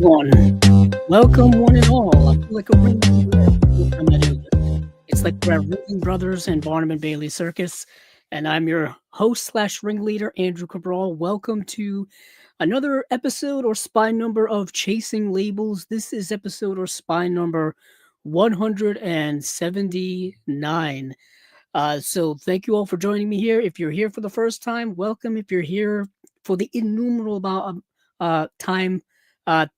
everyone. Welcome, one and all. I feel like a ringleader every time I do this. It's like we're at Ringling Brothers and Barnum and Bailey Circus, and I'm your host slash ringleader, Andrew Cabral. Welcome to another episode or spine number of Chasing Labels. This is episode or spine number 179. So thank you all for joining me here. If you're here for the first time, welcome. If you're here for the innumerable time,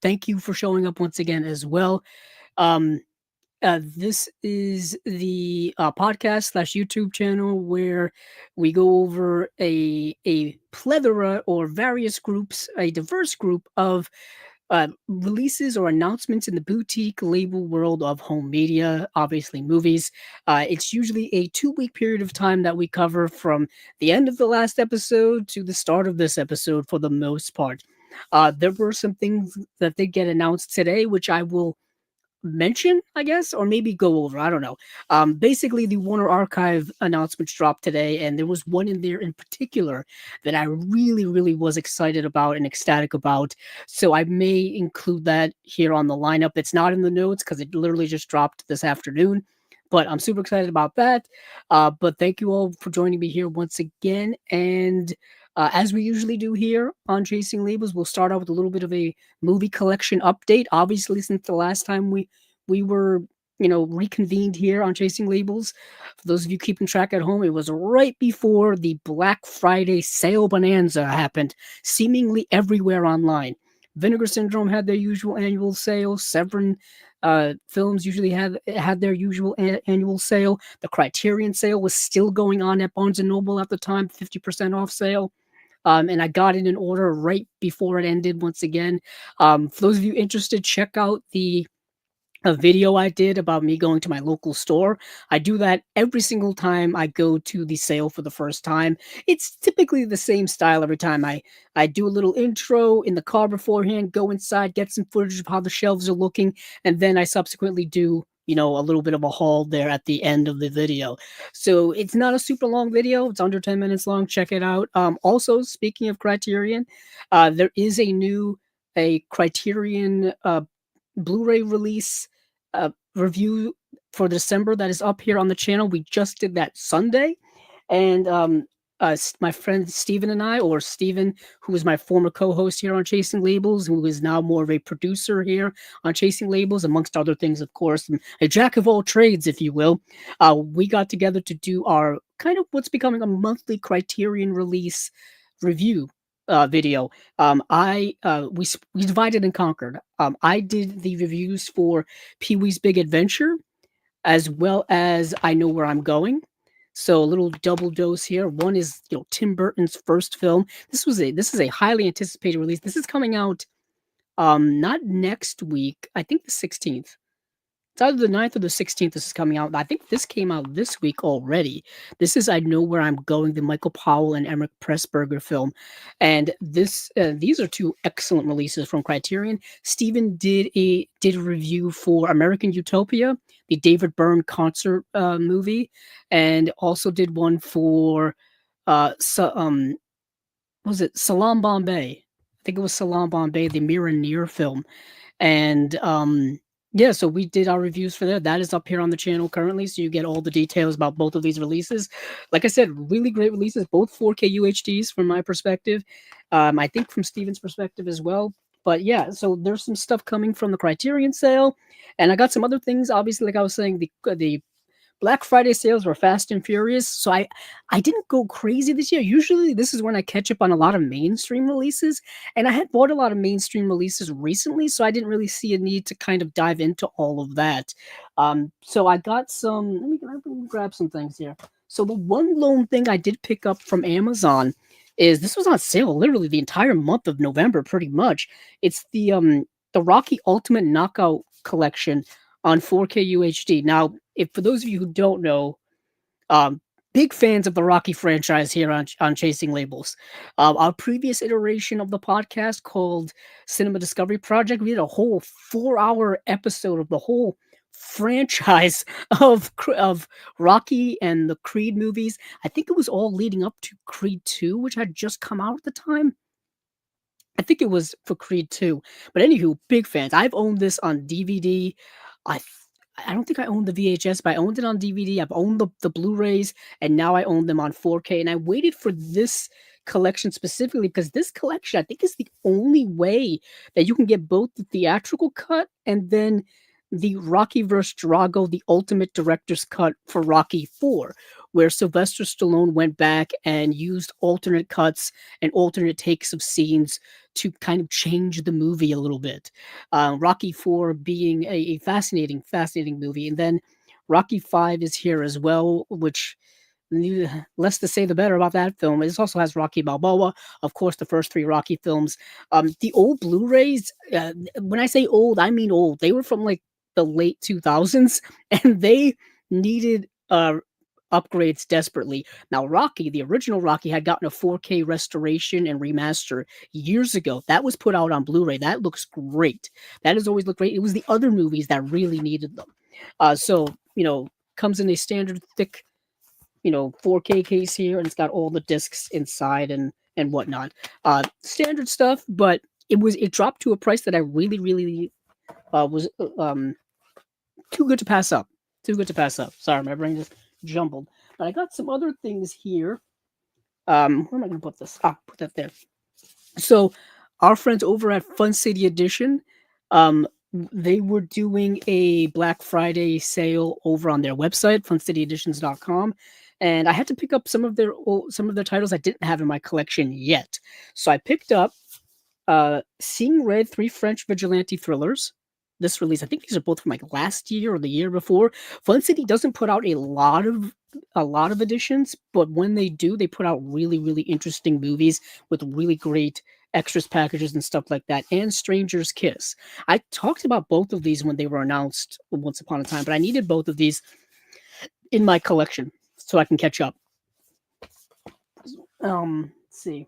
thank you for showing up once again as well. This is the podcast slash YouTube channel where we go over a plethora or various groups, a diverse group of releases or announcements in the boutique label world of home media, obviously movies. It's usually a 2-week period of time that we cover from the end of the last episode to the start of this episode for the most part. There were some things that did get announced today, which I will mention, I guess, or maybe go over. I don't know. Basically, the Warner Archive announcements dropped today, and there was one in there in particular that I really was excited about and ecstatic about. So I may include that here on the lineup. It's not in the notes because it literally just dropped this afternoon. But I'm super excited about that. But thank you all for joining me here once again. And as we usually do here on Chasing Labels, we'll start out with a little bit of a movie collection update. Obviously, since the last time we were, reconvened here on Chasing Labels, for those of you keeping track at home, it was right before the Black Friday sale bonanza happened, seemingly everywhere online. Vinegar Syndrome had their usual annual sale. Severin films usually had their usual annual sale. The Criterion sale was still going on at Barnes & Noble at the time, 50% off sale. And I got it in order right before it ended once again. For those of you interested, check out a video I did about me going to my local store. I do that every single time I go to the sale for the first time. It's typically the same style every time. I do a little intro in the car beforehand, go inside, get some footage of how the shelves are looking, and then I subsequently do a little bit of a haul there at the end of the video. So it's not a super long video. It's under 10 minutes long. Check it out. Also, speaking of Criterion, there is a Criterion Blu-ray release review for December that is up here on the channel. We just did that Sunday, and my friend Steven and I, or Steven, who is my former co-host here on Chasing Labels, who is now more of a producer here on Chasing Labels, amongst other things, of course, and a jack of all trades, if you will. We got together to do our kind of what's becoming a monthly Criterion release review video. We divided and conquered. I did the reviews for Pee-wee's Big Adventure, as well as I Know Where I'm Going. So a little double dose here. One is Tim Burton's first film. This is a highly anticipated release. This is coming out not next week. I think the 16th. It's either the 9th or the 16th this is coming out. I think this came out this week already. This is I Know Where I'm Going, the Michael Powell and Emmerich Pressburger film. And these are two excellent releases from Criterion. Steven did a review for American Utopia, the David Byrne concert movie, and also did one for was it Salam Bombay? I think it was Salam Bombay, the Mirror Near film. And yeah, so we did our reviews for that. That is up here on the channel currently, so you get all the details about both of these releases. Like I said, really great releases, both 4K UHDs from my perspective. I think from Steven's perspective as well. But yeah, so there's some stuff coming from the Criterion sale, and I got some other things. Obviously, like I was saying, the Black Friday sales were fast and furious, so I didn't go crazy this year. Usually, this is when I catch up on a lot of mainstream releases, and I had bought a lot of mainstream releases recently, so I didn't really see a need to kind of dive into all of that. So I got some. Let me grab some things here. So the one lone thing I did pick up from Amazon is this was on sale literally the entire month of November, pretty much. It's the Rocky Ultimate Knockout Collection on 4K UHD. Now, if for those of you who don't know, big fans of the Rocky franchise here on Chasing Labels. Our previous iteration of the podcast called Cinema Discovery Project, we did a whole 4-hour episode of the whole franchise of Rocky and the Creed movies. I think it was all leading up to Creed 2, which had just come out at the time. I think it was for Creed 2. But anywho, big fans. I've owned this on DVD. I th- I don't think I owned the VHS, but I owned it on DVD. I've owned the Blu-rays, and now I own them on 4K. And I waited for this collection specifically because this collection, I think, is the only way that you can get both the theatrical cut and then the Rocky vs. Drago, the ultimate director's cut for Rocky 4, where Sylvester Stallone went back and used alternate cuts and alternate takes of scenes to kind of change the movie a little bit. Rocky 4 being a fascinating, fascinating movie. And then Rocky 5 is here as well, which less to say the better about that film. It also has Rocky Balboa, of course, the first three Rocky films. The old Blu-rays, when I say old, I mean old. They were from like the late 2000s, and they needed upgrades desperately. Now, Rocky, the original Rocky, had gotten a 4K restoration and remaster years ago. That was put out on Blu-ray. That looks great. That has always looked great. It was the other movies that really needed them. So, comes in a standard thick 4K case here, and it's got all the discs inside and whatnot. Standard stuff, but it dropped to a price that I really, really was too good to pass up. Too good to pass up. Sorry, my brain just jumbled. But I got some other things here. Where am I going to put this? Put that there. So, our friends over at Fun City Edition, they were doing a Black Friday sale over on their website, funcityeditions.com, and I had to pick up some of their titles I didn't have in my collection yet. So I picked up Seeing Red, 3 French vigilante thrillers. This release, I think these are both from like last year or the year before. Fun City doesn't put out a lot of editions, but when they do, they put out really, really interesting movies with really great extras packages and stuff like that. And Stranger's Kiss. I talked about both of these when they were announced once upon a time, but I needed both of these in my collection so I can catch up. Let's see.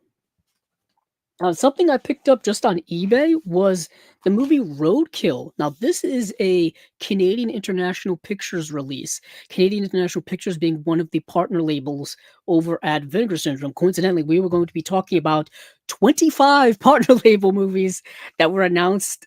Something I picked up just on eBay was the movie Roadkill. Now, this is a Canadian International Pictures release. Canadian International Pictures being one of the partner labels over at Vinegar Syndrome. Coincidentally, we were going to be talking about 25 partner label movies that were announced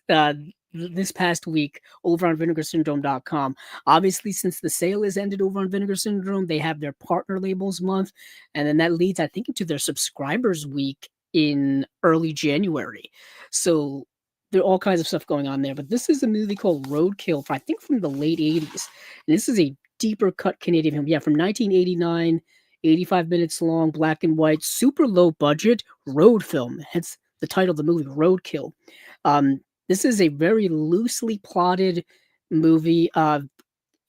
this past week over on vinegarsyndrome.com. Obviously, since the sale is ended over on Vinegar Syndrome, they have their partner labels month, and then that leads, I think, into their subscribers week in early January. So there are all kinds of stuff going on there. But this is a movie called Roadkill, I think from the late 80s. And this is a deeper cut Canadian film. Yeah, from 1989, 85 minutes long, black and white, super low budget road film. Hence the title of the movie, Roadkill. This is a very loosely plotted movie.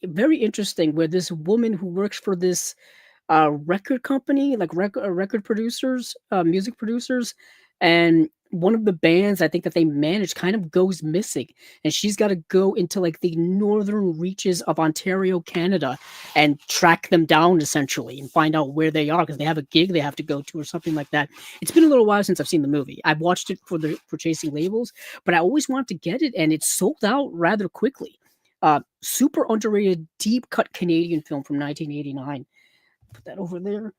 Very interesting, where this woman who works for this record company, like record producers, music producers, and one of the bands I think that they manage kind of goes missing, and she's got to go into like the northern reaches of Ontario, Canada, and track them down essentially and find out where they are because they have a gig they have to go to or something like that. It's been a little while since I've seen the movie. I've watched it for Chasing Labels, but I always wanted to get it, and it sold out rather quickly. Super underrated, deep cut Canadian film from 1989. Put that over there.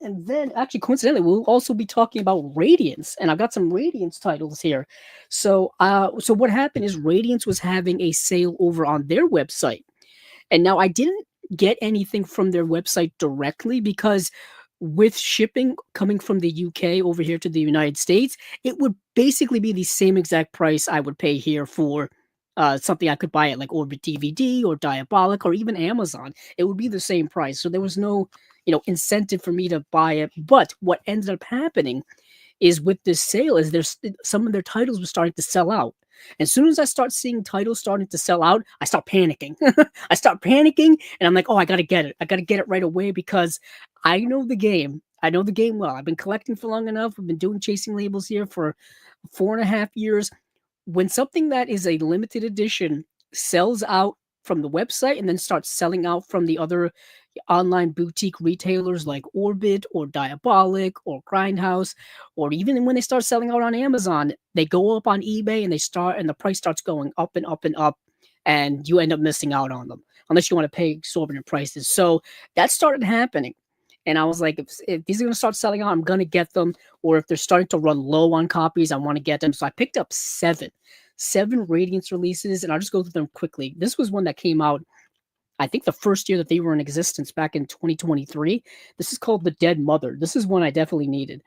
And then actually coincidentally, we'll also be talking about Radiance, and I've got some Radiance titles here. So what happened is Radiance was having a sale over on their website. And now I didn't get anything from their website directly because with shipping coming from the UK over here to the United States, it would basically be the same exact price I would pay here for something I could buy at like Orbit DVD or Diabolic or even Amazon. It would be the same price. So there was no, incentive for me to buy it. But what ended up happening is with this sale is there's some of their titles were starting to sell out. As soon as I start seeing titles starting to sell out, I start panicking. I start panicking and I'm like, oh, I got to get it. I got to get it right away because I know the game. I know the game well. I've been collecting for long enough. I've been doing Chasing Labels here for 4.5 years. When something that is a limited edition sells out from the website and then starts selling out from the other online boutique retailers like Orbit or Diabolic or Grindhouse, or even when they start selling out on Amazon, they go up on eBay and the price starts going up and up and up, and you end up missing out on them unless you want to pay exorbitant prices. So that started happening. And I was like, if these are going to start selling out, I'm going to get them. Or if they're starting to run low on copies, I want to get them. So I picked up seven Radiance releases, and I'll just go through them quickly. This was one that came out, I think, the first year that they were in existence back in 2023. This is called The Dead Mother. This is one I definitely needed.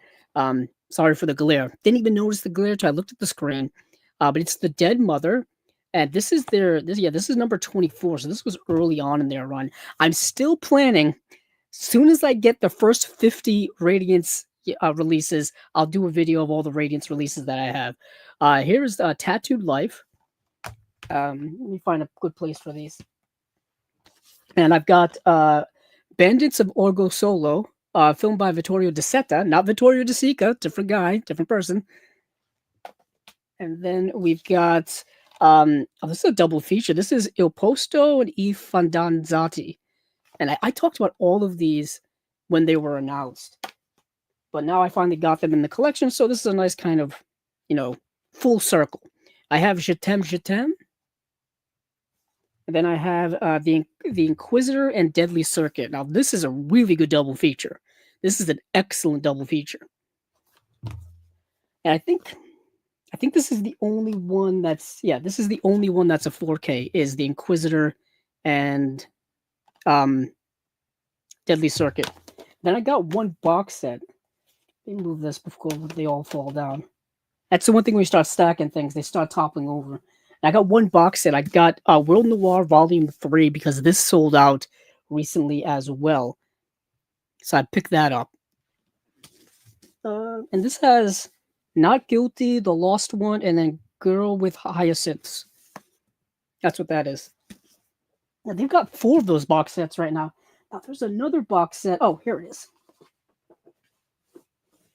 Sorry for the glare. Didn't even notice the glare until I looked at the screen. But it's The Dead Mother. And this is this is number 24. So this was early on in their run. I'm still planning, soon as I get the first 50 Radiance releases, I'll do a video of all the Radiance releases that I have. Here's Tattooed Life. Let me find a good place for these. And I've got Bandits of Orgo Solo, filmed by Vittorio De Seta, not Vittorio De Sica, different guy, different person. And then we've got, this is a double feature. This is Il Posto and I Fandanzati. And I talked about all of these when they were announced. But now I finally got them in the collection, so this is a nice kind of, full circle. I have Je T'aime, Je T'aime. And then I have the Inquisitor and Deadly Circuit. Now, this is a really good double feature. This is an excellent double feature. And I think this is the only one that's, this is the only one that's a 4K, is the Inquisitor and Deadly Circuit. Then I got one box set. Let me move this before they all fall down. That's the one thing when you start stacking things, they start toppling over. I got one box set. I got World Noir Volume 3 because this sold out recently as well. So I picked that up. And this has Not Guilty, The Lost One, and then Girl with Hyacinths. That's what that is. Now, they've got 4 of those box sets right now. Now, there's another box set. Oh, here it is.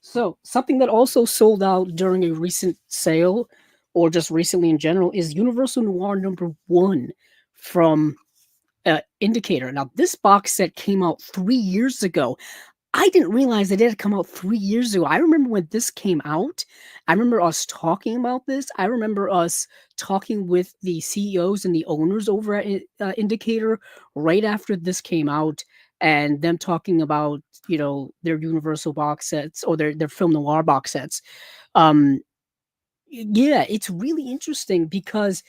So, something that also sold out during a recent sale, or just recently in general, is Universal Noir number 1 from Indicator. Now, this box set came out 3 years ago. I didn't realize that it had come out 3 years ago. I remember when this came out. I remember us talking about this. I remember us talking with the CEOs and the owners over at Indicator right after this came out, and them talking about, their Universal box sets or their film noir box sets. It's really interesting because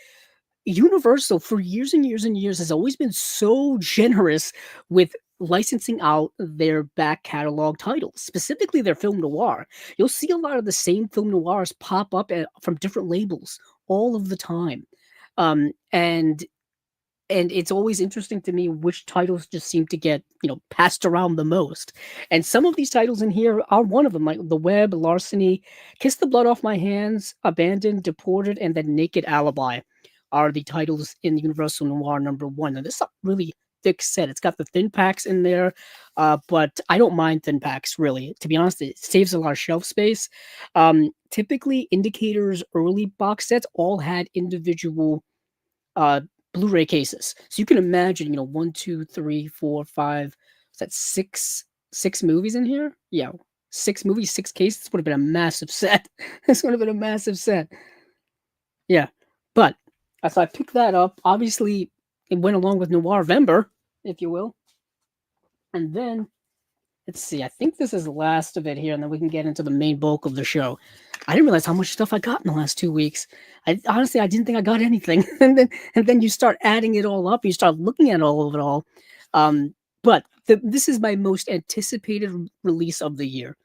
Universal, for years and years and years, has always been so generous with licensing out their back catalog titles, specifically their film noir. You'll see a lot of the same film noirs pop up from different labels all of the time. And it's always interesting to me which titles just seem to get, passed around the most. And some of these titles in here are one of them, like The Web, Larceny, Kiss the Blood Off My Hands, Abandoned, Deported, and then Naked Alibi are the titles in Universal Noir number 1. And this is a really thick set. It's got the thin packs in there, but I don't mind thin packs, really. To be honest, it saves a lot of shelf space. Typically, Indicator's early box sets all had individual Blu-ray cases. So you can imagine, 1, 2, 3, 4, 5, is that six movies in here? Yeah, 6 movies, 6 cases. This would have been a massive set. This would have been a massive set. Yeah, but so I picked that up. Obviously, it went along with Noirvember, if you will. And then, let's see, I think this is the last of it here, and then we can get into the main bulk of the show. I didn't realize how much stuff I got in the last 2 weeks. Honestly, I didn't think I got anything. and then you start adding it all up. You start looking at all of it all. But this is my most anticipated release of the year.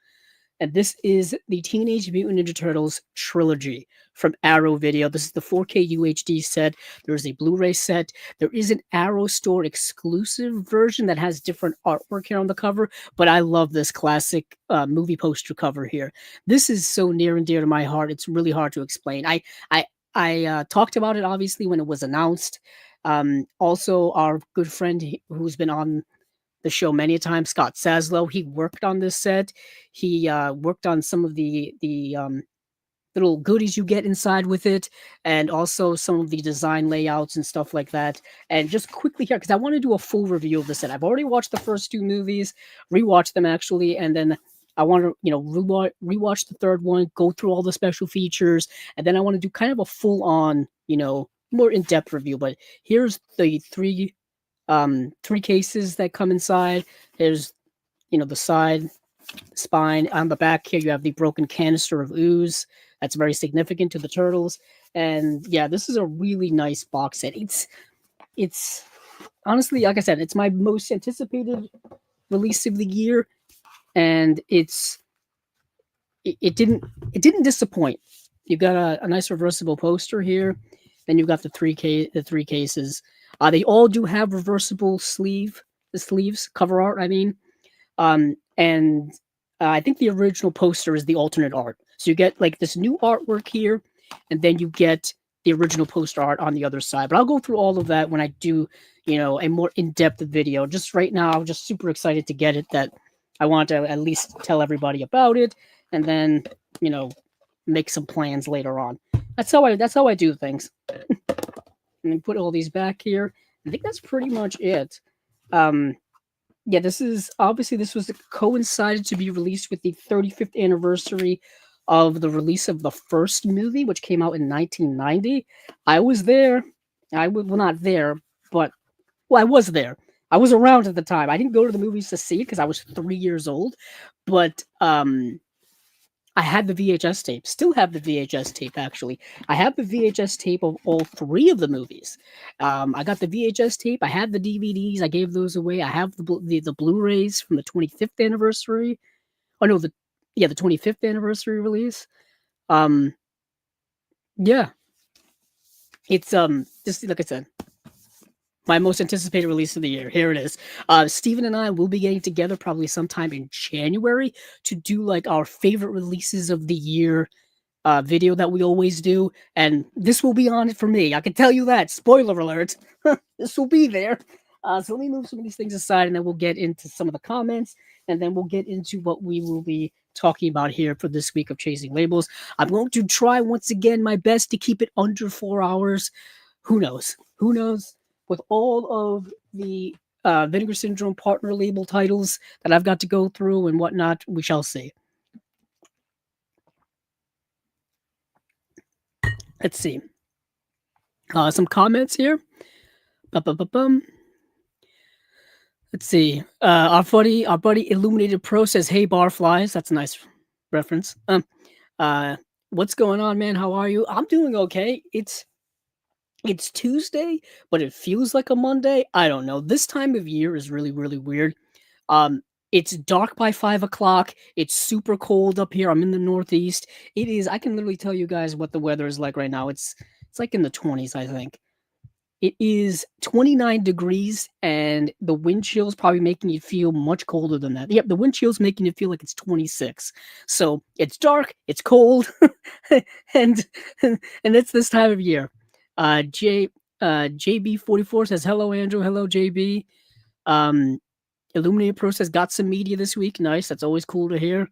And this is the Teenage Mutant Ninja Turtles trilogy from Arrow Video. This is the 4K UHD set. There is a Blu-ray set. There is an Arrow Store exclusive version that has different artwork here on the cover, but I love this classic movie poster cover here. This is so near and dear to my heart. It's really hard to explain. I talked about it, obviously, when it was announced. Also, our good friend who's been on the show many times, Scott Saslow, he worked on this set. He worked on some of the little goodies you get inside with it, and also some of the design layouts and stuff like that. And just quickly here, because I want to do a full review of the set. I've already watched the first 2 movies, rewatched them actually, and then I want to, rewatch the third one, go through all the special features, and then I want to do kind of a full-on, more in-depth review. But here's the 3 cases that come inside. There's the side spine. On the back here, you have the broken canister of ooze. That's very significant to the turtles. And yeah, this is a really nice box set. It's honestly, like I said, it's my most anticipated release of the year, and it didn't disappoint. You've got a nice reversible poster here. Then you've got the three cases. They all do have reversible sleeves, cover art. I mean, and I think the original poster is the alternate art. So you get like this new artwork here, and then you get the original poster art on the other side. But I'll go through all of that when I do, a more in-depth video. Just right now, I'm just super excited to get it, that I want to at least tell everybody about it, and then, make some plans later on. That's how I do things. And then put all these back here. I think that's pretty much it. Yeah, this was coincided to be released with the 35th anniversary of the release of the first movie, which came out in 1990. I was there. Not there, but I was there. I was around at the time. I didn't go to the movies to see it because I was 3 years old, but I had the VHS tape. Still have the VHS tape, actually. I have the VHS tape of all 3 of the movies. I got the VHS tape. I had the DVDs. I gave those away. I have the Blu-rays from the 25th anniversary. Oh no, the 25th anniversary release. Yeah, it's just like I said, my most anticipated release of the year. Here it is. Steven and I will be getting together probably sometime in January to do like our favorite releases of the year video that we always do. And this will be on it for me. I can tell you that. Spoiler alert. This will be there. So let me move some of these things aside, and then we'll get into some of the comments, and then we'll get into what we will be talking about here for this week of Chasing Labels. I'm going to try once again my best to keep it under 4 hours. Who knows? Who knows? With all of the Vinegar Syndrome partner label titles that I've got to go through and whatnot, we shall see. Let's see. Some comments here. Let's see. Our buddy Illuminated Pro says, "Hey Barflies." That's a nice reference. What's going on, man? How are you? I'm doing okay. It's Tuesday, but it feels like a Monday. I don't know. This time of year is really, really weird. It's dark by 5 o'clock. It's super cold up here. I'm in the Northeast. It is. I can literally tell you guys what the weather is like right now. It's like in the 20s, I think. It is 29 degrees, and the wind chill's probably making it feel much colder than that. Yep, the wind chill's making it feel like it's 26. So it's dark, it's cold, and it's this time of year. JB44 says, "Hello, Andrew. Hello, JB. Illuminated Pro says, "Got some media this week." Nice. That's always cool to hear.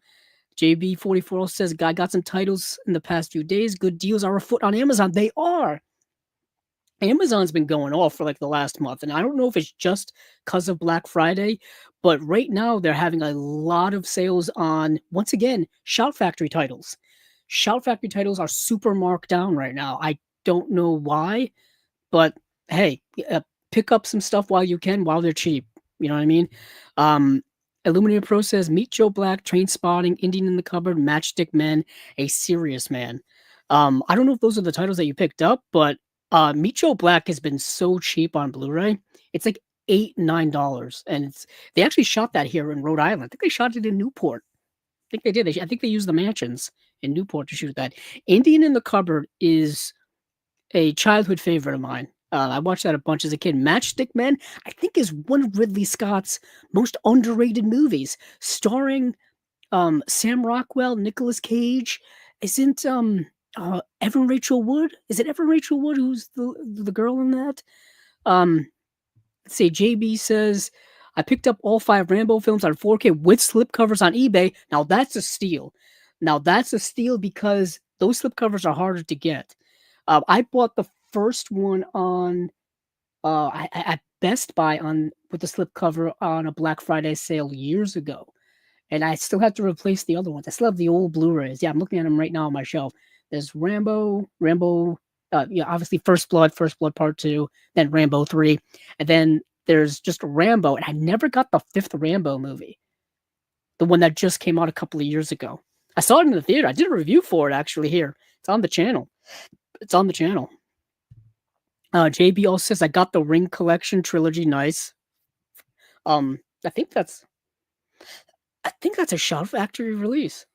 JB44 says, "I got some titles in the past few days. Good deals are afoot on Amazon." They are. Amazon's been going off for like the last month, and I don't know if it's just because of Black Friday, but right now they're having a lot of sales on, once again, Shout Factory titles. Shout Factory titles are super marked down right now. I don't know why, but hey, pick up some stuff while you can, while they're cheap. You know what I mean? Illuminated Pro says, "Meet Joe Black, Train Spotting, Indian in the Cupboard, Matchstick Men, A Serious Man." I don't know if those are the titles that you picked up, but Meet Joe Black has been so cheap on Blu-ray. It's like $8-9, and they actually shot that here in Rhode Island. I think they shot it in Newport. I think they did. I think they used the mansions in Newport to shoot that. Indian in the Cupboard is a childhood favorite of mine. I watched that a bunch as a kid. Matchstick Men, I think, is one of Ridley Scott's most underrated movies, starring Sam Rockwell, Nicolas Cage. Isn't Evan Rachel Wood? Is it Evan Rachel Wood who's the girl in that? Let's see. JB says, "I picked up all 5 Rambo films on 4K with slipcovers on eBay." Now that's a steal. Because those slipcovers are harder to get. I bought the first one on at Best Buy with the slipcover on a Black Friday sale years ago, and I still have to replace the other ones. I still have the old Blu-rays. Yeah, I'm looking at them right now on my shelf. There's Rambo, obviously First Blood Part 2, then Rambo 3, and then there's just Rambo, and I never got the 5th Rambo movie. the one that just came out a couple of years ago. I saw it in the theater. I did a review for it actually here. It's on the channel. It's on the channel. JB also says I got the Ring Collection trilogy. Nice. Um, I think that's I think that's a Shout Factory release.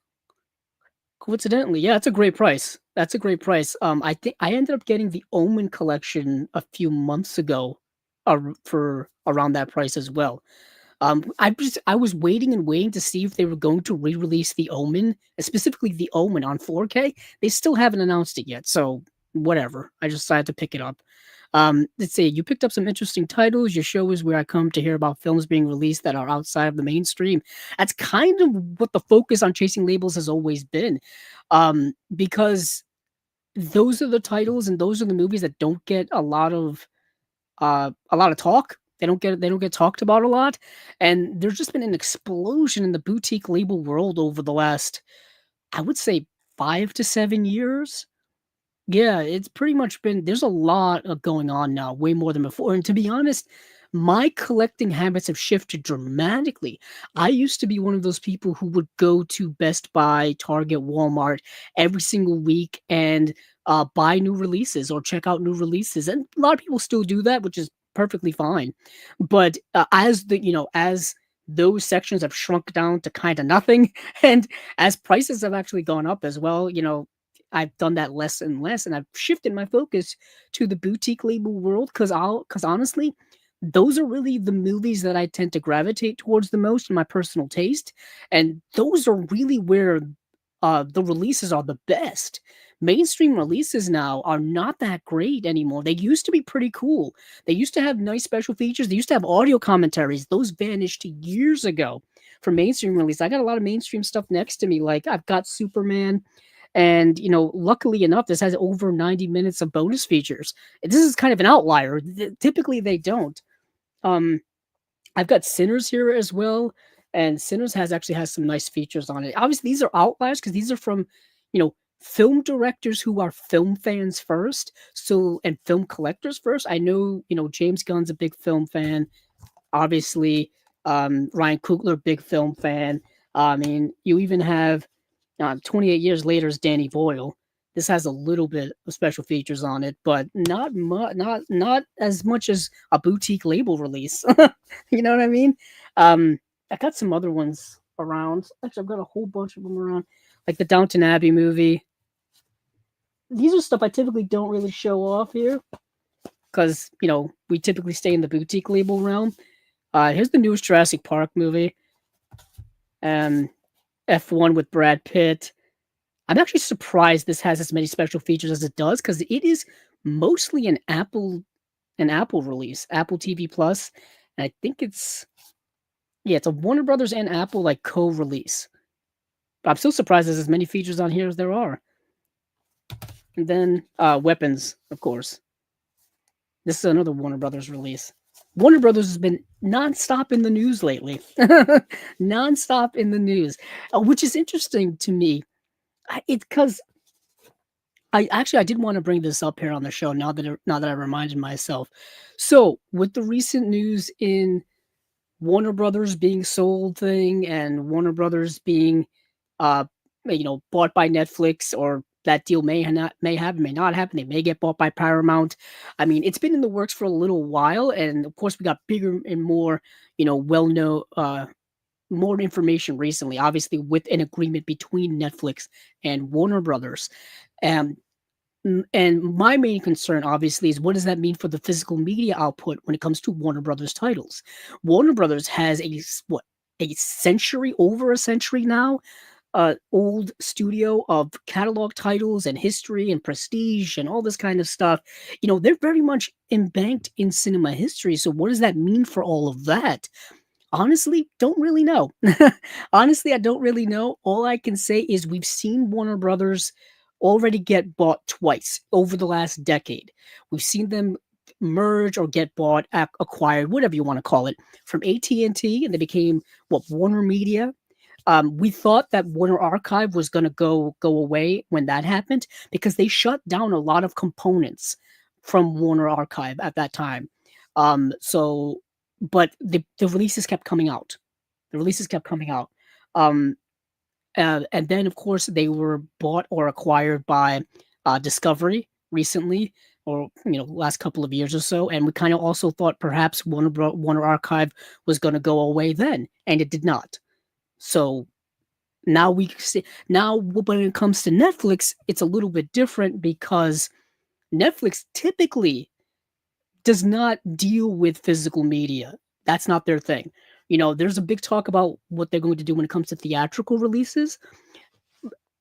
Coincidentally, yeah, that's a great price. That's a great price. I think I ended up getting the Omen collection a few months ago, for around that price as well. I was waiting and waiting to see if they were going to re-release the Omen, specifically the Omen on 4K. They still haven't announced it yet, so whatever. I just decided to pick it up. Let's see. You picked up some interesting titles. Your show is where I come to hear about films being released that are outside of the mainstream. That's kind of what the focus on Chasing Labels has always been, because those are the titles and those are the movies that don't get a lot of talk. They don't get talked about a lot, and there's just been an explosion in the boutique label world over the last, I would say, 5 to 7 years. Yeah, it's pretty much been there's a lot of going on now, way more than before. And to be honest, my collecting habits have shifted dramatically. I used to be one of those people who would go to Best Buy, Target, Walmart every single week and buy new releases or check out new releases. And a lot of people still do that, which is perfectly fine. But as those sections have shrunk down to kind of nothing, and as prices have actually gone up as well, I've done that less and less, and I've shifted my focus to the boutique label world because honestly, those are really the movies that I tend to gravitate towards the most in my personal taste, and those are really where the releases are the best. Mainstream releases now are not that great anymore. They used to be pretty cool. They used to have nice special features. They used to have audio commentaries. Those vanished years ago from mainstream release. I got a lot of mainstream stuff next to me. Like I've got Superman, and luckily enough, this has over 90 minutes of bonus features. This is kind of an outlier. Typically, they don't. Um, I've got Sinners here as well, and Sinners has some nice features on it. Obviously, these are outliers because these are from, film directors who are film fans first, and film collectors first. I know, James Gunn's a big film fan. Obviously, Ryan Coogler, big film fan. I mean, you even have 28 years later is Danny Boyle. This has a little bit of special features on it, but not as much as a boutique label release. You know what I mean? I got some other ones around. Actually, I've got a whole bunch of them around, like the Downton Abbey movie. These are stuff I typically don't really show off here because we typically stay in the boutique label realm. Here's the newest Jurassic Park movie. F1 with Brad Pitt. I'm actually surprised this has as many special features as it does because it is mostly an Apple release, Apple TV Plus, and I think it's a Warner Brothers and Apple like co-release. But I'm still surprised there's as many features on here as there are. And then Weapons, of course. This is another Warner Brothers release. Warner Brothers has been nonstop in the news lately. Nonstop in the news, which is interesting to me. Because I did want to bring this up here on the show now that I reminded myself. So with the recent news in Warner Brothers being sold thing and Warner Brothers being bought by Netflix, or that deal may not happen. They may get bought by Paramount. I mean, it's been in the works for a little while, and of course we got bigger and more well-known more information recently, obviously with an agreement between Netflix and Warner Brothers. And my main concern, obviously, is what does that mean for the physical media output when it comes to Warner Brothers titles? Warner Brothers has over a century now, old studio of catalog titles and history and prestige and all this kind of stuff. They're very much embanked in cinema history. So what does that mean for all of that? Honestly, don't really know. Honestly, I don't really know. All I can say is we've seen Warner Brothers already get bought twice over the last decade. We've seen them merge or get bought, acquired, whatever you want to call it, from AT&T, and they became Warner Media. We thought that Warner Archive was going to go away when that happened because they shut down a lot of components from Warner Archive at that time. But the releases kept coming out. Um, and then, of course, they were bought or acquired by Discovery recently, or last couple of years or so. And we kind of also thought perhaps Warner Archive was going to go away then, and it did not. So now we see now when it comes to Netflix, it's a little bit different because Netflix typically does not deal with physical media. That's not their thing. There's a big talk about what they're going to do when it comes to theatrical releases.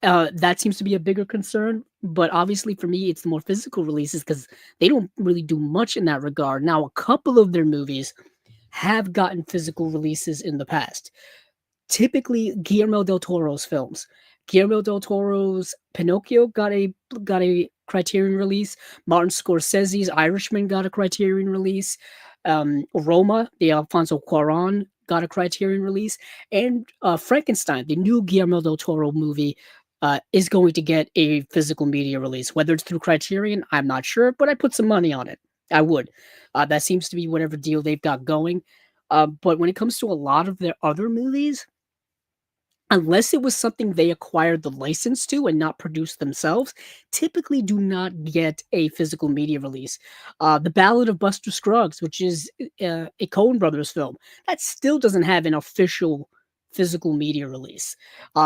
That seems to be a bigger concern, but obviously for me, it's the more physical releases because they don't really do much in that regard. Now, a couple of their movies have gotten physical releases in the past. Typically, Guillermo del Toro's films. Guillermo del Toro's Pinocchio got a Criterion release. Martin Scorsese's Irishman got a Criterion release. Roma, the Alfonso Cuarón, got a Criterion release, and Frankenstein, the new Guillermo del Toro movie, is going to get a physical media release. Whether it's through Criterion, I'm not sure, but I put some money on it. I would. That seems to be whatever deal they've got going. But when it comes to a lot of their other movies, unless it was something they acquired the license to and not produced themselves, typically do not get a physical media release. The Ballad of Buster Scruggs, which is a Coen Brothers film, that still doesn't have an official physical media release.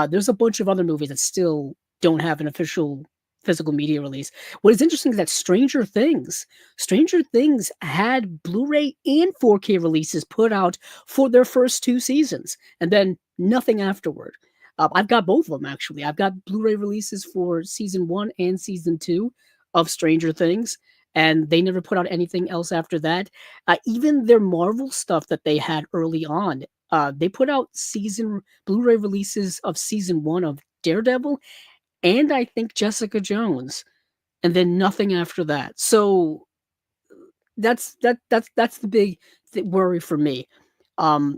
There's a bunch of other movies that still don't have an official physical media release. What is interesting is that Stranger Things had Blu-ray and 4K releases put out for their first two seasons, and then nothing afterward. I've got both of them actually. I've got Blu-ray releases for season 1 and season 2 of Stranger Things, and they never put out anything else after that. Even their Marvel stuff that they had early on, they put out season Blu-ray releases of season 1 of Daredevil, and I think Jessica Jones, and then nothing after that. So that's the big worry for me.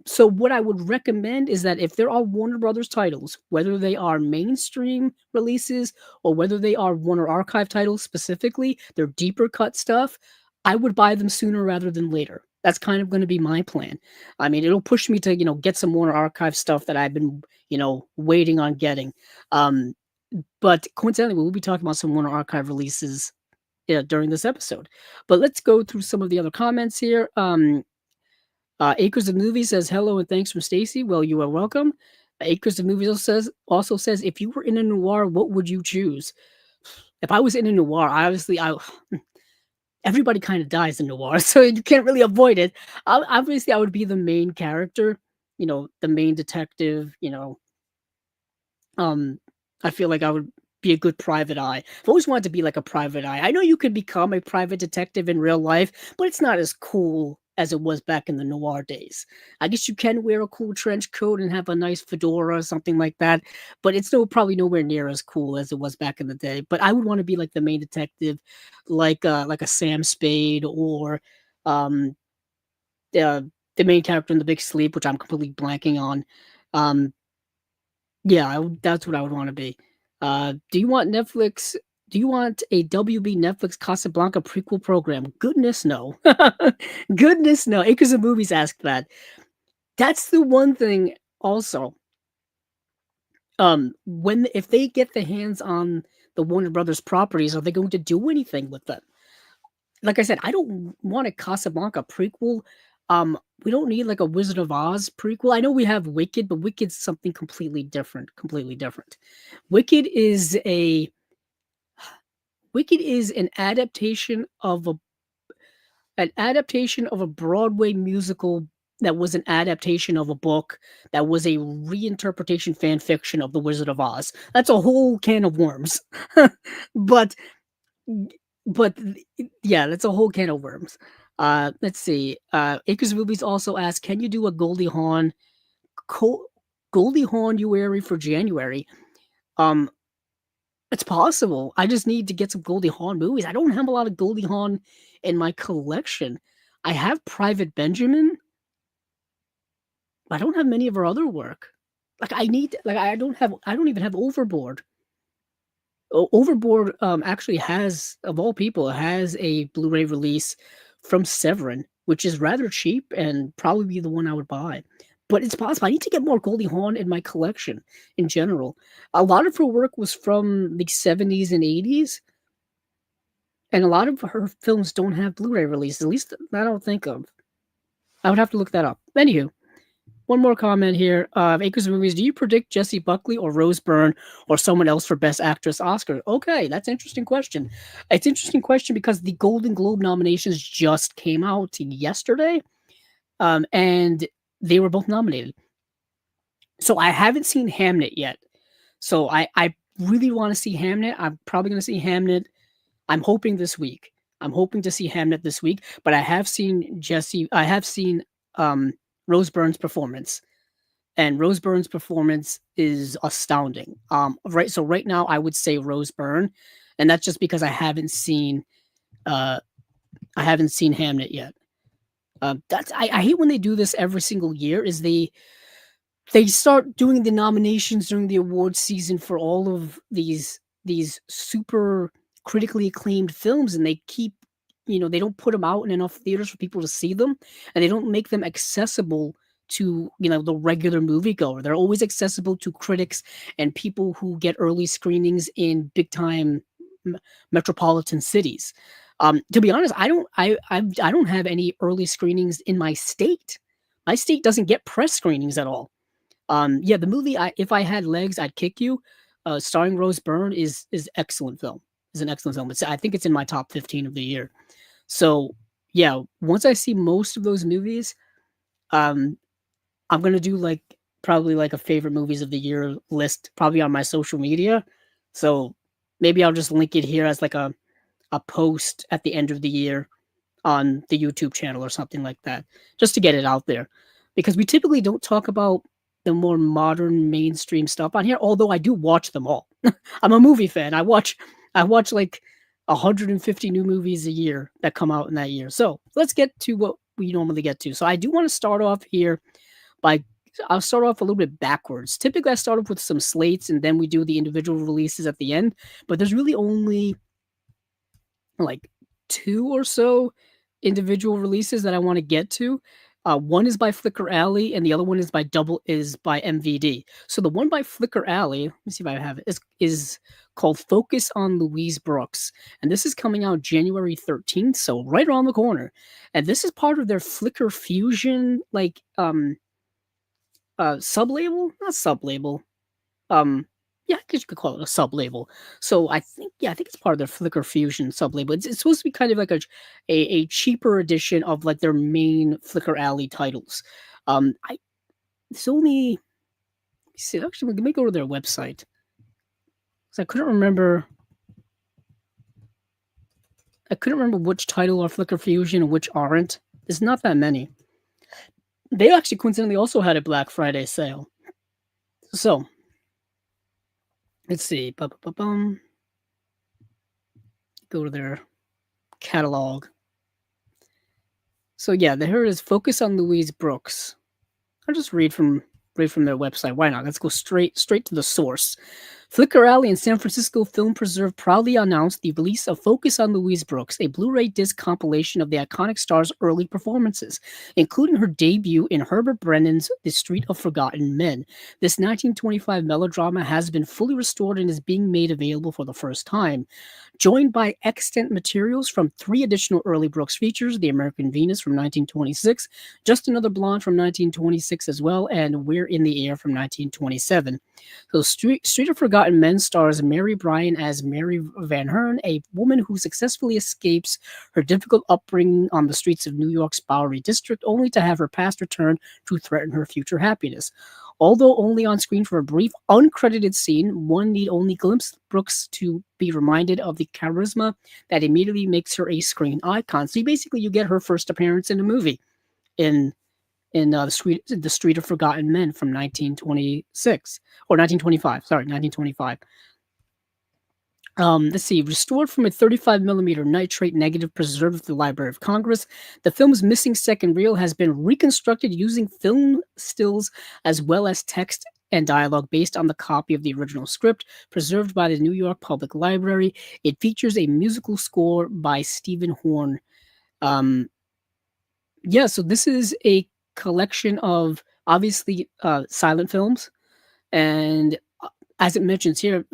So what I would recommend is that if there are Warner Brothers titles, whether they are mainstream releases or whether they are Warner Archive titles specifically, they're deeper cut stuff, I would buy them sooner rather than later. That's kind of going to be my plan. I mean, it'll push me to, get some Warner Archive stuff that I've been, waiting on getting. But coincidentally, we'll be talking about some Warner Archive releases during this episode. But let's go through some of the other comments here. Acres of Movies says hello and thanks from Stacy. Well, you are welcome. Acres of Movies also says if you were in a noir, what would you choose? If I was in a noir, obviously everybody kind of dies in noir, so you can't really avoid it. Obviously, I would be the main character, the main detective. I feel like I would be a good private eye. I've always wanted to be like a private eye. I know you could become a private detective in real life, but it's not as cool as it was back in the noir days. I guess you can wear a cool trench coat and have a nice fedora or something like that, but it's still probably nowhere near as cool as it was back in the day. But I would want to be like the main detective, like a Sam Spade or um the main character in The Big Sleep, which I'm completely blanking on. Um, yeah, that's what I would want to be. Do you want Netflix? Do you want a WB Netflix Casablanca prequel program? Goodness, no. Goodness, no. Acres of Movies asked that. That's the one thing. Also, when if they get the hands on the Warner Brothers properties, are they going to do anything with them? Like I said, I don't want a Casablanca prequel. We don't need like a Wizard of Oz prequel. I know we have Wicked, but Wicked's something completely different. Completely different. Wicked is a Wicked is an adaptation of a Broadway musical that was an adaptation of a book that was a reinterpretation fan fiction of The Wizard of Oz. That's a whole can of worms. but but yeah, that's a whole can of worms. Let's see. Acres of Movies also asked, can you do a Co- Goldie Hawn Uary for January? Um, it's possible. I just need to get some Goldie Hawn movies. I don't have a lot of Goldie Hawn in my collection. I have Private Benjamin, but I don't have many of her other work. I don't even have Overboard. Overboard actually has, of all people, has a Blu-ray release from Severin, which is rather cheap and probably be the one I would buy. but it's possible. I need to get more Goldie Hawn in my collection in general. A lot of her work was from the 70s and 80s, and a lot of her films don't have Blu-ray releases. At least I don't think of. I would have to look that up. Anywho, one more comment here. Acres of Movies. Do you predict Jessie Buckley or Rose Byrne or someone else for Best Actress Oscar? Okay, that's an interesting question. It's an interesting question because the Golden Globe nominations just came out yesterday, and they were both nominated. So I haven't seen Hamnet yet. So I really want to see Hamnet. I'm probably going to see Hamnet. I'm hoping this week. I'm hoping to see Hamnet this week. But I have seen I have seen Rose Byrne's performance, and Rose Byrne's performance is astounding. Right. So right now I would say Rose Byrne, and that's just because I haven't seen Hamnet yet. I hate when they do this every single year. Is they start doing the nominations during the awards season for all of these super critically acclaimed films, and they keep, they don't put them out in enough theaters for people to see them, and they don't make them accessible to the regular moviegoer. They're always accessible to critics and people who get early screenings in big time metropolitan cities. To be honest, I don't have any early screenings in my state. My state doesn't get press screenings at all. Yeah, the movie If I Had Legs, I'd Kick You, starring Rose Byrne, is excellent film. Is an excellent film. I think it's in my top 15 of the year. So yeah, once I see most of those movies, I'm gonna do probably a favorite movies of the year list, probably on my social media. So maybe I'll just link it here as a post at the end of the year on the YouTube channel or something like that, just to get it out there, because we typically don't talk about the more modern mainstream stuff on here, although I do watch them all. I'm a movie fan. I watch 150 new movies a year that come out in that year. So let's get to what we normally get to. So I do want to start off here I'll start off a little bit backwards. Typically I start off with some slates and then we do the individual releases at the end, but there's really only 2 or so individual releases that I want to get to. One is by Flicker Alley, and the other one is by MVD. So the one by Flicker Alley, let me see if I have it, is called Focus on Louise Brooks, and this is coming out January 13th, so right around the corner. And this is part of their Flicker Fusion, sub-label, not sub-label. Yeah, I guess you could call it a sub-label. So I think it's part of their Flicker Fusion sub-label. It's supposed to be kind of like a cheaper edition of their main Flicker Alley titles. It's only, let me see, actually, let me go to their website, because I couldn't remember which title are Flicker Fusion and which aren't. There's not that many. They actually coincidentally also had a Black Friday sale. So let's see. Go to their catalog. So yeah, here it is. Focus on Louise Brooks. I'll just read from their website. Why not? Let's go straight to the source. Flicker Alley and San Francisco Film Preserve proudly announced the release of Focus on Louise Brooks, a Blu-ray disc compilation of the iconic star's early performances, including her debut in Herbert Brennan's The Street of Forgotten Men. This 1925 melodrama has been fully restored and is being made available for the first time. Joined by extant materials from 3 additional early Brooks features, The American Venus from 1926, Just Another Blonde from 1926 as well, and We're in the Air from 1927. So Street of Forgotten Men stars Mary Bryan as Mary Van Hern, a woman who successfully escapes her difficult upbringing on the streets of New York's Bowery District, only to have her past return to threaten her future happiness. Although only on screen for a brief, uncredited scene, one need only glimpse Brooks to be reminded of the charisma that immediately makes her a screen icon. So you get her first appearance in a movie in the Street of Forgotten Men from 1926 or 1925. Sorry, 1925. Let's see. Restored from a 35mm nitrate negative preserved at the Library of Congress, the film's missing second reel has been reconstructed using film stills as well as text and dialogue based on the copy of the original script preserved by the New York Public Library. It features a musical score by Stephen Horn. So this is a collection of obviously silent films, and as it mentions here,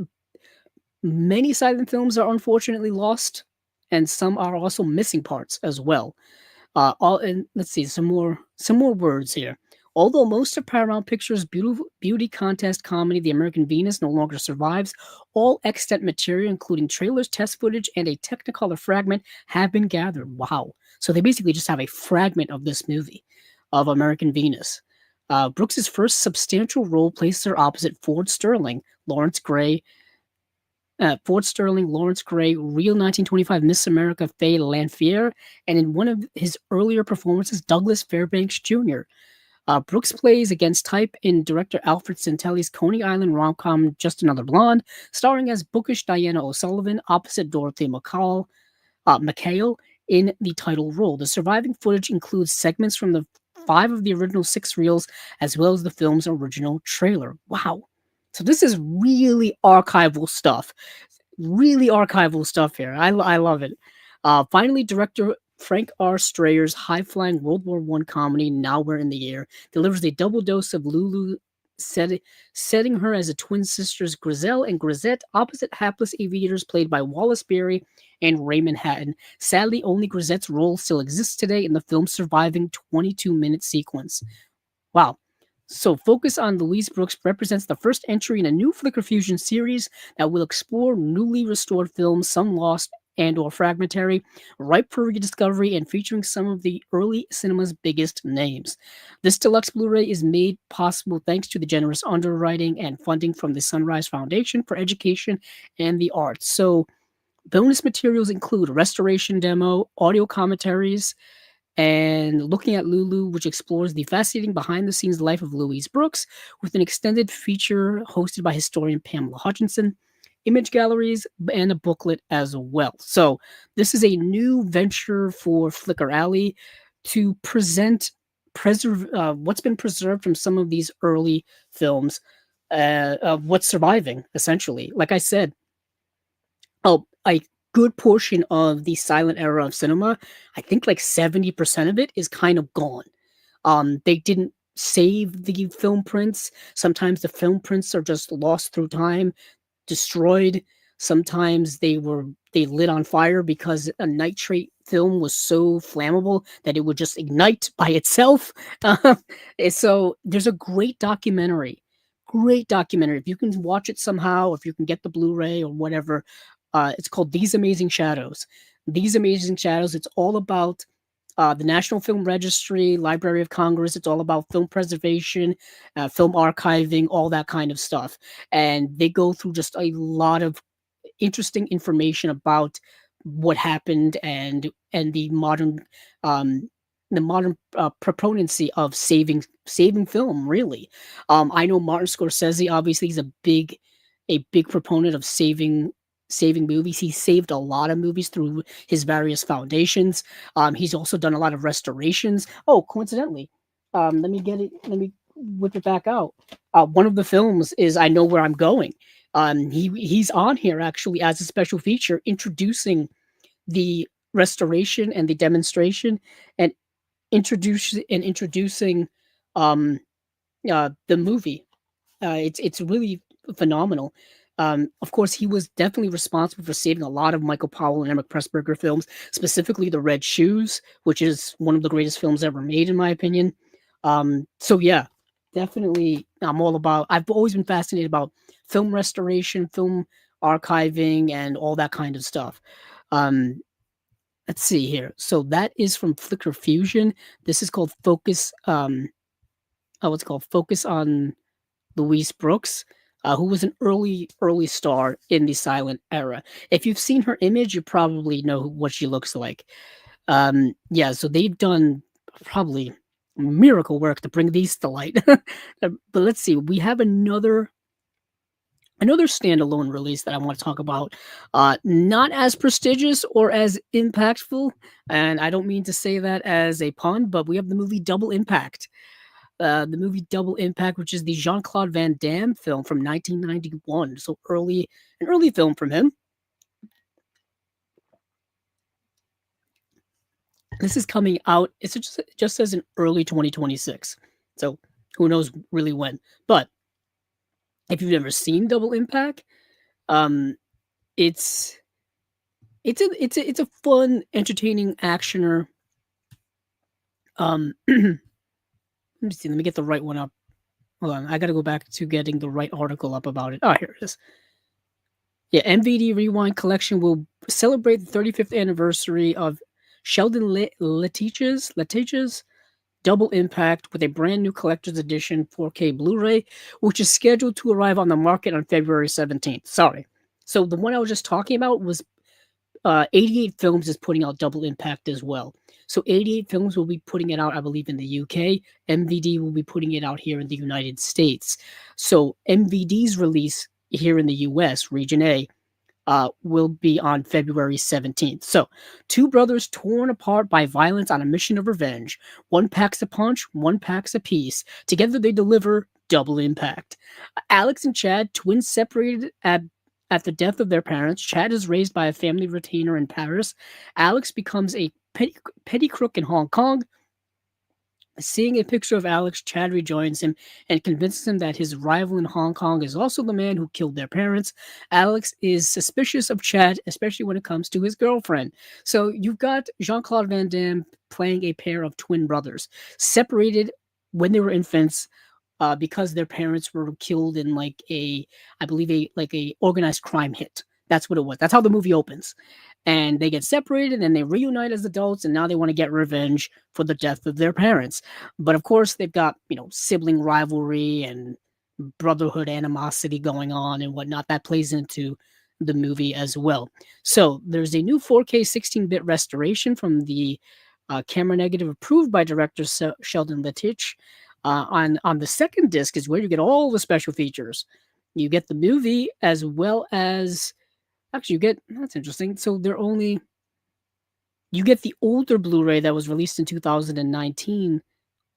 many silent films are unfortunately lost, and some are also missing parts as well. All and let's see some more words here. Although most of Paramount Pictures' beauty contest comedy, The American Venus, no longer survives, all extant material, including trailers, test footage, and a Technicolor fragment, have been gathered. Wow! So they basically just have a fragment of this movie, of American Venus. Brooks's first substantial role placed her opposite Ford Sterling, Lawrence Gray, real 1925 Miss America Faye Lanphier, and in one of his earlier performances, Douglas Fairbanks Jr. Brooks plays against type in director Alfred Santelli's Coney Island rom-com Just Another Blonde, starring as bookish Diana O'Sullivan opposite Dorothy McHale in the title role. The surviving footage includes segments from the 5 of the original 6 reels, as well as the film's original trailer. Wow. So this is really archival stuff here. I love it. Finally, director Frank R. Strayer's high-flying World War One comedy Now We're in the Air delivers a double dose of Lulu, set, setting her as a twin sisters Griselle and Grisette, opposite hapless aviators played by Wallace Beery and Raymond Hatton. Sadly, only Grisette's role still exists today in the film's surviving 22-minute sequence. Wow. So, Focus on Louise Brooks represents the first entry in a new Flickr Fusion series that will explore newly restored films, some lost and/or fragmentary, ripe for rediscovery, and featuring some of the early cinema's biggest names. This deluxe Blu-ray is made possible thanks to the generous underwriting and funding from the Sunrise Foundation for Education and the Arts. So, bonus materials include a restoration demo, audio commentaries, and Looking at Lulu, which explores the fascinating behind the scenes life of Louise Brooks with an extended feature hosted by historian Pamela Hutchinson, image galleries, and a booklet as well. So, this is a new venture for Flickr Alley to present what's been preserved from some of these early films, of what's surviving, essentially. Like I said, a good portion of the silent era of cinema, I think like 70% of it is kind of gone. They didn't save the film prints. Sometimes the film prints are just lost through time, destroyed. Sometimes they lit on fire because a nitrate film was so flammable that it would just ignite by itself. So there's a great documentary. If you can watch it somehow, if you can get the Blu-ray or whatever, it's called These Amazing Shadows. These Amazing Shadows. It's all about the National Film Registry, Library of Congress. It's all about film preservation, film archiving, all that kind of stuff. And they go through just a lot of interesting information about what happened and um, the modern proponency of saving film. Really, I know Martin Scorsese. Obviously, he's a big proponent of saving movies. He saved a lot of movies through his various foundations. He's also done a lot of restorations. Oh, coincidentally, let me get it. Let me whip it back out. One of the films is I Know Where I'm Going. He's on here actually as a special feature, introducing the restoration and the demonstration, and introducing um, the movie. It's really phenomenal. Of course, he was definitely responsible for saving a lot of Michael Powell and Emmett Pressburger films, specifically The Red Shoes, which is one of the greatest films ever made, in my opinion. So yeah, definitely, I've always been fascinated about film restoration, film archiving, and all that kind of stuff. Um, let's see here. So that is from Flickr Fusion. This is called Focus. What's it called? Focus on Louise Brooks, who was an early star in the silent era. If you've seen her image, you probably know what she looks like. Yeah, so they've done probably miracle work to bring these to light. But let's see, we have another standalone release that I want to talk about. Not as prestigious or as impactful, and I don't mean to say that as a pun, but we have the movie Double Impact. The movie Double Impact, which is the Jean-Claude Van Damme film from 1991. So an early film from him. This is coming out. It just says in early 2026. So Who knows really when? But if you've never seen Double Impact, um, it's it's a fun, entertaining actioner. Let me see. Let me get the right one up. Hold on, I gotta go back to getting the right article up about it. Oh, here it is. Yeah, MVD Rewind Collection will celebrate the 35th anniversary of Sheldon Letitia's Double Impact with a brand new collector's edition 4K Blu-ray, which is scheduled to arrive on the market on February 17th. Sorry. So the one I was just talking about was 88 Films is putting out Double Impact as well. So 88 Films will be putting it out, I believe, in the UK. MVD will be putting it out here in the United States. So MVD's release here in the US, Region A, will be on February 17th. So, two brothers torn apart by violence on a mission of revenge. One packs a punch, one packs a piece. Together they deliver Double Impact. Alex and Chad, twins separated at the death of their parents. Chad is raised by a family retainer in Paris. Alex becomes a petty crook in Hong Kong. Seeing a picture of Alex, Chad rejoins him and convinces him that his rival in Hong Kong is also the man who killed their parents. Alex is suspicious of Chad, especially when it comes to his girlfriend. So you've got Jean-Claude Van Damme playing a pair of twin brothers, separated when they were infants, because their parents were killed in I believe a organized crime hit. That's what it was. That's how the movie opens. And they get separated and they reunite as adults, and now they want to get revenge for the death of their parents. But of course, they've got, sibling rivalry and brotherhood animosity going on and whatnot. That plays into the movie as well. So there's a new 4K 16-bit restoration from the camera negative approved by director Sheldon Lettich. On the second disc is where you get all the special features. You get the movie as well as that's interesting. So you get the older Blu-ray that was released in 2019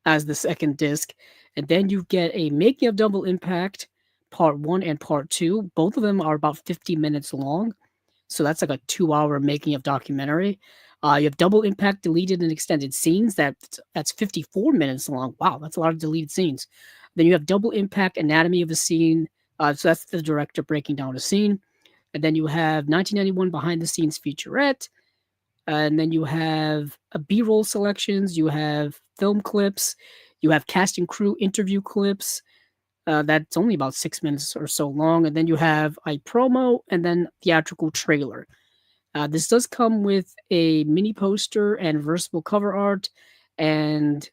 as the second disc, and then you get a Making of Double Impact Part 1 and Part 2. Both of them are about 50 minutes long, so that's like a 2-hour making of documentary. You have Double Impact deleted and extended scenes. That's 54 minutes long. Wow, that's a lot of deleted scenes. Then you have Double Impact Anatomy of a Scene. So that's the director breaking down a scene. And then you have 1991 behind the scenes featurette. And then you have B-roll selections. You have film clips. You have cast and crew interview clips. That's only about 6 minutes or so long. And then you have a promo and then theatrical trailer. This does come with a mini poster and versatile cover art. And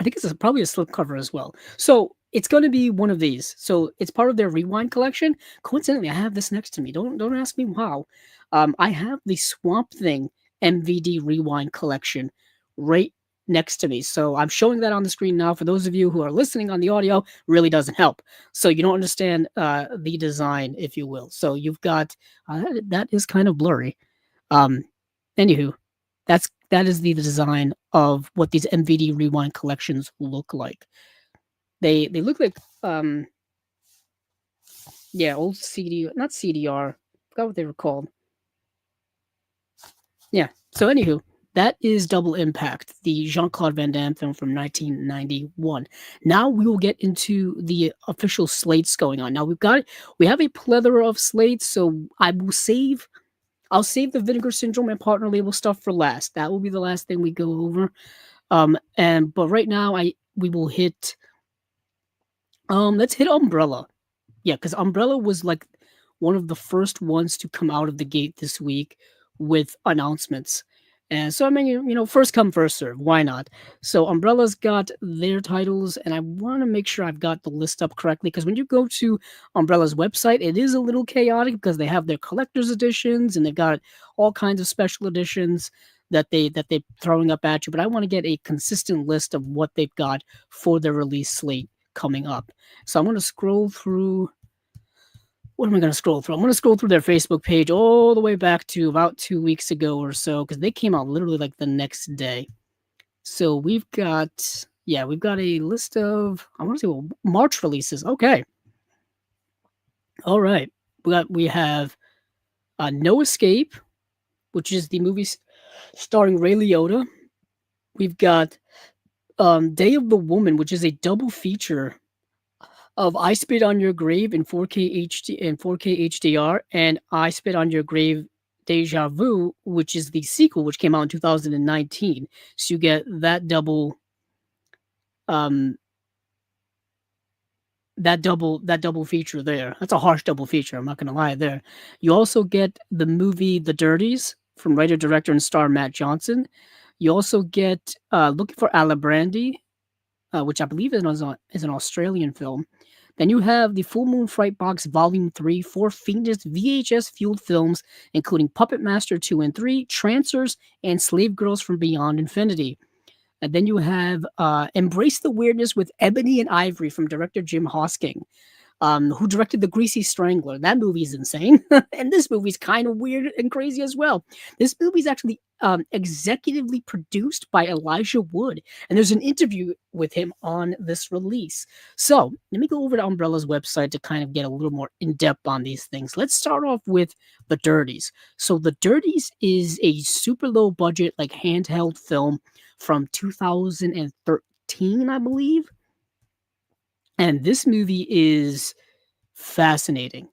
I think it's probably a slipcover as well. So it's going to be one of these. So it's part of their Rewind collection. Coincidentally, I have this next to me. Don't ask me how. I have the Swamp Thing MVD Rewind collection right next to me. So I'm showing that on the screen now. For those of you who are listening on the audio, really doesn't help. So you don't understand the design, if you will. So you've got that is kind of blurry. Anywho, that is the design of what these MVD Rewind collections look like. They look like old CD, not CDR. Forgot what they were called. Yeah. So anywho, that is Double Impact, the Jean-Claude Van Damme film from 1991. Now we will get into the official slates going on. Now we have a plethora of slates, so I'll save the Vinegar Syndrome and partner label stuff for last. That will be the last thing we go over. But right now we will hit let's hit Umbrella. Yeah, because Umbrella was like one of the first ones to come out of the gate this week with announcements. And so, I mean, first come, first serve. Why not? So Umbrella's got their titles, and I want to make sure I've got the list up correctly, because when you go to Umbrella's website, it is a little chaotic because they have their collector's editions, and they've got all kinds of special editions that they're throwing up at you. But I want to get a consistent list of what they've got for their release slate coming up. So I'm going to scroll through. What am I going to scroll through? I'm going to scroll through their Facebook page all the way back to about 2 weeks ago or so, because they came out literally like the next day. So we've got a list of, I want to say, March releases. Okay. All right. We have No Escape, which is the movie starring Ray Liotta. We've got Day of the Woman, which is a double feature of I Spit on Your Grave in 4K HD and 4K HDR, and I Spit on Your Grave Deja Vu, which is the sequel, which came out in 2019. So you get um that double feature there. That's a harsh double feature. I'm not gonna lie there. You also get the movie The Dirties from writer, director, and star Matt Johnson. You also get Looking for Alibrandi, which I believe is an Australian film. Then you have the Full Moon Fright Box Volume 3, four fiendish VHS fueled films, including Puppet Master 2 and 3, Trancers, and Slave Girls from Beyond Infinity. And then you have Embrace the Weirdness with Ebony and Ivory from director Jim Hosking, who directed The Greasy Strangler. That movie is insane. And this movie's kind of weird and crazy as well. This movie is actually executively produced by Elijah Wood. And there's an interview with him on this release. So let me go over to Umbrella's website to kind of get a little more in depth on these things. Let's start off with The Dirties. So The Dirties is a super low budget, like handheld film from 2013, I believe. And this movie is fascinating,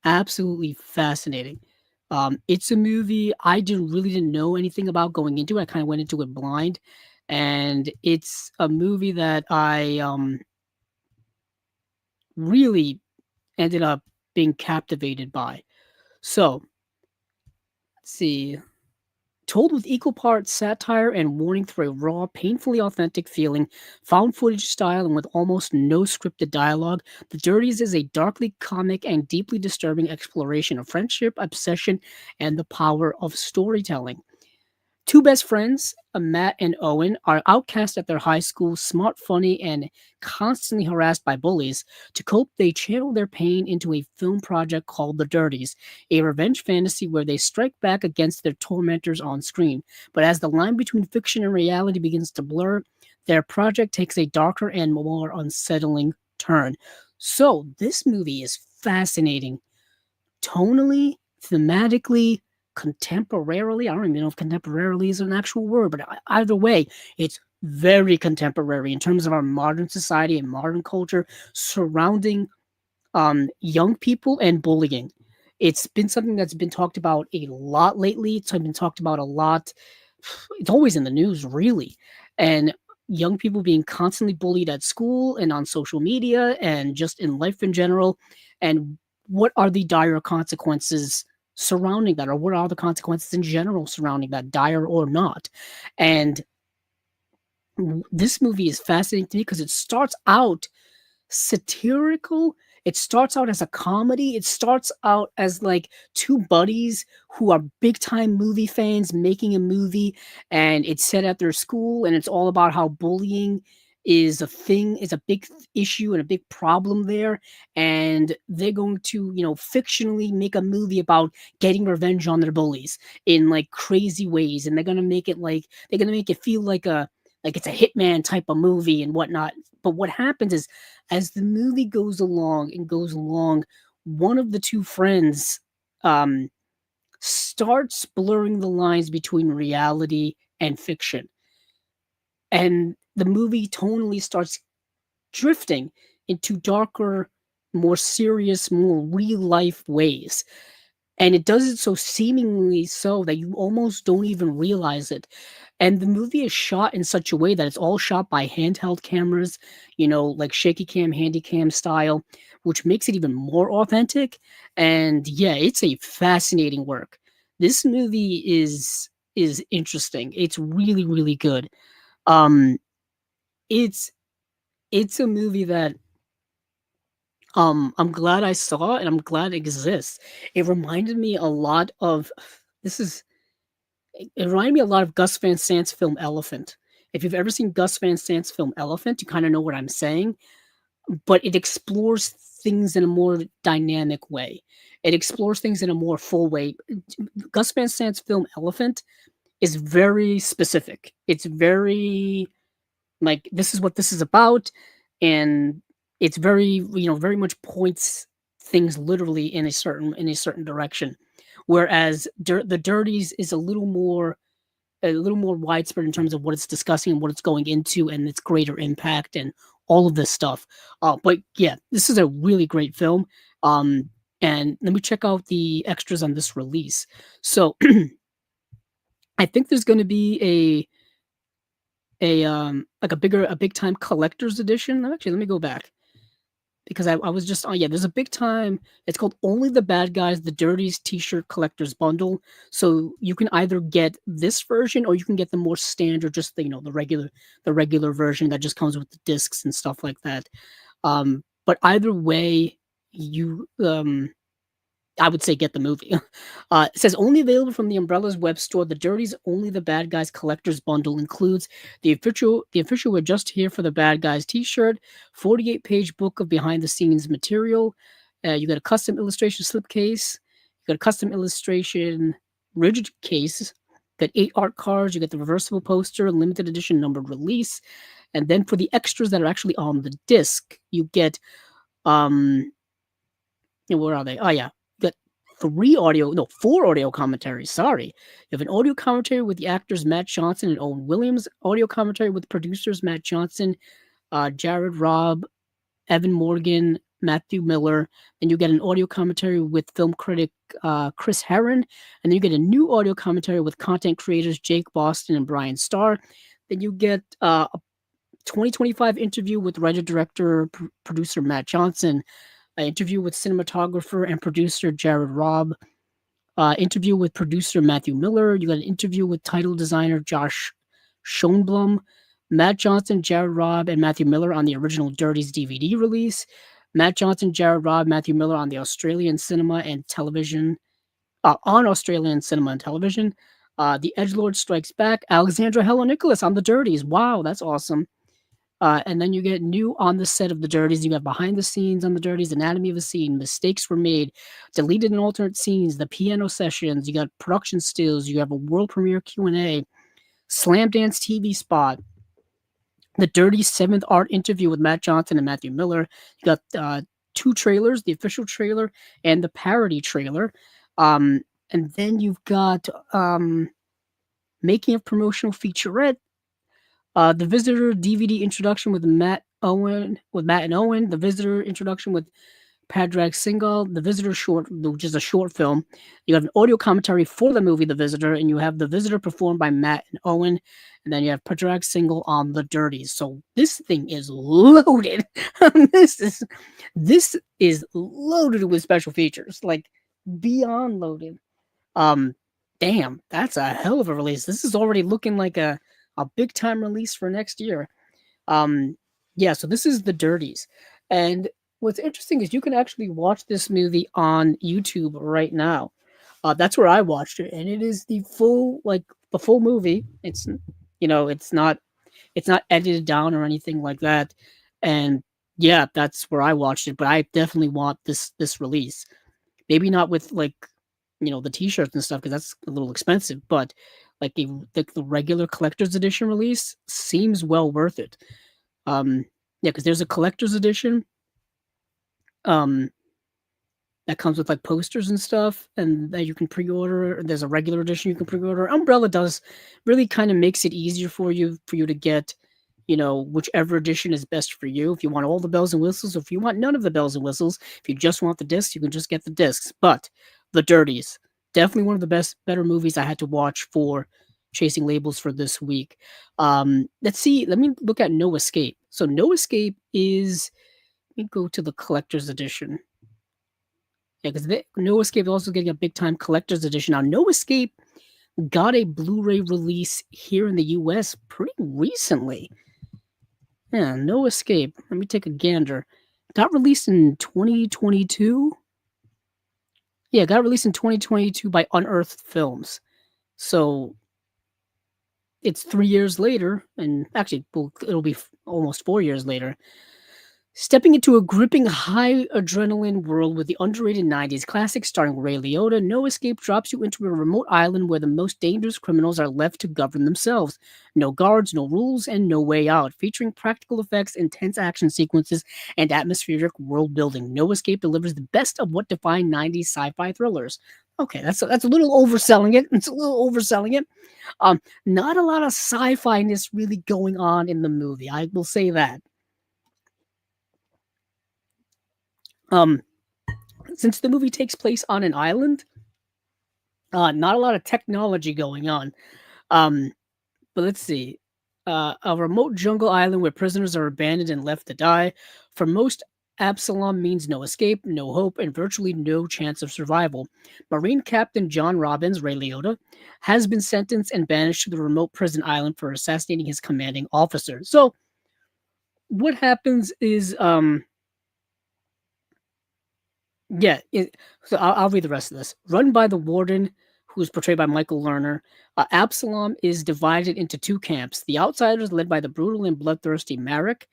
absolutely fascinating. It's a movie I didn't know anything about going into it. I kind of went into it blind, and it's a movie that I really ended up being captivated by. So let's see. Told with equal parts satire and warning through a raw, painfully authentic feeling, found footage style, and with almost no scripted dialogue, The Dirties is a darkly comic and deeply disturbing exploration of friendship, obsession, and the power of storytelling. Two best friends, Matt and Owen, are outcast at their high school, smart, funny, and constantly harassed by bullies. To cope, they channel their pain into a film project called The Dirties, a revenge fantasy where they strike back against their tormentors on screen. But as the line between fiction and reality begins to blur, their project takes a darker and more unsettling turn. So, this movie is fascinating tonally, thematically, contemporarily. I don't even know if contemporarily is an actual word, but either way, it's very contemporary in terms of our modern society and modern culture surrounding young people and bullying. It's been something that's been talked about a lot lately. It's been talked about a lot. It's always in the news, really. And young people being constantly bullied at school and on social media and just in life in general. And what are the dire consequences surrounding that, or what are the consequences in general surrounding that, dire or not? And this movie is fascinating to me because it starts out satirical. It starts out as a comedy. It starts out as like two buddies who are big time movie fans making a movie, and it's set at their school, and it's all about how bullying is a thing, is a big issue and a big problem there. And they're going to, fictionally make a movie about getting revenge on their bullies in like crazy ways. And they're gonna make it feel like it's a hitman type of movie and whatnot. But what happens is, as the movie goes along, one of the two friends um, starts blurring the lines between reality and fiction. And the movie tonally starts drifting into darker, more serious, more real life ways. And it does it so seemingly so that you almost don't even realize it. And the movie is shot in such a way that it's all shot by handheld cameras, like shaky cam, handy cam style, which makes it even more authentic. And yeah, it's a fascinating work. This movie is interesting. It's really, really good. Um it's it's a movie that I'm glad I saw and I'm glad it exists. It reminded me a lot of this is it reminded me a lot of Gus Van Sant's film Elephant. If you've ever seen Gus Van Sant's film Elephant, you kind of know what I'm saying, but it explores things in a more dynamic way. It explores things in a more full way. Gus Van Sant's film Elephant is very specific. It's very like this is what this is about, and it's very much points things literally in a certain direction. Whereas The Dirties is a little more a little more widespread in terms of what it's discussing and what it's going into and its greater impact and all of this stuff. But yeah, this is a really great film. And let me check out the extras on this release. So I think there's going to be like a big time collector's edition. Actually, let me go back because I was just, oh yeah, there's a big time. It's called Only the Bad Guys, the Dirties T-shirt collector's bundle. So you can either get this version or you can get the more standard, just the, the regular version that just comes with the discs and stuff like that. But either way, you I would say get the movie. It says only available from the Umbrella's web store. The Dirties Only the Bad Guys collector's bundle includes the official We're Just Here for the Bad Guys T-shirt, 48-page book of behind the scenes material. You got a custom illustration slipcase. You got a custom illustration rigid case. Got 8 art cards. You got the reversible poster, limited edition numbered release, and then for the extras that are actually on the disc, you get where are they? Oh yeah, got 4 audio commentaries. Sorry. You have an audio commentary with the actors Matt Johnson and Owen Williams, audio commentary with producers Matt Johnson, Jared Robb, Evan Morgan, Matthew Miller. Then you get an audio commentary with film critic Chris Herron. And then you get a new audio commentary with content creators Jake Boston and Brian Starr. Then you get a 2025 interview with writer-director, producer Matt Johnson, an interview with cinematographer and producer Jared Robb, interview with producer Matthew Miller. You got an interview with title designer Josh Schoenblum, Matt Johnson, Jared Robb, and Matthew Miller on the original Dirties DVD release. Matt Johnson, Jared Robb, Matthew Miller on the Australian cinema and television, on Australian cinema and television. The Edgelord Strikes Back, Alexandra Hello Nicholas on the Dirties. Wow, that's awesome. And then you get new on the set of the Dirties. You have behind the scenes on the Dirties, anatomy of a scene, mistakes were made, deleted and alternate scenes, the piano sessions. You got production stills. You have a world premiere Q&A, slam dance TV spot, the Dirty 7th art interview with Matt Johnson and Matthew Miller. You got 2 trailers, the official trailer and the parody trailer. And then you've got making of promotional featurette, the Visitor DVD introduction with Matt and Owen, the Visitor introduction with Padraig Singal, the Visitor short, which is a short film. You have an audio commentary for the movie The Visitor, and you have The Visitor performed by Matt and Owen, and then you have Padraig Singal on The Dirties. So this thing is loaded. this is loaded with special features, like beyond loaded. Damn, that's a hell of a release. This is already looking like a big time release for next year. Yeah, so this is The Dirties. And what's interesting is you can actually watch this movie on YouTube right now. That's where I watched it, and it is the full movie. It's it's not edited down or anything like that. And yeah, that's where I watched it, but I definitely want this release. Maybe not with the t-shirts and stuff because that's a little expensive, but the regular collector's edition release seems well worth it. Yeah, because there's a collector's edition that comes with posters and stuff, and that you can pre-order. There's a regular edition you can pre-order. Umbrella does really kind of makes it easier for you to get whichever edition is best for you. If you want all the bells and whistles, or if you want none of the bells and whistles, if you just want the discs, you can just get the discs. But The Dirties, definitely one of the better movies I had to watch for Chasing Labels for this week. Let's see. Let me look at No Escape. So No Escape is, let me go to the collector's edition. Yeah, because No Escape is also getting a big time collector's edition. Now, No Escape got a Blu-ray release here in the US pretty recently. Yeah, No Escape. Let me take a gander. Got released in 2022. Yeah, got released in 2022 by Unearthed Films. So it's 3 years later, and actually, it'll be almost 4 years later. Stepping into a gripping high adrenaline world with the underrated 90s classic starring Ray Liotta, No Escape drops you into a remote island where the most dangerous criminals are left to govern themselves. No guards, no rules, and no way out. Featuring practical effects, intense action sequences, and atmospheric world building, No Escape delivers the best of what defined 90s sci-fi thrillers. Okay, that's a little overselling it. It's a little overselling it. Not a lot of sci-fi-ness really going on in the movie. I will say that. Um, since the movie takes place on an island, not a lot of technology going on. Um, but let's see. A remote jungle island where prisoners are abandoned and left to die. For most, Absalom means no escape, no hope, and virtually no chance of survival. Marine Captain John Robbins, Ray Liotta, has been sentenced and banished to the remote prison island for assassinating his commanding officer. So, what happens is, yeah, so I'll read the rest of this. Run by the warden, who's portrayed by Michael Lerner, Absalom is divided into two camps. The outsiders, led by the brutal and bloodthirsty Marek,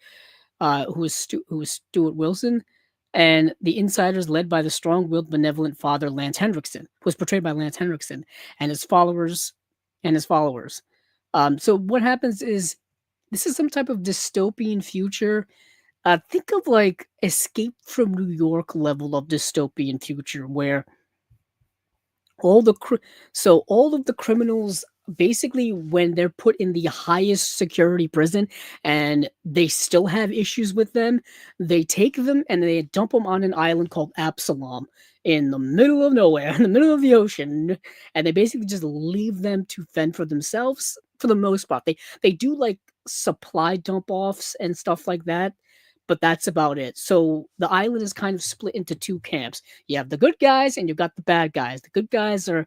who is Stuart Wilson, and the insiders, led by the strong-willed, benevolent father Lance Henriksen, who is portrayed by Lance Henriksen, and his followers. So what happens is this is some type of dystopian future. Think of like Escape from New York level of dystopian future, where all the all of the criminals, basically, when they're put in the highest security prison and they still have issues with them, they take them and they dump them on an island called Absalom in the middle of nowhere, in the middle of the ocean, and they basically just leave them to fend for themselves for the most part. They do like supply dump offs and stuff like that, but that's about it. So the island is kind of split into two camps. You have the good guys and you've got the bad guys. The good guys are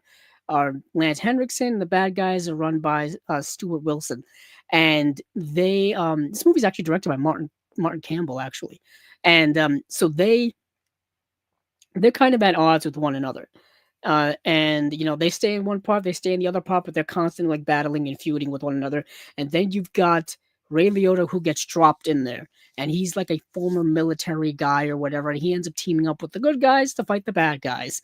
Lance Henriksen. The bad guys are run by Stuart Wilson, and they this movie is actually directed by Martin Campbell, actually, and so they're kind of at odds with one another. And they stay in one part, they stay in the other part, but they're constantly like battling and feuding with one another. And then you've got Ray Liotta, who gets dropped in there, and he's like a former military guy or whatever, and he ends up teaming up with the good guys to fight the bad guys.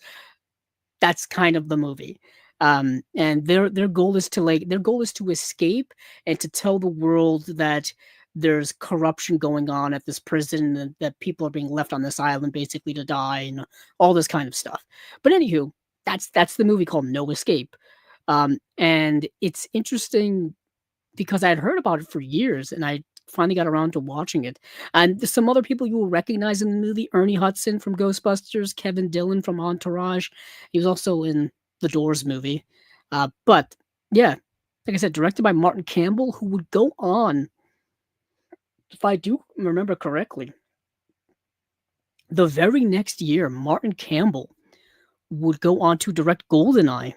That's kind of the movie. And their goal is to escape and to tell the world that there's corruption going on at this prison, and that people are being left on this island basically to die and all this kind of stuff. But anywho, that's the movie called No Escape. And it's interesting because I had heard about it for years, and I finally got around to watching it. And there's some other people you will recognize in the movie: Ernie Hudson from Ghostbusters, Kevin Dillon from Entourage. He was also in the Doors movie. But yeah, like I said, directed by Martin Campbell, who would go on, if I do remember correctly, the very next year, Martin Campbell would go on to direct Goldeneye.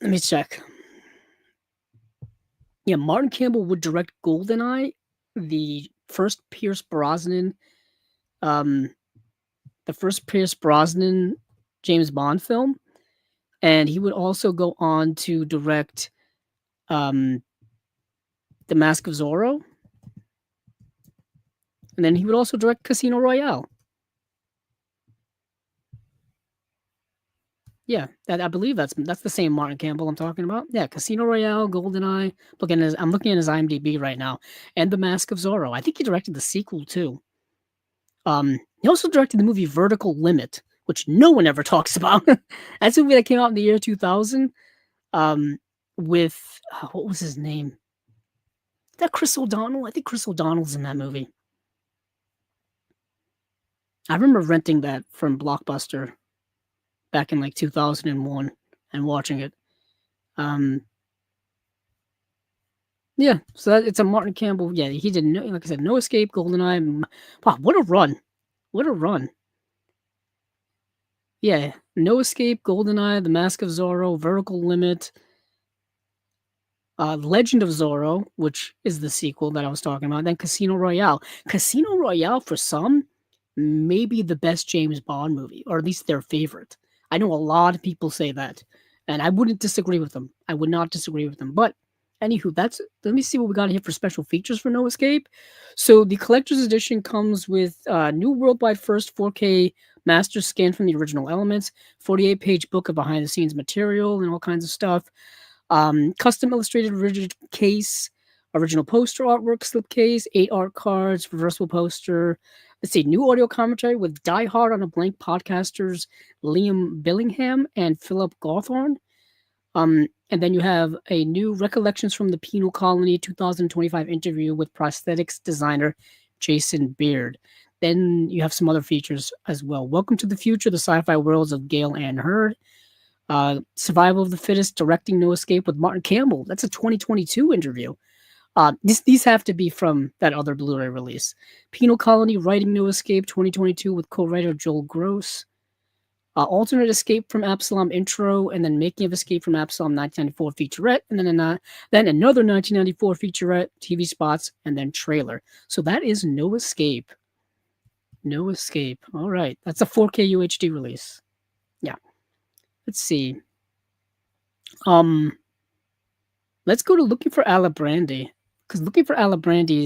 Let me check. Yeah, Martin Campbell would direct Goldeneye, the first Pierce Brosnan, um, James Bond film, and he would also go on to direct, The Mask of Zorro, and then he would also direct Casino Royale. Yeah, I believe that's the same Martin Campbell I'm talking about. Yeah, Casino Royale, Goldeneye. I'm looking at his IMDb right now, and The Mask of Zorro. I think he directed the sequel too. He also directed the movie Vertical Limit, which no one ever talks about. That's a movie that came out in the year 2000. With what was his name? Is that Chris O'Donnell? I think Chris O'Donnell's in that movie. I remember renting that from Blockbuster back in like 2001 and watching it. Yeah, so it's a Martin Campbell. Yeah, he did like I said, No Escape, Goldeneye. Wow, what a run! What a run! Yeah, No Escape, Goldeneye, The Mask of Zorro, Vertical Limit, Legend of Zorro, which is the sequel that I was talking about. Then Casino Royale. Casino Royale, for some, may be the best James Bond movie, or at least their favorite. I know a lot of people say that, and I wouldn't disagree with them. I would not disagree with them. But anywho, let me see what we got here for special features for No Escape. So the collector's edition comes with new worldwide first 4K master scan from the original elements, 48-page book of behind the scenes material and all kinds of stuff. Custom illustrated rigid case, Original poster artwork slipcase, 8 art cards, reversible poster. Let's see, new audio commentary with Die Hard on a Blank podcasters Liam Billingham and Philip Gawthorne. And then you have a new Recollections from the Penal Colony 2025 interview with prosthetics designer Jason Beard. Then you have some other features as well. Welcome to the Future, the sci-fi worlds of Gail Ann Hurd. Survival of the Fittest, Directing No Escape with Martin Campbell. That's a 2022 interview. These have to be from that other Blu-ray release. Penal Colony, Writing No Escape 2022 with co-writer Joel Gross. Alternate Escape from Absalom intro, and then Making of Escape from Absalom 1994 featurette, and then another 1994 featurette, TV spots, and then trailer. So that is No Escape. No Escape. All right. That's a 4K UHD release. Yeah. Let's see. Let's go to Looking for Alibrandi, because Looking for Alibrandi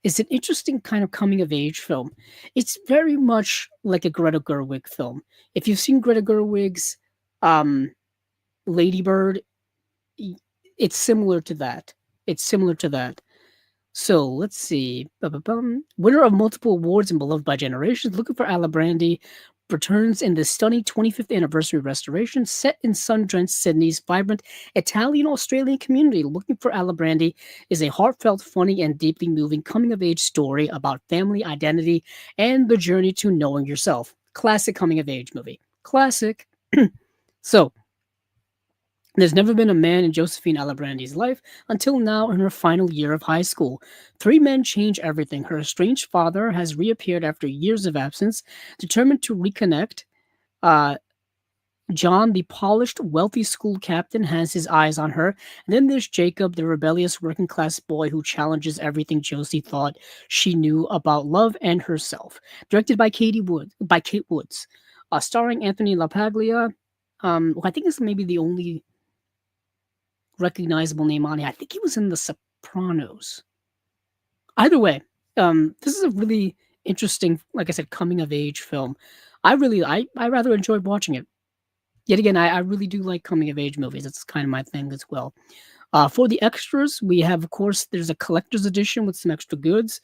is an interesting kind of coming of age film. It's very much like a Greta Gerwig film. If you've seen Greta Gerwig's Lady Bird, it's similar to that. So let's see. Winner of multiple awards and beloved by generations, Looking for Alibrandi returns in the stunning 25th anniversary restoration set in sun-drenched Sydney's vibrant Italian-Australian community. Looking for Alibrandi is a heartfelt, funny, and deeply moving coming-of-age story about family identity and the journey to knowing yourself. Classic coming-of-age movie. Classic. So, there's never been a man in Josephine Alibrandi's life until now in her final year of high school. 3 men change everything. Her estranged father has reappeared after years of absence, determined to reconnect. John, the polished, wealthy school captain, has his eyes on her. And then there's Jacob, the rebellious working-class boy who challenges everything Josie thought she knew about love and herself. Directed by Kate Woods. Starring Anthony LaPaglia, who I think is maybe the only recognizable name on it. I think he was in The Sopranos. Either way, this is a really interesting, like I said, coming of age film. I rather enjoyed watching it. Yet again, I really do like coming of age movies. That's kind of my thing as well. For the extras, we have, of course, there's a collector's edition with some extra goods.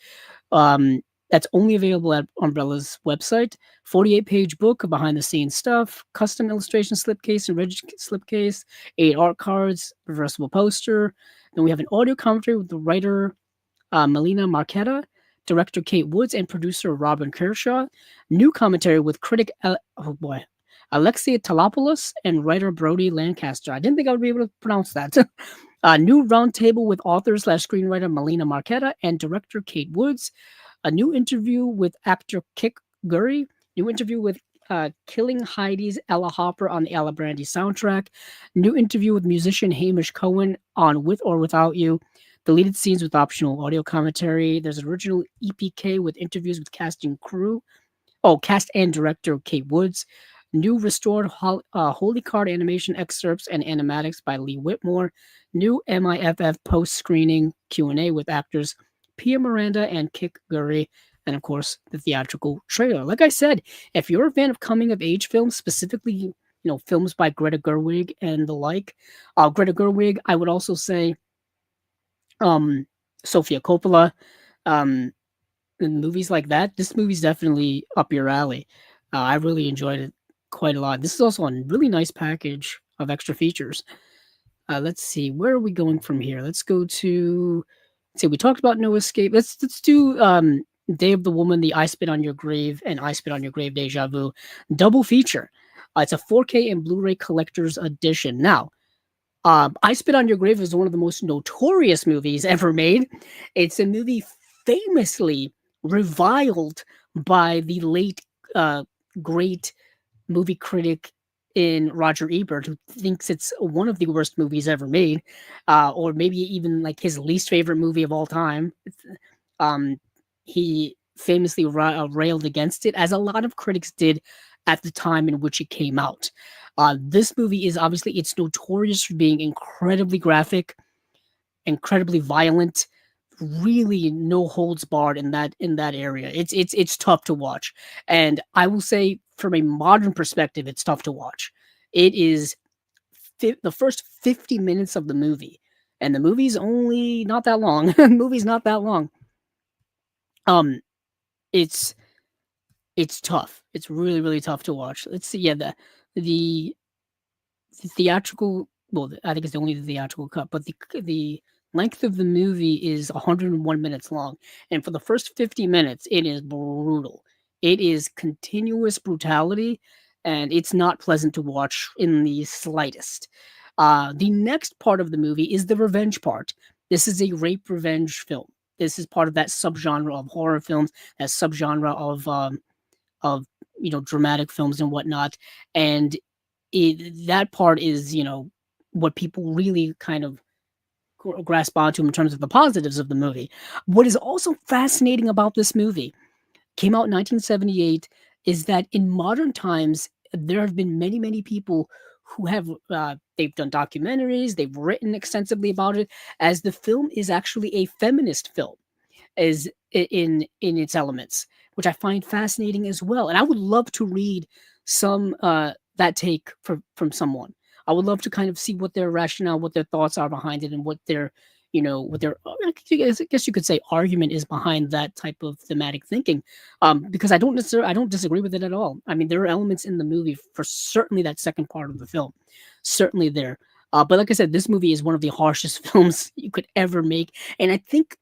That's only available at Umbrella's website. 48-page book of behind-the-scenes stuff, custom illustration slipcase and rigid slipcase, 8 art cards, reversible poster. Then we have an audio commentary with the writer Melina Marchetta, director Kate Woods, and producer Robin Kershaw. New commentary with critic Alexia Talopoulos and writer Brody Lancaster. I didn't think I would be able to pronounce that. New roundtable with author/screenwriter Melina Marchetta and director Kate Woods. A new interview with actor Kik Gurry. New interview with Killing Heidi's Ella Hopper on the Alibrandi soundtrack. New interview with musician Hamish Cohen on With or Without You. Deleted scenes with optional audio commentary. There's an original EPK with interviews with cast and director Kate Woods. New restored Holy Card animation excerpts and animatics by Lee Whitmore. New MIFF post-screening Q&A with actors Pia Miranda and Kik Gurry, and of course the theatrical trailer. Like I said, if you're a fan of coming of age films, specifically films by Greta Gerwig and the like, Greta Gerwig, I would also say Sofia Coppola, and movies like that. This movie's definitely up your alley. I really enjoyed it quite a lot. This is also a really nice package of extra features. Let's see, where are we going from here? Let's go to. See, we talked about No Escape. Let's do Day of the Woman, the I Spit on Your Grave, and I Spit on Your Grave Deja Vu double feature. It's a 4K and Blu-ray collector's edition. Now, I Spit on Your Grave is one of the most notorious movies ever made. It's a movie famously reviled by the late great movie critic in Roger Ebert, who thinks it's one of the worst movies ever made, or maybe even like his least favorite movie of all time. He famously railed against it, as a lot of critics did at the time in which it came out. This movie is obviously, it's notorious for being incredibly graphic, incredibly violent, really no holds barred in that area. It's tough to watch, and I will say, from a modern perspective, it's tough to watch. It is the first 50 minutes of the movie and the movie's only not that long. The movie's not that long. Um, it's it's tough. It's really, really tough to watch. Let's see. Yeah, the theatrical. Well, I think it's only the theatrical cut, but the length of the movie is 101 minutes long, and for the first 50 minutes, it is brutal. It is continuous brutality, and it's not pleasant to watch in the slightest. The next part of the movie is the revenge part. This is a rape revenge film. This is part of that subgenre of horror films, that subgenre of dramatic films and whatnot, and that part is what people really kind of grasp onto in terms of the positives of the movie. What is also fascinating about this movie, came out in 1978, is that in modern times there have been many, many people who have they've done documentaries, they've written extensively about it, as the film is actually a feminist film is in its elements, which I find fascinating as well. And I would love to read some that take from someone. I would love to kind of see what their rationale, what their thoughts are behind it, and what their what their I guess you could say argument is behind that type of thematic thinking. Because I don't disagree with it at all. I mean, there are elements in the movie for certainly that second part of the film, certainly there. But like I said, this movie is one of the harshest films you could ever make, and I think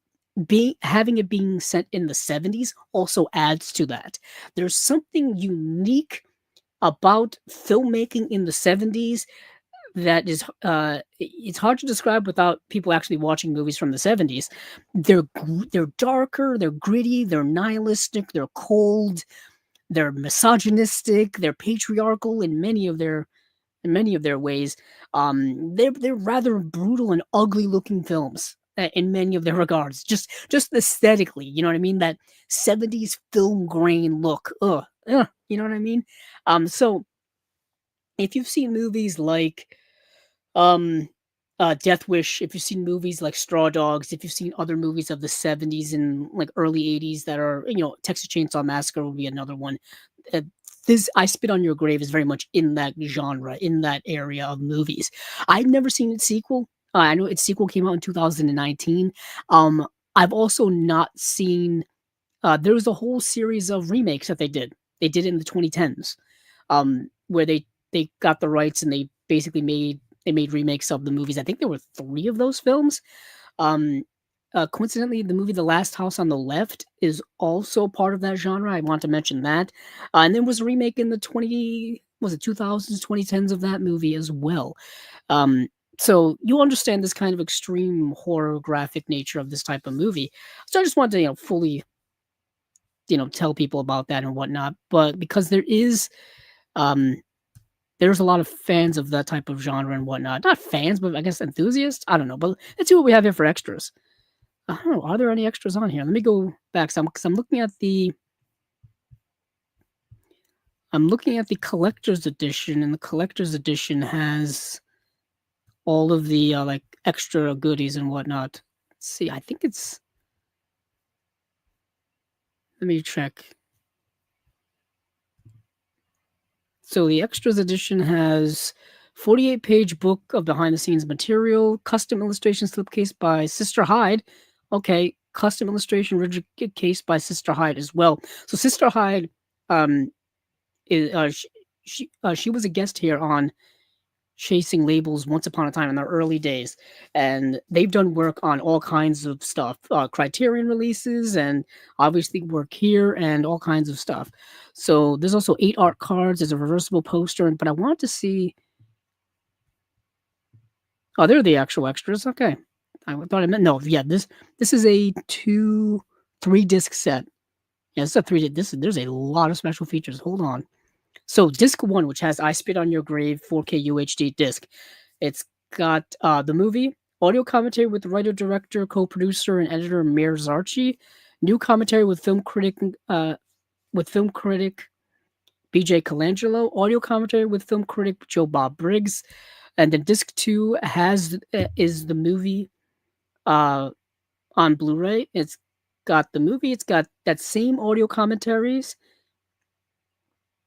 being having it being set in the 70s also adds to that. There's something unique about filmmaking in the 70s that is it's hard to describe without people actually watching movies from the 70s. They're darker, they're gritty, they're nihilistic, they're cold, they're misogynistic, they're patriarchal in many of their ways. They're rather brutal and ugly looking films in many of their regards. Just aesthetically, you know what I mean? That 70s film grain look. You know what I mean? So if you've seen movies like um Death Wish, if you've seen movies like Straw Dogs, if you've seen other movies of the 70s and like early 80s that are, Texas Chainsaw Massacre would be another one. Uh, this I Spit on Your Grave is very much in that genre, in that area of movies. I've never seen its sequel. I know its sequel came out in 2019. Um, I've also not seen. There was a whole series of remakes that they did. They did it in the 2010s, where they got the rights and they made remakes of the movies. I think there were three of those films. Um, Coincidentally, the movie The Last House on the Left is also part of that genre. I want to mention that. And there was a remake in the 2000s, 2010s of that movie as well. Um, so you understand this kind of extreme horror graphic nature of this type of movie. So I just wanted to, fully, tell people about that and whatnot. But because um, there's a lot of fans of that type of genre and whatnot. Not fans, but I guess enthusiasts. I don't know. But let's see what we have here for extras. I don't know. Are there any extras on here? Let me go back some because I'm looking at the collector's edition, and the collector's edition has all of the like extra goodies and whatnot. Let's see. I think it's. Let me check. So the extras edition has 48-page book of behind the scenes material, custom illustration slipcase by Sister Hyde. Okay, custom illustration rigid case by Sister Hyde as well. So Sister Hyde, um, is she was a guest here on Chasing Labels once upon a time in their early days, and they've done work on all kinds of stuff, Criterion releases, and obviously work here and all kinds of stuff. So there's also 8 art cards. There's a reversible poster, but I want to see. Oh, they're the actual extras. Okay, I thought I meant no. Yeah, this is a 3 disc set. Yeah, it's a 3. There's a lot of special features. Hold on. So disc 1, which has I Spit on Your Grave 4K UHD disc, it's got the movie, audio commentary with writer, director, co-producer, and editor Mir Zarchi, new commentary with film critic BJ Colangelo, audio commentary with film critic Joe Bob Briggs, and then disc 2 is the movie on Blu-ray. It's got the movie, it's got that same audio commentaries.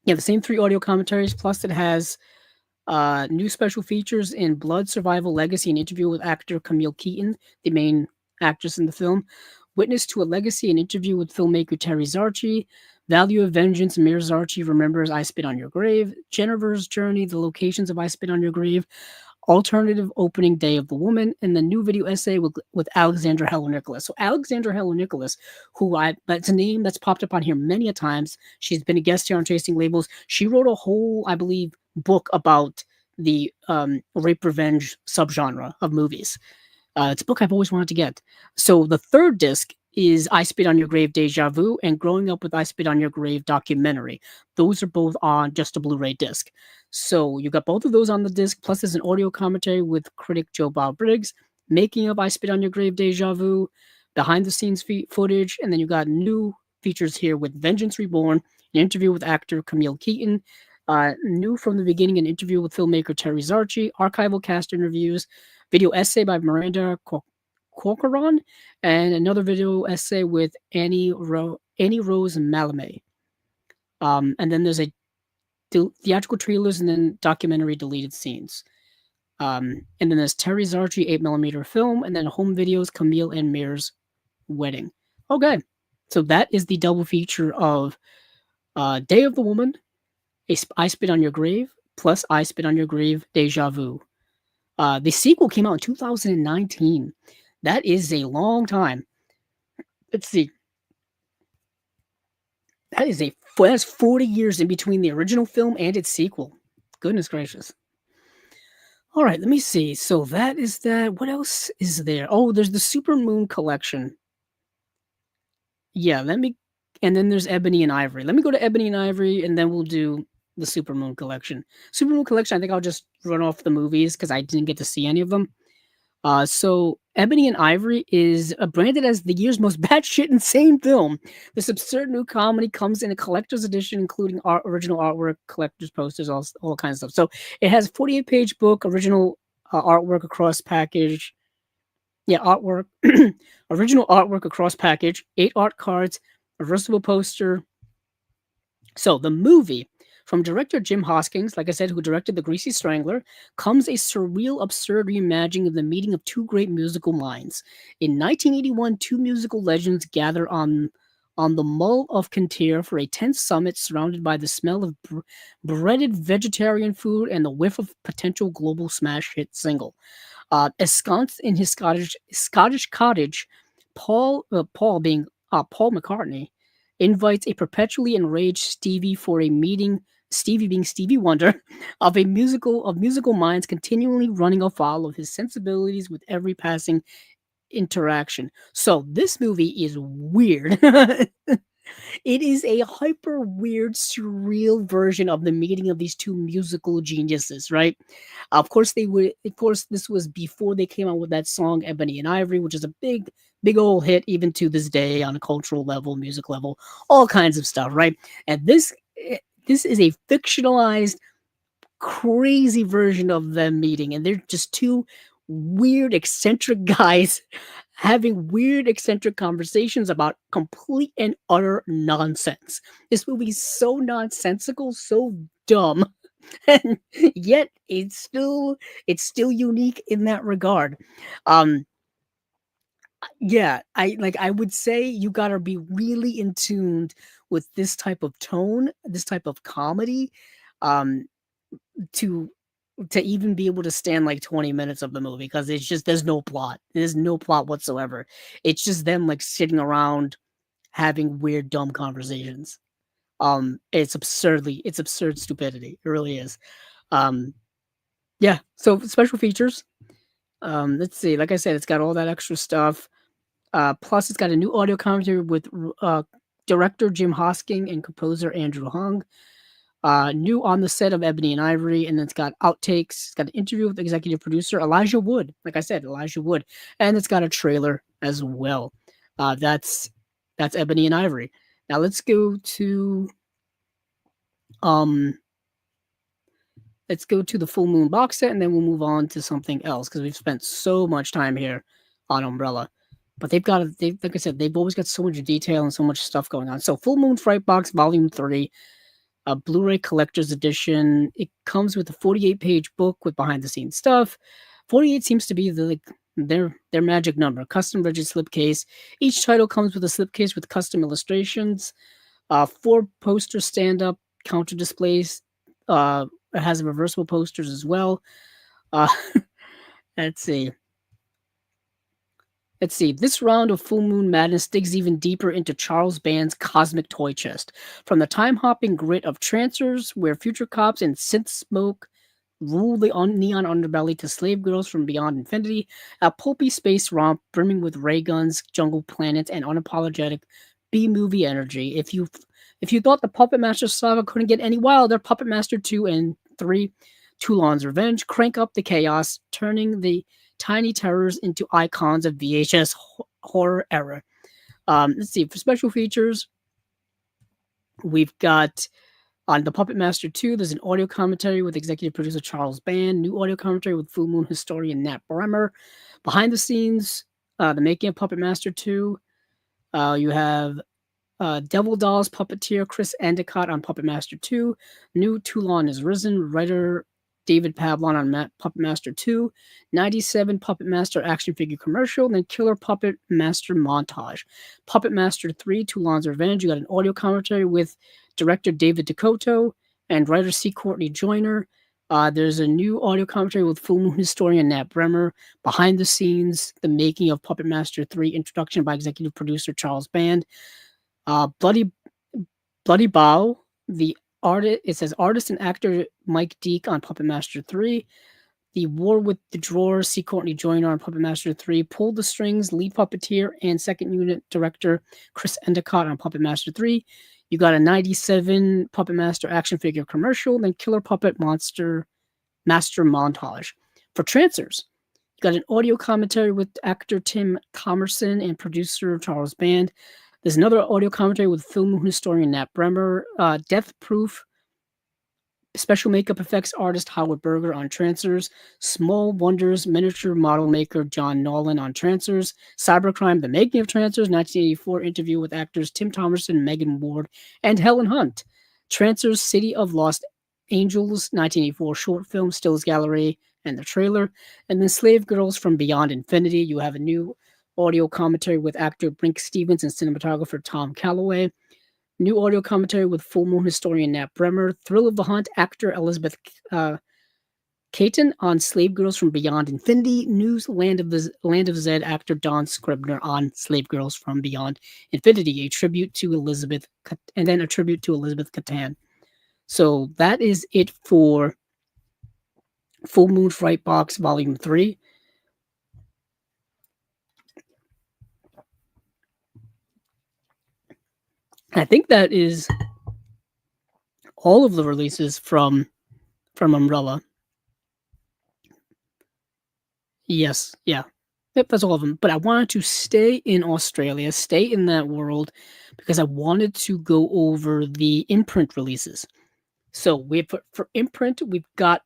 Yeah, the same 3 audio commentaries, plus it has New special features in Blood Survival Legacy, an interview with actor Camille Keaton, the main actress in the film. Witness to a Legacy, an interview with filmmaker Terry Zarchi. Value of Vengeance, Mir Zarchi remembers I Spit on Your Grave. Jennifer's Journey, the locations of I Spit on Your Grave. Alternative opening day of the woman, and the new video essay with Alexandra Heller Nicholas. So Alexandra Heller Nicholas, that's a name that's popped up on here many a times. She's been a guest here on Chasing Labels. She wrote a whole, I believe, book about the rape revenge subgenre of movies. It's a book I've always wanted to get. So the third disc is I Spit on Your Grave Deja Vu and Growing Up with I Spit on Your Grave documentary. Those are both on just a Blu-ray disc. So you got both of those on the disc, plus there's an audio commentary with critic Joe Bob Briggs, making of I Spit on Your Grave Deja Vu, behind the scenes footage, and then you got new features here with Vengeance Reborn, an interview with actor Camille Keaton, new from the beginning, an interview with filmmaker Terry Zarchi, archival cast interviews, video essay by Miranda Corcoran, and another video essay with Annie Rose Malame. And then there's a theatrical trailers and then documentary deleted scenes. And then there's Terry Zarchi 8mm film, and then home videos, Camille and Mir's wedding. Okay, so that is the double feature of Day of the Woman, I Spit on Your Grave, plus I Spit on Your Grave Deja Vu. The sequel came out in 2019. That is a long time. Let's see. That's 40 years in between the original film and its sequel. Goodness gracious. All right, let me see. So that is that. What else is there? Oh, there's the Supermoon collection. Yeah, and then there's Ebony and Ivory. Let me go to Ebony and Ivory, and then we'll do the Supermoon collection. Supermoon collection, I think I'll just run off the movies because I didn't get to see any of them. So Ebony and Ivory is branded as the year's most batshit insane film. This absurd new comedy comes in a collector's edition, including original artwork, collector's posters, all kinds of stuff. So it has a 48-page book, original artwork across package. Yeah, artwork, original artwork across package, 8 art cards, reversible poster. So the movie, from director Jim Hoskins, like I said, who directed The Greasy Strangler, comes a surreal, absurd reimagining of the meeting of two great musical minds. In 1981, two musical legends gather on the Mull of Kintyre for a tense summit surrounded by the smell of breaded vegetarian food and the whiff of potential global smash hit single. Ensconced in his Scottish cottage, Paul McCartney, invites a perpetually enraged Stevie for a meeting. Stevie being Stevie Wonder, of musical minds continually running afoul of his sensibilities with every passing interaction. So this movie is weird. It is a hyper weird, surreal version of the meeting of these two musical geniuses, right? Of course, this was before they came out with that song Ebony and Ivory, which is a big old hit even to this day on a cultural level, music level, all kinds of stuff, right? And this is a fictionalized, crazy version of them meeting, and they're just two weird, eccentric guys having weird, eccentric conversations about complete and utter nonsense. This movie is so nonsensical, so dumb, and yet it's still unique in that regard. Yeah, I would say you gotta be really in tune with this type of tone, this type of comedy, to even be able to stand like 20 minutes of the movie, because it's just there's no plot. There's no plot whatsoever. It's just them like sitting around having weird, dumb conversations. It's absurd stupidity. It really is. Yeah. So special features. Let's see. Like I said, it's got all that extra stuff. Plus, it's got a new audio commentary with director Jim Hosking and composer Andrew Hung. New on the set of Ebony and Ivory, and then it's got outtakes. It's got an interview with executive producer Elijah Wood. Like I said, Elijah Wood, and it's got a trailer as well. That's Ebony and Ivory. Now let's go to the Full Moon box set, and then we'll move on to something else because we've spent so much time here on Umbrella. But like I said, they've always got so much detail and so much stuff going on. So Full Moon Fright Box Volume 3. a Blu-ray collector's edition. It comes with a 48-page book with behind-the-scenes stuff. 48 seems to be their magic number. Custom rigid slipcase. Each title comes with a slipcase with custom illustrations. 4 poster stand-up counter displays. It has reversible posters as well. Uh, let's see. Let's see. This round of Full Moon Madness digs even deeper into Charles Band's cosmic toy chest. From the time-hopping grit of Trancers, where future cops and synth smoke rule the neon underbelly, to Slave Girls from Beyond Infinity, a pulpy space romp brimming with ray guns, jungle planets, and unapologetic B-movie energy. If you thought the Puppet Master saga couldn't get any wilder, Puppet Master 2 and 3, Toulon's Revenge, crank up the chaos, turning the tiny terrors into icons of VHS horror era. Let's see, for special features, we've got on the Puppet Master 2, there's an audio commentary with executive producer Charles Band, new audio commentary with Full Moon historian Nat Bremer. Behind the scenes, the making of Puppet Master 2, you have Devil Dolls puppeteer Chris Endicott on Puppet Master 2, new Toulon is Risen, writer David Pavlon on Puppet Master 2, 97 Puppet Master action figure commercial, then Killer Puppet Master montage. Puppet Master 3, Toulon's Revenge, you got an audio commentary with director David DeCoto and writer C. Courtney Joyner. There's a new audio commentary with Full Moon historian Nat Bremer. Behind the scenes, the making of Puppet Master 3, introduction by executive producer Charles Band. Bloody Bow, it says artist and actor Mike Deek on Puppet Master 3. The War with the Drawers, C. Courtney Joyner on Puppet Master 3. Pull the Strings, lead puppeteer and second unit director Chris Endicott on Puppet Master 3. You got a 97 Puppet Master action figure commercial, then Killer Puppet Master montage. For Trancers, you got an audio commentary with actor Tim Thomerson and producer Charles Band. There's another audio commentary with film historian Nat Bremer. Death Proof, special makeup effects artist Howard Berger on Trancers. Small Wonders, miniature model maker John Nolan on Trancers. Cybercrime, the making of Trancers, 1984 interview with actors Tim Thomerson, Megan Ward, and Helen Hunt. Trancers, City of Lost Angels, 1984 short film, Stills Gallery, and the trailer. And then Slave Girls from Beyond Infinity. You have a new audio commentary with actor Brink Stevens and cinematographer Tom Calloway. New audio commentary with Full Moon historian Nat Bremer. Thrill of the Hunt, actor Elizabeth Caton on Slave Girls from Beyond Infinity. News Land of Zed, actor Don Scribner on Slave Girls from Beyond Infinity. A tribute to Elizabeth, and then a tribute to Elizabeth Catan. So that is it for Full Moon Fright Box Volume 3. I think that is all of the releases from Umbrella. Yes, yeah. Yep, that's all of them. But I wanted to stay in Australia, stay in that world, because I wanted to go over the Imprint releases. So for Imprint, we've got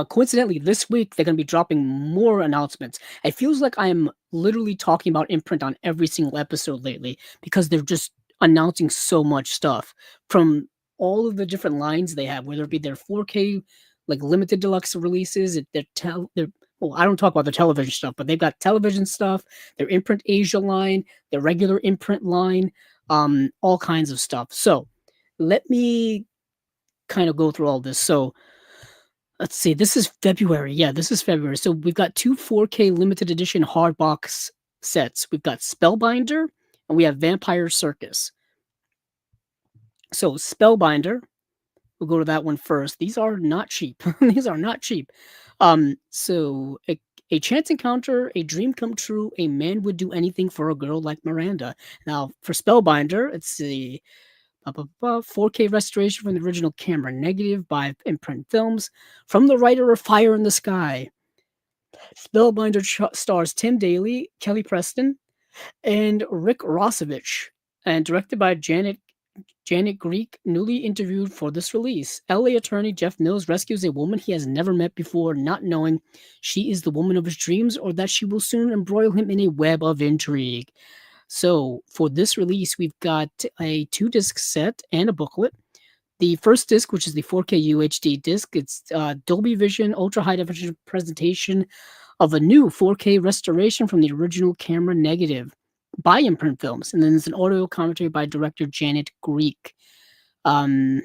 coincidentally, this week they're going to be dropping more announcements. It feels like I'm literally talking about Imprint on every single episode lately because they're just announcing so much stuff from all of the different lines they have, whether it be their 4K like limited deluxe releases. Well, I don't talk about the television stuff, but they've got television stuff, their Imprint Asia line, their regular Imprint line, all kinds of stuff. So let me kind of go through all this. So let's see, this is February. Yeah, this is February. So we've got 2 4K limited edition hardbox sets. We've got Spellbinder and we have Vampire Circus. So Spellbinder, we'll go to that one first. These are not cheap. These are not cheap. So a chance encounter, a dream come true, a man would do anything for a girl like Miranda. Now, for Spellbinder, it's the 4K restoration from the original camera negative by Imprint Films. From the writer of Fire in the Sky, Spellbinder stars Tim Daly, Kelly Preston, and Rick Rossovich, and directed by Janet Greek, newly interviewed for this release. LA attorney Jeff Mills rescues a woman he has never met before, not knowing she is the woman of his dreams or that she will soon embroil him in a web of intrigue. So for this release, we've got a 2-disc set and a booklet. The first disc, which is the 4K UHD disc, it's Dolby Vision Ultra High Definition presentation of a new 4K restoration from the original camera negative by Imprint Films, and then there's an audio commentary by director Janet Greek. Um,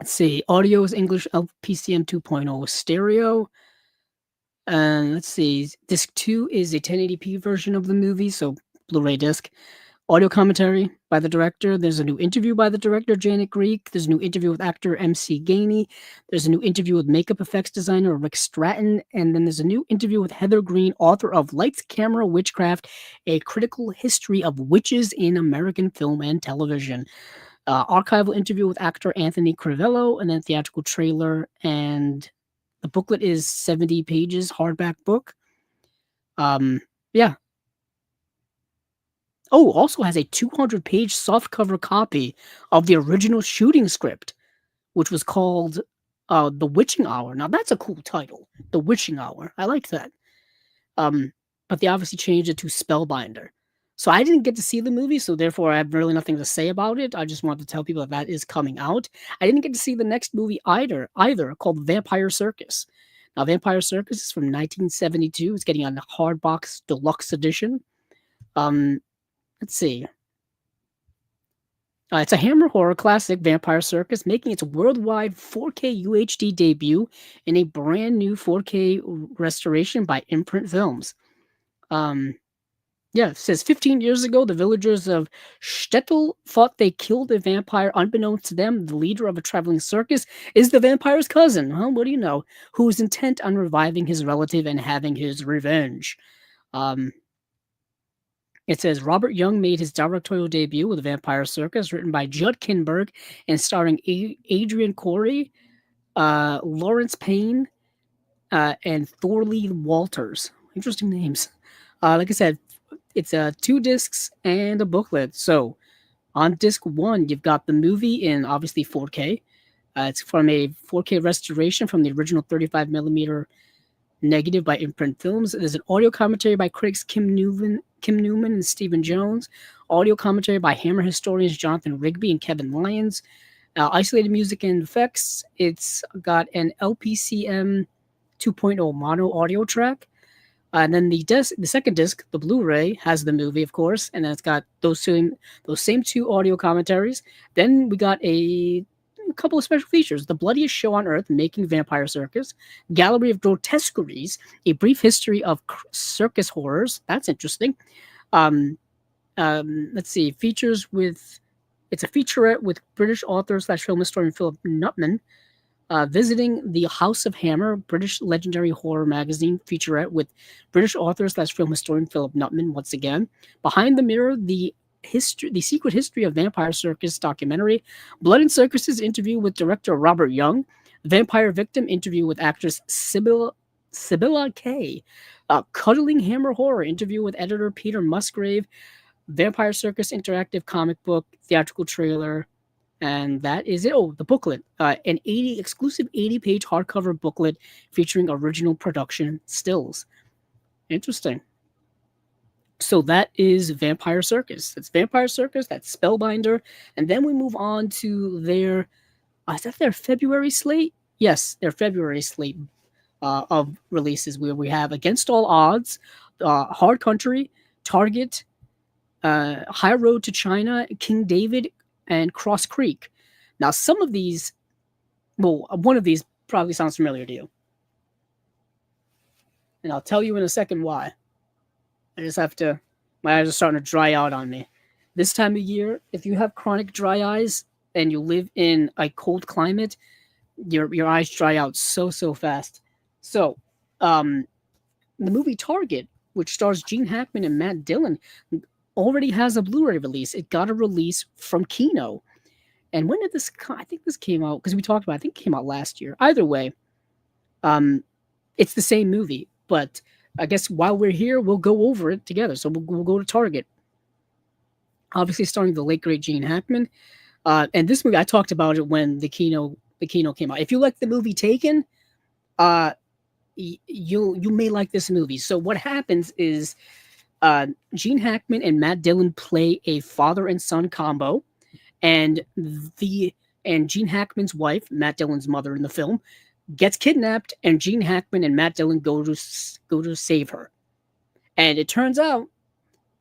let's see, audio is English LPCM 2.0 stereo. And let's see, disc 2 is a 1080p version of the movie, so Blu-ray disc. Audio commentary by the director. There's a new interview by the director, Janet Greek. There's a new interview with actor MC Gainey. There's a new interview with makeup effects designer Rick Stratton. And then there's a new interview with Heather Green, author of Lights, Camera, Witchcraft, A Critical History of Witches in American Film and Television. Archival interview with actor Anthony Crivello, and then theatrical trailer. And the booklet is 70 pages, hardback book. Yeah. Oh, also has a 200-page softcover copy of the original shooting script, which was called The Witching Hour. Now, that's a cool title, The Witching Hour. I like that. But they obviously changed it to Spellbinder. So I didn't get to see the movie, so therefore I have really nothing to say about it. I just wanted to tell people that is coming out. I didn't get to see the next movie either called Vampire Circus. Now, Vampire Circus is from 1972. It's getting a hardbox deluxe edition. Let's see. It's a Hammer horror classic, Vampire Circus, making its worldwide 4K UHD debut in a brand new 4K restoration by Imprint Films. Yeah, it says 15 years ago, the villagers of Stettel thought they killed a vampire. Unbeknownst to them, the leader of a traveling circus is the vampire's cousin. Well, what do you know? Who is intent on reviving his relative and having his revenge. It says Robert Young made his directorial debut with Vampire Circus, written by Judd Kinberg and starring Adrian Corey, Lawrence Payne, and Thorley Walters. Interesting names. Like I said, it's 2 discs and a booklet. So on disc 1, you've got the movie in obviously 4K. It's from a 4K restoration from the original 35mm negative by Imprint Films. There's an audio commentary by critics Kim Newman and Stephen Jones. Audio commentary by Hammer historians Jonathan Rigby and Kevin Lyons. Isolated music and effects. It's got an LPCM 2.0 mono audio track. And then the second disc, the Blu-ray, has the movie, of course, and then it's got those same 2 audio commentaries. Then we got a couple of special features: the bloodiest show on earth, making Vampire Circus; gallery of grotesqueries, a brief history of circus horrors. That's interesting. Let's see, features with. It's a featurette with British author / film historian Philip Nutman. Visiting the House of Hammer, British legendary horror magazine featurette with British author / film historian Philip Nutman once again. Behind the Mirror, the secret history of Vampire Circus documentary. Blood and Circuses interview with director Robert Young. Vampire Victim interview with actress Sibylla Kay. Cuddling Hammer Horror interview with editor Peter Musgrave. Vampire Circus interactive comic book, theatrical trailer. And that is it. Oh, the booklet. An exclusive 80-page hardcover booklet featuring original production stills. Interesting. So that is Vampire Circus. That's Vampire Circus. That's Spellbinder. And then we move on to their... is that their February slate? Yes, their February slate of releases, where we have Against All Odds, Hard Country, Target, High Road to China, King David, and Cross Creek. Now, some of these, one of these probably sounds familiar to you. And I'll tell you in a second why. I just have to, my eyes are starting to dry out on me. This time of year, if you have chronic dry eyes and you live in a cold climate, your eyes dry out so fast. So, the movie Target, which stars Gene Hackman and Matt Dillon, already has a Blu-ray release. It got a release from Kino. And when did this come? I think this came out, because we talked about it, I think it came out last year. Either way, it's the same movie. But I guess while we're here, we'll go over it together. So we'll go to Target. Obviously starring the late, great Gene Hackman. And this movie, I talked about it when the Kino came out. If you like the movie Taken, you may like this movie. So what happens is Gene Hackman and Matt Dillon play a father and son combo, and the and Gene Hackman's wife, Matt Dillon's mother in the film, gets kidnapped, and Gene Hackman and Matt Dillon go to save her. And it turns out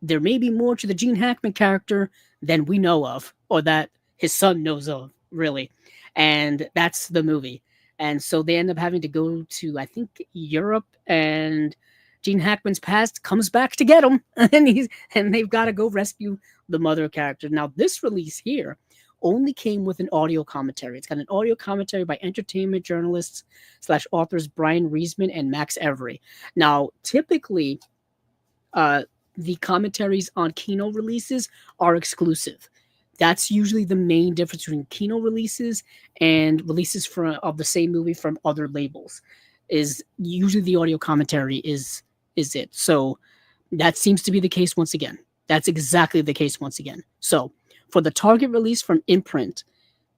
there may be more to the Gene Hackman character than we know of, or that his son knows of, really. And that's the movie. And so they end up having to go to, I think, Europe, and Gene Hackman's past comes back to get him, and they've got to go rescue the mother character. Now, this release here only came with an audio commentary. It's got an audio commentary by entertainment journalists / authors Brian Reisman and Max Every. Now, typically, the commentaries on Kino releases are exclusive. That's usually the main difference between Kino releases and releases of the same movie from other labels. Is usually the audio commentary is it. So that seems to be the case once again. That's exactly the case once again. So for the Target release from Imprint,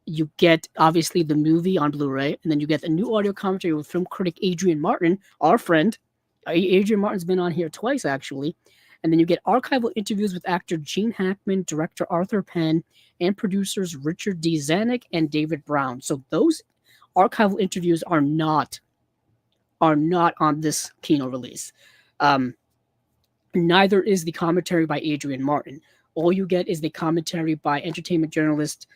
you get obviously the movie on Blu-ray, and then you get the new audio commentary with film critic Adrian Martin, our friend. Adrian Martin's been on here twice, actually. And then you get archival interviews with actor Gene Hackman, director Arthur Penn, and producers Richard D. Zanuck and David Brown. So those archival interviews are not on this Kino release. Neither is the commentary by Adrian Martin. All you get is the commentary by entertainment journalist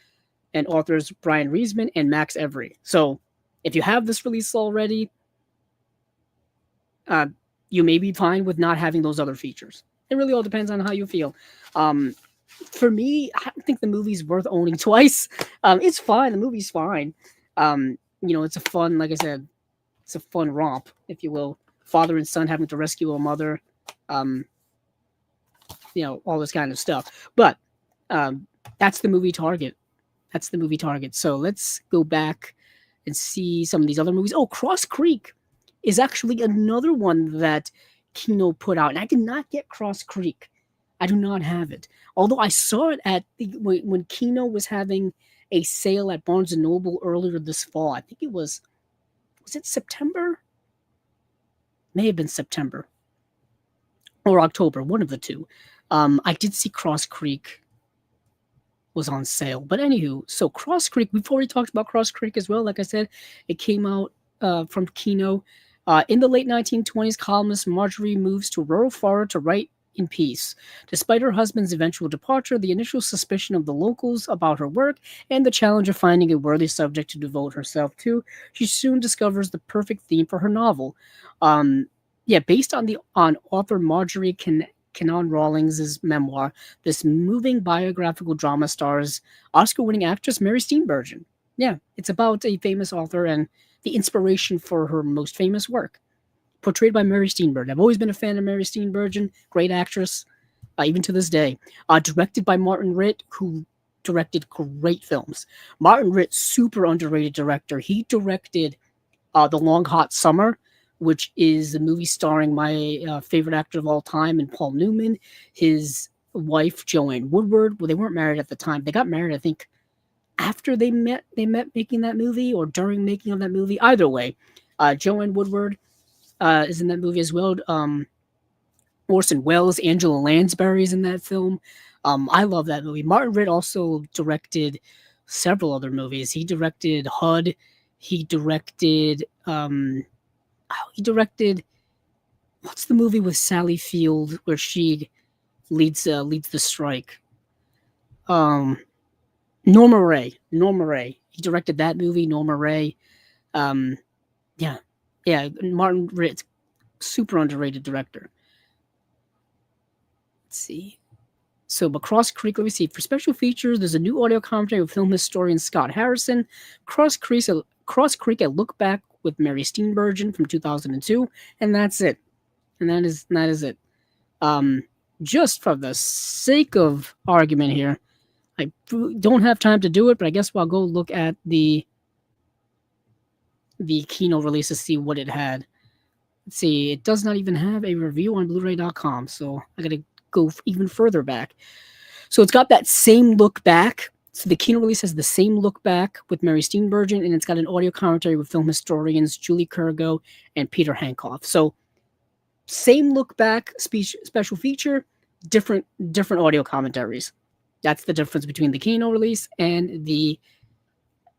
and authors Brian Reisman and Max Every. So if you have this release already, you may be fine with not having those other features. It really all depends on how you feel. For me, I don't think the movie's worth owning twice. It's fine. The movie's fine. It's a fun, like I said, it's a fun romp, if you will. Father and son having to rescue a mother. All this kind of stuff. But that's the movie Target. That's the movie Target. So let's go back and see some of these other movies. Oh, Cross Creek is actually another one that Kino put out. And I did not get Cross Creek. I do not have it. Although I saw it when Kino was having a sale at Barnes & Noble earlier this fall. I think it was it September? May have been September. Or October, one of the two. I did see Cross Creek was on sale. But anywho, so Cross Creek, we've already talked about Cross Creek as well. Like I said, it came out from Kino. In the late 1920s, columnist Marjorie moves to rural Florida to write in peace. Despite her husband's eventual departure, the initial suspicion of the locals about her work, and the challenge of finding a worthy subject to devote herself to, she soon discovers the perfect theme for her novel. Based on author Marjorie Kennan Rawlings' memoir, this moving biographical drama stars Oscar-winning actress Mary Steenburgen. Yeah, it's about a famous author and the inspiration for her most famous work, portrayed by Mary Steenburgen. I've always been a fan of Mary Steenburgen, great actress, even to this day. Directed by Martin Ritt, who directed great films. Martin Ritt, super underrated director. He directed The Long Hot Summer, which is a movie starring my favorite actor of all time, and Paul Newman. His wife, Joanne Woodward. Well, they weren't married at the time. They got married, I think, after they met making that movie, or during making of that movie. Either way, Joanne Woodward is in that movie as well. Orson Welles, Angela Lansbury is in that film. I love that movie. Martin Ritt also directed several other movies. He directed HUD. He directed what's the movie with Sally Field where she leads the strike? Norma Ray. He directed that movie, Norma Ray. Martin Ritt, super underrated director. Let's see. So, but Cross Creek, let me see. For special features, there's a new audio commentary with film historian Scott Harrison. Cross Creek, a look back with Mary Steenburgen from 2002, and that's it. And that is it. Just for the sake of argument here, I don't have time to do it, but I guess I'll go look at the Kino release to see what it had. Let's see, it does not even have a review on Blu-ray.com, so I gotta go even further back. So it's got that same look back. So the Kino release has the same look back with Mary Steenburgen, and it's got an audio commentary with film historians Julie Kurgo and Peter Hankoff. So same look back special feature, different audio commentaries. That's the difference between the Kino release and the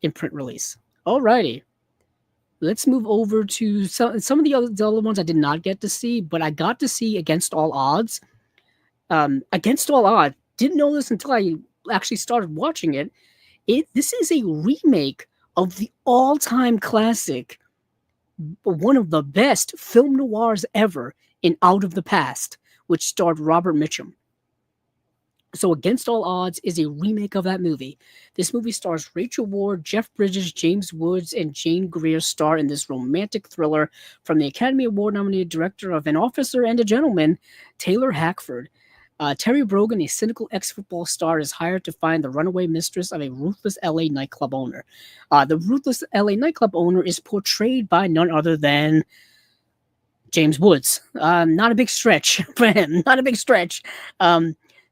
Imprint release. Alrighty, let's move over to some of the other ones I did not get to see, but I got to see Against All Odds. Against All Odds, didn't know this until I actually started watching it. This is a remake of the all-time classic, one of the best film noirs ever, in Out of the Past, which starred Robert Mitchum. So Against All Odds is a remake of that movie. This movie stars Rachel Ward, Jeff Bridges, James Woods, and Jane Greer star in this romantic thriller from the Academy Award-nominated director of An Officer and a Gentleman, Taylor Hackford. Terry Brogan, a cynical ex-football star, is hired to find the runaway mistress of a ruthless LA nightclub owner. The ruthless LA nightclub owner is portrayed by none other than James Woods. Not a big stretch for him. Not a big stretch.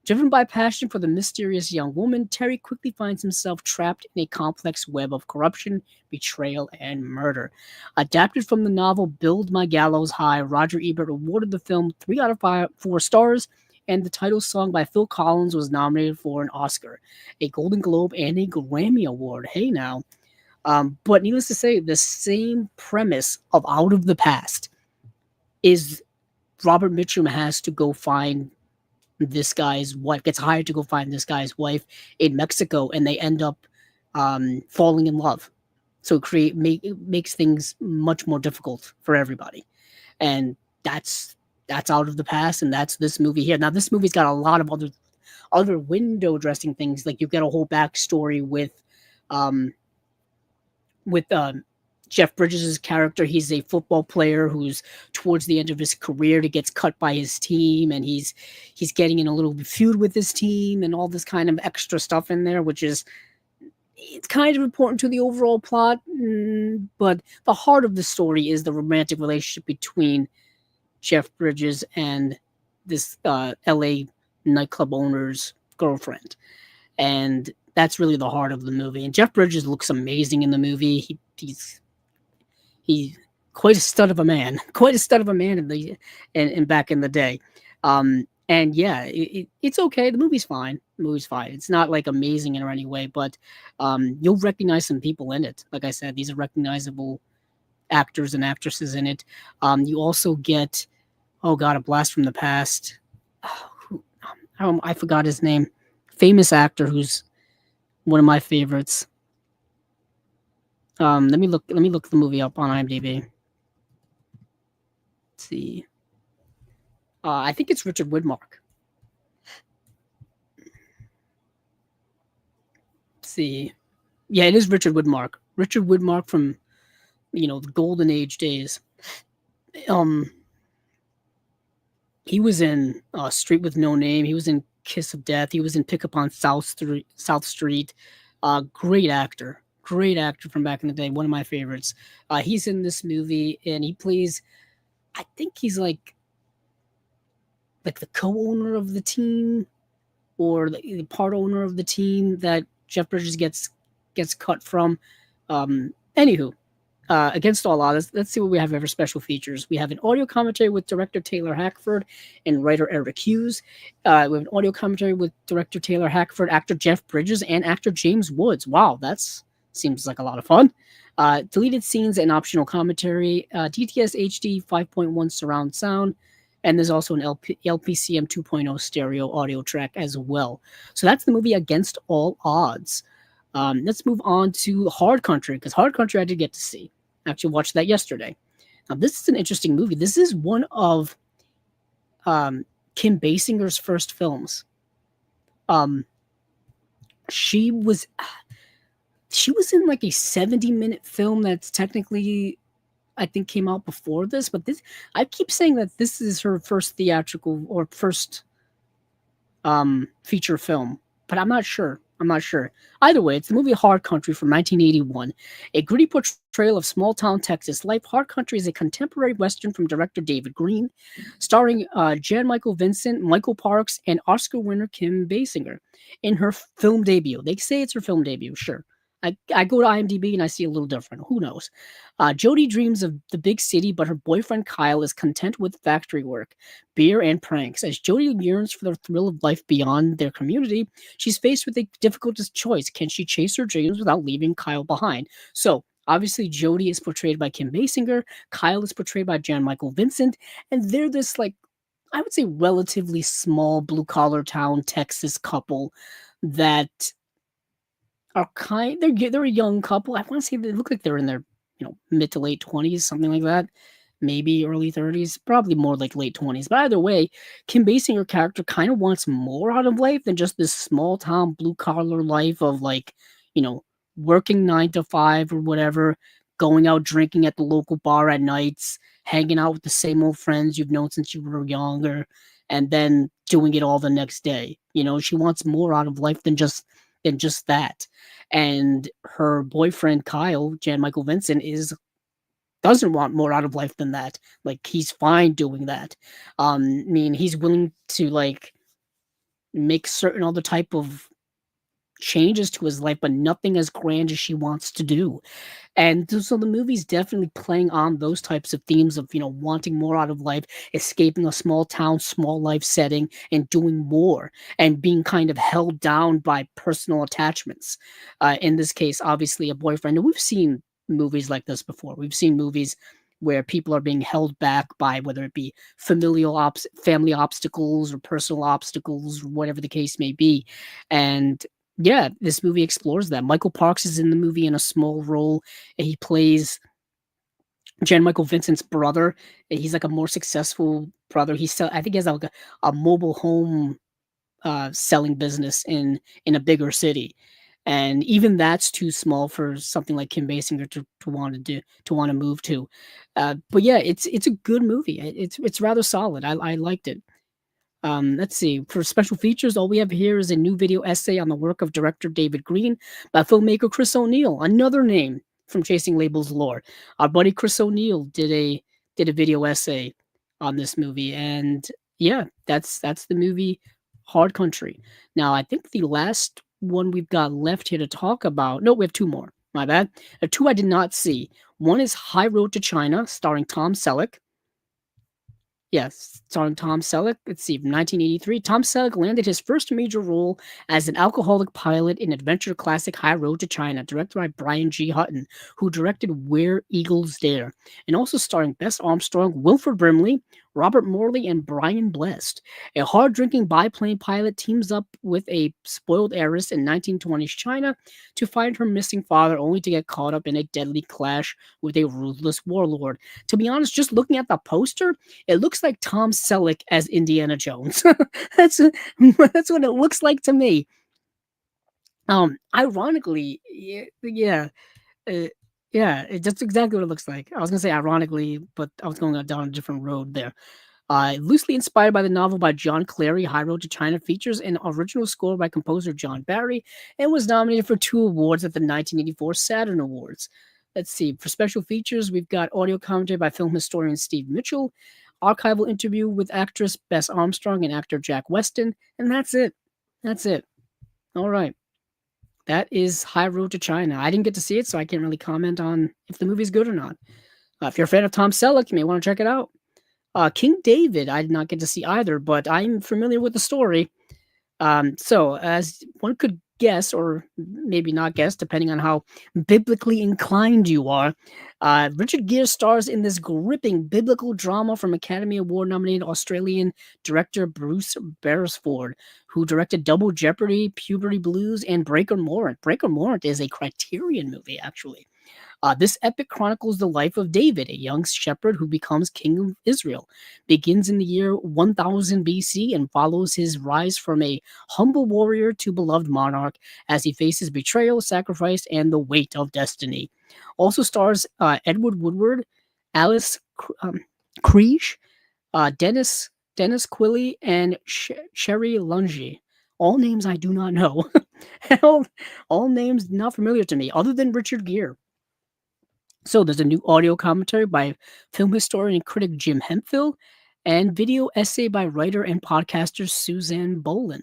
Driven by passion for the mysterious young woman, Terry quickly finds himself trapped in a complex web of corruption, betrayal, and murder. Adapted from the novel Build My Gallows High, Roger Ebert awarded the film 3 out of 4 stars, and the title song by Phil Collins was nominated for an Oscar, a Golden Globe, and a Grammy Award. Hey now. But needless to say, the same premise of Out of the Past is Robert Mitchum has to go find this guy's wife, gets hired to go find this guy's wife in Mexico, and they end up falling in love. So it makes things much more difficult for everybody. And that's Out of the Past, and that's this movie here. Now, this movie's got a lot of other window dressing things. Like, you've got a whole backstory with Jeff Bridges' character. He's a football player who's towards the end of his career. He gets cut by his team, and he's getting in a little feud with his team, and all this kind of extra stuff in there, which is, it's kind of important to the overall plot. But the heart of the story is the romantic relationship between Jeff Bridges and this LA nightclub owner's girlfriend. And that's really the heart of the movie. And Jeff Bridges looks amazing in the movie. He's quite a stud of a man, in back in the day. And yeah, it's okay. The movie's fine. It's not like amazing in any way, but you'll recognize some people in it. Like I said, these are recognizable actors and actresses in it. You also get, oh god, a blast from the past. I forgot his name. Famous actor who's one of my favorites. Let me look the movie up on IMDb. Let's see. I think it's Richard Widmark. Let's see. Yeah, it is Richard Widmark. Richard Widmark from, the Golden Age days. He was in Street with No Name. He was in Kiss of Death. He was in Pick Up on South Street. Great actor from back in the day. One of my favorites. He's in this movie, and he plays, I think he's like the co-owner of the team, or the part owner of the team that Jeff Bridges gets cut from. Anywho, Against All Odds, let's see what we have for special features. We have an audio commentary with director Taylor Hackford and writer Eric Hughes. We have an audio commentary with director Taylor Hackford, actor Jeff Bridges, and actor James Woods. Wow, that's seems like a lot of fun. Deleted scenes and optional commentary. DTS HD 5.1 surround sound. And there's also an LPCM 2.0 stereo audio track as well. So that's the movie Against All Odds. Let's move on to Hard Country, because Hard Country I did get to see. I actually watched that yesterday. Now, this is an interesting movie. This is one of Kim Basinger's first films. She was in like a 70-minute film that's technically, I think, came out before this, but I keep saying that this is her first theatrical or first feature film, but I'm not sure. Either way, it's the movie Hard Country from 1981. A gritty portrayal of small-town Texas life, Hard Country is a contemporary Western from director David Green, starring Jan Michael Vincent, Michael Parks, and Oscar winner Kim Basinger in her film debut. They say it's her film debut, sure. I go to IMDb and I see a little different. Who knows? Jodie dreams of the big city, but her boyfriend Kyle is content with factory work, beer, and pranks. As Jodie yearns for the thrill of life beyond their community, she's faced with a difficult choice. Can she chase her dreams without leaving Kyle behind? So, obviously, Jodie is portrayed by Kim Basinger, Kyle is portrayed by Jan Michael Vincent, and they're this, like, I would say, relatively small blue collar town Texas couple that are they're a young couple. I wanna say they look like they're in their, mid to late 20s, something like that, maybe early 30s, probably more like late 20s, but either way, Kim Basinger character kinda wants more out of life than just this small town blue collar life of, like, you know, working 9 to 5 or whatever, going out drinking at the local bar at nights, hanging out with the same old friends you've known since you were younger, and then doing it all the next day. She wants more out of life than just that. And her boyfriend Kyle, Jan Michael Vincent, is doesn't want more out of life than that. Like he's fine doing that. I mean, he's willing to like make certain other type of changes to his life, but nothing as grand as she wants to do. And so the movie's definitely playing on those types of themes of, wanting more out of life, escaping a small town, small life setting, and doing more, and being kind of held down by personal attachments. In this case, obviously, a boyfriend. And we've seen movies like this before. We've seen movies where people are being held back by whether it be family obstacles or personal obstacles, or whatever the case may be. And yeah, this movie explores that. Michael Parks is in the movie in a small role. He plays Jan Michael Vincent's brother. He's like a more successful brother. I think he has like a mobile home selling business in a bigger city. And even that's too small for something like Kim Basinger to want to do to want to move to. But yeah, it's a good movie. It's rather solid. I liked it. Let's see. For special features, all we have here is a new video essay on the work of director David Green by filmmaker Chris O'Neill, another name from Chasing Labels lore. Our buddy Chris O'Neill did a video essay on this movie, and yeah, that's the movie Hard Country. Now, I think the last one we've got left here to talk about. No, we have two more. My bad. Two I did not see. One is High Road to China, starring Tom Selleck. Yes, starring Tom Selleck. Let's see, from 1983, Tom Selleck landed his first major role as an alcoholic pilot in adventure classic High Road to China, directed by Brian G. Hutton, who directed Where Eagles Dare, and also starring Bess Armstrong, Wilford Brimley, Robert Morley, and Brian Blessed. A hard-drinking biplane pilot teams up with a spoiled heiress in 1920s China to find her missing father, only to get caught up in a deadly clash with a ruthless warlord. To be honest, just looking at the poster, it looks like Tom Selleck as Indiana Jones. that's that's what it looks like to me. Ironically, yeah, uh, yeah, that's exactly what it looks like. I was gonna say ironically, but I was going down a different road there. Loosely inspired by the novel by John Clary, High Road to China features an original score by composer John Barry and was nominated for 2 awards at the 1984 Saturn Awards. Let's see. For special features, we've got audio commentary by film historian Steve Mitchell, archival interview with actress Bess Armstrong and actor Jack Weston, and that's it. That's it. All right. That is High Road to China. I didn't get to see it, so I can't really comment on if the movie's good or not. If you're a fan of Tom Selleck, you may want to check it out. King David, I did not get to see either, but I'm familiar with the story. So, as one could guess, or maybe not guess, depending on how biblically inclined you are, Richard Gere stars in this gripping biblical drama from Academy Award nominated Australian director Bruce Beresford, who directed Double Jeopardy, Puberty Blues, and Breaker Morant. Breaker Morant is a Criterion movie, actually. This epic chronicles the life of David, a young shepherd who becomes king of Israel. Begins in the year 1000 BC and follows his rise from a humble warrior to beloved monarch as he faces betrayal, sacrifice, and the weight of destiny. Also stars Edward Woodward, Alice Kriege, Dennis Quilly, and Sherry Lungi. All names I do not know. all names not familiar to me, other than Richard Gere. So there's a new audio commentary by film historian and critic Jim Hemphill, and video essay by writer and podcaster Suzanne Boland.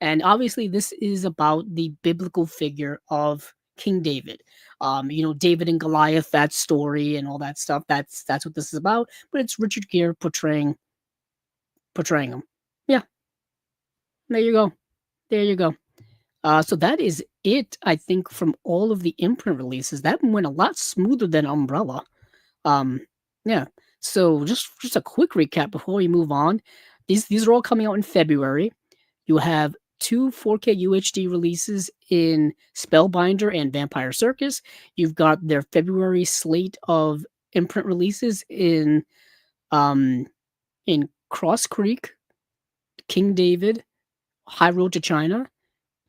And obviously, this is about the biblical figure of King David. David and Goliath, that story and all that stuff. That's what this is about. But it's Richard Gere portraying him. Yeah, there you go. There you go. So that is it, I think, from all of the imprint releases. That went a lot smoother than Umbrella. Um, yeah. So just a quick recap before we move on. These are all coming out in February. You have two 4K UHD releases in Spellbinder and Vampire Circus. You've got their February slate of imprint releases um in Cross Creek, King David, High Road to China,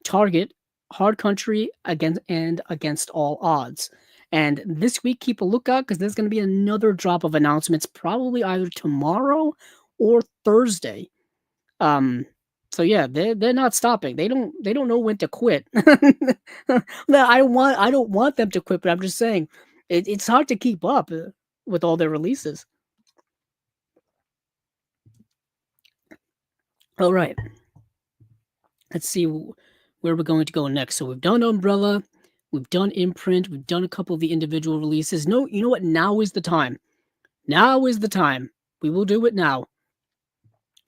Target, Hard Country, against all odds. And this week, keep a lookout because there's going to be another drop of announcements, probably either tomorrow or Thursday. Um, so yeah, they're not stopping. They don't know when to quit. No, I don't want them to quit, but I'm just saying it's hard to keep up with all their releases. All right, let's see where we're going to go next. So we've done Umbrella, we've done Imprint, we've done a couple of the individual releases. No, you know what? Now is the time. Now is the time. We will do it now.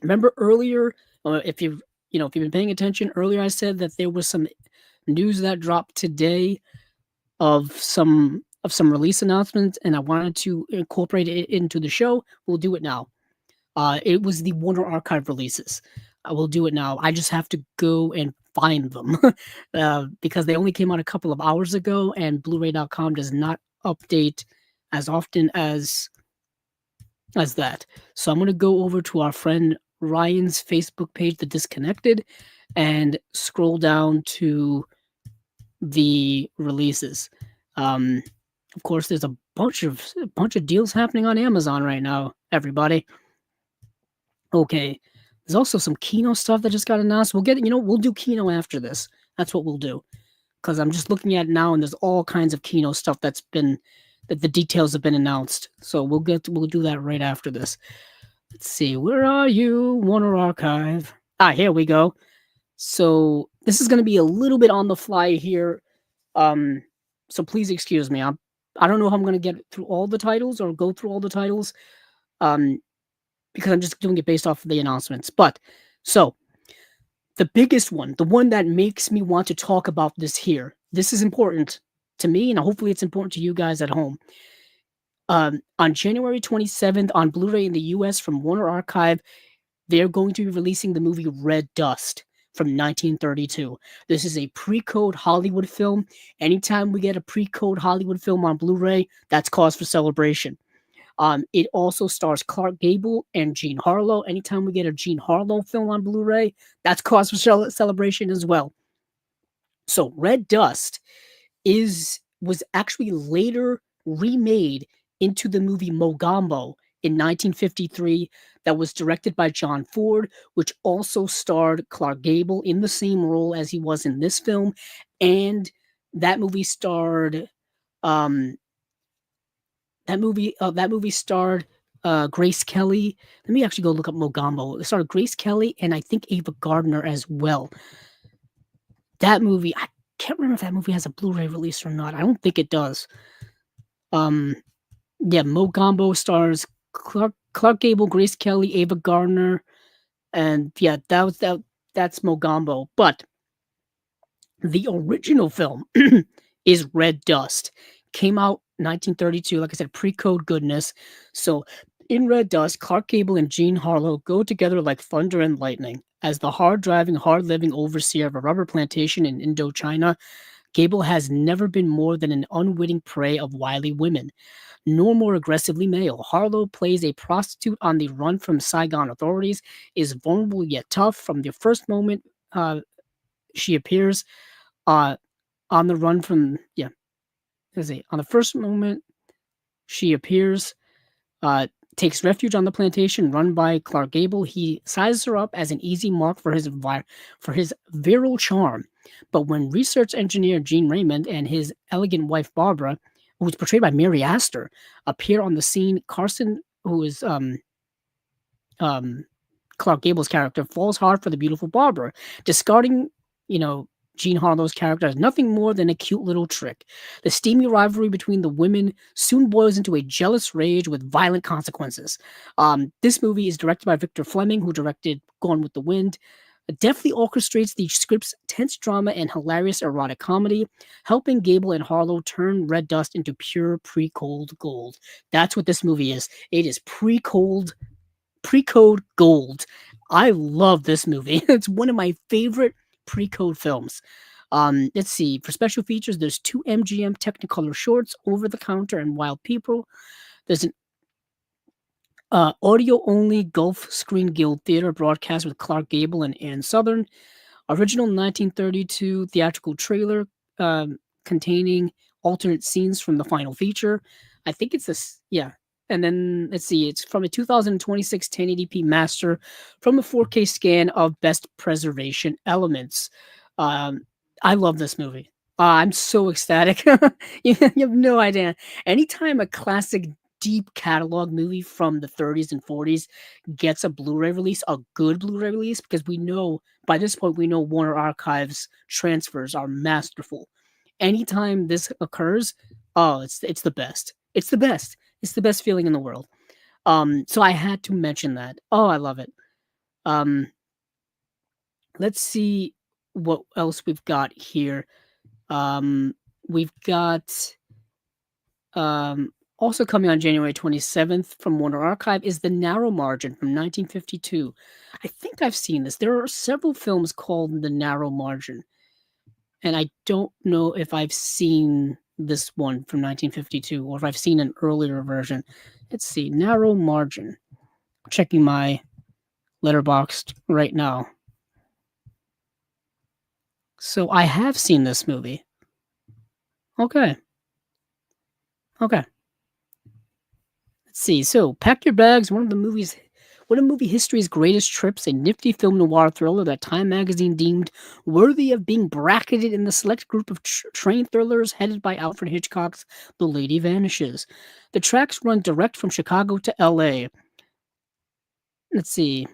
Remember earlier, if you've been paying attention earlier, I said that there was some news that dropped today of some release announcements, and I wanted to incorporate it into the show. We'll do it now. It was the Warner Archive releases. I will do it now. I just have to go and find them because they only came out a couple of hours ago, and Blu-ray.com does not update as often as that. So I'm going to go over to our friend Ryan's Facebook page, The Disconnected, and scroll down to the releases. Of course, there's a bunch of deals happening on Amazon right now, everybody. Okay. There's also some Kino stuff that just got announced. We'll do Kino after this. That's what we'll do. Because I'm just looking at it now, and there's all kinds of Kino stuff that the details have been announced. So we'll do that right after this. Let's see. Where are you, Warner Archive? Here we go. So this is going to be a little bit on the fly here. So please excuse me. I don't know how I'm going to get through all the titles or go through all the titles. Because I'm just doing it based off of the announcements. But so the biggest one, the one that makes me want to talk about this here. This is important to me, and hopefully it's important to you guys at home. On January 27th on Blu-ray in the US from Warner Archive, they're going to be releasing the movie Red Dust from 1932. This is a pre-code Hollywood film. Anytime we get a pre-code Hollywood film on Blu-ray, that's cause for celebration. It also stars Clark Gable and Jean Harlow. Anytime we get a Jean Harlow film on Blu-ray, that's cause for celebration as well. So Red Dust was actually later remade into the movie Mogambo in 1953 that was directed by John Ford, which also starred Clark Gable in the same role as he was in this film. And that movie starred Grace Kelly. Let me actually go look up Mogambo. It starred Grace Kelly and I think Ava Gardner as well. That movie, I can't remember if that movie has a Blu-ray release or not. I don't think it does. Mogambo stars Clark Gable, Grace Kelly, Ava Gardner, and yeah, that's Mogambo. But the original film is Red Dust. Came out 1932, like I said, pre-code goodness. So in Red Dust, Clark Gable and Jean Harlow go together like thunder and lightning. As the hard-driving, hard-living overseer of a rubber plantation in Indochina, Gable has never been more than an unwitting prey of wily women, nor more aggressively male. Harlow plays a prostitute on the run from Saigon authorities, is vulnerable yet tough from the first moment she appears on the run from, on the first moment she appears, takes refuge on the plantation run by Clark Gable. He sizes her up as an easy mark for his virile charm. But when research engineer Gene Raymond and his elegant wife Barbara, who is portrayed by Mary Astor, appear on the scene, Carson, who is Clark Gable's character, falls hard for the beautiful Barbara, discarding Jean Harlow's character is nothing more than a cute little trick. The steamy rivalry between the women soon boils into a jealous rage with violent consequences. This movie is directed by Victor Fleming, who directed Gone with the Wind. It deftly orchestrates the script's tense drama and hilarious erotic comedy, helping Gable and Harlow turn Red Dust into pure pre-cold gold. That's what this movie is. It is pre-code gold. I love this movie. It's one of my favorite pre-code films. Let's see. For special features, there's two MGM Technicolor shorts, Over the Counter and Wild People. There's an audio-only Gulf Screen Guild Theater broadcast with Clark Gable and Ann Southern. Original 1932 theatrical trailer containing alternate scenes from the final feature. I think it's this, yeah. And then let's see, it's from a 2026 1080p master from a 4K scan of best preservation elements. I love this movie. I'm so ecstatic. You have no idea. Anytime a classic deep catalog movie from the 30s and 40s gets a Blu-ray release, a good Blu-ray release, because we know by this point we know Warner Archives transfers are masterful. Anytime this occurs, oh, it's the best. It's the best. It's the best feeling in the world. So I had to mention that. Oh, I love it. Let's see what else we've got here. We've got also coming on January 27th from Warner Archive is The Narrow Margin from 1952. I think I've seen this. There are several films called The Narrow Margin, and I don't know if I've seen this one from 1952 or if I've seen an earlier version. Let's see, Narrow Margin. I'm checking my Letterboxd right now. So I have seen this movie. Okay. Let's see. So, Pack Your Bags, one of movie history's greatest trips, a nifty film noir thriller that Time magazine deemed worthy of being bracketed in the select group of train thrillers headed by Alfred Hitchcock's The Lady Vanishes. The tracks run direct from Chicago to LA. Let's see.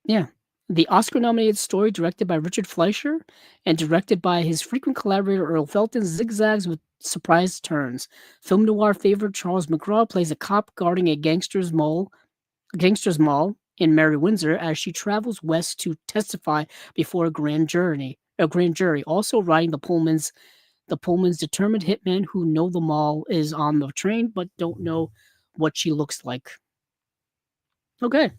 Yeah. The Oscar-nominated story, directed by Richard Fleischer and directed by his frequent collaborator Earl Felton, zigzags with surprise turns. Film noir favorite Charles McGraw plays a cop guarding a gangster's mall in Mary Windsor as she travels west to testify before a grand jury. Also riding the Pullmans determined hitmen who know the mall is on the train but don't know what she looks like. Okay.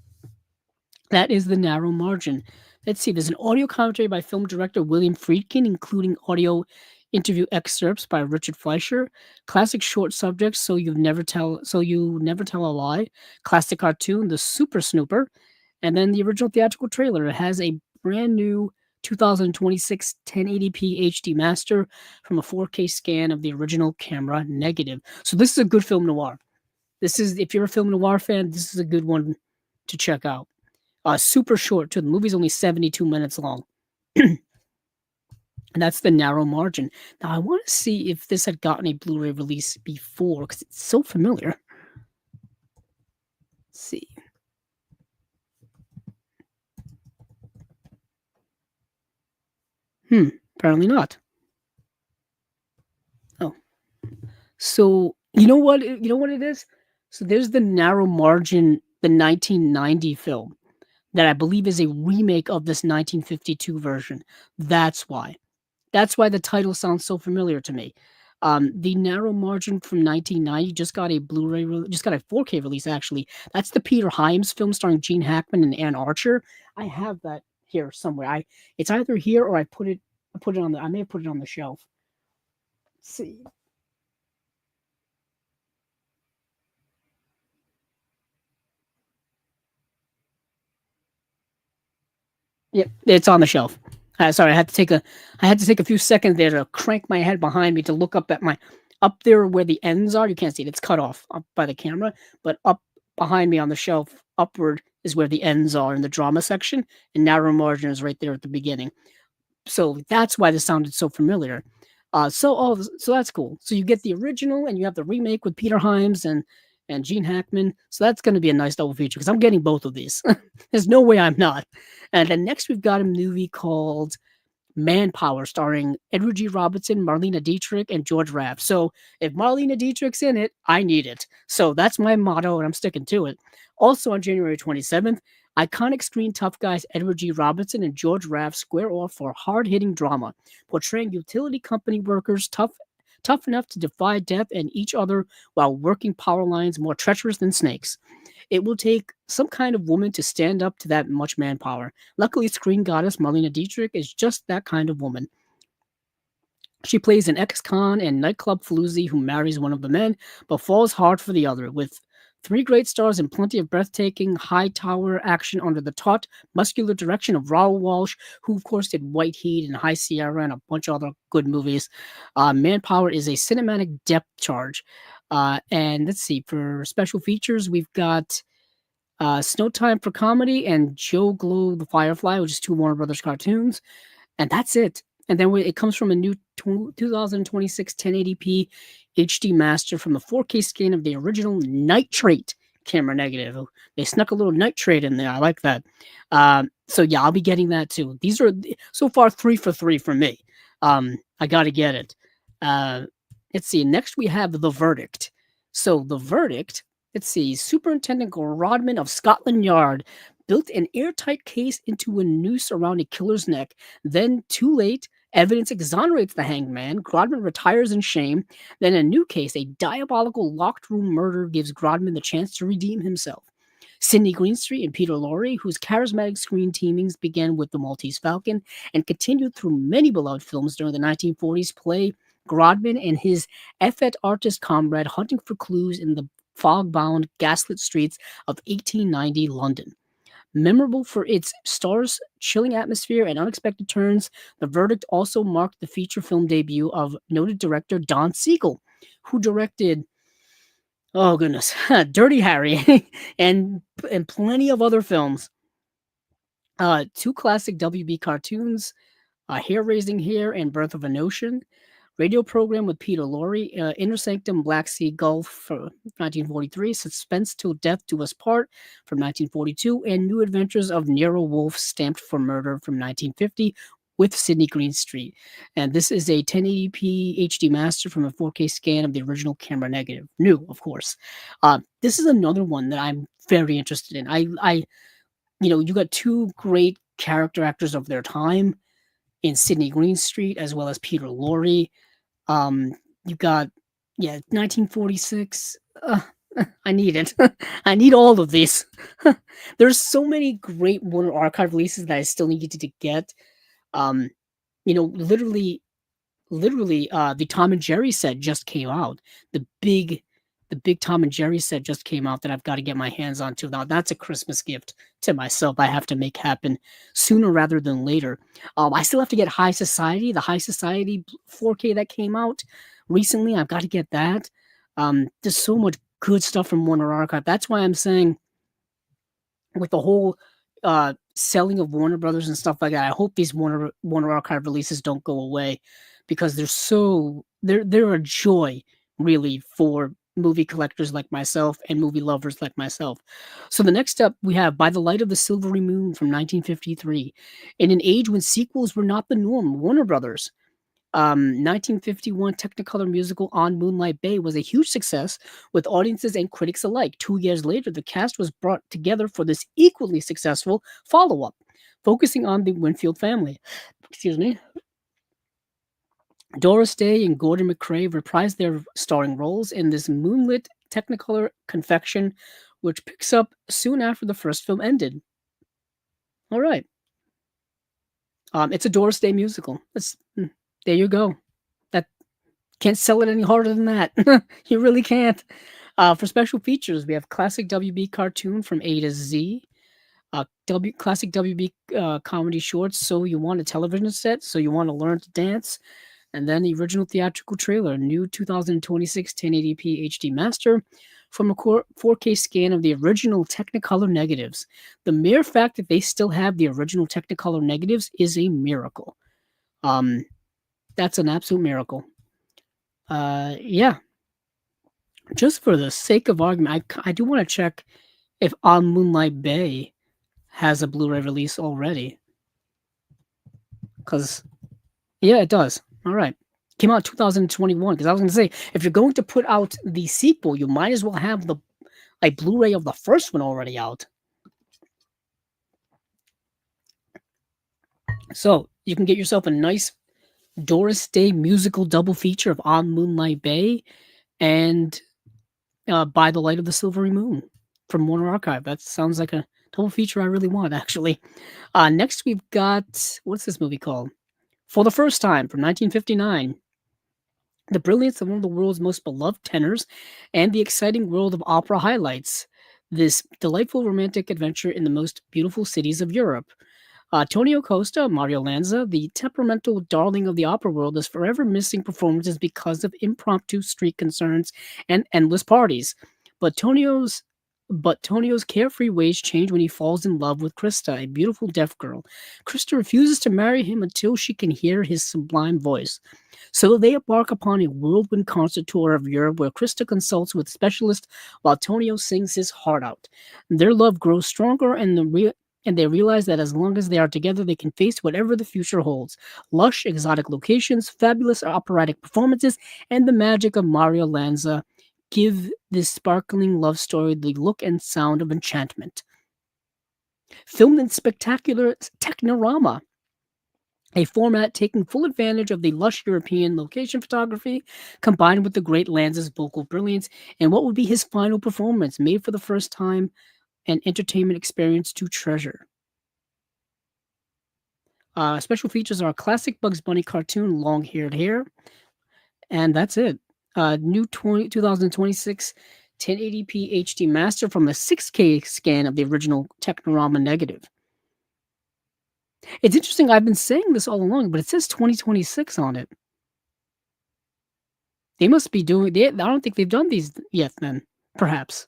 That is The Narrow Margin. Let's see. There's an audio commentary by film director William Friedkin, including audio interview excerpts by Richard Fleischer. Classic short subjects, So You Never Tell a Lie. Classic cartoon, The Super Snooper. And then the original theatrical trailer. It has a brand new 2026 1080p HD master from a 4K scan of the original camera negative. So this is a good film noir. If you're a film noir fan, this is a good one to check out. Super short too. The movie's only 72 minutes long. And that's The Narrow Margin. Now I want to see if this had gotten a Blu-ray release before, because it's so familiar. Let's see. Apparently not. Oh. So you know what it is? So there's The Narrow Margin, the 1990 film that I believe is a remake of this 1952 version. That's why the title sounds so familiar to me. The Narrow Margin from 1990 just got a just got a 4K release, actually. That's the Peter Hyams film starring Gene Hackman and Ann Archer. I have that here somewhere. It's either here or I may have put it on the shelf. Let's see. Yep, it's on the shelf. Sorry, I had to take a few seconds there to crank my head behind me to look up there where the ends are. You can't see it; it's cut off up by the camera. But up behind me on the shelf, upward is where the ends are in the drama section, and Narrow Margin is right there at the beginning. So that's why this sounded so familiar. So that's cool. So you get the original, and you have the remake with Peter Hyams and Gene Hackman. So that's going to be a nice double feature because I'm getting both of these. There's no way I'm not. And then next we've got a movie called Manpower, starring Edward G. Robinson, Marlena Dietrich, and George Raft. So if Marlena Dietrich's in it, I need it. So that's my motto, and I'm sticking to it. Also on January 27th, iconic screen tough guys Edward G. Robinson and George Raft square off for hard-hitting drama, portraying utility company workers tough enough to defy death and each other while working power lines more treacherous than snakes. It will take some kind of woman to stand up to that much manpower. Luckily, screen goddess Marlena Dietrich is just that kind of woman. She plays an ex-con and nightclub floozy who marries one of the men, but falls hard for the other. With three great stars and plenty of breathtaking, high-tower action under the taut, muscular direction of Raoul Walsh, who of course did White Heat and High Sierra and a bunch of other good movies. Manpower is a cinematic depth charge. And let's see, for special features, we've got Snow Time for comedy and Joe Glow the Firefly, which is two Warner Brothers cartoons. And that's it. And then it comes from a new 2026 1080p HD master from the 4K scan of the original Nitrate camera negative. They snuck a little nitrate in there. I like that. So yeah, I'll be getting that too. These are so far 3 for 3 for me. I got to get it. Let's see. Next we have The Verdict. So The Verdict, let's see. Superintendent Rodman of Scotland Yard built an airtight case into a noose around a killer's neck. Then, too late, evidence exonerates the hanged man. Grodman retires in shame. Then a new case, a diabolical locked room murder, gives Grodman the chance to redeem himself. Sidney Greenstreet and Peter Lorre, whose charismatic screen teamings began with The Maltese Falcon and continued through many beloved films during the 1940s, play Grodman and his effete artist comrade hunting for clues in the fog-bound, gaslit streets of 1890 London. Memorable for its stars, chilling atmosphere, and unexpected turns, The Verdict also marked the feature film debut of noted director Don Siegel, who directed, oh goodness, Dirty Harry and plenty of other films. Two classic WB cartoons, Hair Raising Hair and Birth of a Notion. Radio program with Peter Lorre, Inner Sanctum, Black Sea Gulf from 1943, Suspense Till Death Do Us Part from 1942, and New Adventures of Nero Wolfe, Stamped for Murder from 1950 with Sidney Greenstreet. And this is a 1080p HD master from a 4K scan of the original camera negative. New, of course. This is another one that I'm very interested in. You got two great character actors of their time in Sidney Greenstreet as well as Peter Lorre. You got 1946. I need it. I need all of these. There's so many great Warner Archive releases that I still needed to get. Literally, the Tom and Jerry set just came out. The big Tom and Jerry set just came out that I've got to get my hands on too. Now that's a Christmas gift to myself. I have to make happen sooner rather than later. I still have to get High Society, the High Society 4K that came out recently. I've got to get that. There's so much good stuff from Warner Archive. That's why I'm saying with the whole selling of Warner Brothers and stuff like that, I hope these Warner Archive releases don't go away because they're a joy really for movie collectors like myself and movie lovers like myself. So the next up we have By the Light of the Silvery Moon from 1953. In an age when sequels were not the norm, Warner Brothers 1951 Technicolor musical On Moonlight Bay was a huge success with audiences and critics alike. 2 years later, the cast was brought together for this equally successful follow-up, focusing on the Winfield family. Excuse me. Doris Day and Gordon McCrae reprised their starring roles in this moonlit Technicolor confection, which picks up soon after the first film ended. All right. It's a Doris Day musical. There you go. That can't sell it any harder than that. You really can't. For special features, we have classic WB cartoon from A to Z, classic WB comedy shorts, So You Want a Television Set, So You Want to Learn to Dance, and then the original theatrical trailer, new 2026 1080p HD master from a 4K scan of the original Technicolor negatives. The mere fact that they still have the original Technicolor negatives is a miracle. That's an absolute miracle. Yeah. Just for the sake of argument, I do want to check if On Moonlight Bay has a Blu-ray release already. Because Yeah, it does. All right. Came out 2021 because I was going to say if you're going to put out the sequel, you might as well have the a Blu-ray of the first one already out. So you can get yourself a nice Doris Day musical double feature of On Moonlight Bay and By the Light of the Silvery Moon from Warner Archive. That sounds like a double feature I really want, actually. Next, we've got what's this movie called? For the First Time from 1959. The brilliance of one of the world's most beloved tenors and the exciting world of opera highlights this delightful romantic adventure in the most beautiful cities of Europe. Tonio Costa, Mario Lanza, the temperamental darling of the opera world, is forever missing performances because of impromptu street concerns and endless parties. But Tonio's but Tonio's carefree ways change when he falls in love with Krista, a beautiful deaf girl. Krista refuses to marry him until she can hear his sublime voice. So they embark upon a whirlwind concert tour of Europe where Krista consults with specialists while Tonio sings his heart out. Their love grows stronger and they realize that as long as they are together, they can face whatever the future holds. Lush, exotic locations, fabulous operatic performances, and the magic of Mario Lanza give this sparkling love story the look and sound of enchantment. Filmed in spectacular technorama, a format taking full advantage of the lush European location photography, combined with the great Lanza's vocal brilliance, and what would be his final performance, made for the first time, an entertainment experience to treasure. Special features are a classic Bugs Bunny cartoon, long-haired hair, and that's it. New 2026 1080p HD master from the 6K scan of the original Technorama negative. It's interesting, I've been saying this all along, but it says 2026 on it. They must be doing I don't think they've done these yet then, perhaps.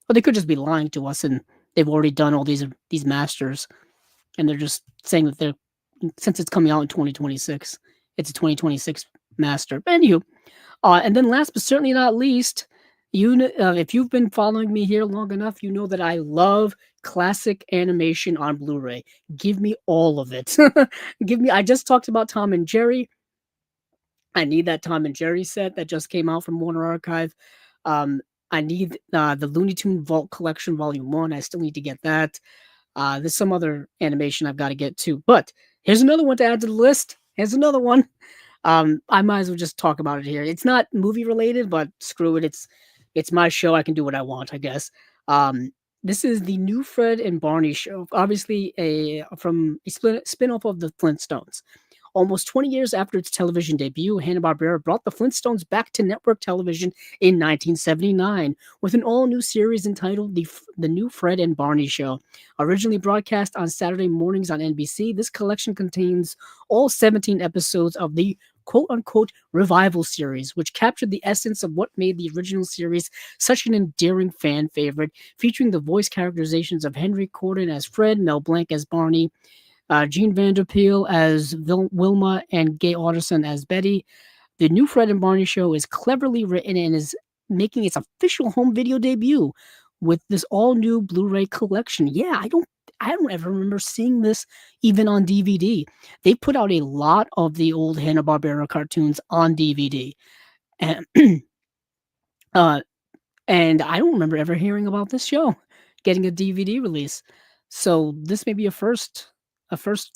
Or they could just be lying to us and they've already done all these masters and they're just saying that they're since it's coming out in 2026, it's a 2026 master. But anywho, and then last but certainly not least, if you've been following me here long enough, you know that I love classic animation on Blu-ray. Give me all of it. I just talked about Tom and Jerry. I need that Tom and Jerry set that just came out from Warner Archive. I need the Looney Tune Vault Collection Volume 1. I still need to get that. There's some other animation I've got to get too. But here's another one to add to the list. Here's another one. I might as well just talk about it here. It's not movie related, but screw it. It's my show. I can do what I want, I guess. This is the new Fred and Barney show, obviously from a spin-off of the Flintstones. Almost 20 years after its television debut, Hanna-Barbera brought the Flintstones back to network television in 1979 with an all-new series entitled The New Fred and Barney Show. Originally broadcast on Saturday mornings on NBC, this collection contains all 17 episodes of the quote-unquote revival series, which captured the essence of what made the original series such an endearing fan favorite, featuring the voice characterizations of Henry Corden as Fred, Mel Blanc as Barney, Jean Vanderpeel as Wilma, and Gay Otterson as Betty. The new Fred and Barney show is cleverly written and is making its official home video debut with this all new Blu-ray collection. Yeah, I don't ever remember seeing this even on DVD. They put out a lot of the old Hanna-Barbera cartoons on DVD. And and I don't remember ever hearing about this show getting a DVD release. So this may be a first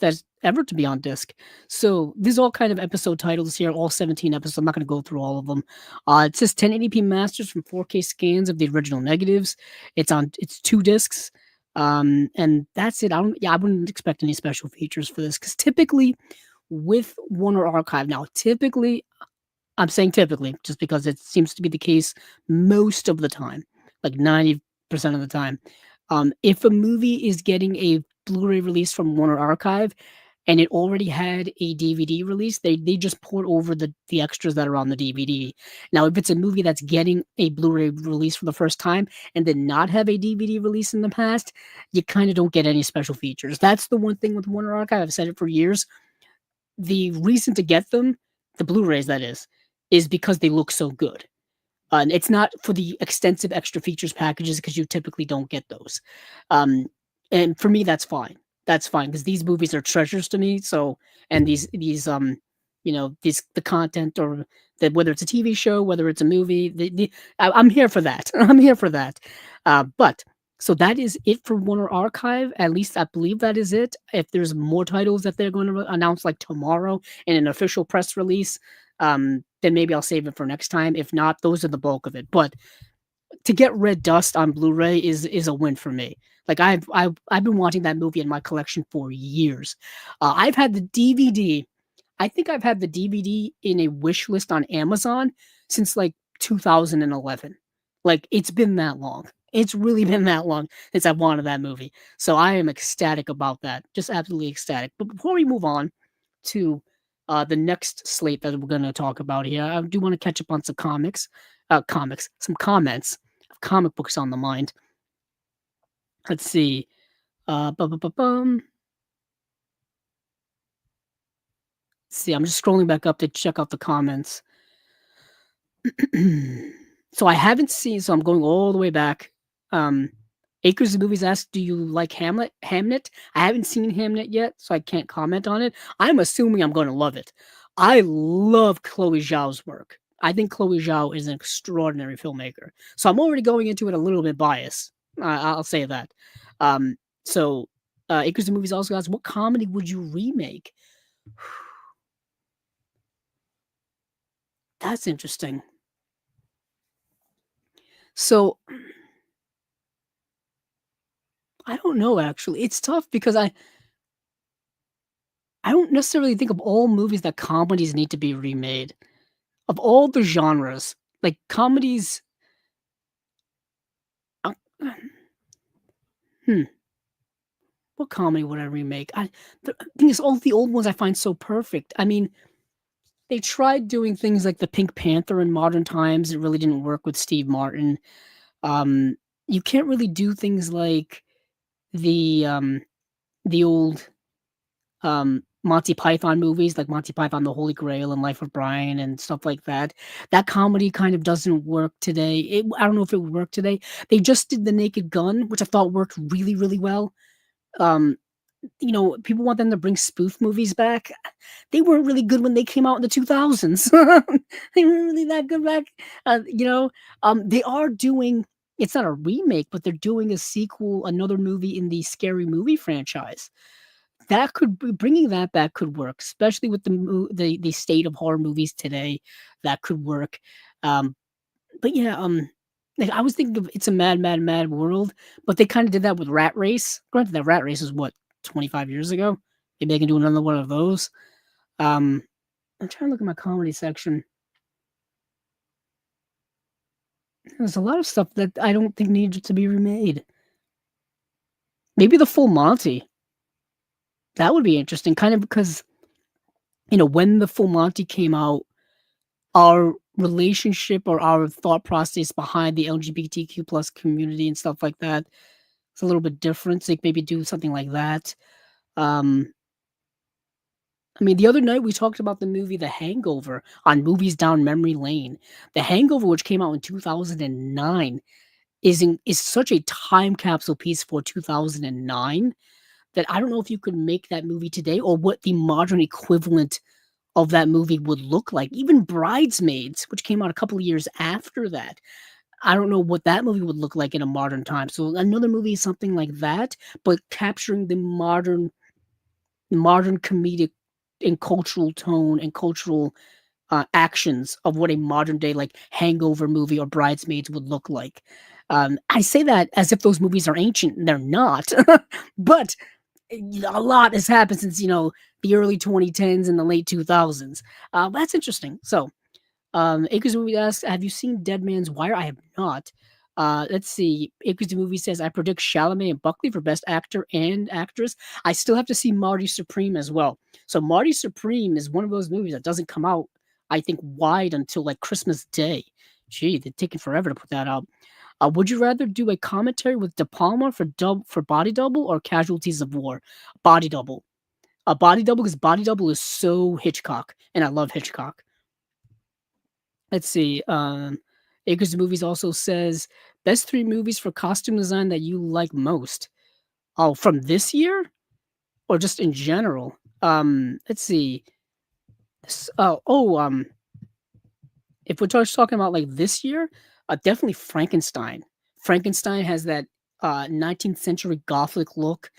that's ever to be on disc. So these are all kind of episode titles here, all 17 episodes. I'm not going to go through all of them. It says 1080p masters from 4K scans of the original negatives. It's 2 discs. And that's it. I wouldn't expect any special features for this because typically with Warner Archive, now typically, I'm saying typically just because it seems to be the case most of the time, like 90% of the time. If a movie is getting a Blu-ray release from Warner Archive and it already had a DVD release, they just port over the extras that are on the DVD. Now, if it's a movie that's getting a Blu-ray release for the first time and did not have a DVD release in the past, you kind of don't get any special features. That's the one thing with Warner Archive. I've said it for years. The reason to get them, the Blu-rays that is because they look so good. And it's not for the extensive extra features packages because you typically don't get those. And for me, that's fine. That's fine because these movies are treasures to me. So, and these the content or whether it's a TV show, whether it's a movie. I'm here for that. I'm here for that. But so that is it for Warner Archive. At least I believe that is it. If there's more titles that they're going to announce like tomorrow in an official press release, then maybe I'll save it for next time. If not, those are the bulk of it. But to get Red Dust on Blu-ray is a win for me. Like I've been wanting that movie in my collection for years. I've had the DVD. I think I've had the DVD in a wish list on Amazon since like 2011. Like it's been that long. It's really been that long since I've wanted that movie. So I am ecstatic about that. Just absolutely ecstatic. But before we move on to the next slate that we're going to talk about here, I do want to catch up on some some comments of comic books on the mind. Let's see. Bum. See, I'm just scrolling back up to check out the comments. So I haven't seen, so I'm going all the way back. Acres of Movies asked, do you like Hamlet? Hamnet? I haven't seen Hamnet yet, so I can't comment on it. I'm assuming I'm going to love it. I love Chloe Zhao's work. I think Chloe Zhao is an extraordinary filmmaker. So I'm already going into it a little bit biased. I'll say that. So Acres of Movies also asked, what comedy would you remake? That's interesting. So I don't know actually. It's tough because I don't necessarily think of all movies that comedies need to be remade. Of all the genres, like comedies uh, hmm, what comedy would I remake? The thing is all the old ones I find so perfect. I mean, they tried doing things like the Pink Panther in modern times. It really didn't work with Steve Martin. Um, you can't really do things like the old Monty Python movies, like Monty Python: The Holy Grail and Life of Brian and stuff like that. That comedy kind of doesn't work today. I don't know if it would work today. They just did The Naked Gun, which I thought worked really, really well. Um, people want them to bring spoof movies back. They weren't really good when they came out in the 2000s. They weren't really that good back. They are doing. It's not a remake, but they're doing a sequel, another movie in the Scary Movie franchise. That could be bringing that back could work, especially with the state of horror movies today. That could work. Um, but yeah, like I was thinking of It's a Mad, Mad, Mad World, but they kind of did that with Rat Race. Granted, that Rat Race was what 25 years ago. Maybe they can do another one of those. Um, I'm trying to look at my comedy section. There's a lot of stuff that I don't think needs to be remade. Maybe the Full Monty. That would be interesting, kind of because when the Full Monty came out, our relationship or our thought process behind the LGBTQ plus community and stuff like that, it's a little bit different. So like maybe do something like that. Um, I mean, the other night we talked about the movie The Hangover on Movies Down Memory Lane. The Hangover, which came out in 2009, is such a time capsule piece for 2009 that I don't know if you could make that movie today or what the modern equivalent of that movie would look like. Even Bridesmaids, which came out a couple of years after that, I don't know what that movie would look like in a modern time. So another movie is something like that, but capturing the modern comedic and cultural tone and cultural actions of what a modern day like Hangover movie or Bridesmaids would look like. I say that as if those movies are ancient, and they're not. But a lot has happened since the early 2010s and the late 2000s. That's interesting. So, Acres of Movie asks, have you seen Dead Man's Wire? I have not. Let's see. Acres of Movie says, I predict Chalamet and Buckley for Best Actor and Actress. I still have to see Marty Supreme as well. So Marty Supreme is one of those movies that doesn't come out, I think, wide until like Christmas Day. Gee, they're taking forever to put that out. Would you rather do a commentary with De Palma for Body Double or Casualties of War? Body Double. Body Double, because Body Double is so Hitchcock, and I love Hitchcock. Let's see. Acres of Movies also says best 3 movies for costume design that you like most. Oh, from this year or just in general? Let's see. If we're just talking about like this year, definitely Frankenstein. Frankenstein has that 19th century Gothic look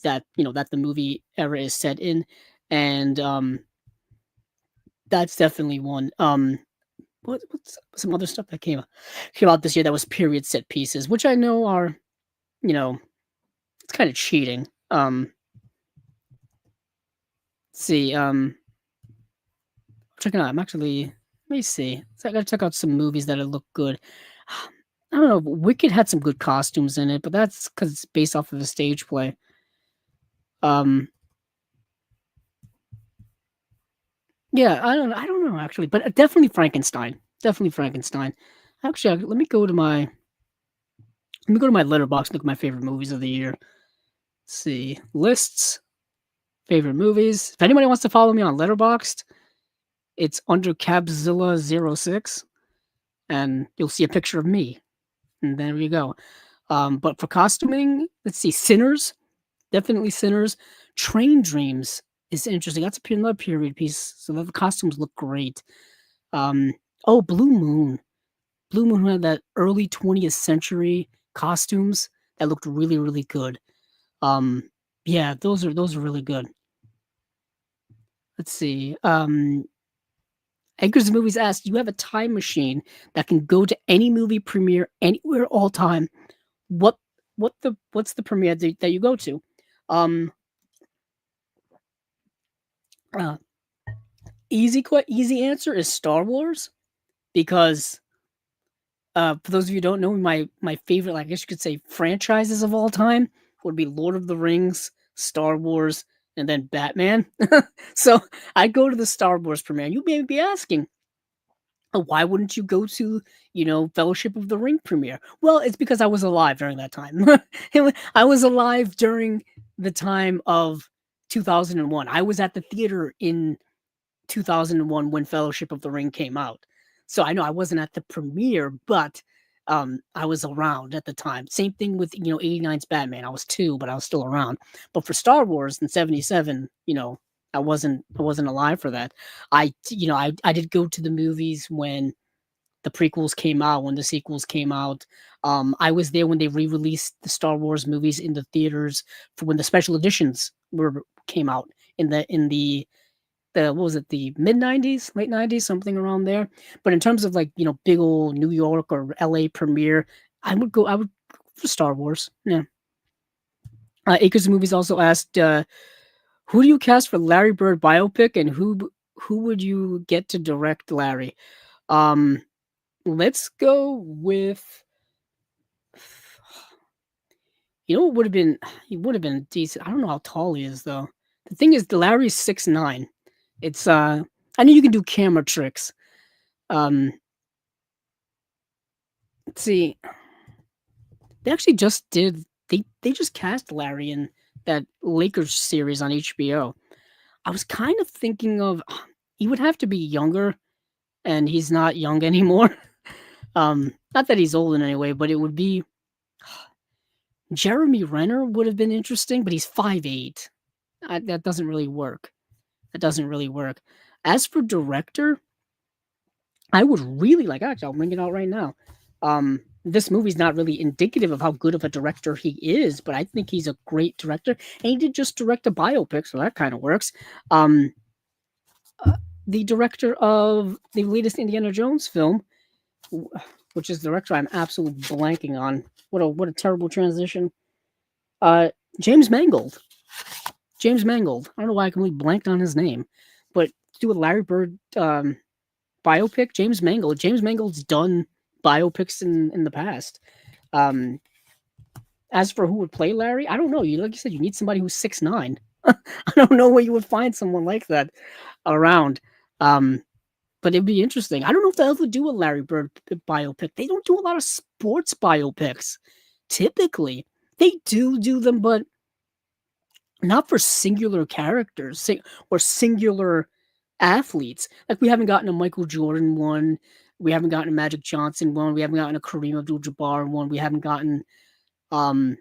that that the movie era is set in, and that's definitely one. What's some other stuff that came out this year that was period set pieces, which I know are you know it's kind of cheating. Let's see. Checking out. I'm actually. Let me see. So I gotta check out some movies that look good. I don't know. Wicked had some good costumes in it, but that's because it's based off of a stage play. Um, yeah, I don't know actually, but definitely Frankenstein. Definitely Frankenstein. Actually, let me go to my letterbox. Look at my favorite movies of the year. Let's see lists, favorite movies. If anybody wants to follow me on Letterboxd, it's under Cabzilla06, and you'll see a picture of me. And there you go. But for costuming, let's see, Sinners, definitely Sinners. Train Dreams is interesting. That's another period piece, so the costumes look great. Um, oh, Blue Moon. Blue Moon had that early 20th century costumes that looked really, really good. Um, yeah, those are really good. Let's see. Anchors Movies asked, "You have a time machine that can go to any movie premiere anywhere, all time. What what's the premiere that you go to?" Um, uh, easy answer is Star Wars because for those of you who don't know, my favorite, like, I guess you could say, franchises of all time would be Lord of the Rings, Star Wars, and then Batman. So I go to the Star Wars premiere. You may be asking, why wouldn't you go to, Fellowship of the Ring premiere? Well, it's because I was alive during that time. I was alive during the time of 2001. I was at the theater in 2001 when Fellowship of the Ring came out. So I know I wasn't at the premiere, but I was around at the time. Same thing with 89's Batman. I was 2, but I was still around. But for Star Wars in 77, I wasn't alive for that. I did go to the movies when the prequels came out, when the sequels came out. I was there when they re-released the Star Wars movies in the theaters for when the special editions came out in the what was it, the mid 90s, late 90s, something around there. But in terms of, like, big old New York or LA premiere, I would for Star Wars. Yeah. Acres of Movies also asked, who do you cast for Larry Bird biopic, and who would you get to direct Larry? Um, let's go with, what would have been, he would have been decent. I don't know how tall he is though. The thing is, the Larry's 6'9". It's I know you can do camera tricks. Um, let's see. They actually just did. They just cast Larry in that Lakers series on HBO. I was kind of thinking of he would have to be younger, and he's not young anymore. Not that he's old in any way, but it would be Jeremy Renner would have been interesting, but he's 5'8". That doesn't really work. That doesn't really work. As for director, I would really like. Actually, I'll bring it out right now. This movie's not really indicative of how good of a director he is, but I think he's a great director, and he did just direct a biopic, so that kind of works. Um, the director of the latest Indiana Jones film, which is the director I'm absolutely blanking on. What a terrible transition. Uh, James Mangold. James Mangold. I don't know why I completely blanked on his name, but do a Larry Bird biopic. James Mangold. James Mangold's done biopics in the past. Um, as for who would play Larry, I don't know. Like you said, you need somebody who's 6'9". I don't know where you would find someone like that around. But it'd be interesting. I don't know if they'll ever do a Larry Bird biopic. They don't do a lot of sports biopics. Typically, they do them, but not for singular characters or singular athletes. Like, we haven't gotten a Michael Jordan one. We haven't gotten a Magic Johnson one. We haven't gotten a Kareem Abdul-Jabbar one. We haven't gotten, um,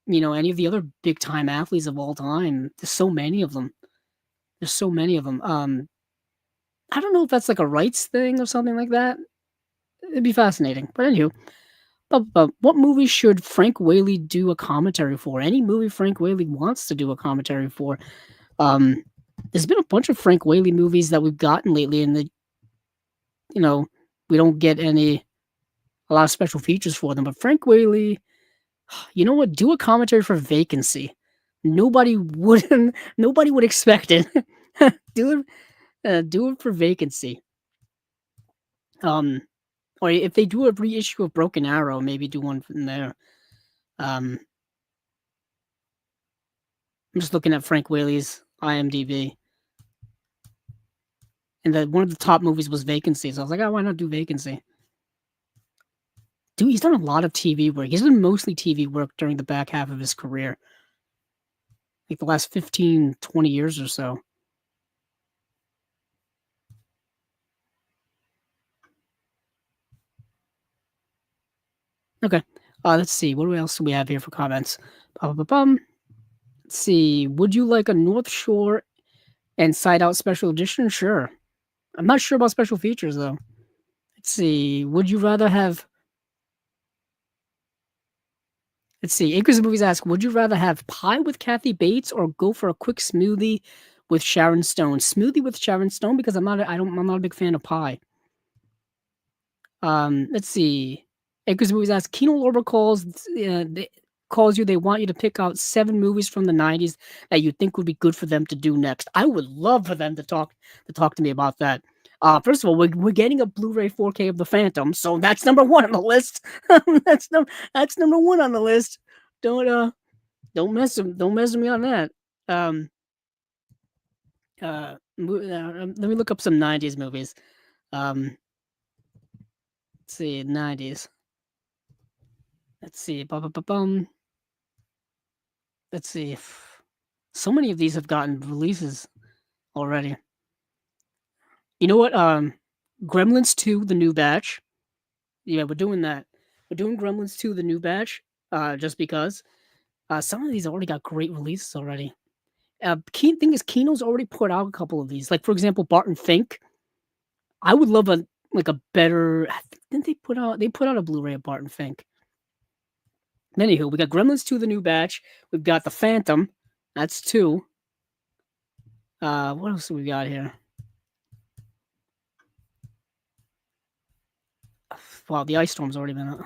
any of the other big time athletes of all time. There's so many of them. There's so many of them. I don't know if that's like a rights thing or something like that. It'd be fascinating. But anywho, but what movie should Frank Whaley do a commentary for? Any movie Frank Whaley wants to do a commentary for. Um, there's been a bunch of Frank Whaley movies that we've gotten lately, and you know we don't get a lot of special features for them. But Frank Whaley, you know what? Do a commentary for Vacancy. Nobody would expect it. Do it for Vacancy. Or if they do a reissue of Broken Arrow, maybe do one from there. I'm just looking at Frank Whaley's IMDb, and one of the top movies was Vacancy. So I was like, oh, why not do Vacancy? Dude, he's done a lot of TV work. He's done mostly TV work during the back half of his career, like the last 15, 20 years or so. Okay. Let's see. What else do we have here for comments? Let's see. Would you like a North Shore and Side Out Special Edition? Sure. I'm not sure about special features, though. Let's see. Would you rather have... Let's see. Acres of Movies ask, would you rather have pie with Kathy Bates or go for a quick smoothie with Sharon Stone? Smoothie with Sharon Stone, because I'm not a big fan of pie. Let's see. Acres Movies asks, Kino Lorber calls you. They want you to pick out 7 movies from the 90s that you think would be good for them to do next. I would love for them to talk to me about that. First of all, we're getting a Blu-ray 4K of The Phantom, so that's number 1 on the list. that's number 1 on the list. Don't mess with me on that. Let me look up some 90s movies. Let's see, 90s. Let's see. Let's see. So many of these have gotten releases already. You know what? Gremlins 2, the new batch. Yeah, we're doing that. We're doing Gremlins 2, the new batch, just because. Some of these already got great releases already. Key thing is, Kino's already put out a couple of these. Like, for example, Barton Fink. I would love a better... Didn't they put out... They put out a Blu-ray of Barton Fink. Anywho, we got Gremlins 2, the new batch. We've got The Phantom. That's 2. What else do we got here? Wow, the Ice Storm's already been out.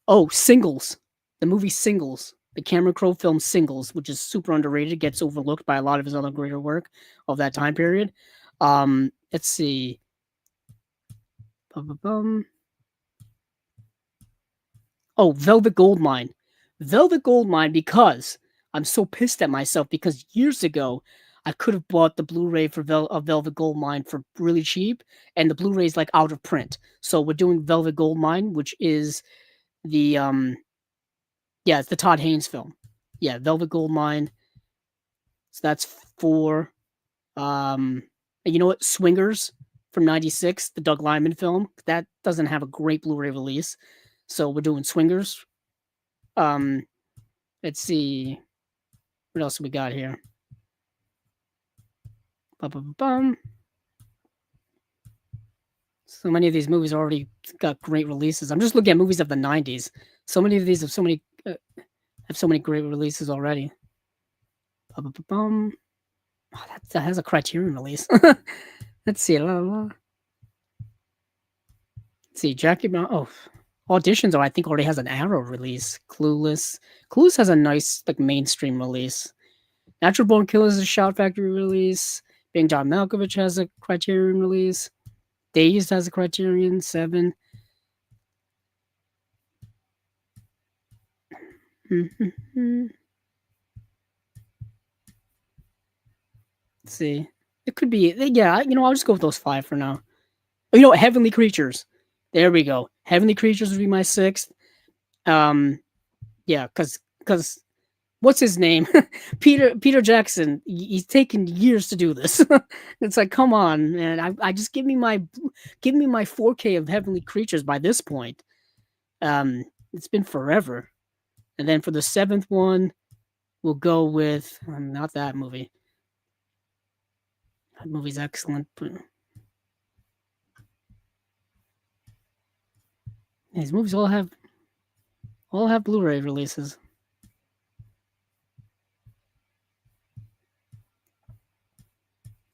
Oh, Singles. The movie Singles. The Cameron Crowe film Singles, which is super underrated, gets overlooked by a lot of his other greater work of that time period. Let's see. Oh, Velvet Goldmine. Velvet Goldmine, because I'm so pissed at myself, because years ago I could have bought the Blu-ray for Velvet Goldmine for really cheap, and the Blu-ray is like out of print. So we're doing Velvet Goldmine, which is the it's the Todd Haynes film. Yeah, Velvet Goldmine. So that's 4. And you know what? Swingers from '96, the Doug Liman film, that doesn't have a great Blu-ray release. So we're doing Swingers. Let's see. What else we got here? So many of these movies already got great releases. I'm just looking at movies of the 90s. So many of these have so many great releases already. Oh, that has a Criterion release. Let's see. Let's see. Jackie Brown. Oh, Auditions, I think, already has an Arrow release. Clueless has a nice mainstream release. Natural Born Killers is a Shout Factory release. Being John Malkovich has a Criterion release. Dazed has a Criterion 7. Let's see. It could be, I'll just go with those 5 for now. Oh, Heavenly Creatures. There we go. Heavenly Creatures would be my 6th. Because what's his name? Peter Jackson. He's taken years to do this. It's like, come on, man. I just give me my 4K of Heavenly Creatures by this point. It's been forever. And then for the 7th one, we'll go with not that movie. That movie's excellent. But these movies all have Blu-ray releases.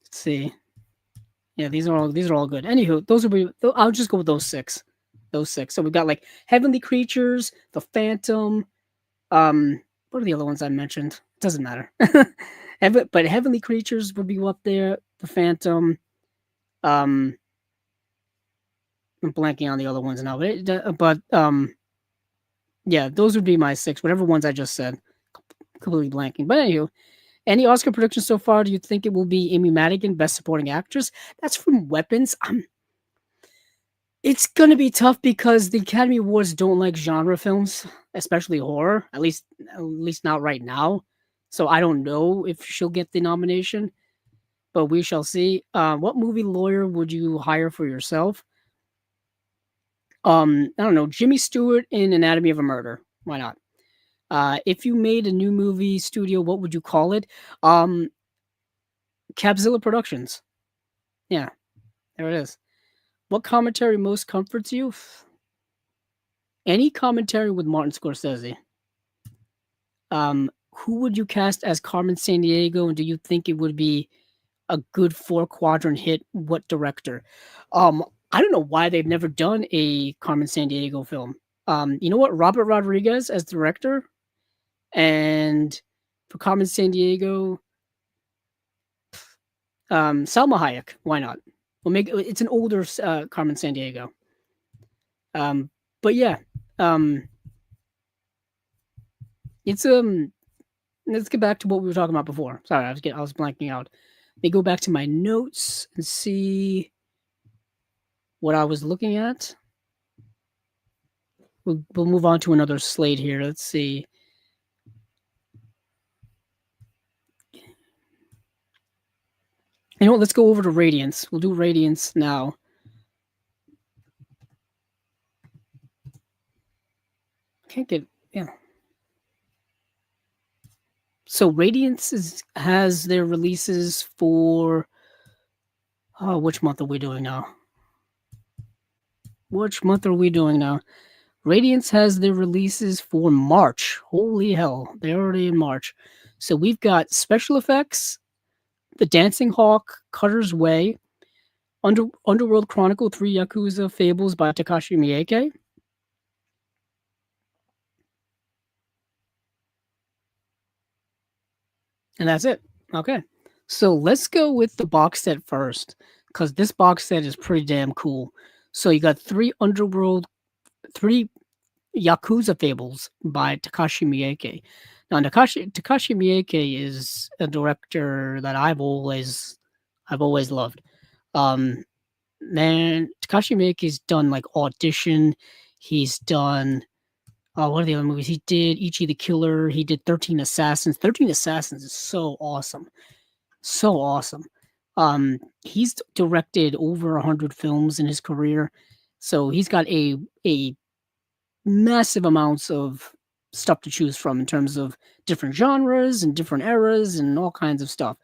Let's see. Yeah, these are all good. Anywho, those will be. I'll just go with those six. Those six. So we've got like Heavenly Creatures, The Phantom. What are the other ones I mentioned? Doesn't matter. But Heavenly Creatures would be up there. The Phantom. Um, I'm blanking on the other ones now, but yeah, those would be my six. Whatever ones I just said, completely blanking. But anywho, any Oscar predictions so far? Do you think it will be Amy Madigan, Best Supporting Actress? That's from Weapons. It's gonna be tough because the Academy Awards don't like genre films, especially horror. At least not right now. So I don't know if she'll get the nomination, but we shall see. What movie lawyer would you hire for yourself? I don't know, Jimmy Stewart in Anatomy of a Murder. Why not? If you made a new movie studio, what would you call it? Um, Capzilla Productions. Yeah, there it is. What commentary most comforts you? Any commentary with Martin Scorsese. Who would you cast as Carmen Sandiego, and do you think it would be a good four-quadrant hit? What director? I don't know why they've never done a Carmen Sandiego film. You know what? Robert Rodriguez as director, and for Carmen Sandiego, Salma Hayek. Why not? We'll make it's an older Carmen Sandiego. But yeah, it's Let's get back to what we were talking about before. Sorry, I was blanking out. Let me go back to my notes and see what I was looking at. We'll move on to another slate here. Let's see. You know what? Let's go over to Radiance. We'll do Radiance now. Can't get yeah. So Radiance has their releases for which month are we doing now? Which month are we doing now? Radiance has their releases for March. Holy hell, they're already in March. So we've got special effects, The Dancing Hawk, Cutter's Way, Underworld Chronicle 3 Yakuza Fables by Takashi Miike. And that's it. Okay. So let's go with the box set first, because this box set is pretty damn cool. So you got three Yakuza Fables by Takashi Miike. Now Takashi Miike is a director that I've always loved. Man, Takashi Miike's done like Audition. He's done what are the other movies he did? Ichi the Killer. He did 13 Assassins. 13 Assassins is so awesome. So awesome. He's directed over 100 films in his career. So he's got a massive amounts of stuff to choose from in terms of different genres and different eras and all kinds of stuff.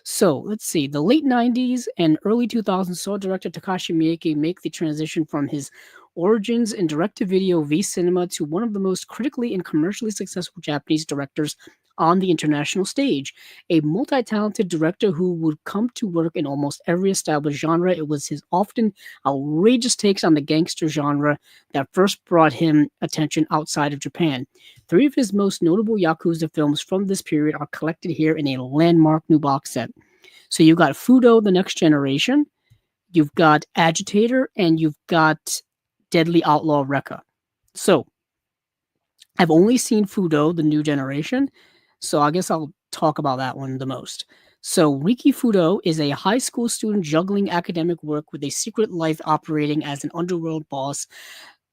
So let's see. The late 90s and early 2000s saw director Takashi Miike make the transition from his origins in direct-to-video V-cinema to one of the most critically and commercially successful Japanese directors on the international stage. A multi-talented director who would come to work in almost every established genre, it was his often outrageous takes on the gangster genre that first brought him attention outside of Japan. Three of his most notable Yakuza films from this period are collected here in a landmark new box set. So you've got Fudo, The Next Generation, you've got Agitator, and you've got Deadly Outlaw Rekka. So I've only seen Fudo, The New Generation, so I guess I'll talk about that one the most. So Riki Fudo is a high school student juggling academic work with a secret life operating as an underworld boss.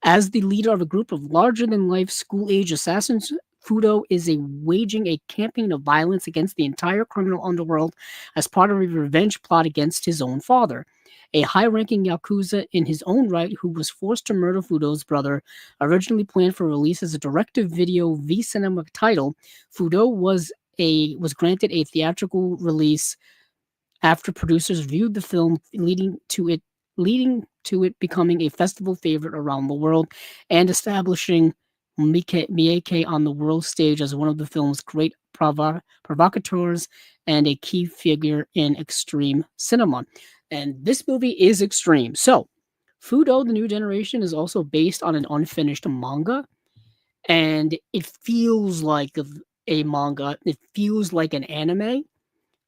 As the leader of a group of larger-than-life school-age assassins, Fudo is waging a campaign of violence against the entire criminal underworld as part of a revenge plot against his own father. A high-ranking Yakuza in his own right who was forced to murder Fudo's brother, originally planned for release as a direct-to-video V-cinema title, Fudo was granted a theatrical release after producers viewed the film, leading to it becoming a festival favorite around the world and establishing Miike on the world stage as one of the film's great provocateurs and a key figure in extreme cinema. And this movie is extreme. So, Fudo, the New Generation, is also based on an unfinished manga, and it feels like a manga. It feels like an anime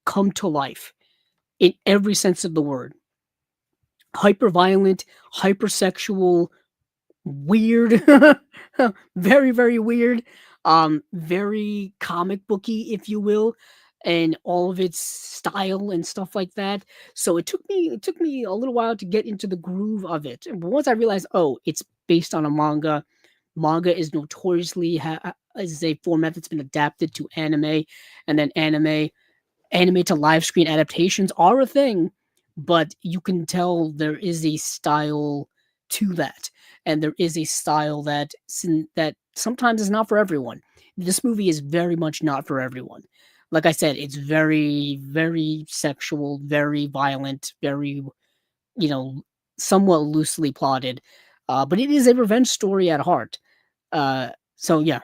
come to life in every sense of the word. Hyper violent, hypersexual, weird, very, very weird, very comic booky, if you will, and all of its style and stuff like that. So it took me a little while to get into the groove of it. But once I realized, oh, it's based on a manga. Manga is notoriously is a format that's been adapted to anime, and then anime to live screen adaptations are a thing, but you can tell there is a style to that, and there is a style that sometimes is not for everyone. This movie is very much not for everyone. Like I said, it's very, very sexual, very violent, very, you know, somewhat loosely plotted, but it is a revenge story at heart. So yeah,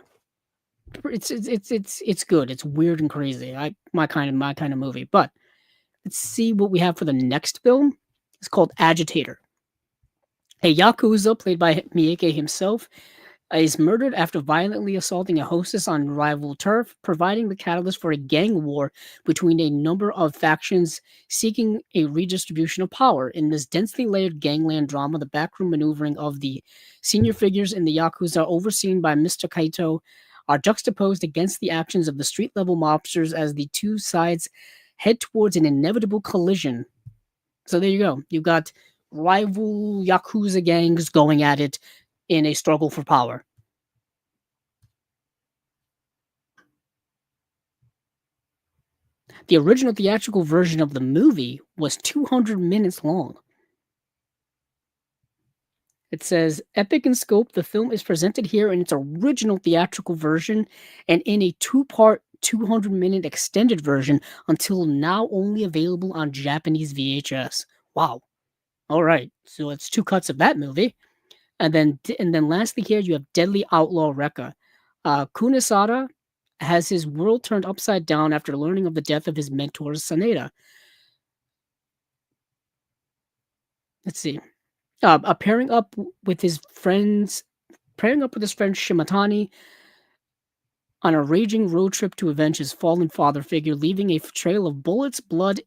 it's good. It's weird and crazy. My kind of movie. But let's see what we have for the next film. It's called Agitator. A Yakuza, played by Miike himself, is murdered after violently assaulting a hostess on rival turf, providing the catalyst for a gang war between a number of factions seeking a redistribution of power. In this densely layered gangland drama, the backroom maneuvering of the senior figures in the Yakuza, overseen by Mr. Kaito, are juxtaposed against the actions of the street level mobsters as the two sides head towards an inevitable collision. So there you go. You've got rival Yakuza gangs going at it in a struggle for power. The original theatrical version of the movie was 200 minutes long. It says, epic in scope, the film is presented here in its original theatrical version and in a two-part, 200-minute extended version until now only available on Japanese VHS. Wow. All right. So it's two cuts of that movie. And then lastly here you have Deadly Outlaw Rekka. Kunisada has his world turned upside down after learning of the death of his mentor Saneda. Let's see. Pairing up with his friends, pairing up with his friend Shimatani on a raging road trip to avenge his fallen father figure, leaving a trail of bullets, blood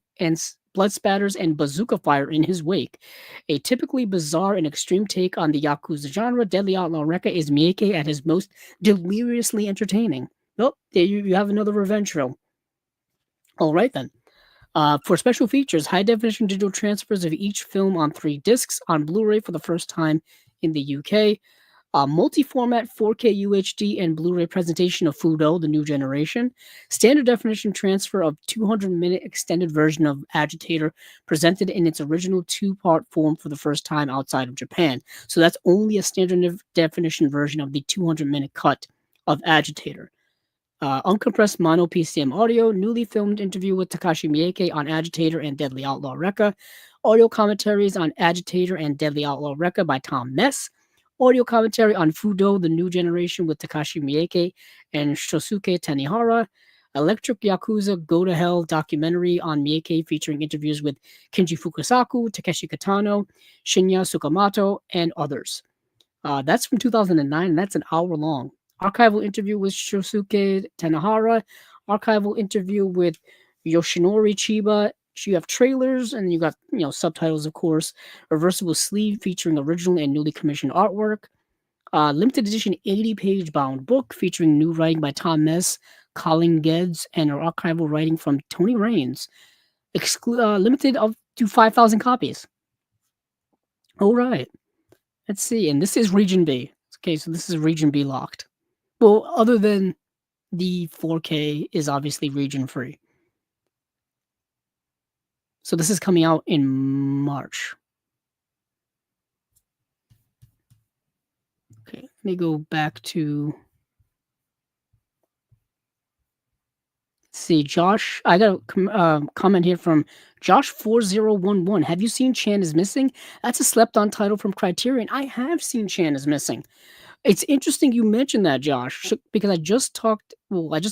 spatters, and bazooka fire in his wake. A typically bizarre and extreme take on the Yakuza genre, Deadly Outlaw Rekka is Miike at his most deliriously entertaining. Oh, there you have another revenge film. All right then. For special features, high definition digital transfers of each film on 3 discs on Blu ray for the first time in the UK. Multi-format 4K UHD and Blu-ray presentation of Fudo, the New Generation. Standard definition transfer of 200-minute extended version of Agitator, presented in its original two-part form for the first time outside of Japan. So that's only a standard definition version of the 200-minute cut of Agitator. Uncompressed mono PCM audio, newly filmed interview with Takashi Miike on Agitator and Deadly Outlaw Rekka, audio commentaries on Agitator and Deadly Outlaw Rekka by Tom Mess, audio commentary on Fudo, the New Generation with Takashi Miike and Shosuke Tanihara, Electric Yakuza Go to Hell documentary on Miike featuring interviews with Kenji Fukasaku, Takeshi Kitano, Shinya Tsukamoto, and others. That's from 2009, and that's an hour long. Archival interview with Shosuke Tanahara, archival interview with Yoshinori Chiba. You have trailers, and you got subtitles, of course. Reversible sleeve featuring original and newly commissioned artwork. Limited edition 80-page bound book featuring new writing by Tom Mess, Colin Geddes, and archival writing from Tony Raines. Limited up to 5,000 copies. All right. Let's see. And this is Region B. Okay, so this is Region B locked. Well, other than the 4K is obviously region free. So this is coming out in March. Okay, let me go back to. Let's see, Josh. I got a comment here from Josh4011. Have you seen Chan is Missing? That's a slept on title from Criterion. I have seen Chan is Missing. It's interesting you mentioned that, Josh, because I just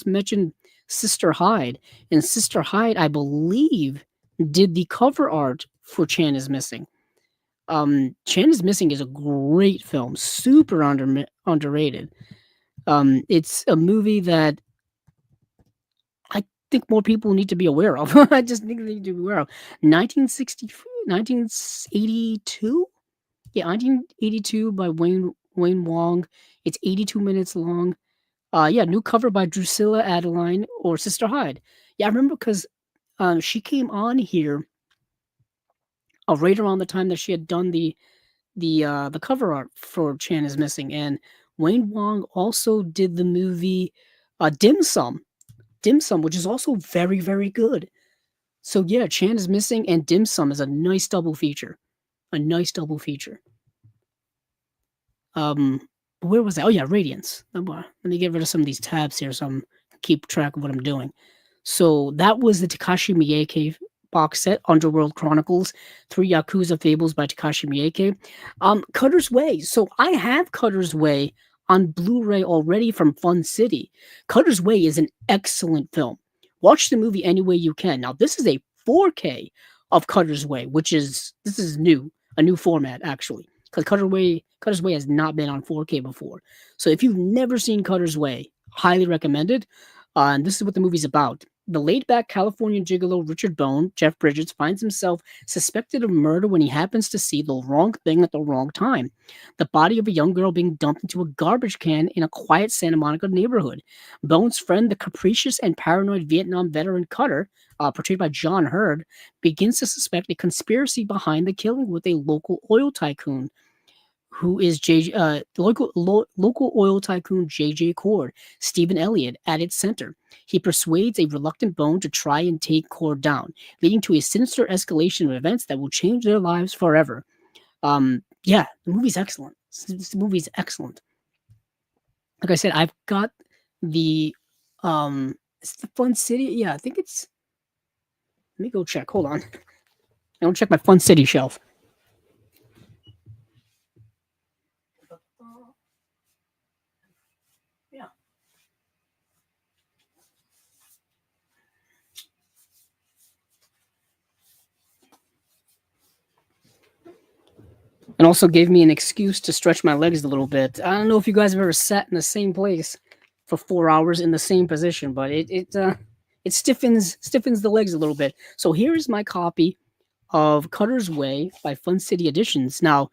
mentioned Sister Hyde, and Sister Hyde, I believe, did the cover art for Chan is Missing. Chan is Missing is a great film, super underrated. It's a movie that I think more people need to be aware of. I just think they need to be aware of. 1960, 1982? Yeah, 1982 by Wayne Wong. It's 82 minutes long. Yeah, new cover by Drusilla Adeline or Sister Hyde. Yeah, I remember because she came on here right around the time that she had done the cover art for Chan is Missing, and Wayne Wong also did the movie Dim Sum, which is also very very good. So yeah, Chan is Missing and Dim Sum is a nice double feature. A nice double feature. Um, where was that? Oh yeah, Radiance. Let me get rid of some of these tabs here so I keep track of what I'm doing. So that was the Takashi Miike box set, Underworld Chronicles, 3 Yakuza Fables by Takashi Miike. Cutter's Way. So I have Cutter's Way on Blu-ray already from Fun City. Cutter's Way is an excellent film. Watch the movie any way you can. Now this is a 4K of Cutter's Way, this is new, a new format actually. Because Cutter's Way has not been on 4K before. So if you've never seen Cutter's Way, highly recommended. And this is what the movie's about. The laid-back Californian gigolo Richard Bone, Jeff Bridges, finds himself suspected of murder when he happens to see the wrong thing at the wrong time. The body of a young girl being dumped into a garbage can in a quiet Santa Monica neighborhood. Bone's friend, the capricious and paranoid Vietnam veteran Cutter, portrayed by John Hurd, begins to suspect a conspiracy behind the killing with a local oil tycoon who is local oil tycoon J.J. Cord, Stephen Elliott, at its center. He persuades a reluctant Bone to try and take Cord down, leading to a sinister escalation of events that will change their lives forever. Yeah, the movie's excellent. This movie's excellent. Like I said, I've got the it's the Fun City. Yeah, I think it's. Let me go check. Hold on. I don't check my Fun City shelf. Yeah. And also gave me an excuse to stretch my legs a little bit. I don't know if you guys have ever sat in the same place for 4 hours in the same position, but it stiffens the legs a little bit. So here is my copy of Cutter's Way by Fun City Editions. Now,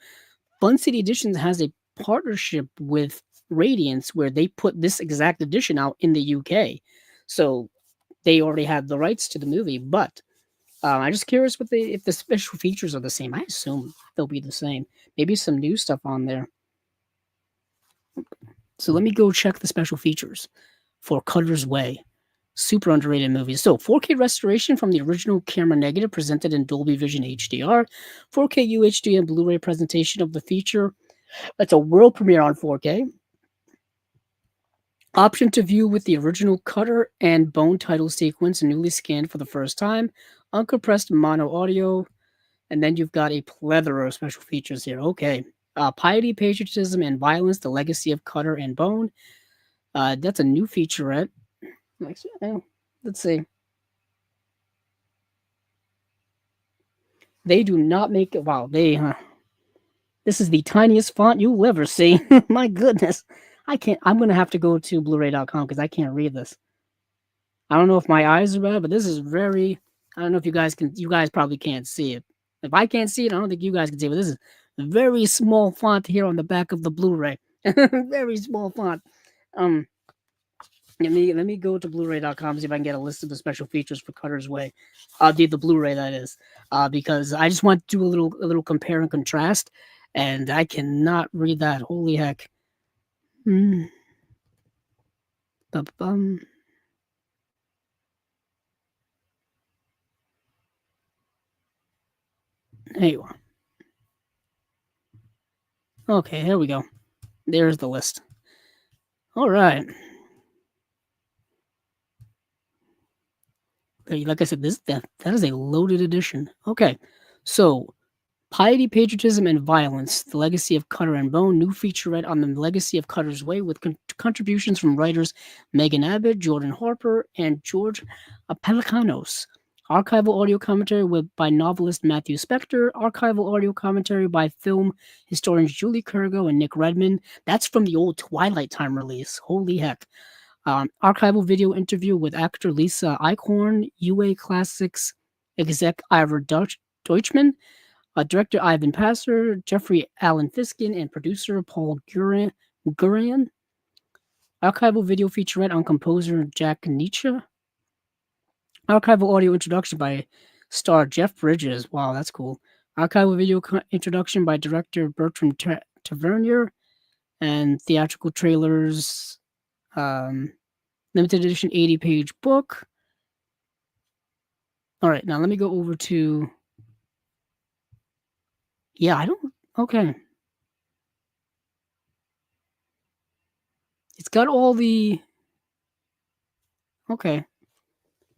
Fun City Editions has a partnership with Radiance where they put this exact edition out in the UK. So they already have the rights to the movie, but I'm just curious if the special features are the same. I assume they'll be the same. Maybe some new stuff on there. So let me go check the special features for Cutter's Way. Super underrated movie. So 4K restoration from the original camera negative presented in Dolby Vision HDR. 4K UHD and Blu-ray presentation of the feature. That's a world premiere on 4K. Option to view with the original Cutter and Bone title sequence newly scanned for the first time. Uncompressed mono audio. And then you've got a plethora of special features here. Okay. Piety, Patriotism, and Violence, The Legacy of Cutter and Bone. That's a new featurette. Let's see. They do not make it. Wow, this is the tiniest font you'll ever see. My goodness. I can't. I'm going to have to go to Blu-ray.com because I can't read this. I don't know if my eyes are bad, but this is very. I don't know if you guys can. You guys probably can't see it. If I can't see it, I don't think you guys can see it. But this is very small font here on the back of the Blu-ray. Very small font. Let me go to Blu-ray.com, see if I can get a list of the special features for Cutter's Way. The Blu-ray that is, because I just want to do a little compare and contrast, and I cannot read that. Holy heck! Ba-bum. There you are. Okay, here we go. There's the list. All right. Like I said, that is a loaded edition. Okay, so Piety, Patriotism, and Violence: The Legacy of Cutter and Bone. New featurette on the legacy of Cutter's Way with contributions from writers Megan Abbott, Jordan Harper, and George Pelicanos. Archival audio commentary by novelist Matthew Spector. Archival audio commentary by film historians Julie Kurgo and Nick Redman. That's from the old Twilight Time release. Holy heck. Archival video interview with actor Lisa Eichhorn, UA Classics exec Ivor Deutschman, director Ivan Passer, Jeffrey Allen Fiskin, and producer Paul Gurian. Archival video featurette on composer Jack Nietzsche. Archival audio introduction by star Jeff Bridges. Wow, that's cool. Archival video introduction by director Bertram Tavernier, and theatrical trailers. Limited edition 80-page book. All right, now let me go over to. Yeah, I don't. Okay. It's got all the. Okay.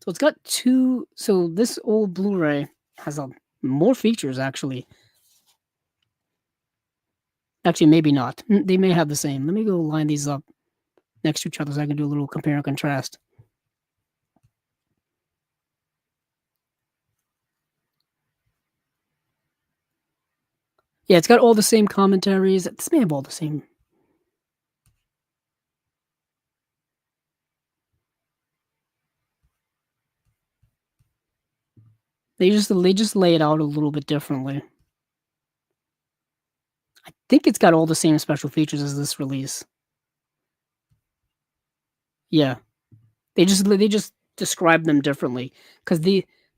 So it's got two. So this old Blu-ray has more features, actually. Actually, maybe not. They may have the same. Let me go line these up next to each other so I can do a little compare and contrast. Yeah, it's got all the same commentaries. This may have all the same. They just lay it out a little bit differently. I think it's got all the same special features as this release. Yeah. They just describe them differently because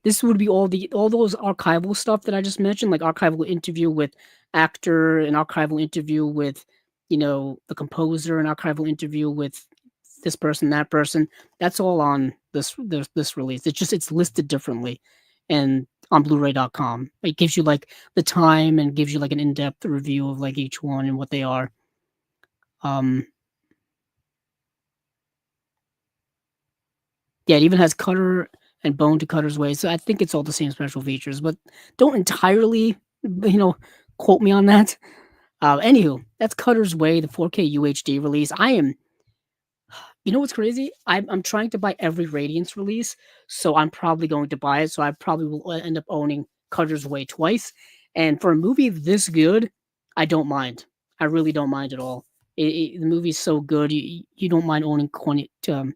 this would be all those archival stuff that I just mentioned, like archival interview with actor, an archival interview with, the composer, an archival interview with this person, that person. That's all on this release. It's listed differently, and on Blu-ray.com, it gives you like the time and gives you like an in-depth review of like each one and what they are. Yeah, it even has Cutter and Bone to Cutter's Way, so I think it's all the same special features, but don't entirely, quote me on that. Anywho, that's Cutter's Way, the 4K UHD release. You know what's crazy? I'm trying to buy every Radiance release, so I'm probably going to buy it. So I probably will end up owning Cutter's Way twice. And for a movie this good, I don't mind. I really don't mind at all. The movie's so good, you don't mind owning 2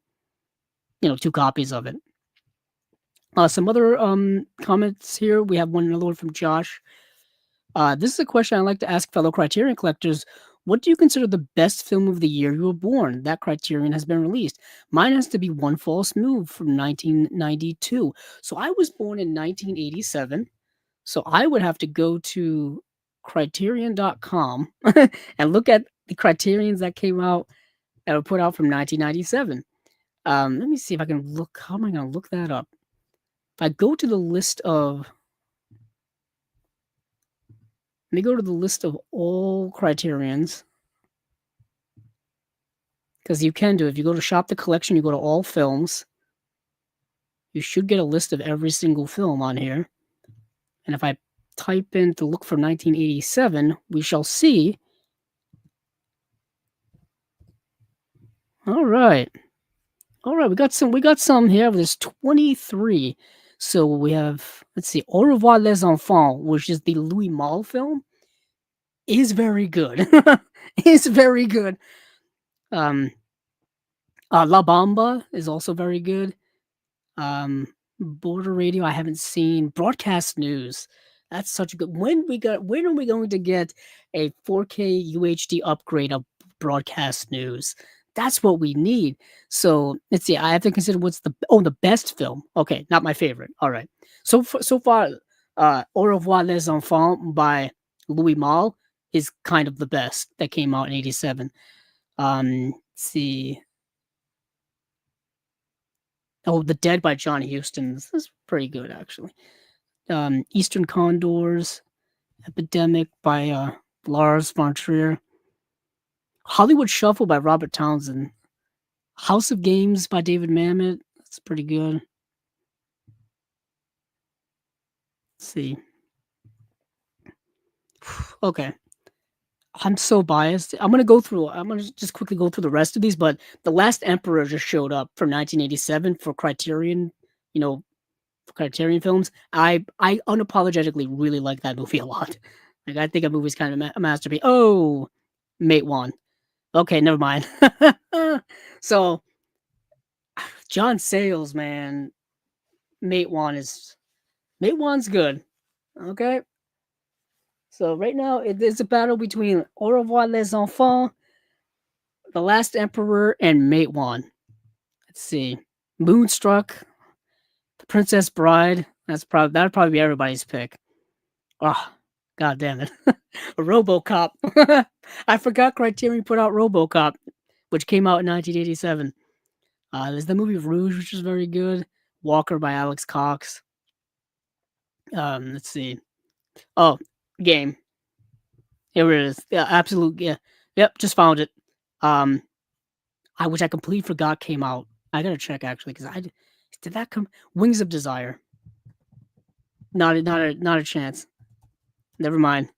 copies of it. Some other comments here. We have another one from Josh. This is a question I like to ask fellow Criterion collectors. What do you consider the best film of the year you were born? That Criterion has been released. Mine has to be One False Move from 1992. So I was born in 1987. So I would have to go to criterion.com and look at the Criterions that came out, that were put out from 1997. Let me see if I can look. How am I going to look that up? If I go to the list of. Let me go to the list of all Criterions. Because you can do, if you go to Shop the Collection, you go to all films. You should get a list of every single film on here. And if I type in to look for 1987, we shall see. All right. We got some here. There's 23. So we have, let's see, Au revoir les enfants, which is the Louis Malle film, is very good. Is very good. La Bamba is also very good. Border Radio, I haven't seen. Broadcast News, that's such a good. When are we going to get a 4K UHD upgrade of Broadcast News? That's what we need. So let's see. I have to consider what's the best film. Okay, not my favorite. All right. So far, Au revoir les enfants by Louis Malle is kind of the best that came out in '87. Let's see. Oh, The Dead by John Huston. This is pretty good, actually. Eastern Condors, Epidemic by Lars von Trier. Hollywood Shuffle by Robert Townsend. House of Games by David Mamet. That's pretty good. see. Okay. I'm so biased. I'm gonna just quickly go through the rest of these, but The Last Emperor just showed up from 1987 for Criterion, you know, for Criterion Films. I unapologetically really like that movie a lot. Like I think that movie's kind of a masterpiece. Oh, Mate One. Okay, never mind. So John Sayles, man, Mate One's good. Okay. So right now it's a battle between Au revoir les enfants, The Last Emperor, and Mate One. Let's see. Moonstruck, The Princess Bride. That'd probably be everybody's pick. Oh, god damn it. RoboCop. I forgot Criterion put out RoboCop, which came out in 1987. There's the movie Rouge, which is very good. Walker by Alex Cox. Let's see. Oh, Game. Here it is. Yeah, absolute. Yeah. Yep, just found it. Um, which I completely forgot came out. I gotta check actually because did that come Wings of Desire. Not a chance. Never mind.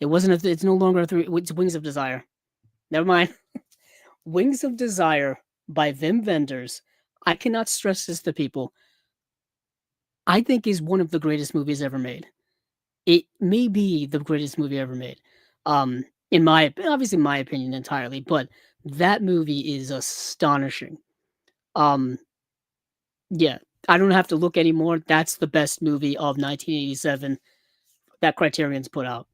It wasn't. It's no longer a three. It's Wings of Desire. Never mind. Wings of Desire by Wim Wenders. I cannot stress this to people. I think is one of the greatest movies ever made. It may be the greatest movie ever made. In my obviously my opinion entirely, but that movie is astonishing. Um, yeah, I don't have to look anymore. That's the best movie of 1987 that Criterion's put out.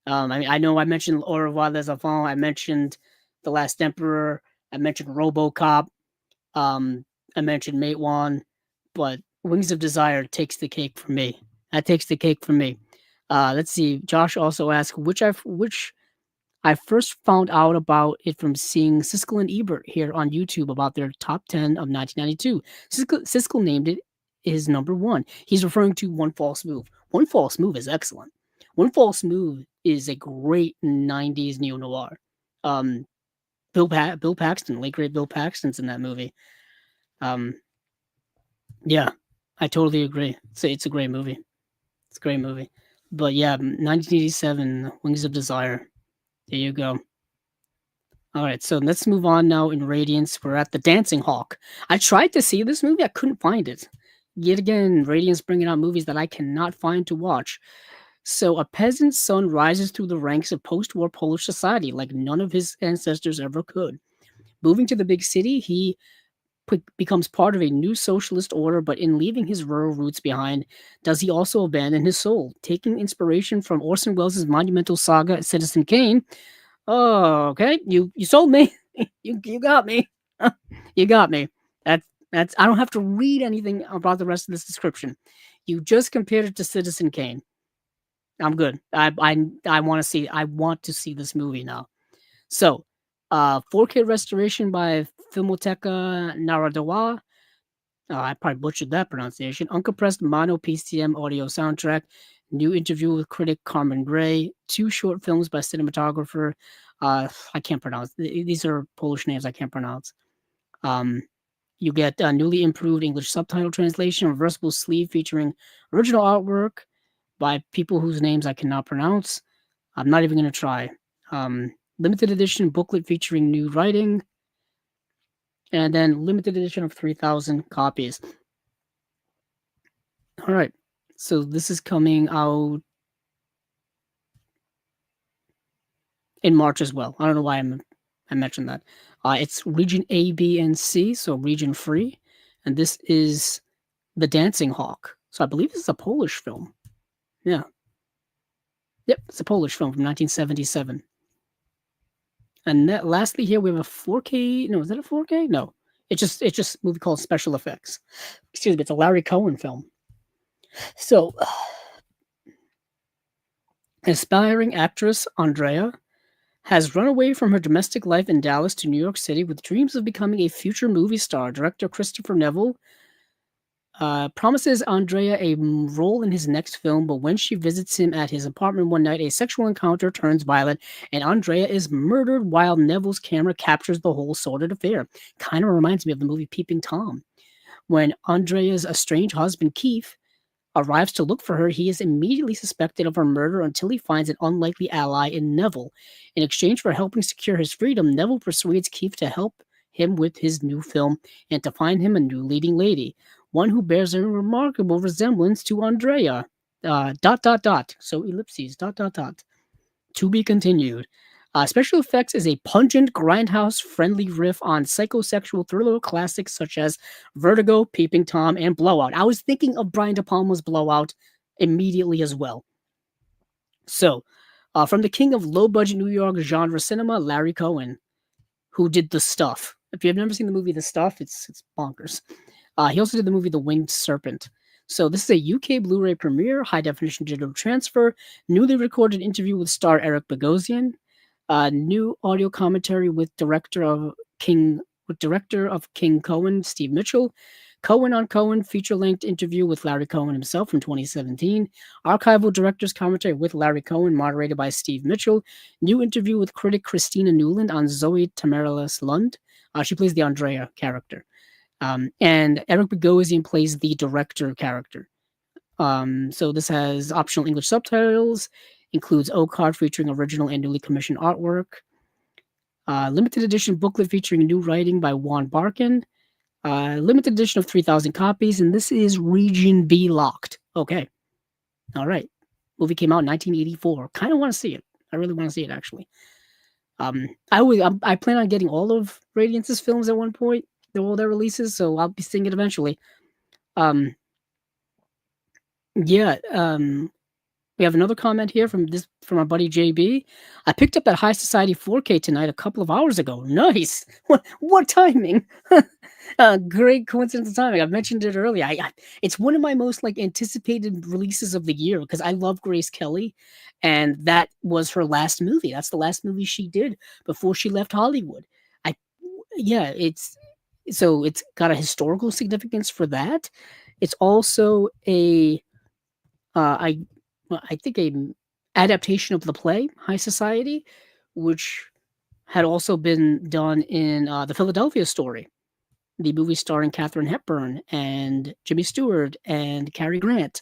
I mean, I know I mentioned Au revoir les enfants. I mentioned The Last Emperor. I mentioned RoboCop. I mentioned Mate One, but Wings of Desire takes the cake for me. That takes the cake for me. Let's see. Josh also asked which I first found out about it from seeing Siskel and Ebert here on YouTube about their top 10 of 1992. Siskel named it his number one. He's referring to One False Move. One False Move is excellent. One False Move is a great 90s neo noir. Bill Paxton, late great Bill Paxton's in that movie. Yeah, I totally agree. It's a great movie. It's a great movie. But yeah, 1987, Wings of Desire. There you go. All right, so let's move on now in Radiance. We're at the Dancing Hawk. I tried to see this movie, I couldn't find it. Yet again, Radiance bringing out movies that I cannot find to watch. So, a peasant's son rises through the ranks of post war Polish society like none of his ancestors ever could. Moving to the big city, he becomes part of a new socialist order, but in leaving his rural roots behind, does he also abandon his soul? Taking inspiration from Orson Welles' monumental saga Citizen Kane. Oh, okay. You sold me. you got me. You got me. That's I don't have to read anything about the rest of this description. You just compared it to Citizen Kane. I'm good. I want to see this movie now. So, 4K restoration by Filmoteca Narodowa. I probably butchered that pronunciation. Uncompressed mono PCM audio soundtrack. New interview with critic Carmen Gray. 2 short films by cinematographer. I can't pronounce. These are Polish names I can't pronounce. You get a newly improved English subtitle translation, reversible sleeve featuring original artwork by people whose names I cannot pronounce. I'm not even going to try. Limited edition booklet featuring new writing, and then limited edition of 3,000 copies. All right, so this is coming out in March as well. I don't know why I mentioned that. It's region A, B, and C, so region free, and this is The Dancing Hawk. So I believe this is a Polish film. Yeah. Yep, it's a Polish film from 1977. And lastly, here we have a 4K. No, is that a 4K? No, it's just a movie called Special Effects. Excuse me, it's a Larry Cohen film. So, aspiring actress Andrea has run away from her domestic life in Dallas to New York City with dreams of becoming a future movie star. Director Christopher Neville promises Andrea a role in his next film, but when she visits him at his apartment one night, a sexual encounter turns violent, and Andrea is murdered while Neville's camera captures the whole sordid affair. Kind of reminds me of the movie Peeping Tom, when Andrea's estranged husband, Keith, arrives to look for her, he is immediately suspected of her murder until he finds an unlikely ally in Neville. In exchange for helping secure his freedom, Neville persuades Keith to help him with his new film and to find him a new leading lady, one who bears a remarkable resemblance to Andrea. So ellipses, To be continued. Special effects is a pungent, grindhouse-friendly riff on psychosexual thriller classics such as Vertigo, Peeping Tom, and Blowout. I was thinking of Brian De Palma's Blowout immediately as well. So, from the king of low-budget New York genre cinema, Larry Cohen, who did The Stuff. If you've never seen the movie The Stuff, it's bonkers. He also did the movie The Winged Serpent. So this is a UK Blu-ray premiere, high-definition digital transfer, newly recorded interview with star Eric Bogosian, new audio commentary with director of King Cohen, Steve Mitchell, Cohen on Cohen feature-length interview with Larry Cohen himself from 2017, archival director's commentary with Larry Cohen, moderated by Steve Mitchell, new interview with critic Christina Newland on Zoe Tamerlis Lund. She plays the Andrea character. And Eric Bogosian plays the director character. So this has optional English subtitles, includes O-card featuring original and newly commissioned artwork, limited edition booklet featuring new writing by Juan Barkin, limited edition of 3,000 copies, and this is Region B locked. Okay. All right. Movie came out in 1984. Kind of want to see it. I really want to see it, actually. I plan on getting all of Radiance's films at one point. They're all their releases, so I'll be seeing it eventually. Yeah, we have another comment here from our buddy JB. I picked up that High Society 4K tonight a couple of hours ago. Nice. What timing? Great coincidence of timing. I've mentioned it earlier. It's one of my most anticipated releases of the year because I love Grace Kelly, and that was her last movie. That's the last movie she did before she left Hollywood. So it's got a historical significance for that. It's also I think an adaptation of the play High Society, which had also been done in The Philadelphia Story, the movie starring Katharine Hepburn and Jimmy Stewart and Cary Grant.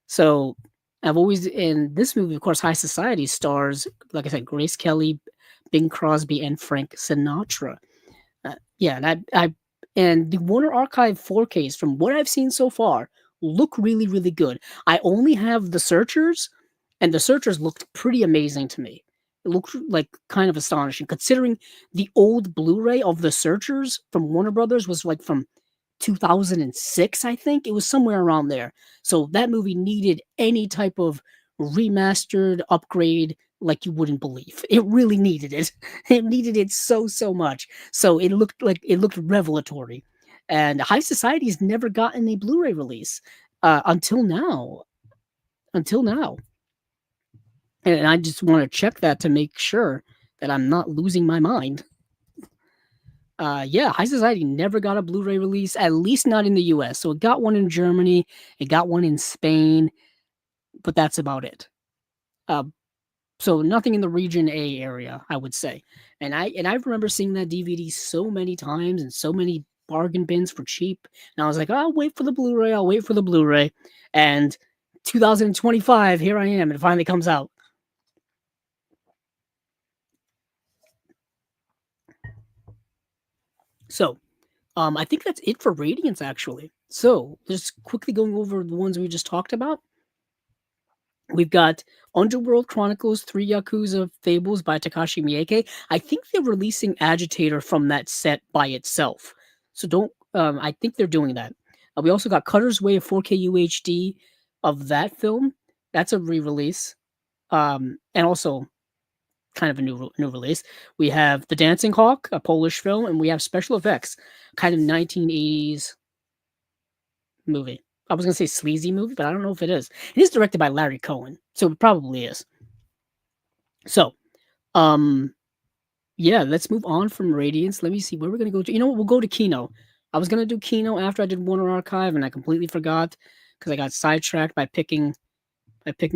So in this movie, of course, High Society stars, like I said, Grace Kelly, Bing Crosby, and Frank Sinatra. And the Warner Archive 4Ks, from what I've seen so far, look really, really good. I only have the Searchers, and the Searchers looked pretty amazing to me. It looked kind of astonishing, considering the old Blu-ray of the Searchers from Warner Brothers was from 2006, I think. It was somewhere around there. So that movie needed any type of remastered upgrade like you wouldn't believe. It really needed it. It needed it so much. So it looked revelatory. And High Society's never gotten a Blu-ray release until now. And I just want to check that to make sure that I'm not losing my mind. High Society never got a Blu-ray release, at least not in the US. So it got one in Germany, it got one in Spain, but that's about it. So nothing in the Region A area, I would say. And I remember seeing that DVD so many times and so many bargain bins for cheap. And I was like, I'll wait for the Blu-ray. And 2025, here I am. It finally comes out. So, I think that's it for Radiance, actually. So, just quickly going over the ones we just talked about. We've got Underworld Chronicles, 3 Yakuza Fables by Takashi Miike. I think they're releasing Agitator from that set by itself. So I think they're doing that. We also got Cutter's Way, of 4K UHD of that film. That's a re-release. And also kind of a new release. We have The Dancing Hawk, a Polish film, and we have Special Effects, kind of 1980s movie. I was going to say sleazy movie, but I don't know if it is. It is directed by Larry Cohen, so it probably is. So, let's move on from Radiance. Let me see where we're going to go to. You know what? We'll go to Kino. I was going to do Kino after I did Warner Archive, and I completely forgot because I got sidetracked by picking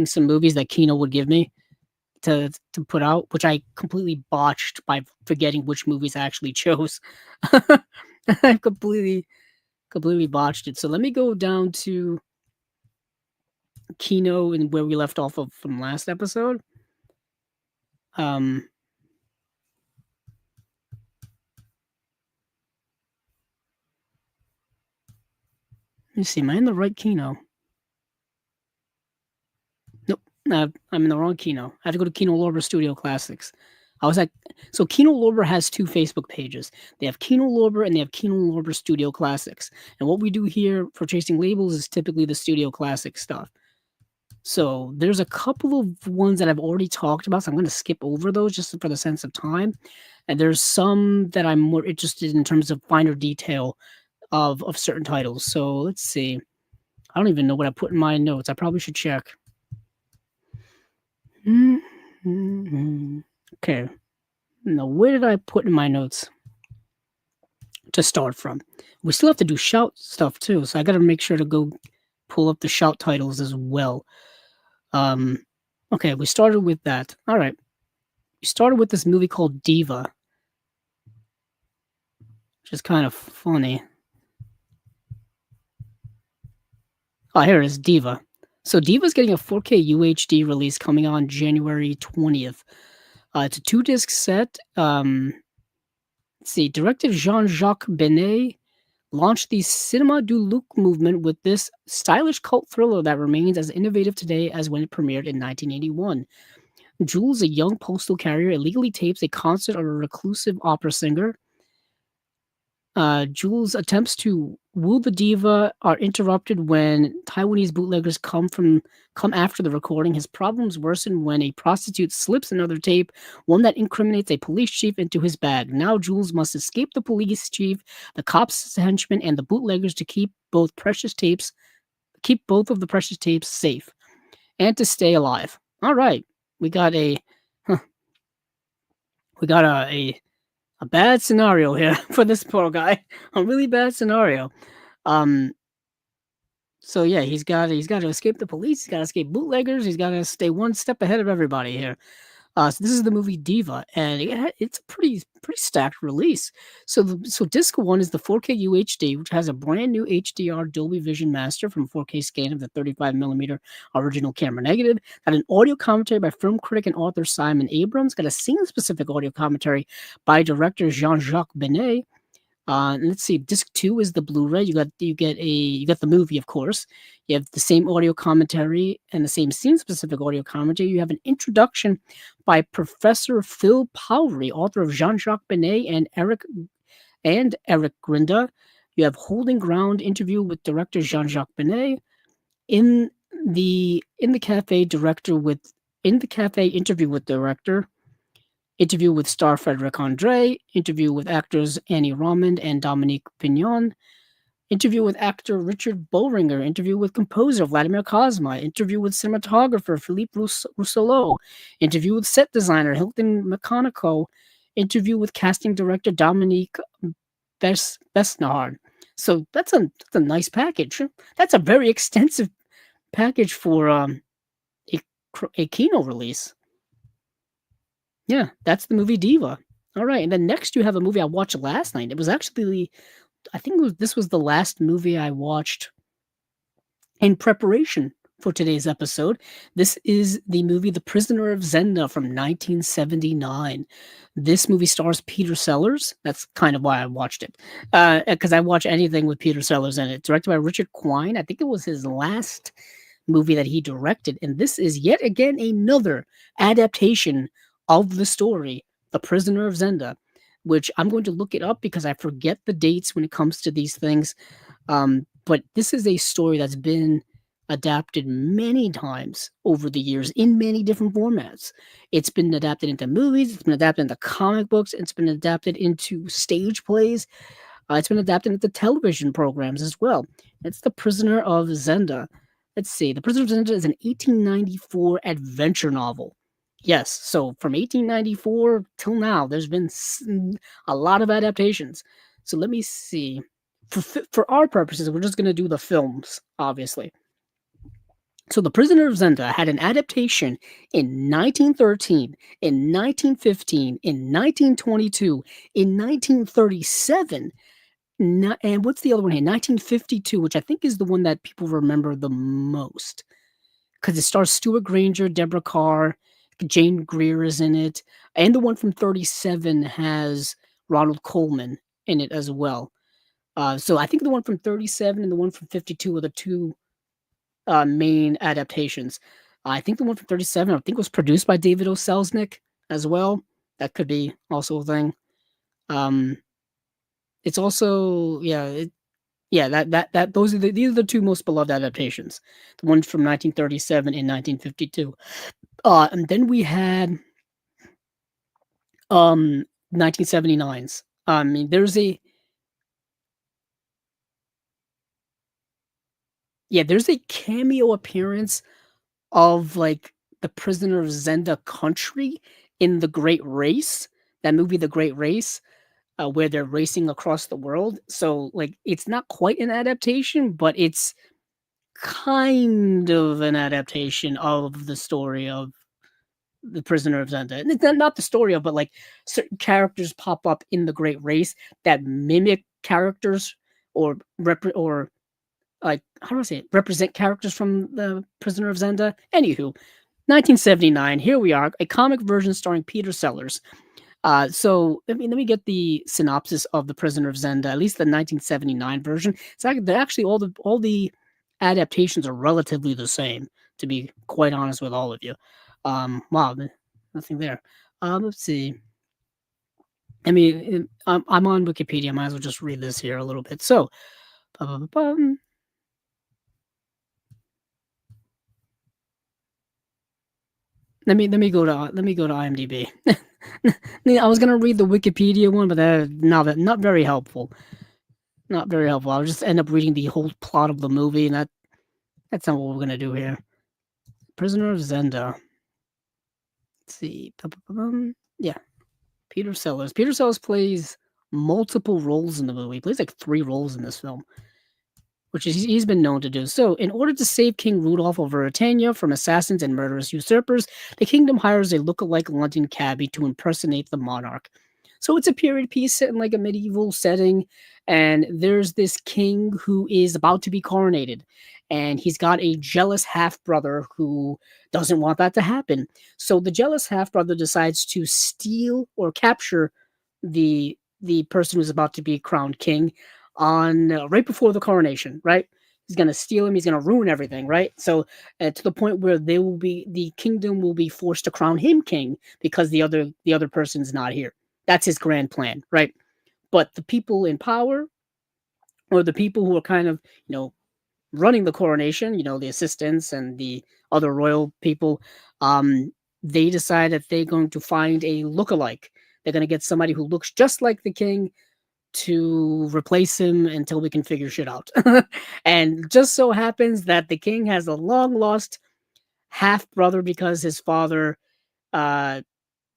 some movies that Kino would give me to put out, which I completely botched by forgetting which movies I actually chose. I completely botched it. So let me go down to Kino and where we left off of from last episode. Um, let me see. Am I in the right Kino? Nope. No, I'm in the wrong Kino. I have to go to Kino Lorber Studio Classics. I was like, so Kino Lorber has two Facebook pages. They have Kino Lorber and they have Kino Lorber Studio Classics. And what we do here for Chasing Labels is typically the Studio Classic stuff. So there's a couple of ones that I've already talked about, so I'm going to skip over those just for the sense of time. And there's some that I'm more interested in terms of finer detail of certain titles. So let's see. I don't even know what I put in my notes. I probably should check. Okay. Now, where did I put in my notes to start from? We still have to do shout stuff too, so I got to make sure to go pull up the shout titles as well. Okay, we started with that. All right. We started with this movie called Diva, which is kind of funny. Oh, here it is, Diva. So Diva's getting a 4K UHD release coming on January 20th. It's a 2-disc set. Let's see, director Jean-Jacques Benet launched the Cinema du Look movement with this stylish cult thriller that remains as innovative today as when it premiered in 1981. Jules, a young postal carrier, illegally tapes a concert of a reclusive opera singer. Jules' attempts to woo the diva are interrupted when Taiwanese bootleggers come after the recording. His problems worsen when a prostitute slips another tape, one that incriminates a police chief, into his bag. Now Jules must escape the police chief, the cops' henchmen, and the bootleggers to keep both of the precious tapes safe and to stay alive. All right, we got a bad scenario here for this poor guy. A really bad scenario. So yeah, he's got to escape the police. He's got to escape bootleggers. He's got to stay one step ahead of everybody here. So this is the movie Diva, and it's a pretty stacked release. So disc 1 is the 4K UHD, which has a brand new HDR Dolby Vision master from 4K scan of the 35mm original camera negative. Got an audio commentary by film critic and author Simon Abrams. Got a scene-specific audio commentary by director Jean-Jacques Benet. Let's see. Disc 2 is the Blu-ray. You got the movie, of course. You have the same audio commentary and the same scene-specific audio commentary. You have an introduction by Professor Phil Powry, author of Jean-Jacques Benet and Eric Grinda. You have Holding Ground interview with director Jean-Jacques Benet. In the cafe interview with director. Interview with star Frederic Andre, interview with actors Annie Raymond and Dominique Pignon, interview with actor Richard Bohringer, interview with composer Vladimir Kozma, interview with cinematographer Philippe Rousselot, interview with set designer Hilton Mechanico, interview with casting director Dominique Besnard. So that's a nice package. That's a very extensive package for a Kino release. Yeah, that's the movie Diva. All right, and then next you have a movie I watched last night. It was actually, this was the last movie I watched in preparation for today's episode. This is the movie The Prisoner of Zenda from 1979. This movie stars Peter Sellers. That's kind of why I watched it, because I watch anything with Peter Sellers in it. Directed by Richard Quine. I think it was his last movie that he directed, and this is yet again another adaptation of the story, The Prisoner of Zenda, which I'm going to look it up because I forget the dates when it comes to these things. But this is a story that's been adapted many times over the years in many different formats. It's been adapted into movies, it's been adapted into comic books, it's been adapted into stage plays, it's been adapted into television programs as well. It's The Prisoner of Zenda. Let's see. The Prisoner of Zenda is an 1894 adventure novel. Yes, so from 1894 till now, there's been a lot of adaptations. So let me see. For our purposes, we're just going to do the films, obviously. So The Prisoner of Zenda had an adaptation in 1913, in 1915, in 1922, in 1937, and what's the other one here? 1952, which I think is the one that people remember the most. because it stars Stuart Granger, Deborah Carr, Jane Greer is in it, and the one from 37 has Ronald Coleman in it as well. So I think the one from 37 and the one from 52 are the two main adaptations. I think the one from 37, I think was produced by David O. Selznick as well. That could be also a thing. Um, it's also yeah, that these are the two most beloved adaptations. The ones from 1937 and 1952. And then we had 1979's. I mean, there's a cameo appearance of like the Prisoner of Zenda country in The Great Race. That movie, The Great Race, where they're racing across the world. So like, it's not quite an adaptation, but it's kind of an adaptation of the story of the Prisoner of Zenda. And it's not the story of, but like certain characters pop up in the Great Race that mimic characters or or like, how do I say it? Represent characters from the Prisoner of Zenda. Anywho, 1979. Here we are, a comic version starring Peter Sellers. So let me get the synopsis of the Prisoner of Zenda, at least the 1979 version. It's actually all the adaptations are relatively the same, to be quite honest with all of you. Wow, nothing there. Let's see. I mean, I'm on Wikipedia. I might as well just read this here a little bit. So, bum. Let me go to IMDb. I was gonna read the Wikipedia one, but not very helpful. Not very helpful. I'll just end up reading the whole plot of the movie, and that's not what we're gonna do here. Prisoner of Zenda. Let's see. Yeah, Peter Sellers. Peter Sellers plays multiple roles in the movie. He plays like 3 roles in this film, which he's been known to do. So, in order to save King Rudolph of Ruritania from assassins and murderous usurpers, the kingdom hires a look-alike London cabbie to impersonate the monarch. So it's a period piece set in like a medieval setting, and there's this king who is about to be coronated, and he's got a jealous half-brother who doesn't want that to happen. So the jealous half-brother decides to steal or capture the person who's about to be crowned king on right before the coronation, right? He's gonna steal him. He's gonna ruin everything, right? So to the point where the kingdom will be forced to crown him king because the other person's not here. That's his grand plan, right? But the people in power, or the people who are kind of running the coronation, the assistants and the other royal people, they decide that they're going to find a lookalike. They're going to get somebody who looks just like the king to replace him until we can figure shit out. And just so happens that the king has a long lost half brother because his father uh,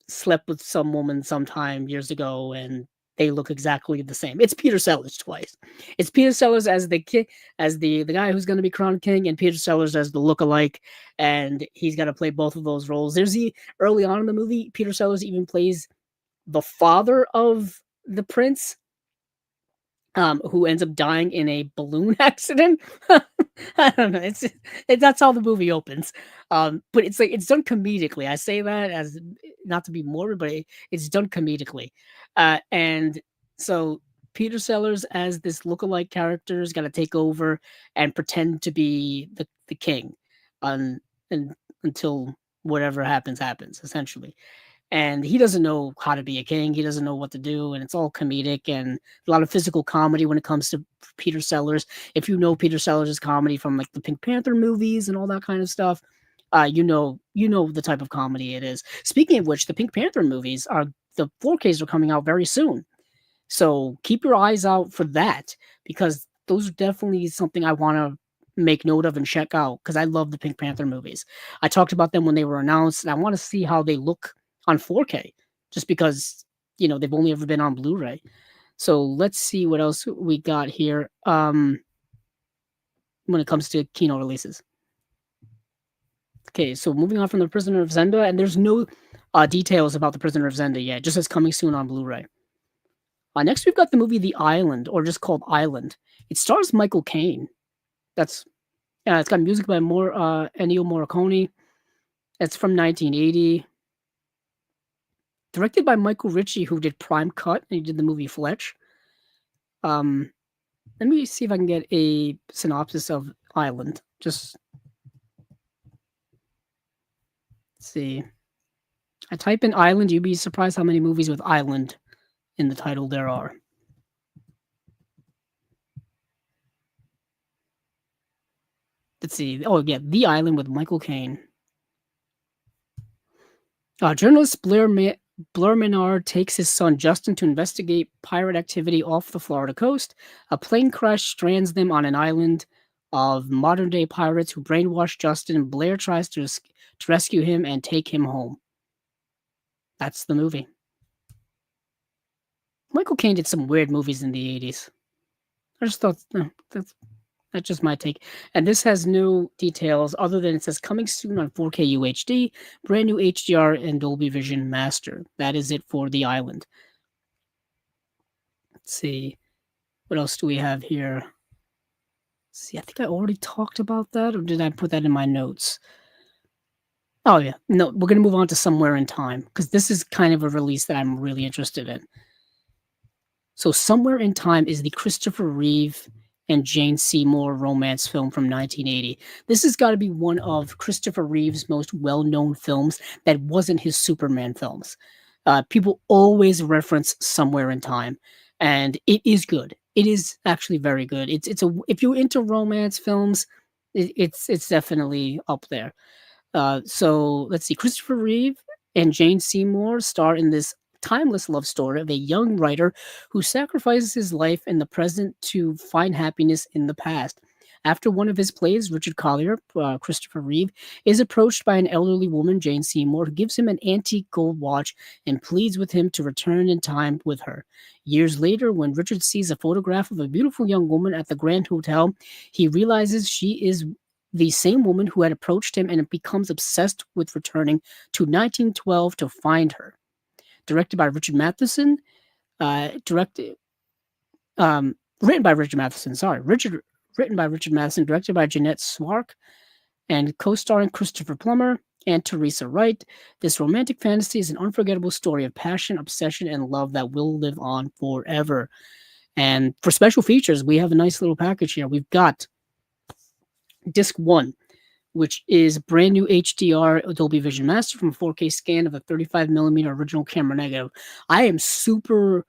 slept with some woman sometime years ago, and they look exactly the same. It's Peter Sellers twice. It's Peter Sellers as the king, as the guy who's going to be crowned king, and Peter Sellers as the lookalike, and he's got to play both of those roles. Early on in the movie, Peter Sellers even plays the father of the prince, who ends up dying in a balloon accident. I don't know. That's how the movie opens. But it's like it's done comedically. I say that as not to be morbid, but it's done comedically. And so Peter Sellers as this lookalike character is gonna take over and pretend to be the king, um, and until whatever happens, essentially. And he doesn't know how to be a king. He doesn't know what to do, and it's all comedic and a lot of physical comedy when it comes to Peter Sellers. If you know Peter Sellers' comedy from like the Pink Panther movies and all that kind of stuff, you know the type of comedy it is. Speaking of which, the Pink Panther movies are the 4Ks are coming out very soon, so keep your eyes out for that because those are definitely something I want to make note of and check out because I love the Pink Panther movies. I talked about them when they were announced, and I want to see how they look on 4K, just because they've only ever been on Blu-ray. So let's see what else we got here. When it comes to Kino releases. Okay, so moving on from the Prisoner of Zenda, and there's no details about the Prisoner of Zenda yet. Just as coming soon on Blu-ray. Next, we've got the movie The Island, or just called Island. It stars Michael Caine. That's Yeah, it's got music by Ennio Morricone. It's from 1980. Directed by Michael Ritchie, who did Prime Cut, and he did the movie Fletch. Um, Let me see if I can get a synopsis of Island. Just see. I type in Island, you'd be surprised how many movies with Island in the title there are. Let's see. Oh, yeah, The Island with Michael Caine. Journalist Blair Menard takes his son Justin to investigate pirate activity off the Florida coast. A plane crash strands them on an island of modern day pirates who brainwash Justin, and Blair tries to rescue him and take him home. That's the movie. Michael Caine did some weird movies in the 80s. I just thought that's just my take. And this has no details other than it says coming soon on 4K UHD, brand new HDR and Dolby Vision Master. That is it for The Island. Let's see. What else do we have here? See, I think I already talked about that, or did I put that in my notes? Oh, yeah. No, we're going to move on to Somewhere in Time, because this is kind of a release that I'm really interested in. So Somewhere in Time is the Christopher Reeve and Jane Seymour romance film from 1980. This has got to be one of Christopher Reeve's most well-known films that wasn't his Superman films. People always reference Somewhere in Time, and it is good. It is actually very good. If you're into romance films, it's definitely up there. So let's see. Christopher Reeve and Jane Seymour star in this timeless love story of a young writer who sacrifices his life in the present to find happiness in the past. After one of his plays, Richard Collier, Christopher Reeve, is approached by an elderly woman, Jane Seymour, who gives him an antique gold watch and pleads with him to return in time with her. Years later, when Richard sees a photograph of a beautiful young woman at the Grand Hotel, he realizes she is the same woman who had approached him and becomes obsessed with returning to 1912 to find her. Directed by Richard Matheson, written by Richard Matheson, written by Richard Matheson, directed by Jeanette Swark, and co-starring Christopher Plummer and Teresa Wright. This romantic fantasy is an unforgettable story of passion, obsession, and love that will live on forever. And for special features, we have a nice little package here. We've got Disc 1, which is brand new HDR Dolby Vision Master from a 4K scan of a 35mm original camera negative. I am super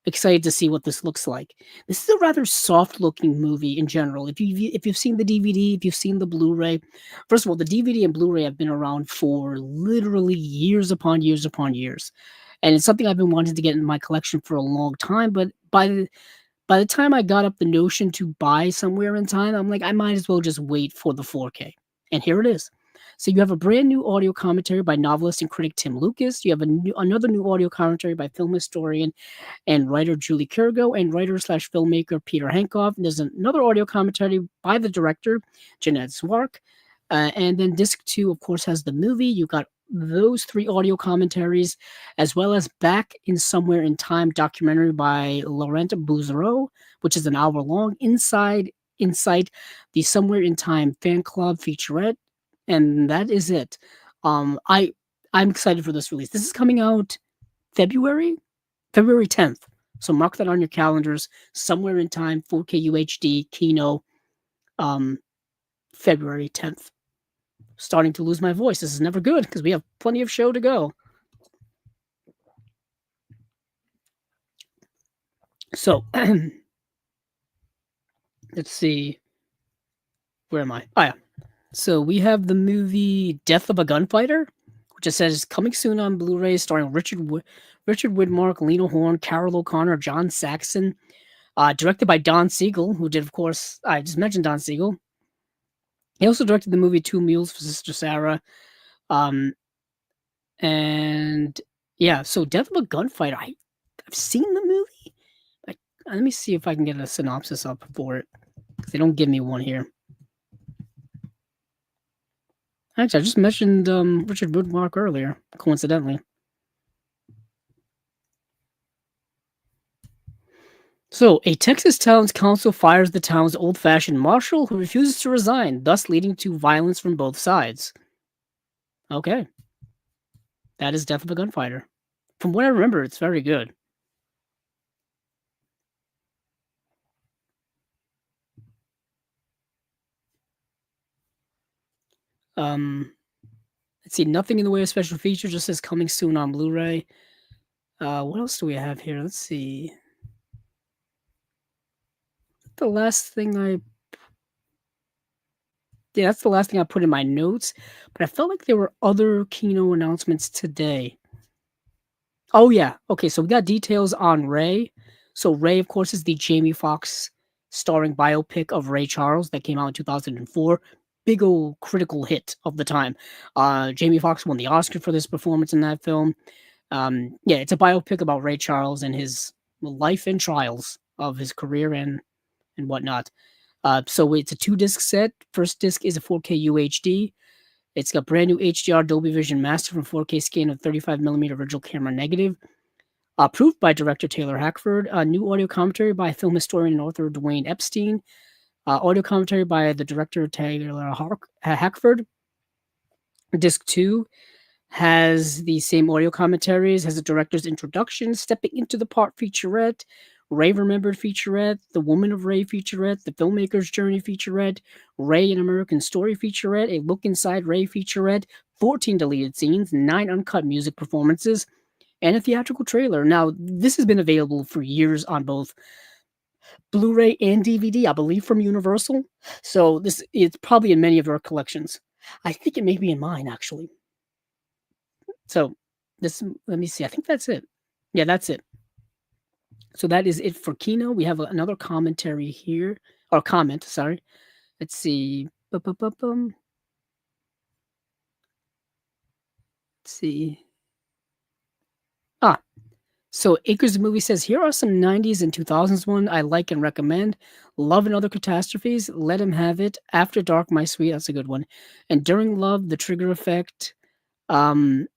excited to see what this looks like. This is a rather soft-looking movie in general. If you've seen the DVD, if you've seen the Blu-ray, first of all, the DVD and Blu-ray have been around for literally years upon years upon years, and it's something I've been wanting to get in my collection for a long time. But by the time I got up the notion to buy Somewhere in Time, I'm like, I might as well just wait for the 4K. And here it is. So you have a brand new audio commentary by novelist and critic Tim Lucas. You have another new audio commentary by film historian and writer Julie Kirgo and writer/filmmaker Peter Hankoff. And there's another audio commentary by the director, Jeanette Swark. And then disc 2, of course, has the movie. You got those 3 audio commentaries, as well as Back in Somewhere in Time documentary by Laurent Bouzereau, which is an hour long, inside the Somewhere in Time fan club featurette. And that is it. I'm excited for this release. This is coming out February 10th. So mark that on your calendars. Somewhere in Time, 4K UHD, Kino, February 10th. Starting to lose my voice. This is never good because we have plenty of show to go. So, let's see. Where am I? Oh, yeah. So we have the movie Death of a Gunfighter, which it says coming soon on Blu-ray, starring Richard Widmark, Lena Horne, Carol O'Connor, John Saxon, directed by Don Siegel, who did, of course, I just mentioned Don Siegel. He also directed the movie Two Mules for Sister Sarah. And yeah, so Death of a Gunfighter, I've seen the movie. Let me see if I can get a synopsis up for it, because they don't give me one here. Actually, I just mentioned Richard Widmark earlier, coincidentally. So, a Texas town's council fires the town's old-fashioned marshal who refuses to resign, thus leading to violence from both sides. Okay, that is Death of a Gunfighter. From what I remember, it's very good. Um, let's see, nothing in the way of special features, just says coming soon on Blu-ray. What else do we have here? Let's see. The last thing I Yeah, that's the last thing I put in my notes, but I felt like there were other Kino announcements today. Oh, yeah. Okay, so we got details on Ray. So Ray, of course, is the Jamie Foxx starring biopic of Ray Charles that came out in 2004. Big old critical hit of the time. Jamie Foxx won the Oscar for this performance in that film. Yeah, it's a biopic about Ray Charles and his life and trials of his career and whatnot. So it's a 2-disc set. First disc is a 4K UHD. It's got brand new HDR Dolby Vision Master from 4K scan of 35mm original camera negative. Approved by director Taylor Hackford. New audio commentary by film historian and author Dwayne Epstein. Audio commentary by the director Taylor Hackford. Disc 2 has the same audio commentaries, has the director's introduction, stepping into the part featurette, Ray Remembered featurette, The Woman of Ray featurette, The Filmmaker's Journey featurette, Ray an American Story featurette, A Look Inside Ray featurette, 14 deleted scenes, 9 uncut music performances, and a theatrical trailer. Now, this has been available for years on both Blu-ray and DVD, I believe from Universal. So this it's probably in many of your collections. I think it may be in mine, actually. So this let me see. I think that's it. Yeah, that's it. So that is it for Kino. We have another commentary here, or comment, sorry. Let's see. Let's see. Ah, so Acres of Movie says, here are some 90s and 2000s one I like and recommend. Love and Other Catastrophes, Let Him Have It, After Dark, My Sweet, that's a good one. Enduring Love, The Trigger Effect, um,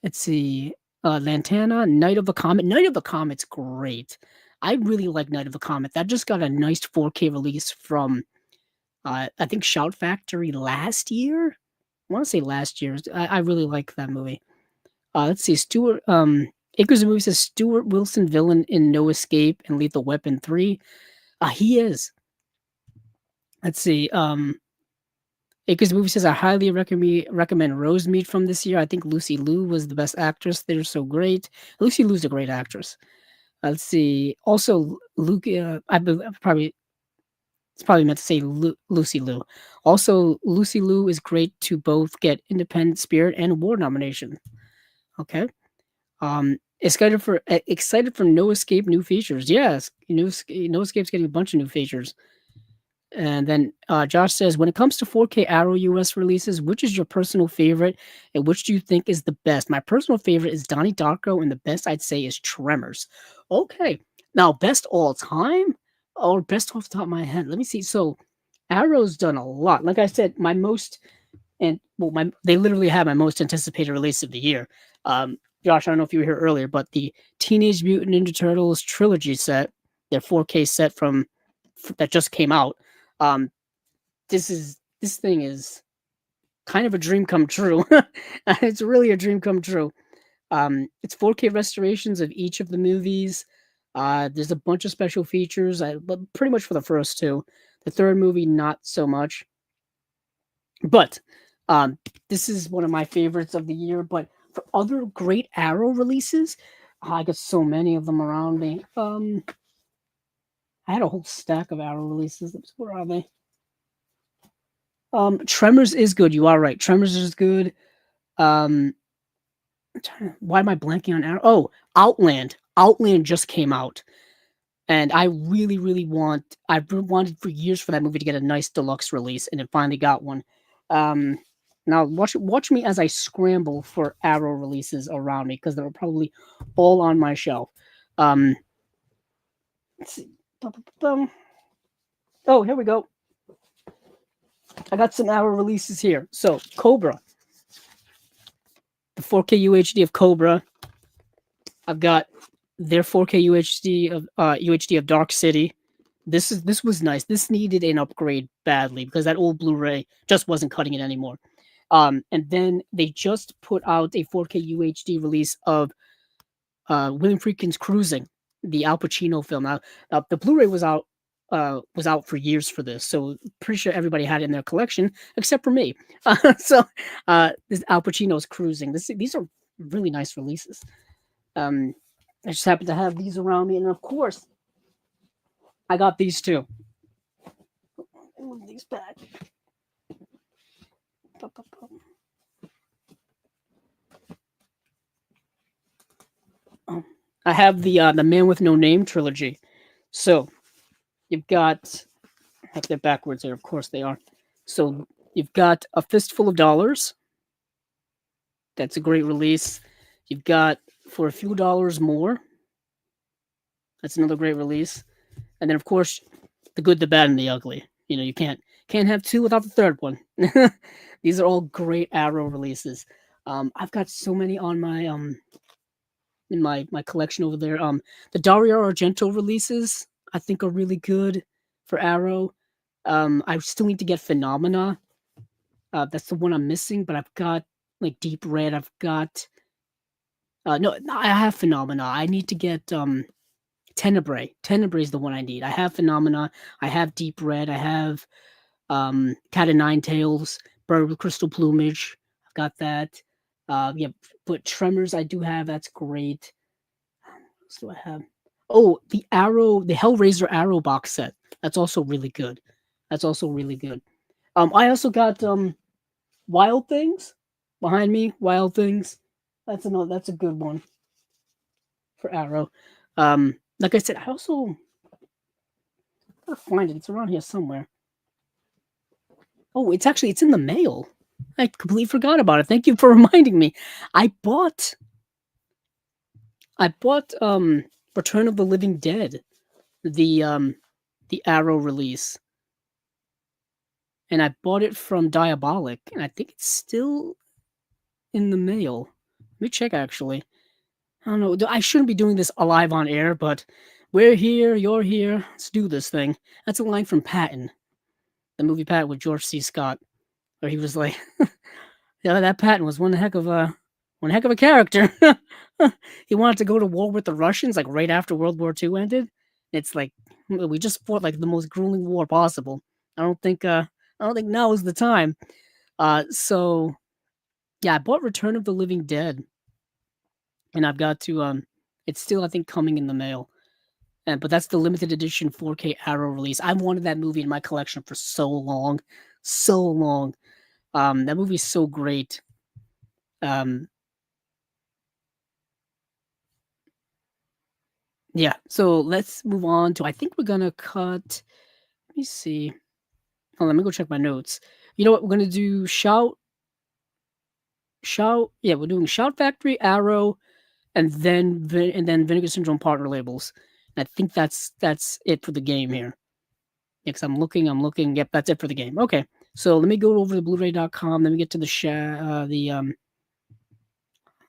let's see, Lantana, Night of the Comet. Night of the Comet's great. I really like Night of the Comet. That just got a nice 4K release from, I think, Shout Factory last year. I want to say last year. I really like that movie. Let's see, Acres of Movie says Stuart Wilson villain in No Escape and Lethal Weapon 3. He is. Let's see. Acres Movie says I highly recommend Rosemead from this year. I think Lucy Liu was the best actress. They're so great. Lucy Liu's a great actress. Let's see. Also, Luke. It's probably meant to say Lucy Liu. Also, Lucy Liu is great to both get Independent Spirit and award nomination. Okay. Excited for No Escape new features. Yes, No Escape's getting a bunch of new features. And then Josh says, when it comes to 4K Arrow US releases, which is your personal favorite and which do you think is the best? My personal favorite is Donnie Darko, and the best I'd say is Tremors. Okay. Now, best all time or best off the top of my head? Let me see. So, Arrow's done a lot. Like I said, they literally had my most anticipated release of the year. Josh, I don't know if you were here earlier, but the Teenage Mutant Ninja Turtles trilogy set, their 4K set that just came out. This thing is kind of a dream come true. It's really a dream come true. It's 4K restorations of each of the movies. There's a bunch of special features, but pretty much for the first two. The third movie, not so much. But this is one of my favorites of the year. But for other great Arrow releases, I got so many of them around me. I had a whole stack of Arrow releases. Where are they? Tremors is good. You are right. Tremors is good. Why am I blanking on Arrow? Oh, Outland. Outland just came out. And I really, really I've wanted for years for that movie to get a nice deluxe release, and it finally got one. Now watch me as I scramble for Arrow releases around me, because they're probably all on my shelf. Let's see. Oh, here we go. I got some Arrow releases here. So, Cobra. The 4K UHD of Cobra. I've got their 4K UHD of Dark City. This was nice. This needed an upgrade badly because that old Blu-ray just wasn't cutting it anymore. And then they just put out a 4K UHD release of William Friedkin's Cruising, the Al Pacino film. Now, the Blu-ray was out for years for this, so pretty sure everybody had it in their collection except for me. This Al Pacino's Cruising. These are really nice releases. I just happen to have these around me, and of course, I got these too. Move these back. I have the Man with No Name trilogy. So you've got, I have they're backwards there. Of course they are. So you've got A Fistful of Dollars. That's a great release. You've got For a Few Dollars More. That's another great release. And then of course, The Good, the Bad, and the Ugly. You know, you can't have two without the third one. These are all great Arrow releases. I've got so many on my in my collection over there. The Dario Argento releases I think are really good for Arrow. I still need to get Phenomena. That's the one I'm missing, but I've got like Deep Red. I've got no, I have Phenomena. I need to get Tenebrae. Tenebrae is the one I need. I have Phenomena. I have Deep Red. I have Cat of Nine Tails, Bird with Crystal Plumage. I've got that. Yeah, but Tremors I do have. That's great. What else do I have? Oh, the Hellraiser Arrow box set. That's also really good. That's also really good. I also got Wild Things behind me. Wild Things. That's a good one for Arrow. Like I said, I also gotta find it. It's around here somewhere. Oh, it's in the mail. I completely forgot about it. Thank you for reminding me. I bought Return of the Living Dead, the Arrow release. And I bought it from Diabolic, and I think it's still in the mail. Let me check actually. I don't know. I shouldn't be doing this live on air, but we're here, you're here. Let's do this thing. That's a line from Patton, the movie Patton with George C. Scott, where he was like, "Yeah, that Patton was one heck of a character." He wanted to go to war with the Russians like right after World War II ended. It's like we just fought like the most grueling war possible. I don't think now is the time. So yeah, I bought Return of the Living Dead, and I've got to it's still I think coming in the mail. But that's the limited edition 4K Arrow release. I've wanted that movie in my collection for so long, so long. That movie's so great. Yeah, so let's move on to I think we're gonna cut. Let me see. Oh, let me go check my notes. You know what? We're gonna do Shout. Yeah, we're doing Shout Factory, Arrow, and then Vinegar Syndrome partner labels. And I think that's it for the game here. Yeah, because I'm looking. Yep, that's it for the game. Okay, so let me go over to Blu-ray.com. Let me get to I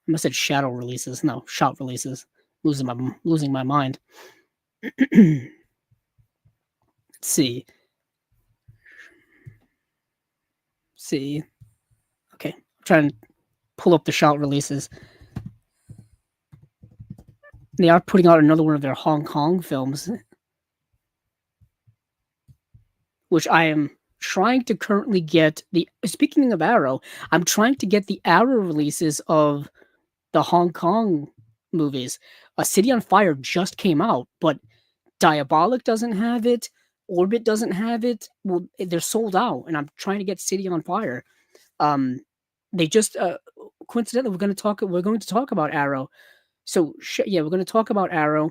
must have said shadow releases. No, shout releases. Losing my mind. Let's see. Okay, I'm trying to pull up the shout releases. They are putting out another one of their Hong Kong films, which I am trying to currently get. Speaking of Arrow, I'm trying to get the Arrow releases of the Hong Kong movies. A City on Fire just came out, but Diabolic doesn't have it. Orbit doesn't have it. Well, they're sold out, and I'm trying to get City on Fire. They just coincidentally we're going to talk about Arrow. So yeah, we're going to talk about Arrow,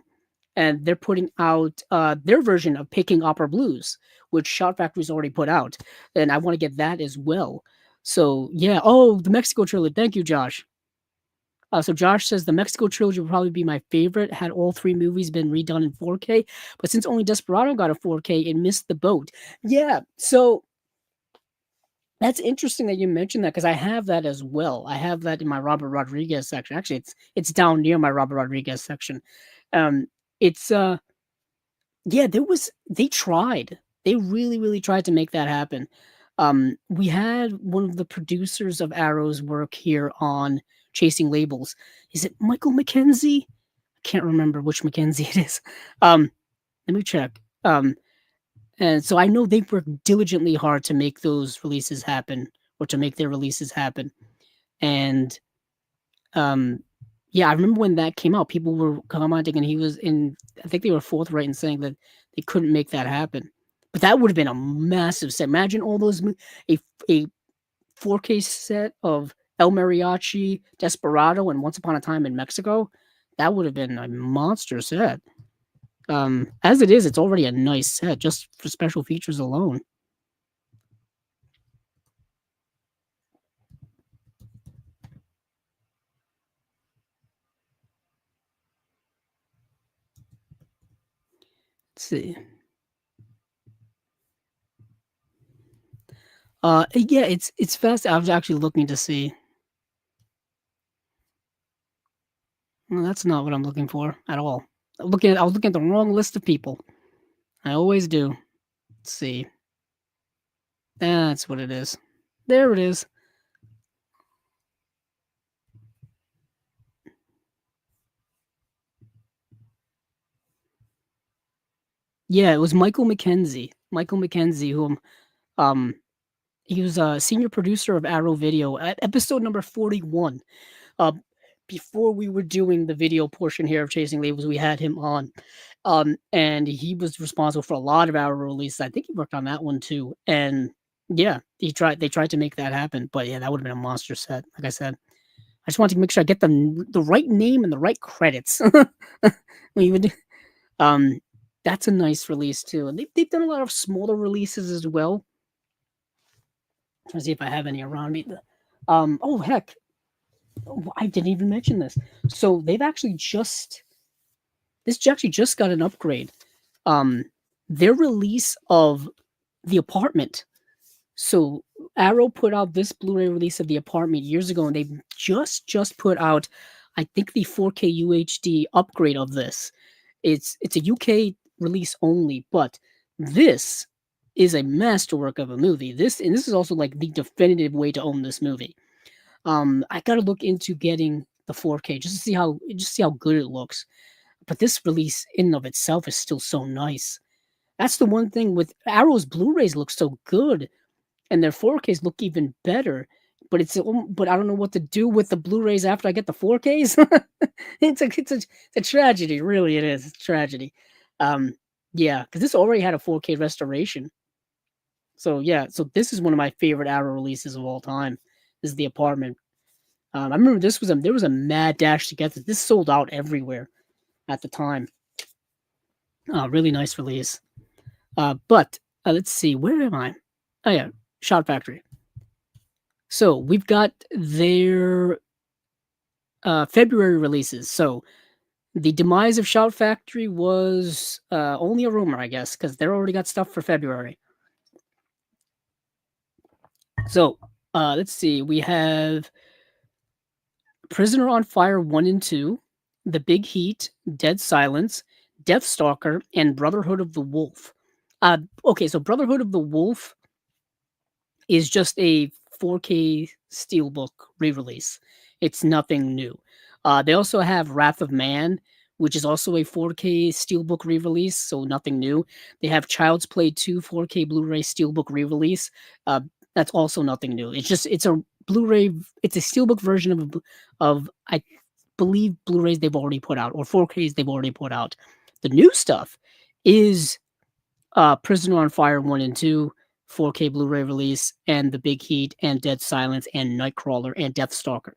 and they're putting out their version of Peking Opera Blues, which Shout Factory's already put out, and I want to get that as well. So yeah, the Mexico trilogy. Thank you, Josh. So Josh says the Mexico trilogy will probably be my favorite had all three movies been redone in 4K, but since only Desperado got a 4K, it missed the boat. Yeah, so that's interesting that you mentioned that because I have that as well. I have that in my Robert Rodriguez section. Actually, it's down near my Robert Rodriguez section. Um, it's yeah, they tried. They really, really tried to make that happen. We had one of the producers of Arrow's work here on Chasing Labels. Is it Michael McKenzie? I can't remember which McKenzie it is. Um, Let me check. And so I know they worked diligently hard to make those releases happen, or to make their releases happen. And um, yeah, I remember when that came out, people were commenting, and he was in. I think they were forthright in saying that they couldn't make that happen. But that would have been a massive set. Imagine all those a 4K set of El Mariachi, Desperado, and Once Upon a Time in Mexico. That would have been a monster set. As it is, it's already a nice set just for special features alone. Let's see. Yeah, it's fast. I was actually looking to see. Well, that's not what I'm looking for at all. I was looking at the wrong list of people. I always do. Let's see. That's what it is. There it is. Yeah, it was Michael McKenzie. Michael McKenzie, who um he was a senior producer of Arrow Video at episode number 41. Uh, Before we were doing the video portion here of Chasing Labels, we had him on. And he was responsible for a lot of our releases. I think he worked on that one too. And yeah, they tried to make that happen. But yeah, that would have been a monster set. Like I said, I just wanted to make sure I get the right name and the right credits. when you would, um, that's a nice release too. And they've done a lot of smaller releases as well. Trying to see if I have any around me. Oh heck, I didn't even mention this. So they've actually just this actually just got an upgrade. Um, their release of The Apartment. So Arrow put out this Blu-ray release of The Apartment years ago, and they just put out, I think, the 4K UHD upgrade of this. It's a UK release only, but this is a masterwork of a movie. This is also like the definitive way to own this movie. I gotta look into getting the 4K just to see how good it looks. But this release in and of itself is still so nice. That's the one thing with Arrow's Blu-rays look so good, and their 4Ks look even better. But I don't know what to do with the Blu-rays after I get the 4Ks. It's a tragedy, really. It is. It's a tragedy. Um, yeah, because this already had a 4K restoration. So yeah, so this is one of my favorite Arrow releases of all time. This is The Apartment. I remember there was a mad dash to get this. This sold out everywhere at the time. Really nice release. But let's see, where am I? Oh yeah, Shot Factory. So we've got their February releases. So the demise of Shout Factory was only a rumor, I guess, because they already got stuff for February. So let's see, we have Prisoner on Fire 1 and 2, The Big Heat, Dead Silence, Deathstalker, and Brotherhood of the Wolf. Okay, so Brotherhood of the Wolf is just a 4K Steelbook re-release. It's nothing new. They also have Wrath of Man, which is also a 4K Steelbook re-release, so nothing new. They have Child's Play 2 4K Blu-ray Steelbook re-release. That's also nothing new. It's a Blu-ray. It's a Steelbook version of I believe Blu-rays they've already put out, or 4Ks they've already put out. The new stuff is Prisoner on Fire 1 and 2, 4K Blu-ray release, and The Big Heat, and Dead Silence, and Nightcrawler, and Deathstalker.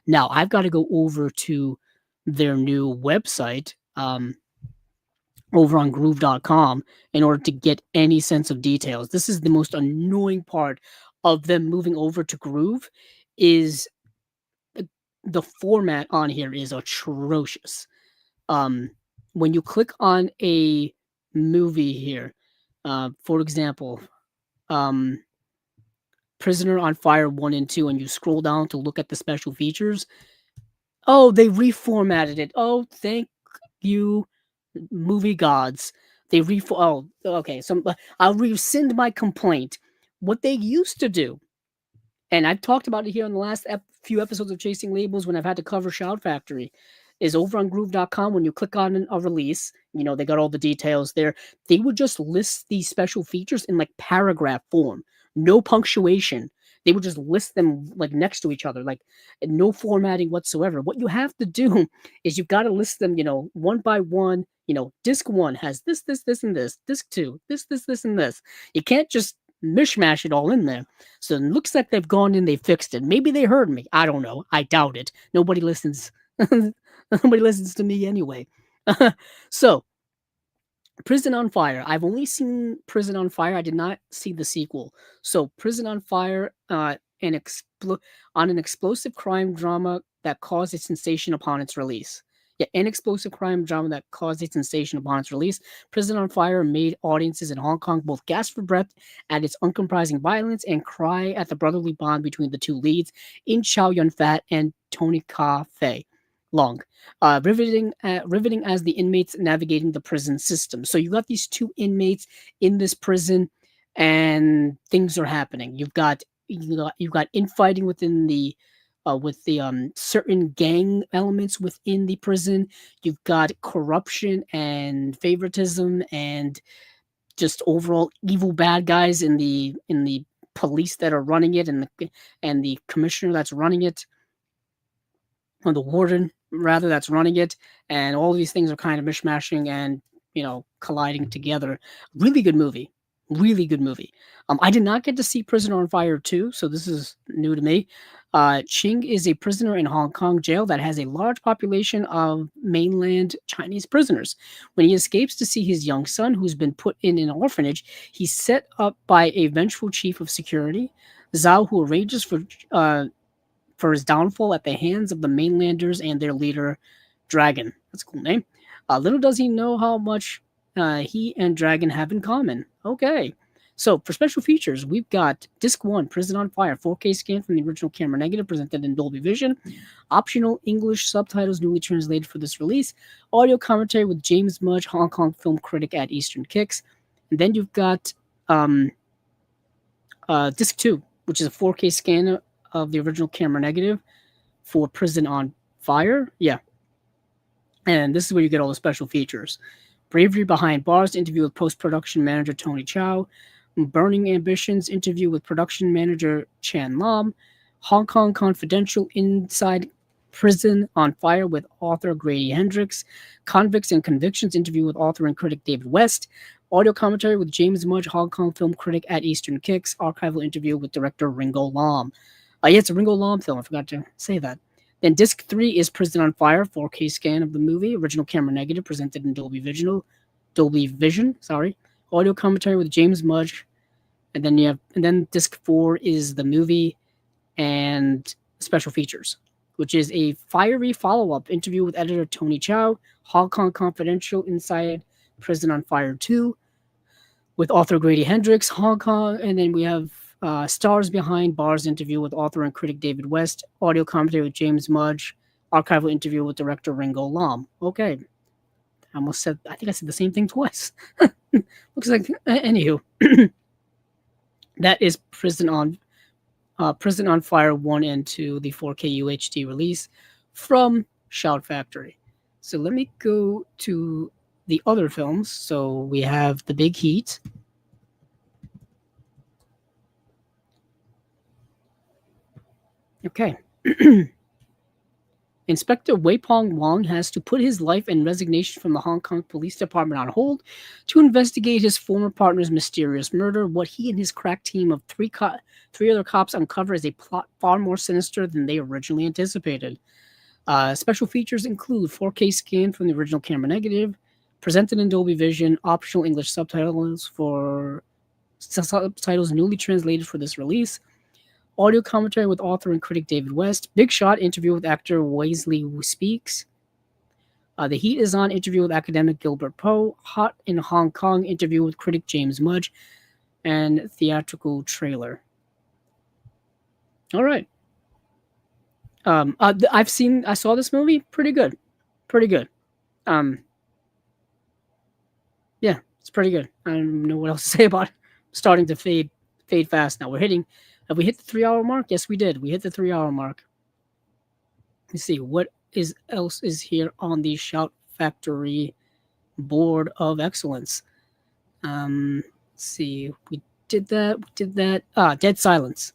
Now, I've got to go over to their new website, over on groove.com, in order to get any sense of details. This is the most annoying part of them moving over to Groove, is the format on here is atrocious. When you click on a movie here, for example, Prisoner on Fire 1 and 2, and you scroll down to look at the special features. Oh, they reformatted it. Oh, thank you movie gods. They oh, okay. So I'll rescind my complaint. What they used to do, and I've talked about it here in the last few episodes of Chasing Labels when I've had to cover Shout Factory, is over on Groove.com. When you click on a release, they got all the details there. They would just list these special features in like paragraph form, no punctuation. They would just list them like next to each other, like no formatting whatsoever. What you have to do is you've got to list them, one by one. Disc one has this, and this. Disc two, this, and this. You can't just mishmash it all in there. So it looks like they've gone in, they fixed it. Maybe they heard me. I don't know. I doubt it. Nobody listens. Nobody listens to me anyway. So, Prison on Fire. I've only seen Prison on Fire. I did not see the sequel. So, Prison on Fire, on an explosive crime drama that caused a sensation upon its release. Yeah, an explosive crime drama that caused a sensation upon its release. Prison on Fire made audiences in Hong Kong both gasp for breath at its uncompromising violence and cry at the brotherly bond between the two leads, in Chow Yun Fat and Tony Ka Fei Long. Riveting as the inmates navigating the prison system. So you got these two inmates in this prison, and things are happening. You've got infighting within the with the certain gang elements within the prison. You've got corruption and favoritism and just overall evil bad guys in the police that are running it, and the commissioner that's running it, or the warden rather that's running it, and all these things are kind of mishmashing and colliding together. Really good movie. Really good movie. I did not get to see Prisoner on Fire 2, so this is new to me. Ching is a prisoner in Hong Kong jail that has a large population of mainland Chinese prisoners. When he escapes to see his young son, who's been put in an orphanage, he's set up by a vengeful chief of security, Zhao, who arranges for his downfall at the hands of the mainlanders and their leader, Dragon. That's a cool name. Little does he know how much he and Dragon have in common. Okay. So, for special features, we've got Disc 1, Prison on Fire, 4K scan from the original camera negative, presented in Dolby Vision. Optional English subtitles newly translated for this release. Audio commentary with James Mudge, Hong Kong film critic at Eastern Kicks. And then you've got Disc 2, which is a 4K scan of the original camera negative for Prison on Fire. Yeah. And this is where you get all the special features. Bravery Behind Bars, interview with post-production manager Tony Chow. Burning Ambitions, interview with production manager Chan Lam. Hong Kong Confidential, inside Prison on Fire with author Grady Hendrix. Convicts and Convictions, interview with author and critic David West. Audio commentary with James Mudge, Hong Kong film critic at Eastern Kicks. Archival interview with director Ringo Lam. Yeah, it's a Ringo Lam film. I forgot to say that. Then Disc 3 is Prison on Fire, 4K scan of the movie, original camera negative, presented in Dolby Vision. Audio commentary with James Mudge, and then Disc 4 is the movie and special features, which is a fiery follow-up interview with editor Tony Chow, Hong Kong Confidential, inside Prison on Fire 2, with author Grady Hendrix, Hong Kong, and then we have Stars Behind Bars interview with author and critic David West, audio commentary with James Mudge, archival interview with director Ringo Lam. Okay. I think I said the same thing twice. Looks like, anywho. That is Prison on Fire 1 and 2, the 4K UHD release from Shout Factory. So let me go to the other films. So we have The Big Heat. Okay. Inspector Weipong Wang has to put his life and resignation from the Hong Kong Police Department on hold to investigate his former partner's mysterious murder. What he and his crack team of three other cops uncover is a plot far more sinister than they originally anticipated. Special features include 4K scan from the original camera negative, presented in Dolby Vision, optional English subtitles newly translated for this release, audio commentary with author and critic David West, Big Shot interview with actor Wesley Wu Speaks, The Heat is On interview with academic Gilbert Poe, Hot in Hong Kong interview with critic James Mudge, and theatrical trailer. All right. I saw this movie. Pretty good. Yeah, it's pretty good. I don't know what else to say about it. Starting to fade fast now. Have we hit the 3 hour mark? Yes, we did. We hit the 3 hour mark. Let's see what is else is here on the Shout Factory board of excellence. Let's see. We did that. We did that. Dead Silence.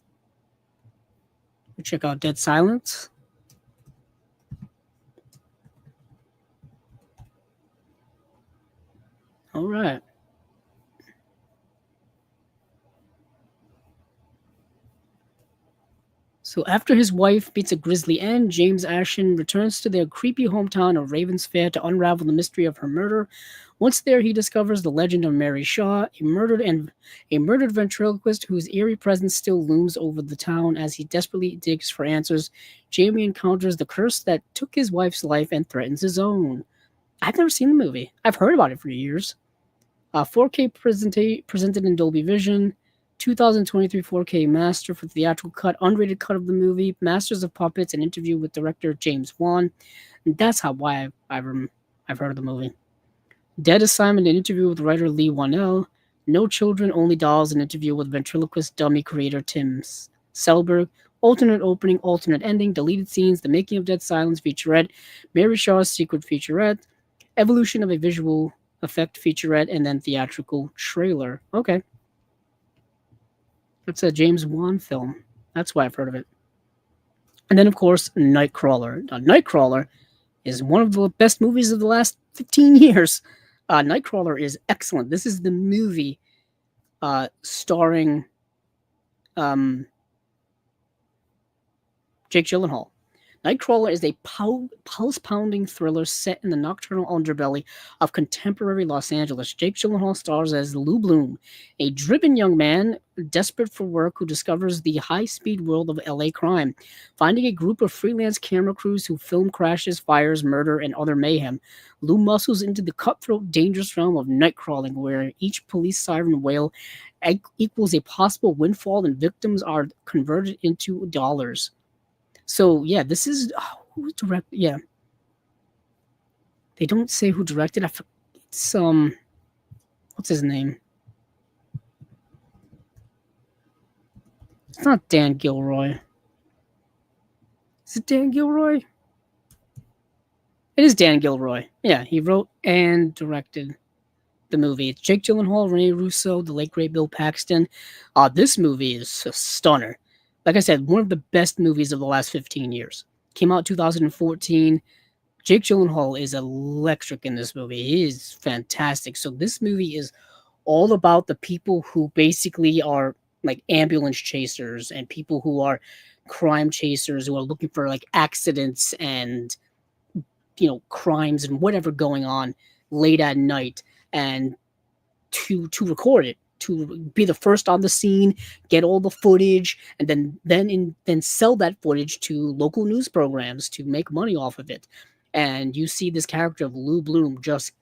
We check out Dead Silence. All right. So after his wife meets a grisly end, James Ashen returns to their creepy hometown of Ravens Fair to unravel the mystery of her murder. Once there, he discovers the legend of Mary Shaw, a murdered ventriloquist whose eerie presence still looms over the town. As he desperately digs for answers, Jamie encounters the curse that took his wife's life and threatens his own. I've never seen the movie. I've heard about it for years. 4K presented in Dolby Vision. 2023 4K master for theatrical cut, unrated cut of the movie, Masters of Puppets, an interview with director James Wan. And that's why I've heard of the movie. Dead Assignment, an interview with writer Lee Wanell. No Children, Only Dolls, an interview with ventriloquist dummy creator Tim Selberg. Alternate opening, alternate ending, deleted scenes, The Making of Dead Silence featurette, Mary Shaw's Secret featurette, evolution of a visual effect featurette, and then theatrical trailer. Okay. It's a James Wan film. That's why I've heard of it. And then, of course, Nightcrawler. Now, Nightcrawler is one of the best movies of the last 15 years. Nightcrawler is excellent. This is the movie starring Jake Gyllenhaal. Nightcrawler is a pulse-pounding thriller set in the nocturnal underbelly of contemporary Los Angeles. Jake Gyllenhaal stars as Lou Bloom, a driven young man desperate for work who discovers the high-speed world of LA crime. Finding a group of freelance camera crews who film crashes, fires, murder, and other mayhem, Lou muscles into the cutthroat, dangerous realm of nightcrawling, where each police siren wail equals a possible windfall and victims are converted into dollars. So yeah, this is who directed. Yeah, they don't say who directed. It's what's his name? It's not Dan Gilroy. Is it Dan Gilroy? It is Dan Gilroy. Yeah, he wrote and directed the movie. It's Jake Gyllenhaal, Rene Russo, the late great Bill Paxton. This movie is a stunner. Like I said, one of the best movies of the last 15 years. Came out 2014. Jake Gyllenhaal is electric in this movie. He is fantastic. So this movie is all about the people who basically are like ambulance chasers and people who are crime chasers who are looking for like accidents and crimes and whatever going on late at night, and to record it, to be the first on the scene, get all the footage, and then sell that footage to local news programs to make money off of it. And you see this character of Lou Bloom just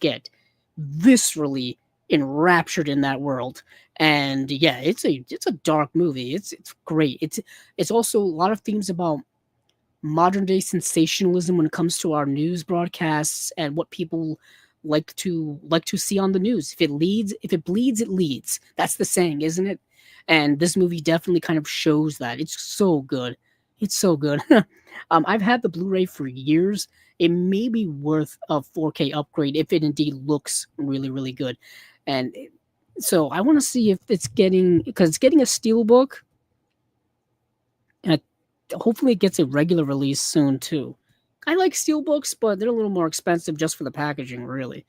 get viscerally enraptured in that world. And yeah, it's a dark movie. It's great. It's also a lot of themes about modern day sensationalism when it comes to our news broadcasts and what people like to see on the news. If it bleeds, it leads. That's the saying, isn't it? And this movie definitely kind of shows that. It's so good. It's so good. I've had the Blu-ray for years. It may be worth a 4K upgrade if it indeed looks really, really good. And so I want to see if it's because it's getting a steelbook, and hopefully it gets a regular release soon too. I like steelbooks, but they're a little more expensive just for the packaging, really.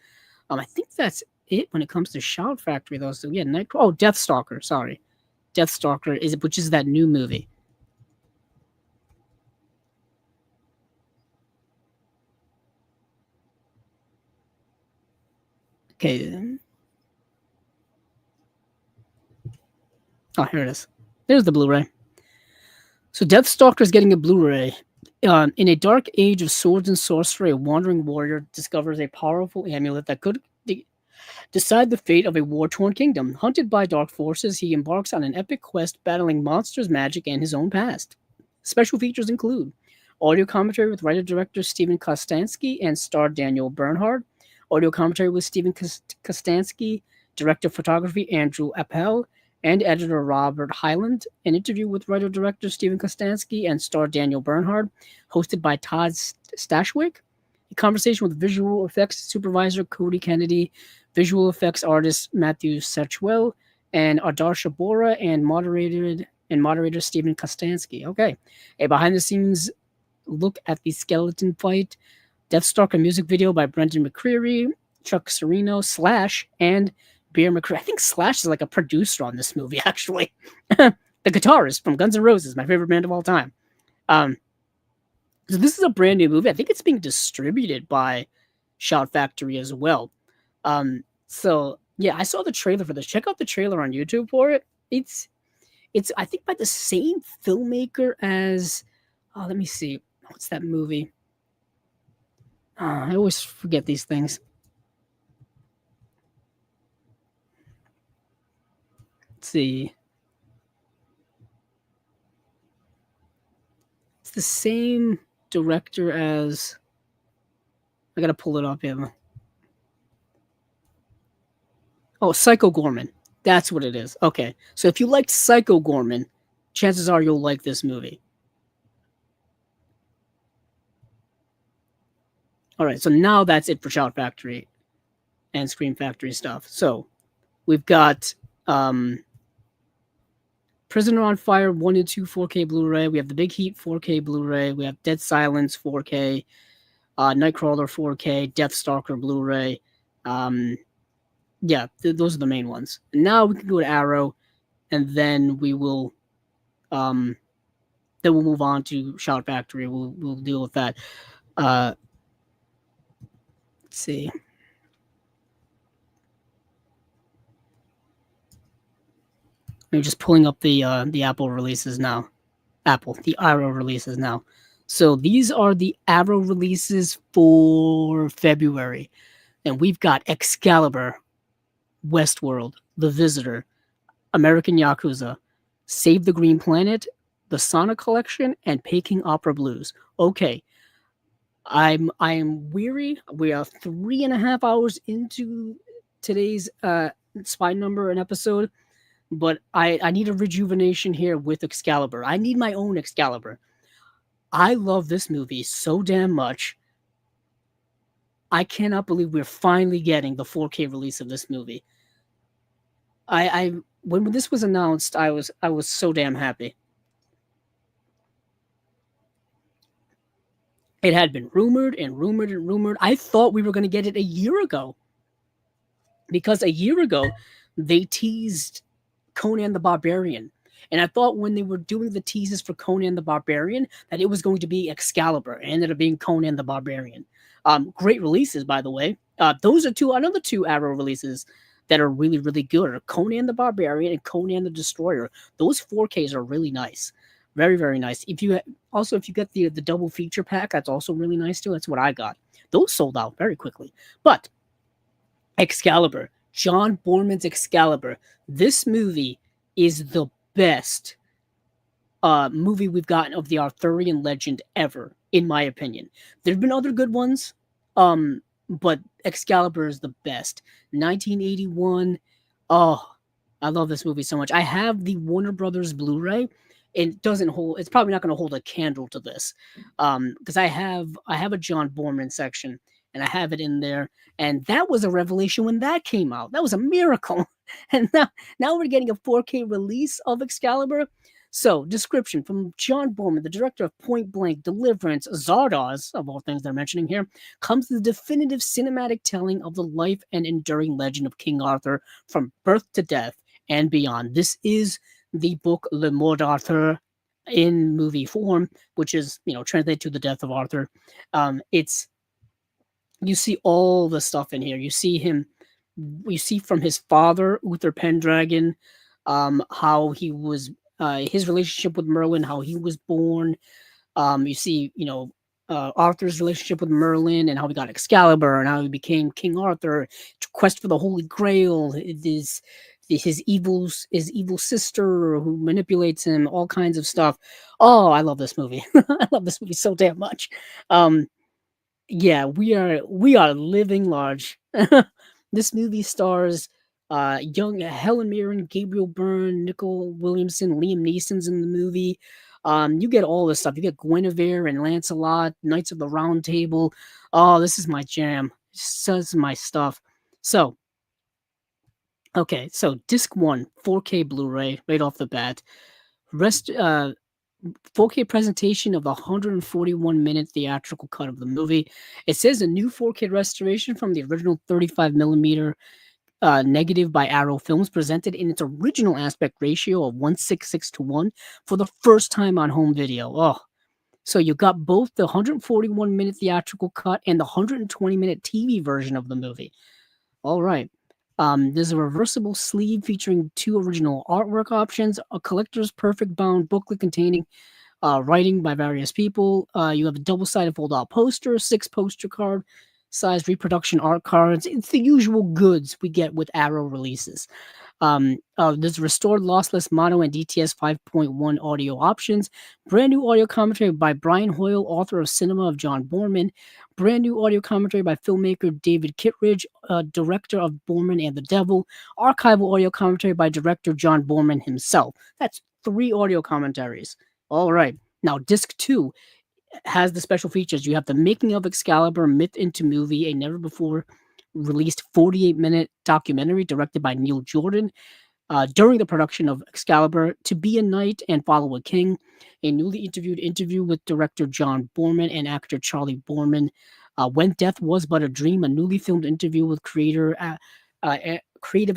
I think that's it when it comes to Shout Factory, though. So yeah, Deathstalker. Sorry, Deathstalker which is that new movie. Okay. Oh, here it is. There's the Blu-ray. So Deathstalker is getting a Blu-ray. In a dark age of swords and sorcery, a wandering warrior discovers a powerful amulet that could decide the fate of a war-torn kingdom. Hunted by dark forces, he embarks on an epic quest battling monsters, magic, and his own past. Special features include audio commentary with writer-director Steven Kostanski and star Daniel Bernhard, Audio commentary with Stephen Kostansky, director of photography Andrew Appel, and editor Robert Hyland. An interview with writer-director Stephen Kostansky and star Daniel Bernhard, hosted by Todd Stashwick. A conversation with visual effects supervisor Cody Kennedy, visual effects artist Matthew Setchwell, and Adarsha Bora, and moderator Stephen Kostansky. Okay, a behind-the-scenes look at the skeleton fight, Deathstalker music video by Brendan McCreary, Chuck Sereno, Slash, and Bear McCreary. I think Slash is like a producer on this movie, actually. The guitarist from Guns N' Roses, my favorite band of all time. So this is a brand new movie. I think it's being distributed by Shout Factory as well. So yeah, I saw the trailer for this. Check out the trailer on YouTube for it. It's I think by the same filmmaker as let me see. What's that movie? I always forget these things. Let's see. It's the same director as. I gotta pull it up here. Oh, Psycho Gorman. That's what it is. Okay. So if you liked Psycho Gorman, chances are you'll like this movie. All right. So now that's it for Shout Factory and Scream Factory stuff. So we've got Prisoner on Fire 1 and 2 4K Blu-ray. We have The Big Heat 4K Blu-ray. We have Dead Silence 4K, Nightcrawler 4K, Deathstalker Blu-ray. Yeah, those are the main ones. And now we can go to Arrow, and then we will, then we'll move on to Shout Factory. We'll deal with that. Let's see. I'm just pulling up the Apple releases now. The Arrow releases now. So these are the Arrow releases for February, and we've got Excalibur, Westworld, The Visitor, American Yakuza, Save the Green Planet, The Sonic Collection, and Peking Opera Blues. Okay, I am weary. We are 3.5 hours into today's spy number and episode, but I need a rejuvenation here with Excalibur. I need my own Excalibur. I love this movie so damn much. I cannot believe we're finally getting the 4K release of this movie. When this was announced, I was so damn happy. It had been rumored and rumored and rumored. I thought we were going to get it a year ago, because a year ago they teased Conan the Barbarian, and I thought when they were doing the teases for Conan the Barbarian that it was going to be Excalibur. It ended up being Conan the Barbarian. Great releases, by the way. Those are another two Arrow releases that are really, really good, are Conan the Barbarian and Conan the Destroyer. Those 4Ks are really nice. Very, very nice. If you get the double feature pack, that's also really nice too. That's what I got. Those sold out very quickly. But Excalibur, John Boorman's Excalibur. This movie is the best movie we've gotten of the Arthurian legend ever, in my opinion. There have been other good ones, but Excalibur is the best. 1981. Oh, I love this movie so much. I have the Warner Brothers Blu-ray. It doesn't hold. It's probably not going to hold a candle to this, because I have a John Boorman section, and I have it in there. And that was a revelation when that came out. That was a miracle. And now we're getting a 4K release of Excalibur. So, description from John Boorman, the director of Point Blank, Deliverance, Zardoz, of all things they're mentioning here, comes the definitive cinematic telling of the life and enduring legend of King Arthur from birth to death and beyond. This is the book Le Mort d'Arthur in movie form, which is, translated to The Death of Arthur. You see all the stuff in here. You see from his father, Uther Pendragon, how he was, his relationship with Merlin, how he was born. You see, Arthur's relationship with Merlin and how he got Excalibur and how he became King Arthur, quest for the Holy Grail, his evil sister who manipulates him, all kinds of stuff. Oh, I love this movie. I love this movie so damn much. Yeah, we are living large. This movie stars young Helen Mirren, Gabriel Byrne, Nicole Williamson, Liam Neeson's in the movie. You get all this stuff. You get Guinevere and Lancelot, Knights of the Round Table. Oh, this is my jam. This is my stuff. So, okay, so disc one, 4K Blu-ray, right off the bat. Rest 4K presentation of the 141-minute theatrical cut of the movie. It says a new 4K restoration from the original 35 millimeter negative by Arrow Films, presented in its original aspect ratio of 166 to 1 for the first time on home video. Oh, so you got both the 141-minute theatrical cut and the 120-minute TV version of the movie. All right. There's a reversible sleeve featuring two original artwork options, a collector's perfect bound booklet containing writing by various people. You have a double-sided fold-out poster, 6 poster card size reproduction art cards. It's the usual goods we get with Arrow releases. There's restored lossless mono and DTS 5.1 audio options. Brand new audio commentary by Brian Hoyle, author of Cinema of John Borman. Brand new audio commentary by filmmaker David Kittredge, director of Borman and the Devil. Archival audio commentary by director John Borman himself. That's 3 audio commentaries. All right. Now, disc 2 has the special features. You have the making of Excalibur, Myth into Movie, a never before released 48-minute documentary directed by Neil Jordan during the production of Excalibur, To Be a Knight and Follow a King, a newly interviewed interview with director John Borman and actor Charlie Borman, When Death Was But a Dream, a newly filmed interview with creative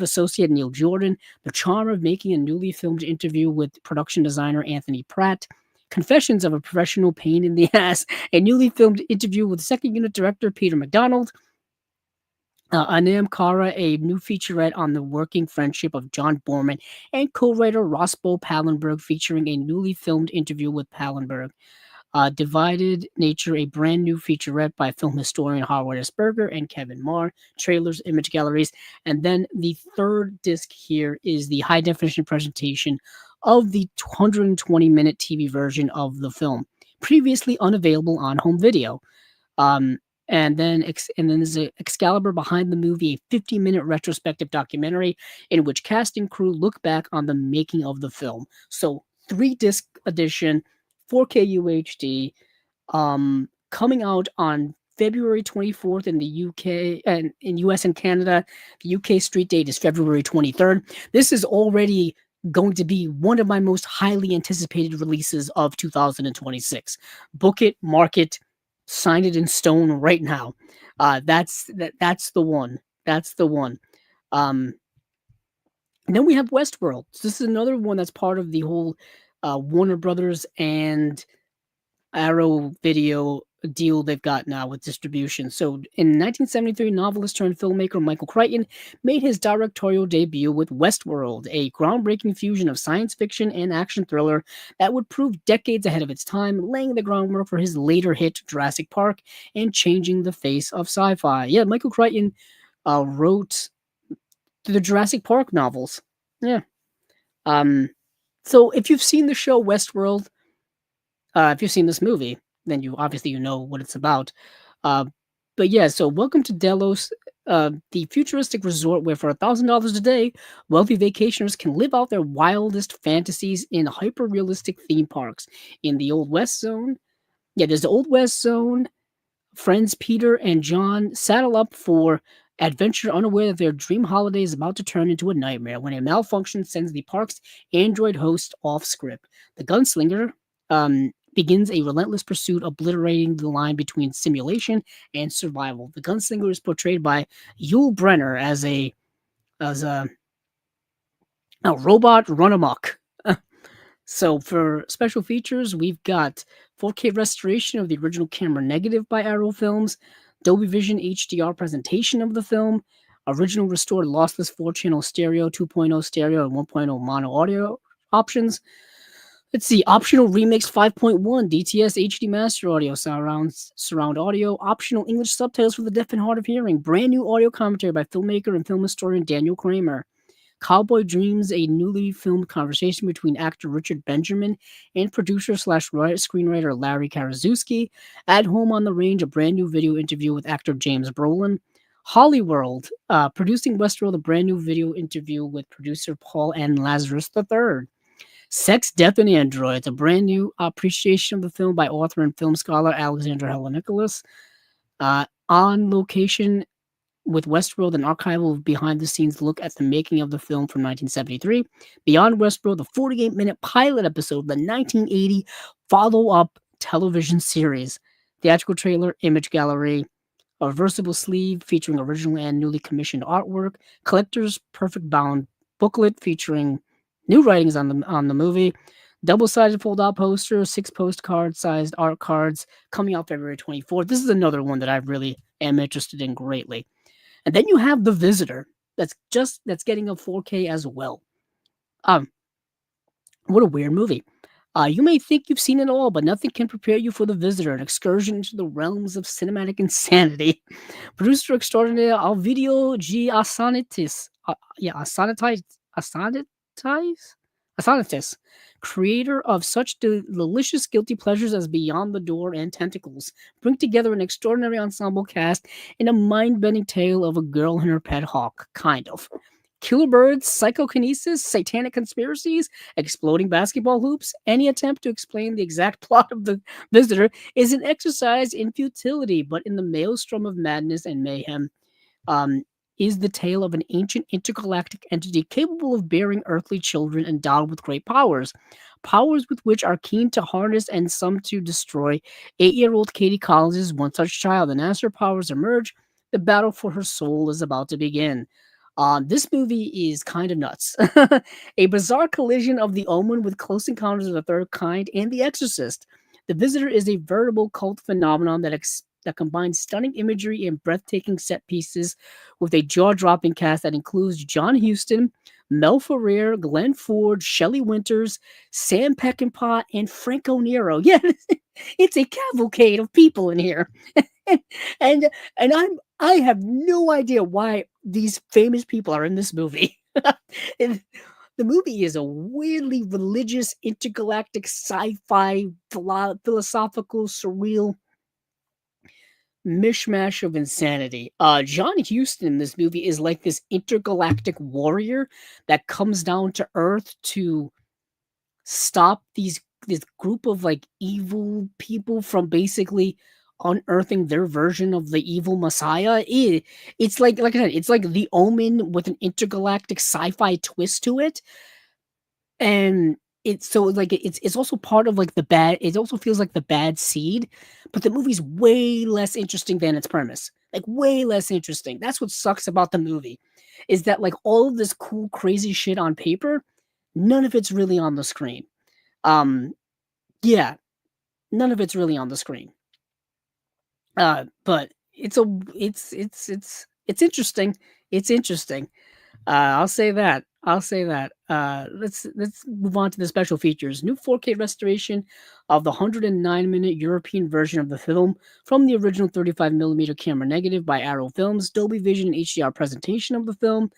associate Neil Jordan, The Charm of Making, a newly filmed interview with production designer Anthony Pratt, Confessions of a Professional Pain in the Ass, a newly filmed interview with second unit director Peter McDonald, Anam Kara, a new featurette on the working friendship of John Borman and co-writer Rosbo Pallenberg, featuring a newly filmed interview with Pallenberg. Divided Nature, a brand new featurette by film historian Howard S. Berger and Kevin Marr, trailers, image galleries. And then the third disc here is the high definition presentation of the 120-minute TV version of the film, previously unavailable on home video. Um, and then there's a Excalibur Behind the Movie, a 50-minute retrospective documentary in which cast and crew look back on the making of the film. So 3-disc edition, 4K UHD, coming out on February 24th in the UK and in US and Canada. The UK street date is February 23rd. This is already going to be one of my most highly anticipated releases of 2026. Book it, mark it, sign it in stone right now. That's the one. That's the one. Um, then we have Westworld. So this is another one that's part of the whole Warner Brothers and Arrow Video deal they've got now with distribution. So in 1973, novelist turned filmmaker Michael Crichton made his directorial debut with Westworld, a groundbreaking fusion of science fiction and action thriller that would prove decades ahead of its time, laying the groundwork for his later hit Jurassic Park and changing the face of sci-fi. Yeah, Michael Crichton wrote the Jurassic Park novels. Yeah. So if you've seen the show Westworld, if you've seen this movie, then you know what it's about. Uh, but yeah, so welcome to Delos, the futuristic resort where for $1,000 a day, wealthy vacationers can live out their wildest fantasies in hyper-realistic theme parks. In the Old West Zone, yeah, there's the Old West Zone. Friends Peter and John saddle up for adventure, unaware that their dream holiday is about to turn into a nightmare when a malfunction sends the park's android host off script. The gunslinger begins a relentless pursuit, obliterating the line between simulation and survival. The gunslinger is portrayed by Yul Brenner as a robot run amok. So for special features, we've got 4K restoration of the original camera negative by Arrow Films, Dolby Vision HDR presentation of the film, original restored lossless 4-channel stereo, 2.0 stereo, and 1.0 mono audio options. Let's see, optional remix 5.1 DTS HD master audio, surround audio, optional English subtitles for the deaf and hard of hearing, brand new audio commentary by filmmaker and film historian Daniel Kramer. Cowboy Dreams, a newly filmed conversation between actor Richard Benjamin and producer slash screenwriter Larry Karaszewski. At Home on the Range, a brand new video interview with actor James Brolin. Hollyworld, producing Westworld, a brand new video interview with producer Paul N. Lazarus III. Sex, Death, and Androids, a brand new appreciation of the film by author and film scholar Alexandra Helen Nicholas. On Location with Westworld, an archival behind-the-scenes look at the making of the film from 1973. Beyond Westworld, the 48-minute pilot episode of the 1980 follow-up television series. Theatrical trailer, image gallery, a reversible sleeve featuring original and newly commissioned artwork, collector's perfect bound booklet featuring new writings on the movie, double-sided fold-out poster, 6 postcard-sized art cards coming out February 24th. This is another one that I really am interested in greatly. And then you have The Visitor. That's getting a 4K as well. What a weird movie. You may think you've seen it all, but nothing can prepare you for The Visitor, an excursion into the realms of cinematic insanity. Producer extraordinaire Alvidio G. Asanitis. Asanitis. Creator of such delicious guilty pleasures as Beyond the Door and Tentacles, bring together an extraordinary ensemble cast in a mind-bending tale of a girl and her pet hawk, kind of. Killer birds, psychokinesis, satanic conspiracies, exploding basketball hoops. Any attempt to explain the exact plot of The Visitor is an exercise in futility, but in the maelstrom of madness and mayhem is the tale of an ancient intergalactic entity capable of bearing earthly children endowed with great powers. Powers with which are keen to harness and some to destroy. 8-year-old Katie Collins is one such child, and as her powers emerge, the battle for her soul is about to begin. This movie is kind of nuts. A bizarre collision of The Omen with Close Encounters of the Third Kind and The Exorcist. The Visitor is a veritable cult phenomenon that combines stunning imagery and breathtaking set pieces with a jaw-dropping cast that includes John Huston, Mel Ferrer, Glenn Ford, Shelley Winters, Sam Peckinpah, and Franco Nero. Yeah, it's a cavalcade of people in here. and I have no idea why these famous people are in this movie. The movie is a weirdly religious, intergalactic, sci-fi, philosophical, surreal mishmash of insanity. John Huston in this movie is like this intergalactic warrior that comes down to Earth to stop this group of like evil people from basically unearthing their version of the evil messiah. It's like I said, it's like The Omen with an intergalactic sci-fi twist to it. And it's also part of like the bad, it also feels like the bad seed, but the movie's way less interesting than its premise. Like way less interesting. That's what sucks about the movie. Is that like all of this cool, crazy shit on paper, none of it's really on the screen. Yeah, none of it's really on the screen. But it's interesting. It's interesting. I'll say that. Let's move on to the special features. New 4K restoration of the 109-minute European version of the film from the original 35mm camera negative by Arrow Films. Dolby Vision and HDR presentation of the film.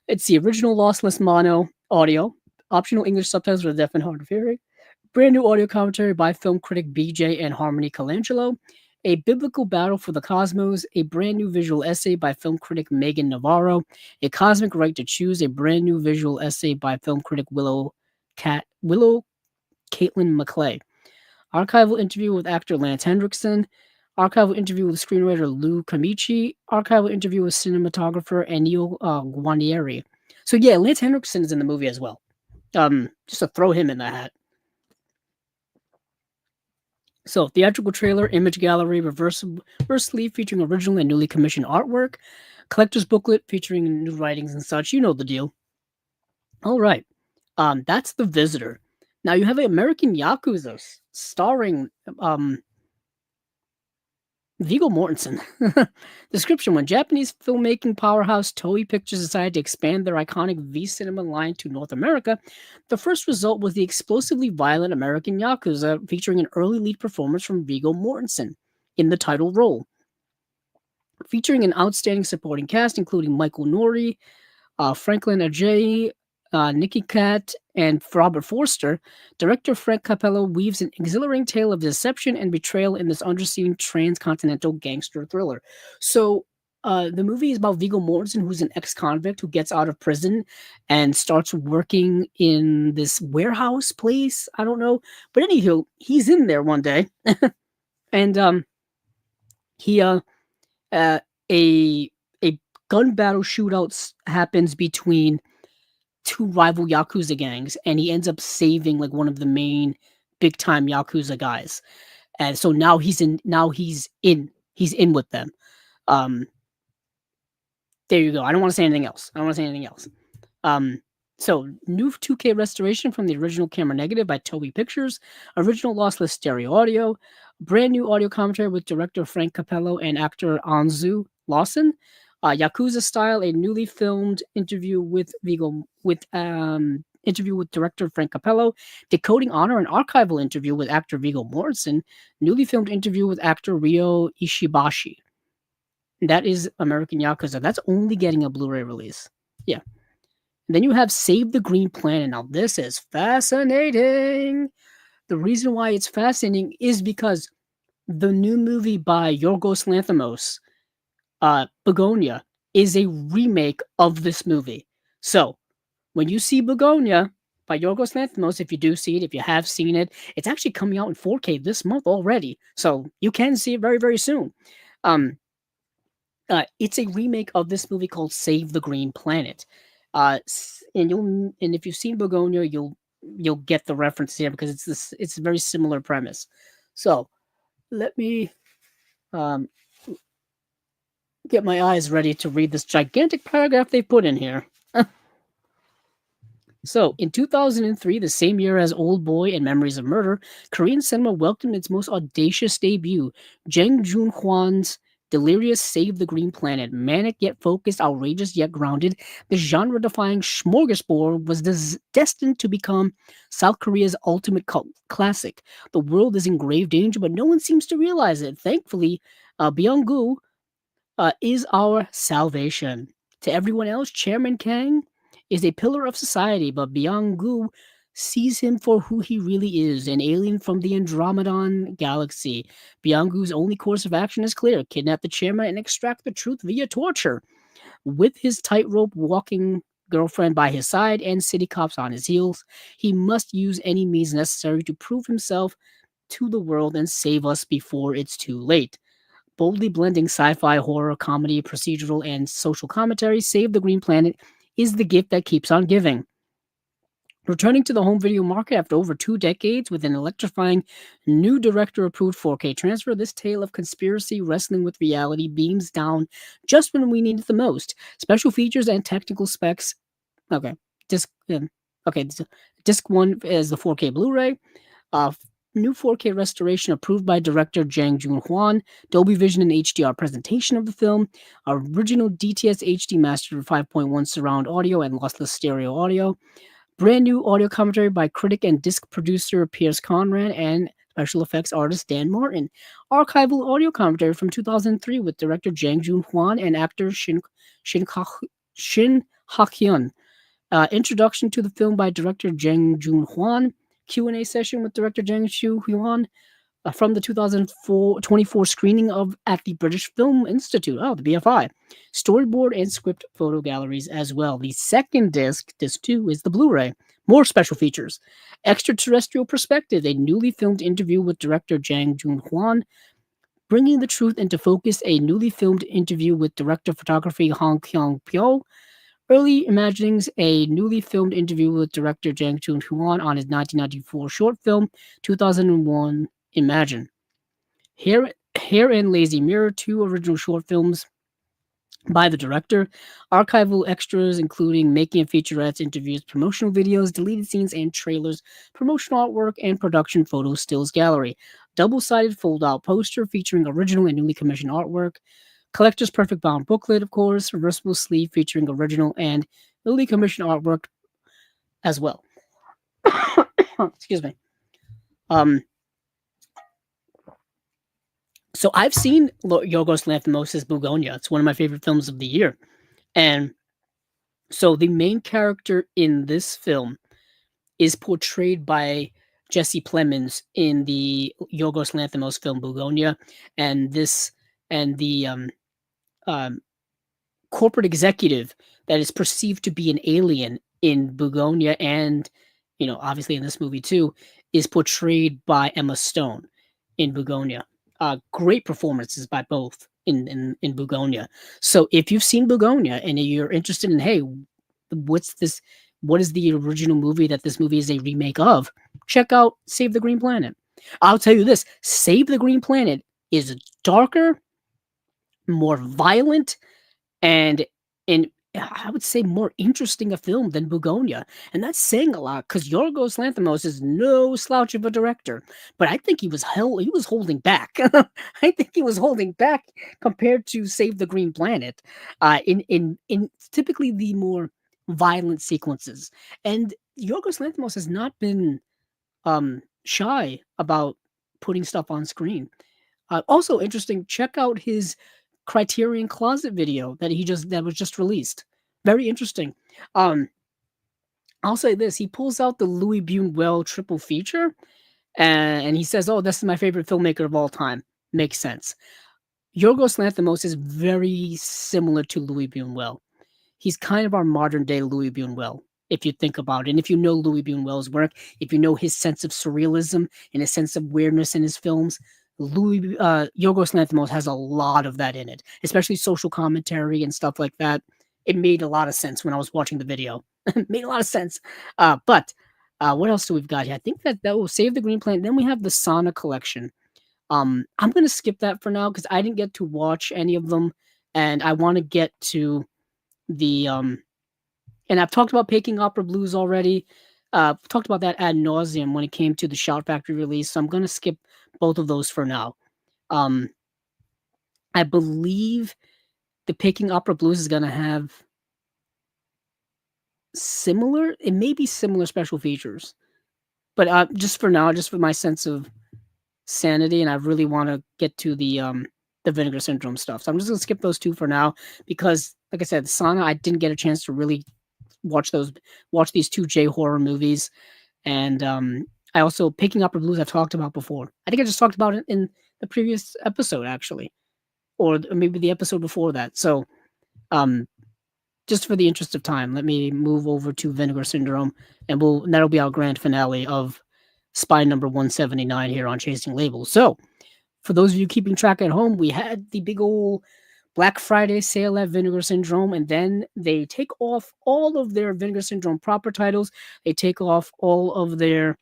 It's the original lossless mono audio. Optional English subtitles for the deaf and hard of hearing. Brand new audio commentary by film critic BJ and Harmony Colangelo. A Biblical Battle for the Cosmos, a brand new visual essay by film critic Megan Navarro, a Cosmic Right to Choose, a brand new visual essay by film critic Willow Caitlin McClay, archival interview with actor Lance Hendrickson, archival interview with screenwriter Lou Camici, archival interview with cinematographer Ennio Guarnieri. So yeah, Lance Hendrickson is in the movie as well. Just to throw him in the hat. So, theatrical trailer, image gallery, reverse sleeve featuring original and newly commissioned artwork, collector's booklet featuring new writings and such. You know the deal. All right. That's The Visitor. Now you have an American Yakuza starring Viggo Mortensen. Description: when Japanese filmmaking powerhouse Toei Pictures decided to expand their iconic V-Cinema line to North America, the first result was the explosively violent American Yakuza, featuring an early lead performance from Viggo Mortensen in the title role. Featuring an outstanding supporting cast, including Michael Nori, Franklin Ajay, Nikki Cat, and Robert Forster, director Frank Capello weaves an exhilarating tale of deception and betrayal in this underseen transcontinental gangster thriller. So, the movie is about Viggo Mortensen, who's an ex-convict who gets out of prison and starts working in this warehouse place. I don't know, but anywho, he's in there one day, and he uh, a a gun battle shootouts happens between two rival Yakuza gangs, and he ends up saving like one of the main big time Yakuza guys. And so now he's in with them. Um there you go. I don't want to say anything else. I don't want to say anything else. Um, so new 2K restoration from the original camera negative by Toei Pictures, original lossless stereo audio, brand new audio commentary with director Frank Capello and actor Anzu Lawson, Yakuza style, a newly filmed interview with interview with director Frank Capello, decoding honor, an archival interview with actor Viggo Mortensen, newly filmed interview with actor Ryo Ishibashi. That is American Yakuza. That's only getting a Blu-ray release. Yeah. Then you have Save the Green Planet. Now, this is fascinating. The reason why it's fascinating is because the new movie by Yorgos Lanthimos, Begonia, is a remake of this movie. So, when you see Begonia by Yorgos Lanthimos, if you do see it, if you have seen it, it's actually coming out in 4K this month already. So, you can see it very, very soon. It's a remake of this movie called Save the Green Planet. And if you've seen Begonia, you'll get the reference here because it's a very similar premise. So let me get my eyes ready to read this gigantic paragraph they put in here. So, in 2003, the same year as Old Boy and Memories of Murder, Korean cinema welcomed its most audacious debut, Jang Joon-hwan's delirious Save the Green Planet. Manic yet focused, outrageous yet grounded, the genre-defying smorgasbord was destined to become South Korea's ultimate cult classic. The world is in grave danger, but no one seems to realize it. Thankfully, Byung-gu is our salvation. To everyone else, Chairman Kang is a pillar of society, but Byung-gu sees him for who he really is, an alien from the Andromedon galaxy. Byung-gu's only course of action is clear: kidnap the chairman and extract the truth via torture. With his tightrope walking girlfriend by his side and city cops on his heels, he must use any means necessary to prove himself to the world and save us before it's too late. Boldly blending sci-fi, horror, comedy, procedural, and social commentary, Save the Green Planet is the gift that keeps on giving. Returning to the home video market after over 2 decades with an electrifying new director-approved 4K transfer, this tale of conspiracy wrestling with reality beams down just when we need it the most. Special features and technical specs. Okay, disc 1 is the 4K Blu-ray. New 4K restoration approved by director Jang Joon-hwan, Dolby Vision and HDR presentation of the film, original DTS HD mastered 5.1 surround audio and lossless stereo audio, brand new audio commentary by critic and disc producer Piers Conrad and special effects artist Dan Martin, archival audio commentary from 2003 with director Jang Joon-hwan and actor Shin Ha-hyun, introduction to the film by director Jang Joon-hwan, Q&A session with director Jang Soo-hyun from the 2024 screening of at the British Film Institute, the BFI. Storyboard and script photo galleries as well. The second disc 2, is the Blu-ray. More special features. Extraterrestrial Perspective, a newly filmed interview with director Jang Joon-hwan, bringing the truth into focus, a newly filmed interview with director of photography Hong Kyung-pyo, Early Imaginings, a newly filmed interview with director Jang Joon-hwan on his 1994 short film, 2001 Imagine. Hair and Lazy Mirror, 2 original short films by the director. Archival extras including making of featurettes, interviews, promotional videos, deleted scenes and trailers, promotional artwork, and production photo stills gallery. Double-sided fold-out poster featuring original and newly commissioned artwork. Collector's Perfect Bound booklet, of course, reversible sleeve featuring original and newly commissioned artwork as well. Excuse me. So I've seen Yorgos Lanthimos' Begonia. It's one of my favorite films of the year. And So the main character in this film is portrayed by Jesse Plemons in the Yorgos Lanthimos film Bugonia, and this and the um, corporate executive that is perceived to be an alien in Bugonia and, obviously in this movie too, is portrayed by Emma Stone in Bugonia. Great performances by both in Bugonia. So if you've seen Bugonia and you're interested in, hey, what's this? What is the original movie that this movie is a remake of? Check out Save the Green Planet. I'll tell you this: Save the Green Planet is darker, more violent, and and I would say more interesting a film than Bugonia, and that's saying a lot because Yorgos Lanthimos is no slouch of a director, but I think he was holding back. I think he was holding back compared to Save the Green Planet, in typically the more violent sequences, and Yorgos Lanthimos has not been shy about putting stuff on screen. Also interesting, check out his Criterion Closet video that was just released. Very interesting. Um, I'll say this: he pulls out the Louis Buñuel triple feature, and he says, "Oh, this is my favorite filmmaker of all time." Makes sense. Yorgos Lanthimos is very similar to Louis Buñuel. He's kind of our modern day Louis Buñuel, if you think about it. And if you know Louis Buñuel's work, if you know his sense of surrealism and his sense of weirdness in his films, Yorgos Lanthimos has a lot of that in it, especially social commentary and stuff like that. It made a lot of sense when I was watching the video. It made a lot of sense. But what else do we've got here? I think that will Save the Green Planet. Then we have the Sauna collection. I'm gonna skip that for now because I didn't get to watch any of them, and I want to get to the and I've talked about Peking Opera Blues already. Talked about that ad nauseum when it came to the Shout Factory release. So I'm gonna skip both of those for now. Um, I believe the Peking Opera Blues is gonna have it may be similar special features, but just for now, just for my sense of sanity, and I really want to get to the Vinegar Syndrome stuff. So I'm just gonna skip those two for now because, like I said, Sauna, I didn't get a chance to really watch these two J horror movies, and I also Picking Up the Blues I've talked about before. I think I just talked about it in the previous episode actually, or maybe the episode before that. So um, just for the interest of time, let me move over to Vinegar Syndrome, and that'll be our grand finale of spy number 179 here on Chasing Labels. So for those of you keeping track at home, we had the big old Black Friday sale at Vinegar Syndrome, and then they take off all of their Vinegar Syndrome proper titles. They take off all of their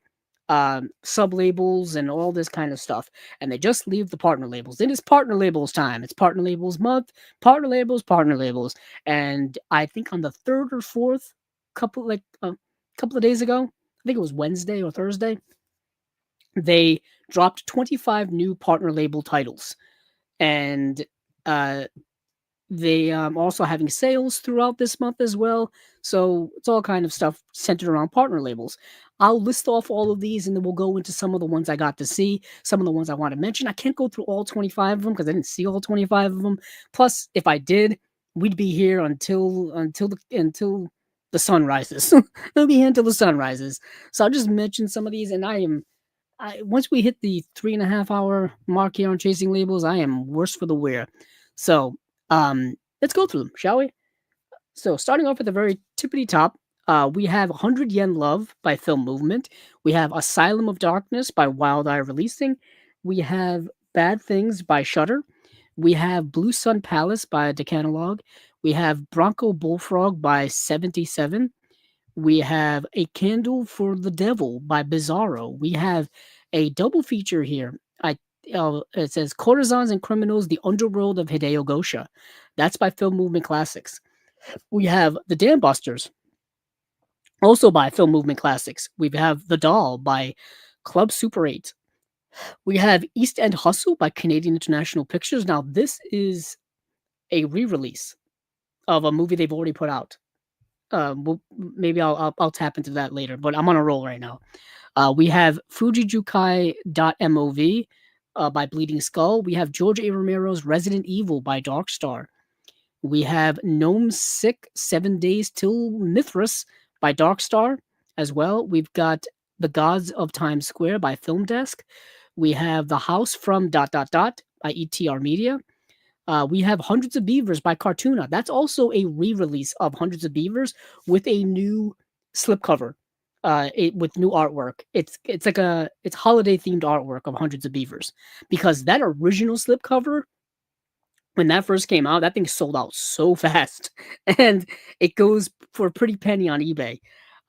sub labels and all this kind of stuff, and they just leave the partner labels. It is partner labels time. It's partner labels month. Partner labels, and I think on the third or fourth couple of days ago, I think it was Wednesday or Thursday, they dropped 25 new partner label titles, and uh they also having sales throughout this month as well. So it's all kind of stuff centered around partner labels. I'll list off all of these and then we'll go into some of the ones I got to see, some of the ones I want to mention. I can't go through all 25 of them because I didn't see all 25 of them. Plus, if I did, we'd be here until the sun rises. We'll be here until the sun rises. So I'll just mention some of these, and once we hit the 3.5 hour mark here on Chasing Labels, I am worse for the wear. So let's go through them, shall we? So starting off at the very tippity top, we have 100 Yen Love by Film Movement. We have Asylum of Darkness by Wild Eye Releasing. We have Bad Things by Shudder. We have Blue Sun Palace by Decalogue. We have Bronco Bullfrog by 77. We have A Candle for the Devil by Bizarro. We have a double feature here. It says Courtesans and Criminals, The Underworld of Hideo Gosha. That's by Film Movement Classics. We have The Dam Busters, also by Film Movement Classics. We have The Doll by Club Super 8. We have East End Hustle by Canadian International Pictures. Now, this is a re-release of a movie they've already put out. Maybe I'll tap into that later, but I'm on a roll right now. We have Fujijukai.mov by Bleeding Skull. We have George A. Romero's Resident Evil by Darkstar. We have Gnome Sick 7 Days Till Mithras by Darkstar as well. We've got The Gods of Times Square by Film Desk. We have The House from dot dot dot by ETR Media. We have Hundreds of Beavers by Cartoona. That's also a re-release of Hundreds of Beavers with a new slipcover, with new artwork. It's like it's holiday themed artwork of Hundreds of Beavers, because that original slipcover, when that first came out, that thing sold out so fast, and it goes for a pretty penny on eBay.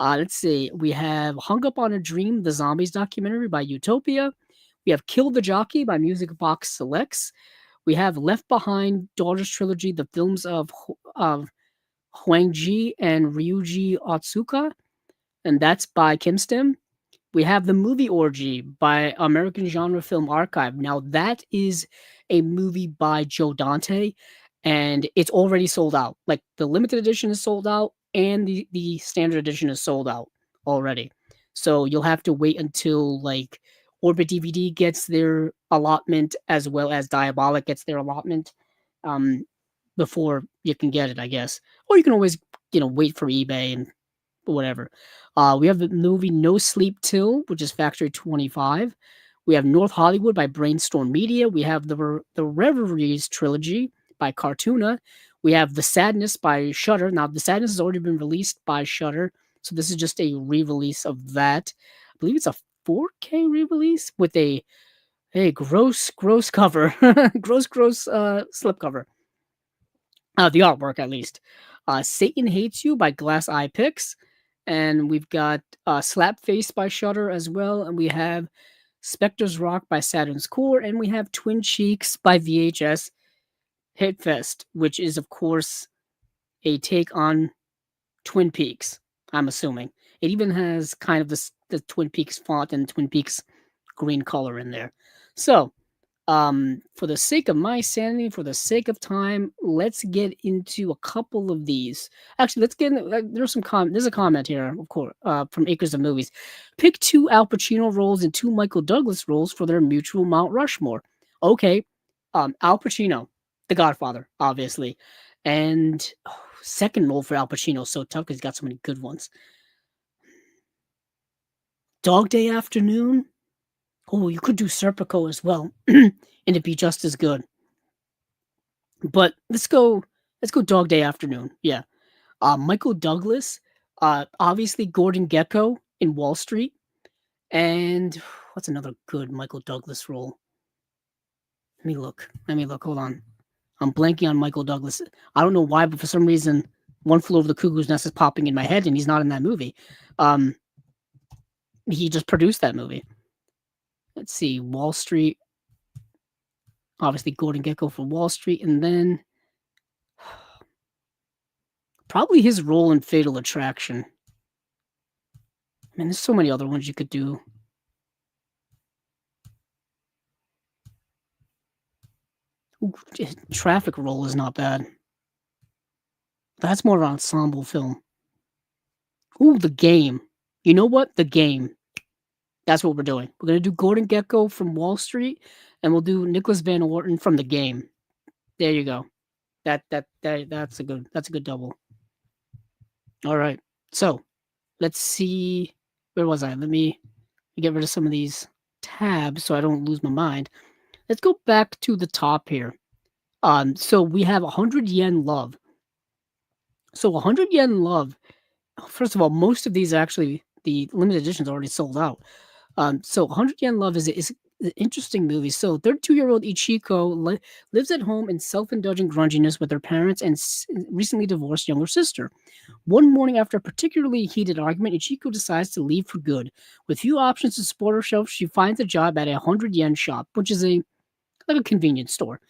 Let's see. We have Hung Up on a Dream, the Zombies documentary by Utopia. We have Kill the Jockey by Music Box Selects. We have Left Behind, Daughters Trilogy, the films of Huang Ji and Ryuji Otsuka, and that's by Kim Stim. We have The Movie Orgy by American Genre Film Archive. Now, that is a movie by Joe Dante, and it's already sold out. Like, the limited edition is sold out, and the standard edition is sold out already. So you'll have to wait until, like, Orbit DVD gets their allotment, as well as Diabolic gets their allotment, um, before you can get it, I guess. Or you can always, wait for eBay and whatever. We have the movie No Sleep Till, which is Factory 25. We have North Hollywood by Brainstorm Media. We have the Reveries trilogy by Cartoona. We have The Sadness by Shudder. Now, The Sadness has already been released by Shudder, so this is just a re-release of that. I believe it's a 4K re-release with a gross cover, gross slipcover. The artwork, at least. Satan Hates You by Glass Eye Picks. And we've got Slapface by Shudder as well. And we have Spectre's Rock by Saturn's Core. And we have Twin Cheeks by VHS Hitfest, which is, of course, a take on Twin Peaks, I'm assuming. It even has kind of the Twin Peaks font and Twin Peaks green color in there. So, for the sake of my sanity, for the sake of time, let's get into a couple of these. Actually, let's get into, there's a comment here, of course, from Acres of Movies. Pick 2 Al Pacino roles and 2 Michael Douglas roles for their mutual Mount Rushmore. Okay, Al Pacino, The Godfather, obviously, and second role for Al Pacino, so tough because he's got so many good ones. Dog Day Afternoon. Oh, you could do Serpico as well, and it'd be just as good. But let's go Dog Day Afternoon. Yeah. Michael Douglas, obviously Gordon Gekko in Wall Street. And what's another good Michael Douglas role? Let me look. Hold on. I'm blanking on Michael Douglas. I don't know why, but for some reason, One Flew Over the Cuckoo's Nest is popping in my head, and he's not in that movie. He just produced that movie. Let's see, Wall Street. Obviously, Gordon Gekko for Wall Street, and then probably his role in Fatal Attraction. Man, there's so many other ones you could do. Ooh, Traffic role is not bad. That's more of an ensemble film. Ooh, The Game. You know what? The Game. That's what we're doing. We're gonna do Gordon Gekko from Wall Street, and we'll do Nicholas Van Orton from The Game. There you go. That's a good double. All right. So let's see. Where was I? Let me get rid of some of these tabs so I don't lose my mind. Let's go back to the top here. So we have 100 Yen Love. So 100 Yen Love. First of all, most of these actually, the limited editions already sold out. So 100 Yen Love is an interesting movie. So 32-year-old Ichiko lives at home in self-indulgent grunginess with her parents and recently divorced younger sister. One morning after a particularly heated argument, Ichiko decides to leave for good. With few options to support herself, she finds a job at a 100 yen shop, which is like a convenience store.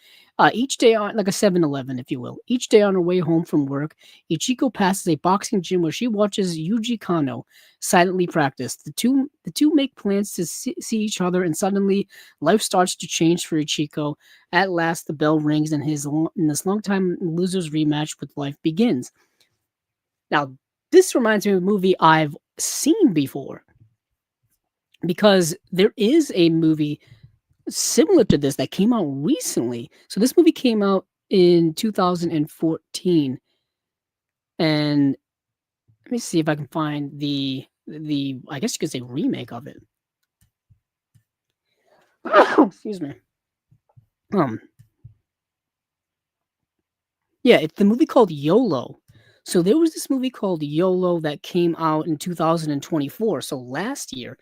Each day on, like a 7-Eleven, if you will. Each day on her way home from work, Ichiko passes a boxing gym where she watches Yuji Kano silently practice. The two make plans to see each other, and suddenly life starts to change for Ichiko. At last, the bell rings, and this long-time loser's rematch with life begins. Now, this reminds me of a movie I've seen before, because there is a movie similar to this that came out recently. So this movie came out in 2014, and let me see if I can find the I guess you could say remake of it. Excuse me. Um, yeah, it's the movie called YOLO. So there was this movie called YOLO that came out in 2024, so last year,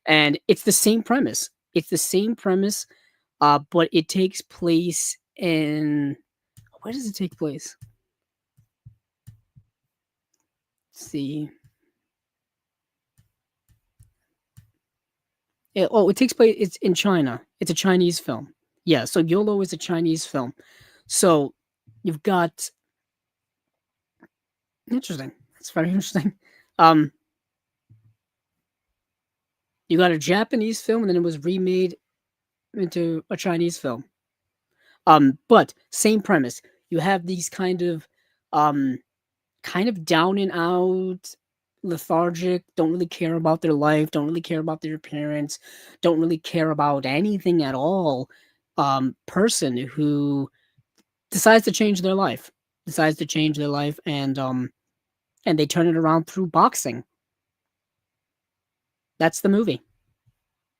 and it's the same premise. It's the same premise, but it takes place in where does it take place? Let's see. It takes place. It's in China. It's a Chinese film. Yeah, so YOLO is a Chinese film. So you've got interesting. That's very interesting. Um, you got a Japanese film, and then it was remade into a Chinese film. But same premise. You have these um, kind of down and out, lethargic, don't really care about their life, don't really care about their appearance, don't really care about anything at all. Person who decides to change their life, decides to change their life, and they turn it around through boxing. That's the movie.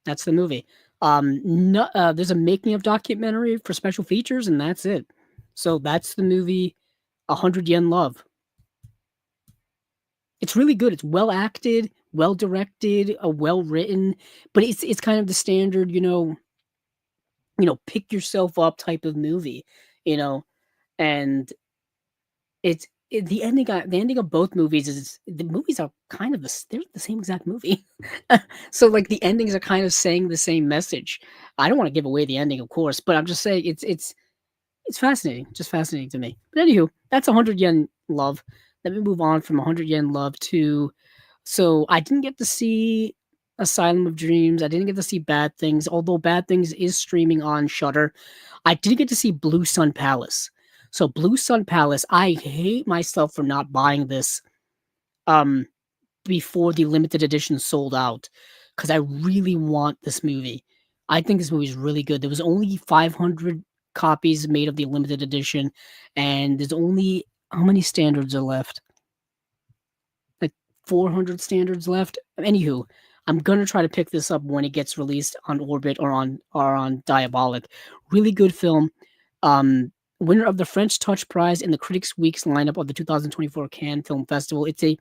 That's the movie. No, there's a making of documentary for special features, and that's it. So that's the movie, 100 Yen Love. It's really good. It's well acted, well directed, well written, but it's kind of the standard, pick yourself up type of movie, you know, and the ending of both movies is the movies are kind of they're the same exact movie. So like the endings are kind of saying the same message. I don't want to give away the ending, of course, but I'm just saying it's fascinating, just fascinating to me. But anywho, that's 100 Yen Love. Let me move on from 100 Yen Love to so I didn't get to see Asylum of Dreams. I didn't get to see Bad Things, although Bad Things is streaming on Shutter. I did get to see Blue Sun Palace. So Blue Sun Palace, I hate myself for not buying this um before the limited edition sold out because I really want this movie. I think this movie is really good. There was only 500 copies made of the limited edition, and there's only how many standards are left? Like 400 standards left. Anywho, I'm gonna try to pick this up when it gets released on Orbit or on Diabolic. Really good film. Winner of the French Touch Prize in the Critics Week's lineup of the 2024 Cannes Film Festival. It's a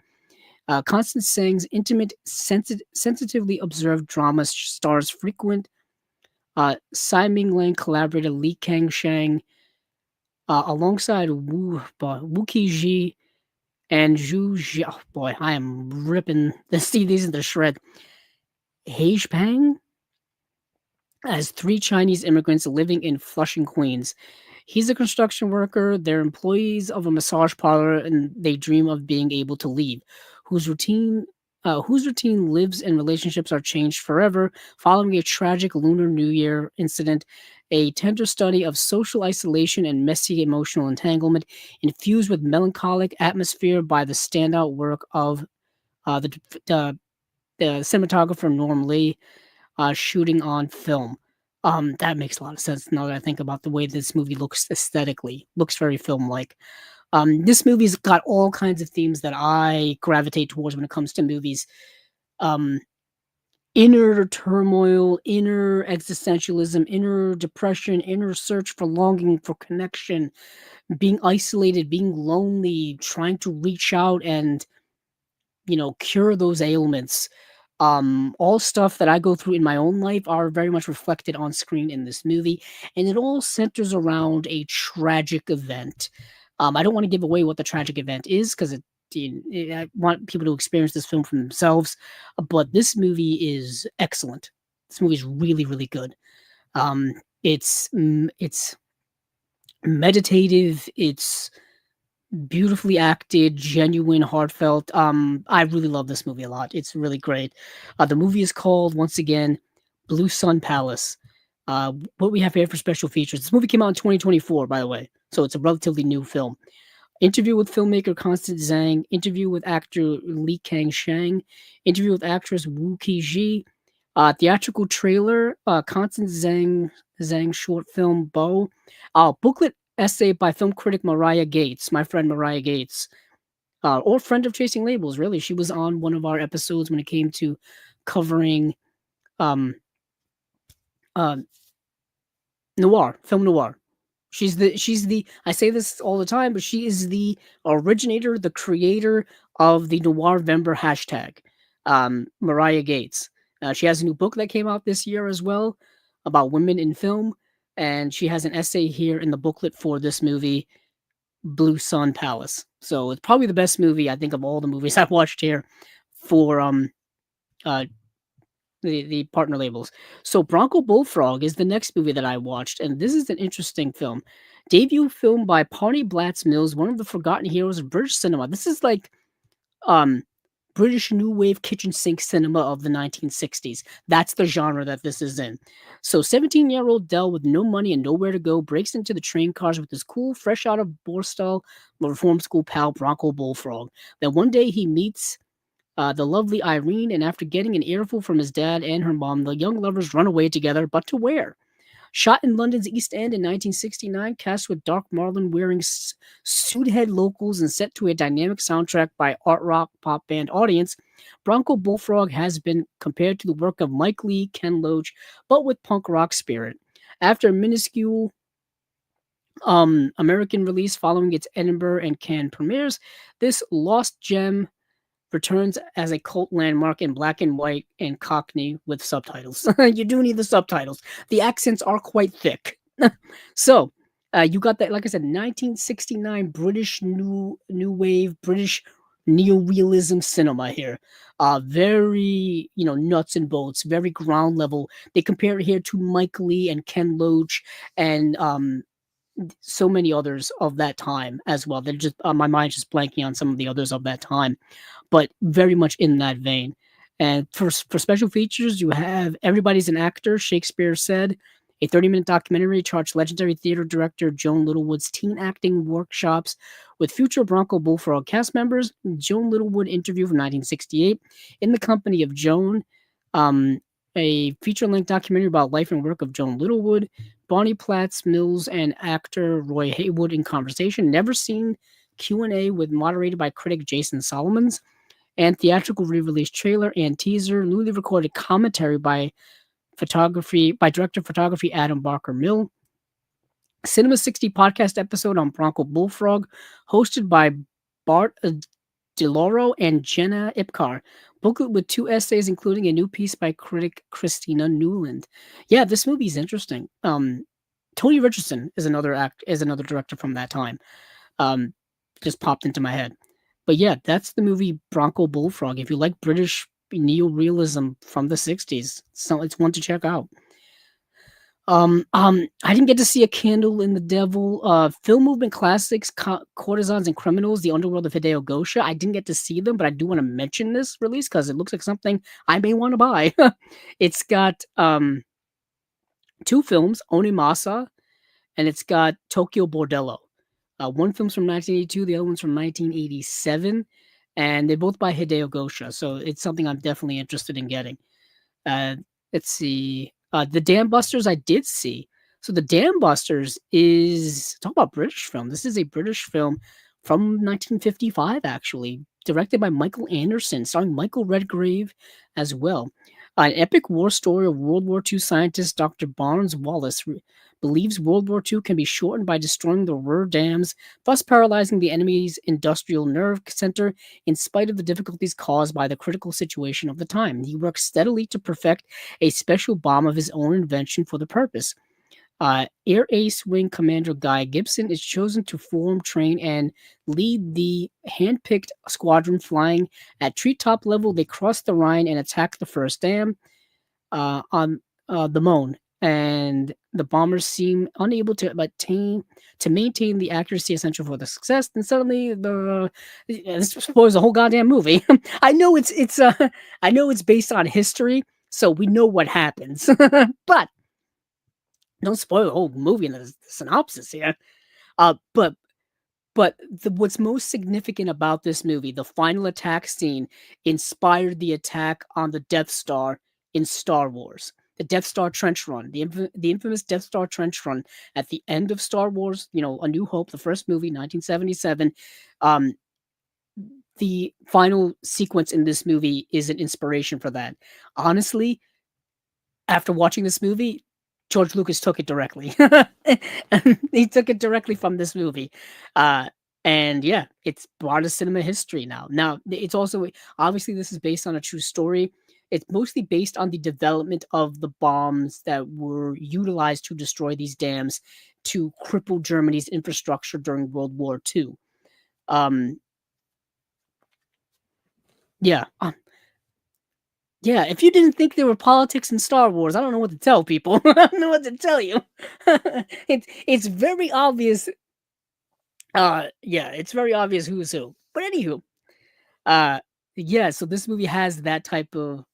Constance Tsang's intimate, sensitively observed drama stars frequent Tsai Ming Lang collaborator Li Kang Shang alongside Wu Ji and Zhu Jia. Oh boy, I am ripping these into shred. Heij Pang as three Chinese immigrants living in Flushing, Queens. He's a construction worker, they're employees of a massage parlor, and they dream of being able to leave, whose routine whose routine lives and relationships are changed forever following a tragic Lunar New Year incident, a tender study of social isolation and messy emotional entanglement, infused with melancholic atmosphere by the standout work of uh, the, the, the cinematographer Norm Lee, shooting on film. That makes a lot of sense now that I think about the way this movie looks aesthetically. Looks very film-like. This movie's got all kinds of themes that I gravitate towards when it comes to movies. Um, Inner turmoil, inner existentialism, inner depression, inner search for longing, for connection, being isolated, being lonely, trying to reach out and cure those ailments. All stuff that I go through in my own life are very much reflected on screen in this movie, and it all centers around a tragic event. I don't want to give away what the tragic event is because I want people to experience this film for themselves. But this movie is excellent. This movie is really, really good. It's meditative. It's beautifully acted, genuine, heartfelt. I really love this movie a lot. It's really great. The movie is called once again Blue Sun Palace. What we have here for special features. This movie came out in 2024, by the way, so it's a relatively new film. Interview with filmmaker Constance Zhang. Interview with actor Li Kang Shang. Interview with actress Wu Ji. Theatrical trailer. Constance Zhang short film Bo. Booklet essay by film critic Mariah Gates, my friend Mariah Gates, or friend of Chasing Labels, really. She was on one of our episodes when it came to covering um, uh, noir, film noir. She's the I say this all the time, but she is the originator, the creator of the Noirvember hashtag. Mariah Gates. She has a new book that came out this year as well about women in film, and she has an essay here in the booklet for this movie, Blue Sun Palace. So it's probably the best movie I think of all the movies I've watched here for uh the partner labels. So Bronco Bullfrog is the next movie that I watched, and this is an interesting film. Debut film by Pawnee Blatz Mills, one of the forgotten heroes of British cinema. This is like um British new wave kitchen sink cinema of the 1960s. That's the genre that this is in. So 17-year-old Dell with no money and nowhere to go breaks into the train cars with his cool, fresh out of Borstal reform school pal Bronco Bullfrog. Then one day he meets the lovely Irene, and after getting an earful from his dad and her mom, the young lovers run away together, but to where? Shot in London's East End in 1969, cast with Dark Marlin wearing suit head locals and set to a dynamic soundtrack by art rock pop band Audience, Bronco Bullfrog has been compared to the work of Mike Lee, Ken Loach, but with punk rock spirit. After a minuscule American release following its Edinburgh and Cannes premieres, this lost gem returns as a cult landmark in black and white and Cockney with subtitles. You do need the subtitles. The accents are quite thick. So you got that, like I said, 1969 British new wave British neo-realism cinema here. Very nuts and bolts, very ground level. They compare it here to Mike Lee and Ken Loach and so many others of that time as well. They're just my mind's just blanking on some of the others of that time, but very much in that vein. And for special features, you have Everybody's an Actor, Shakespeare Said, a 30-minute documentary charged legendary theater director Joan Littlewood's teen acting workshops with future Bronco Bullfrog cast members. Joan Littlewood interview from 1968 in the company of Joan. A feature-length documentary about life and work of Joan Littlewood. Bonnie Platts Mills and actor Roy Haywood in conversation. Never seen Q&A with moderated by critic Jason Solomons, and theatrical re-release trailer and teaser, newly recorded commentary by director of photography Adam Barker Mill. Cinema 60 podcast episode on Bronco Bullfrog, hosted by Bart DeLauro and Jenna Ipcar. Booklet with 2 essays, including a new piece by critic Christina Newland. Yeah, this movie is interesting. Tony Richardson is another director from that time. Just popped into my head. But yeah, that's the movie Bronco Bullfrog. If you like British neo-realism from the 60s, so it's one to check out. I didn't get to see A Candle in the Devil, film movement classics, Courtesans and Criminals, The Underworld of Hideo Gosha. I didn't get to see them, but I do want to mention this release because it looks like something I may want to buy. It's got 2 films, Onimasa, and it's got Tokyo Bordello. One film's from 1982, the other one's from 1987, and they're both by Hideo Gosha, so it's something I'm definitely interested in getting. Let's see. The Dam Busters I did see. So The Dam Busters is, talk about British film. This is a British film from 1955, actually, directed by Michael Anderson, starring Michael Redgrave as well. An epic war story of World War II scientist Dr. Barnes Wallace believes World War II can be shortened by destroying the Ruhr dams, thus paralyzing the enemy's industrial nerve center in spite of the difficulties caused by the critical situation of the time. He works steadily to perfect a special bomb of his own invention for the purpose. Air Ace Wing Commander Guy Gibson is chosen to form, train, and lead the hand-picked squadron flying at treetop level. They cross the Rhine and attack the first dam on the Moan, and the bombers seem unable to maintain the accuracy essential for the success. And suddenly, this spoils the whole goddamn movie. I know it's based on history, so we know what happens, but don't spoil the whole movie in the synopsis here. But what's most significant about this movie, the final attack scene inspired the attack on the Death Star in Star Wars. the Death Star trench run, the infamous Death Star trench run at the end of Star Wars, A New Hope, the first movie, 1977. Um, the final sequence in this movie is an inspiration for that. Honestly, after watching this movie, George Lucas took it directly. He took it directly from this movie. Uh, and yeah, it's part of cinema history now. Now, it's also obviously this is based on a true story. It's mostly based on the development of the bombs that were utilized to destroy these dams to cripple Germany's infrastructure during World War II. Um, yeah, yeah, if you didn't think there were politics in Star Wars, I don't know what to tell people. I don't know what to tell you. It's very obvious. Yeah, it's very obvious who's who. But anywho, uh, yeah, so this movie has that type of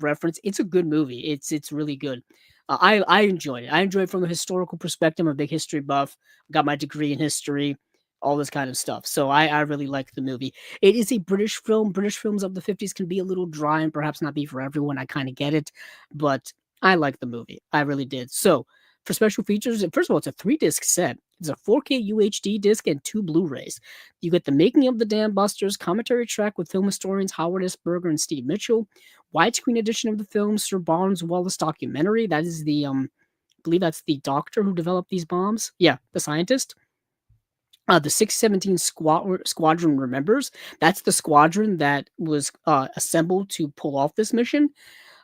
reference. It's a good movie. It's really good. I enjoyed it. I enjoyed it from a historical perspective. I'm a big history buff. Got my degree in history, all this kind of stuff. So I really like the movie. It is a British film. British films of the 50s can be a little dry and perhaps not be for everyone. I kind of get it, but I like the movie. I really did. So for special features, first of all, it's a 3-disc set. It's a 4K UHD disc and 2 Blu-rays. You get the making of the Dam Busters, commentary track with film historians Howard S. Berger and Steve Mitchell, widescreen edition of the film, Sir Barnes Wallace documentary. That is I believe that's the doctor who developed these bombs. Yeah, the scientist. The 617 Squadron Remembers. That's the squadron that was assembled to pull off this mission.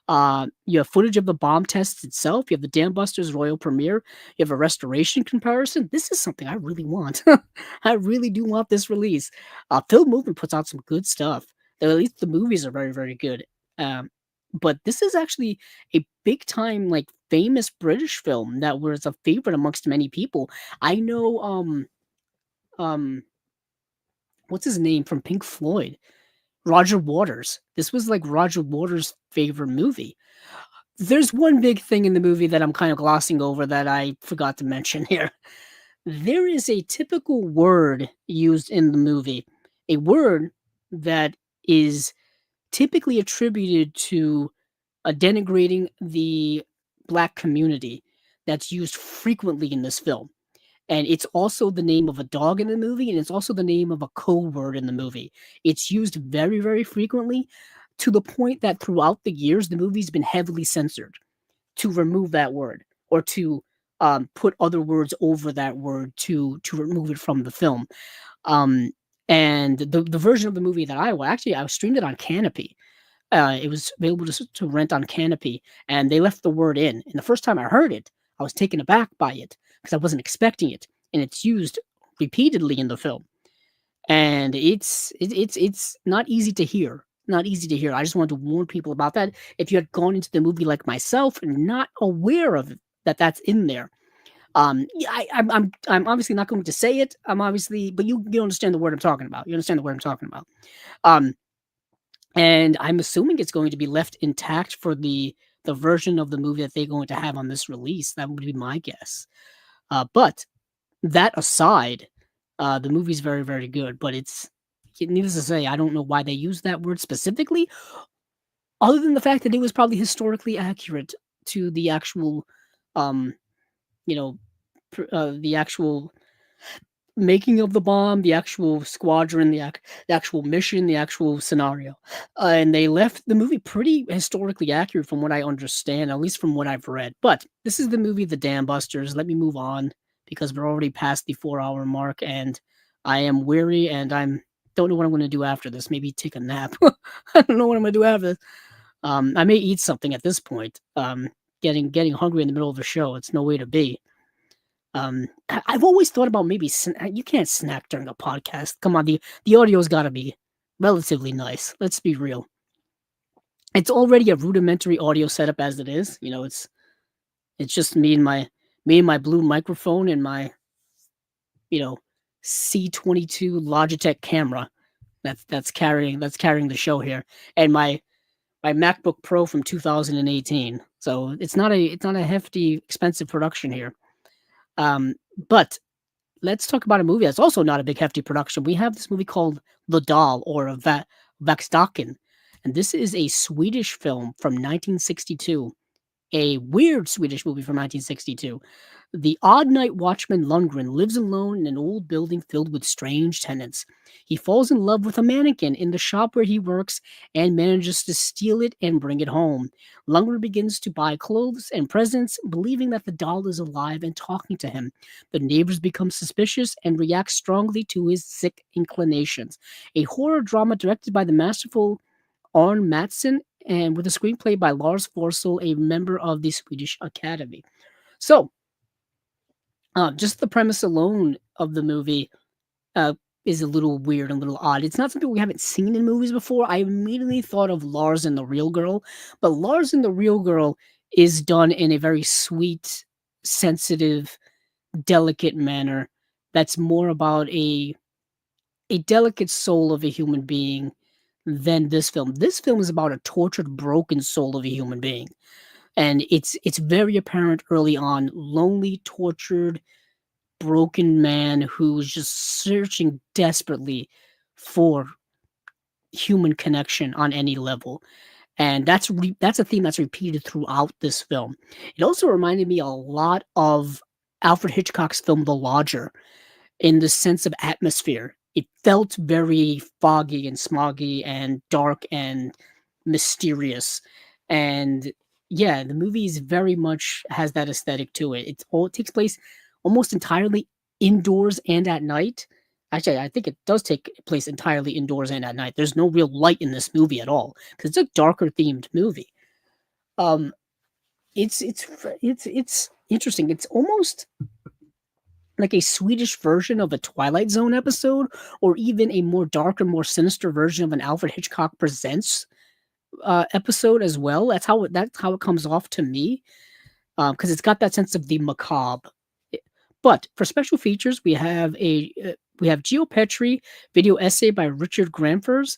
You have footage of the bomb tests itself. You have the Dam Busters Royal premiere. You have a restoration comparison. This is something I really want. I really do want this release. Film Movement puts out some good stuff. At least the movies are very, very good. But this is actually a big time, like famous British film that was a favorite amongst many people. I know. Um, what's his name from Pink Floyd? Roger Waters. This was like Roger Waters' favorite movie. There's one big thing in the movie that I'm kind of glossing over that I forgot to mention here. There is a typical word used in the movie, a word that is typically attributed to denigrating the black community that's used frequently in this film. And it's also the name of a dog in the movie, and it's also the name of a code word in the movie. It's used very, very frequently to the point that throughout the years, the movie's been heavily censored to remove that word or to put other words over that word to remove it from the film. Um, and the version of the movie that I streamed it on Canopy. It was available to rent on Canopy, and they left the word in. And the first time I heard it, I was taken aback by it because I wasn't expecting it, and it's used repeatedly in the film. And it's not easy to hear. Not easy to hear. I just wanted to warn people about that. If you had gone into the movie like myself and not aware of that, that's in there. Yeah, I'm obviously not going to say it. I'm obviously, but you understand the word I'm talking about. You understand the word I'm talking about. Um, and I'm assuming it's going to be left intact for the version of the movie that they're going to have on this release. That would be my guess. But that aside, the movie's very, very good. But needless to say, I don't know why they use that word specifically, other than the fact that it was probably historically accurate to the actual, um, you know, the actual making of the bomb, the actual squadron, the actual mission, the actual scenario. And they left the movie pretty historically accurate from what I understand, at least from what I've read. But this is the movie The Dam Busters. Let me move on because we're already past the 4-hour mark and I am weary and don't know what I'm going to do after this. Maybe take a nap. I don't know what I'm going to do after this. I may eat something at this point. Getting hungry in the middle of a show. It's no way to be. I've always thought about maybe you can't snack during a podcast. Come on, the audio's got to be relatively nice. Let's be real. It's already a rudimentary audio setup as it is. It's just me and my blue microphone and my C22 Logitech camera that's carrying the show here, and my MacBook Pro from 2018. So it's not a hefty expensive production here. But let's talk about a movie that's also not a big hefty production. We have this movie called The Doll or Vaxdaken, and this is a Swedish film from 1962. a weird Swedish movie from 1962. The odd night watchman Lundgren lives alone in an old building filled with strange tenants. He falls in love with a mannequin in the shop where he works and manages to steal it and bring it home. Lundgren begins to buy clothes and presents, believing that the doll is alive and talking to him. The neighbors become suspicious and react strongly to his sick inclinations. A horror drama directed by the masterful Arn Mattsson and with a screenplay by Lars Forsell, a member of the Swedish Academy. So, just the premise alone of the movie uh, is a little weird and a little odd. It's not something we haven't seen in movies before. I immediately thought of Lars and the Real Girl, but Lars and the Real Girl is done in a very sweet, sensitive, delicate manner. That's more about a delicate soul of a human being than this film. This film is about a tortured, broken soul of a human being. And it's very apparent early on, lonely, tortured, broken man who's just searching desperately for human connection on any level. And that's a theme that's repeated throughout this film. It also reminded me a lot of Alfred Hitchcock's film The Lodger in the sense of atmosphere. It felt very foggy and smoggy and dark and mysterious. And yeah, the movie is very much has that aesthetic to it. It takes place almost entirely indoors and at night. Actually, I think it does take place entirely indoors and at night. There's no real light in this movie at all because it's a darker themed movie. Um, it's interesting. It's almost like a Swedish version of a Twilight Zone episode, or even a more darker, more sinister version of an Alfred Hitchcock Presents episode as well. That's how it comes off to me, because it's got that sense of the macabre. But for special features, we have Geo Petri video essay by Richard Granfers.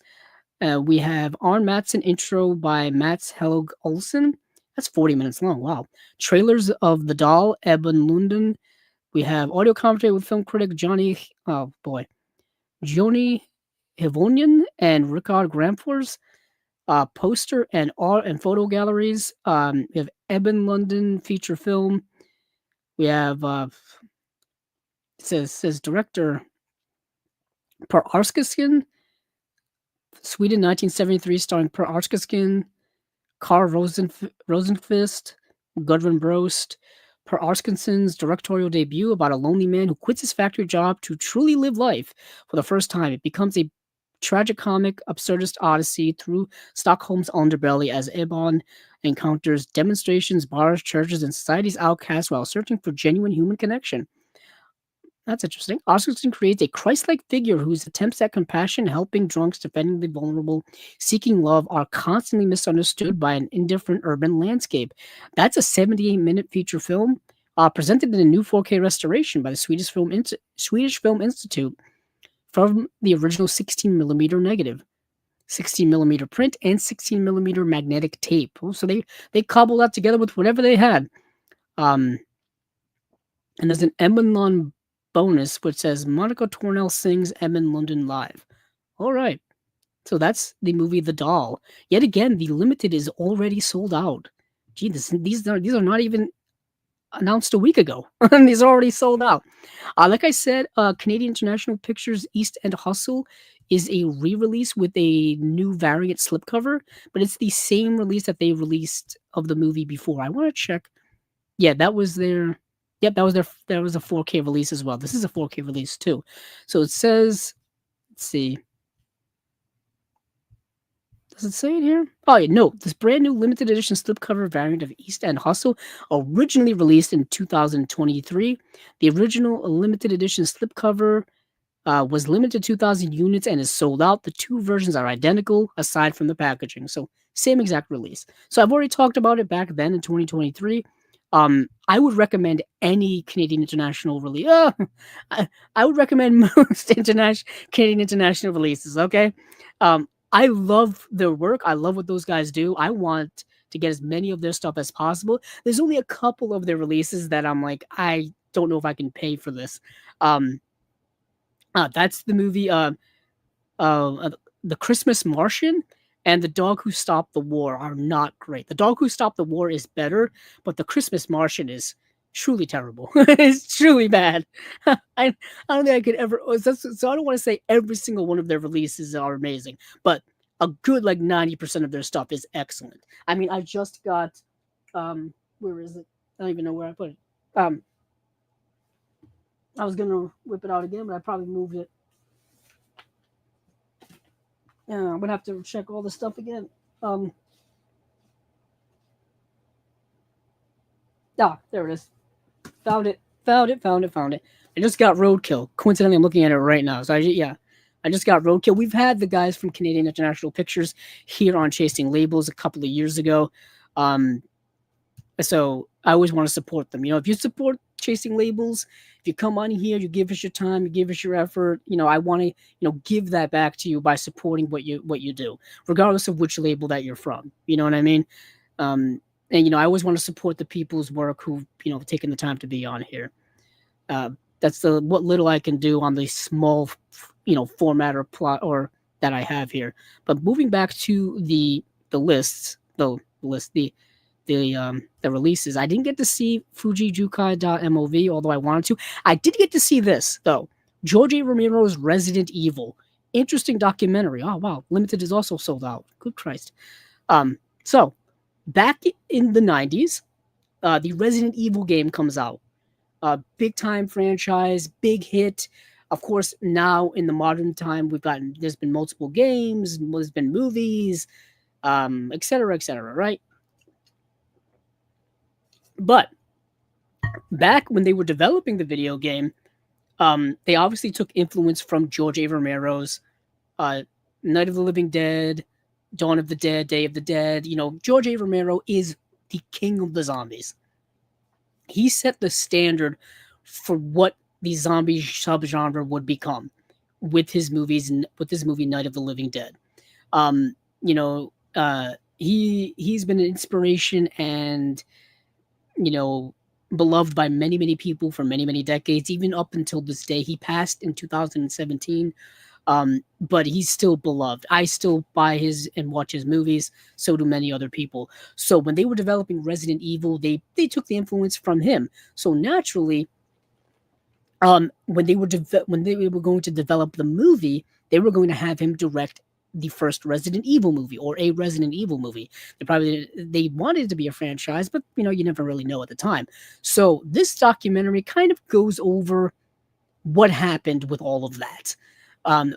We have Arn Mattsson intro by Mats Helg Olsen. That's 40 minutes long. Wow. Trailers of The Doll, Eben Lunden. We have audio commentary with film critic Joni Hivonian and Rickard Gramfors. Poster and art and photo galleries. We have Eben London feature film. We have it says director Per Arskiskin, Sweden 1973, starring Per Arskiskin, Carl Rosenqvist, Gudrun Brost. Per Arskinson's directorial debut about a lonely man who quits his factory job to truly live life for the first time. It becomes a tragicomic, absurdist odyssey through Stockholm's underbelly as Ebon encounters demonstrations, bars, churches, and society's outcasts while searching for genuine human connection. That's interesting. Oscarson creates a Christ-like figure whose attempts at compassion, helping drunks, defending the vulnerable, seeking love are constantly misunderstood by an indifferent urban landscape. That's a 78-minute feature film presented in a new 4K restoration by the Swedish Film Institute from the original 16mm negative, 16mm print, and 16mm magnetic tape. So they cobbled that together with whatever they had. And there's an Emmenlon bonus which says Monica Tornell sings Emmen London live. All right. So that's the movie The Doll. Yet again, the limited is already sold out. Gee, these are not even announced a week ago. These are already sold out. Like I said, Canadian International Pictures East End Hustle is a re-release with a new variant slipcover, but it's the same release that they released of the movie before. I want to check. Yeah, that was their. Yep, that was a 4K release as well. This is a 4K release too. So it says, let's see. Does it say it here? Oh, yeah, no. This brand new limited edition slipcover variant of East End Hustle, originally released in 2023. The original limited edition slipcover was limited to 2,000 units and is sold out. The two versions are identical aside from the packaging. So, same exact release. So, I've already talked about it back then in 2023. I would recommend any Canadian International release. I would recommend most Canadian International releases, okay? I love their work. I love what those guys do. I want to get as many of their stuff as possible. There's only a couple of their releases that I'm like, I don't know if I can pay for this. That's the movie, The Christmas Martian and The Dog Who Stopped the War are not great. The Dog Who Stopped the War is better, but The Christmas Martian is truly terrible. It's truly bad. I don't think I could ever. So I don't want to say every single one of their releases are amazing, but a good like 90% of their stuff is excellent. I mean, I just got where is it? I don't even know where I put it. I was gonna whip it out again, but I probably moved it. Yeah, I'm gonna have to check all the stuff again. There it is. Found it. Found it. I just got Roadkill. Coincidentally, I'm looking at it right now. So I just got Roadkill. We've had the guys from Canadian International Pictures here on Chasing Labels a couple of years ago. So I always want to support them. If you support Chasing Labels, if you come on here, you give us your time, you give us your effort. I want to, give that back to you by supporting what you do, regardless of which label that you're from. You know what I mean? And I always want to support the people's work who've taken the time to be on here. That's what little I can do on the small, format or plot or that I have here. But moving back to the lists, the releases, I didn't get to see Fujijukai.mov, although I wanted to. I did get to see this though, George A. Romero's Resident Evil. Interesting documentary. Oh wow, Limited is also sold out. Good Christ. So back in the 90s, the Resident Evil game comes out. Big time franchise, big hit. Of course, now in the modern time, there's been multiple games, there's been movies, et cetera, right? But back when they were developing the video game, they obviously took influence from George A. Romero's Night of the Living Dead, Dawn of the Dead, Day of the Dead. George A. Romero is the king of the zombies. He set the standard for what the zombie subgenre would become with his movies and with his movie Night of the Living Dead. He's been an inspiration and beloved by many, many people for many, many decades, even up until this day. He passed in 2017. But he's still beloved. I still buy his and watch his movies. So do many other people. So when they were developing Resident Evil, they took the influence from him. So naturally, when they were going to develop the movie, they were going to have him direct the first Resident Evil movie or a Resident Evil movie. They wanted it to be a franchise, but you never really know at the time. So this documentary kind of goes over what happened with all of that.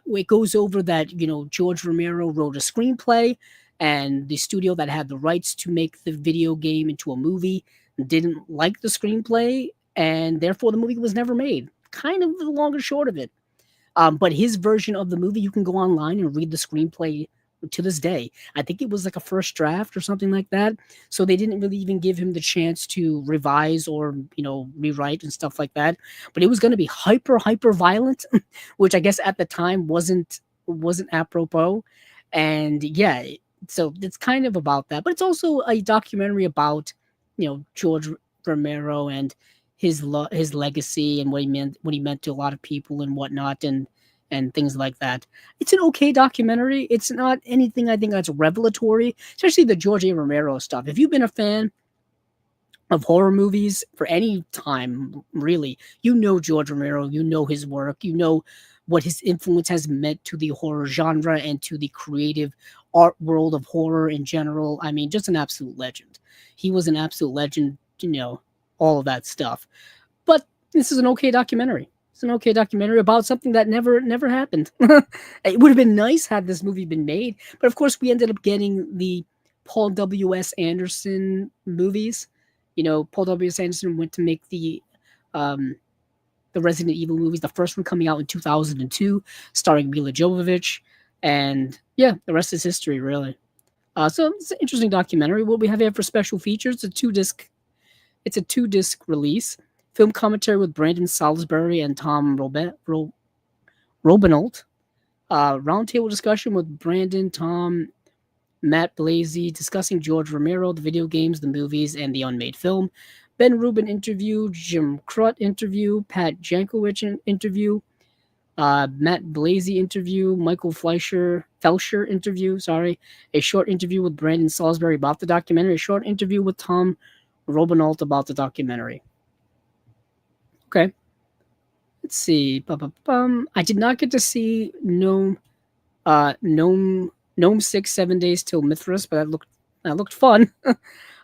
It goes over that, George Romero wrote a screenplay and the studio that had the rights to make the video game into a movie didn't like the screenplay and therefore the movie was never made. Kind of the long and short of it. But his version of the movie, you can go online and read the screenplay to this day. I think it was like a first draft or something like that. So they didn't really even give him the chance to revise or, rewrite and stuff like that. But it was going to be hyper violent, which I guess at the time wasn't apropos. And yeah, so it's kind of about that. But it's also a documentary about, George Romero and his legacy and what he meant to a lot of people and whatnot and things like that. It's an okay documentary. It's not anything I think that's revelatory, especially the George A. Romero stuff. If you've been a fan of horror movies for any time, really, George Romero, his work, what his influence has meant to the horror genre and to the creative art world of horror in general. I mean, just an absolute legend. He was an absolute legend, all of that stuff. But this is an okay documentary. It's an okay documentary about something that never happened. It would have been nice had this movie been made, but of course we ended up getting the Paul W.S. Anderson movies. Paul W.S. Anderson went to make the Resident Evil movies, the first one coming out in 2002, starring Mila Jovovich, and yeah, the rest is history, really. So it's an interesting documentary. What we have here for special features, it's a two-disc release. Film commentary with Brandon Salisbury and Tom Robinault. Roundtable discussion with Brandon, Tom, Matt Blasey, discussing George Romero, the video games, the movies, and the unmade film. Ben Rubin interview, Jim Crut interview, Pat Jankowicz interview. Matt Blasey interview, Michael Felsher interview, sorry, a short interview with Brandon Salisbury about the documentary, a short interview with Tom Robinault about the documentary. Okay. Let's see. I did not get to see Gnome 6 7 Days Till Mithras, but that looked fun.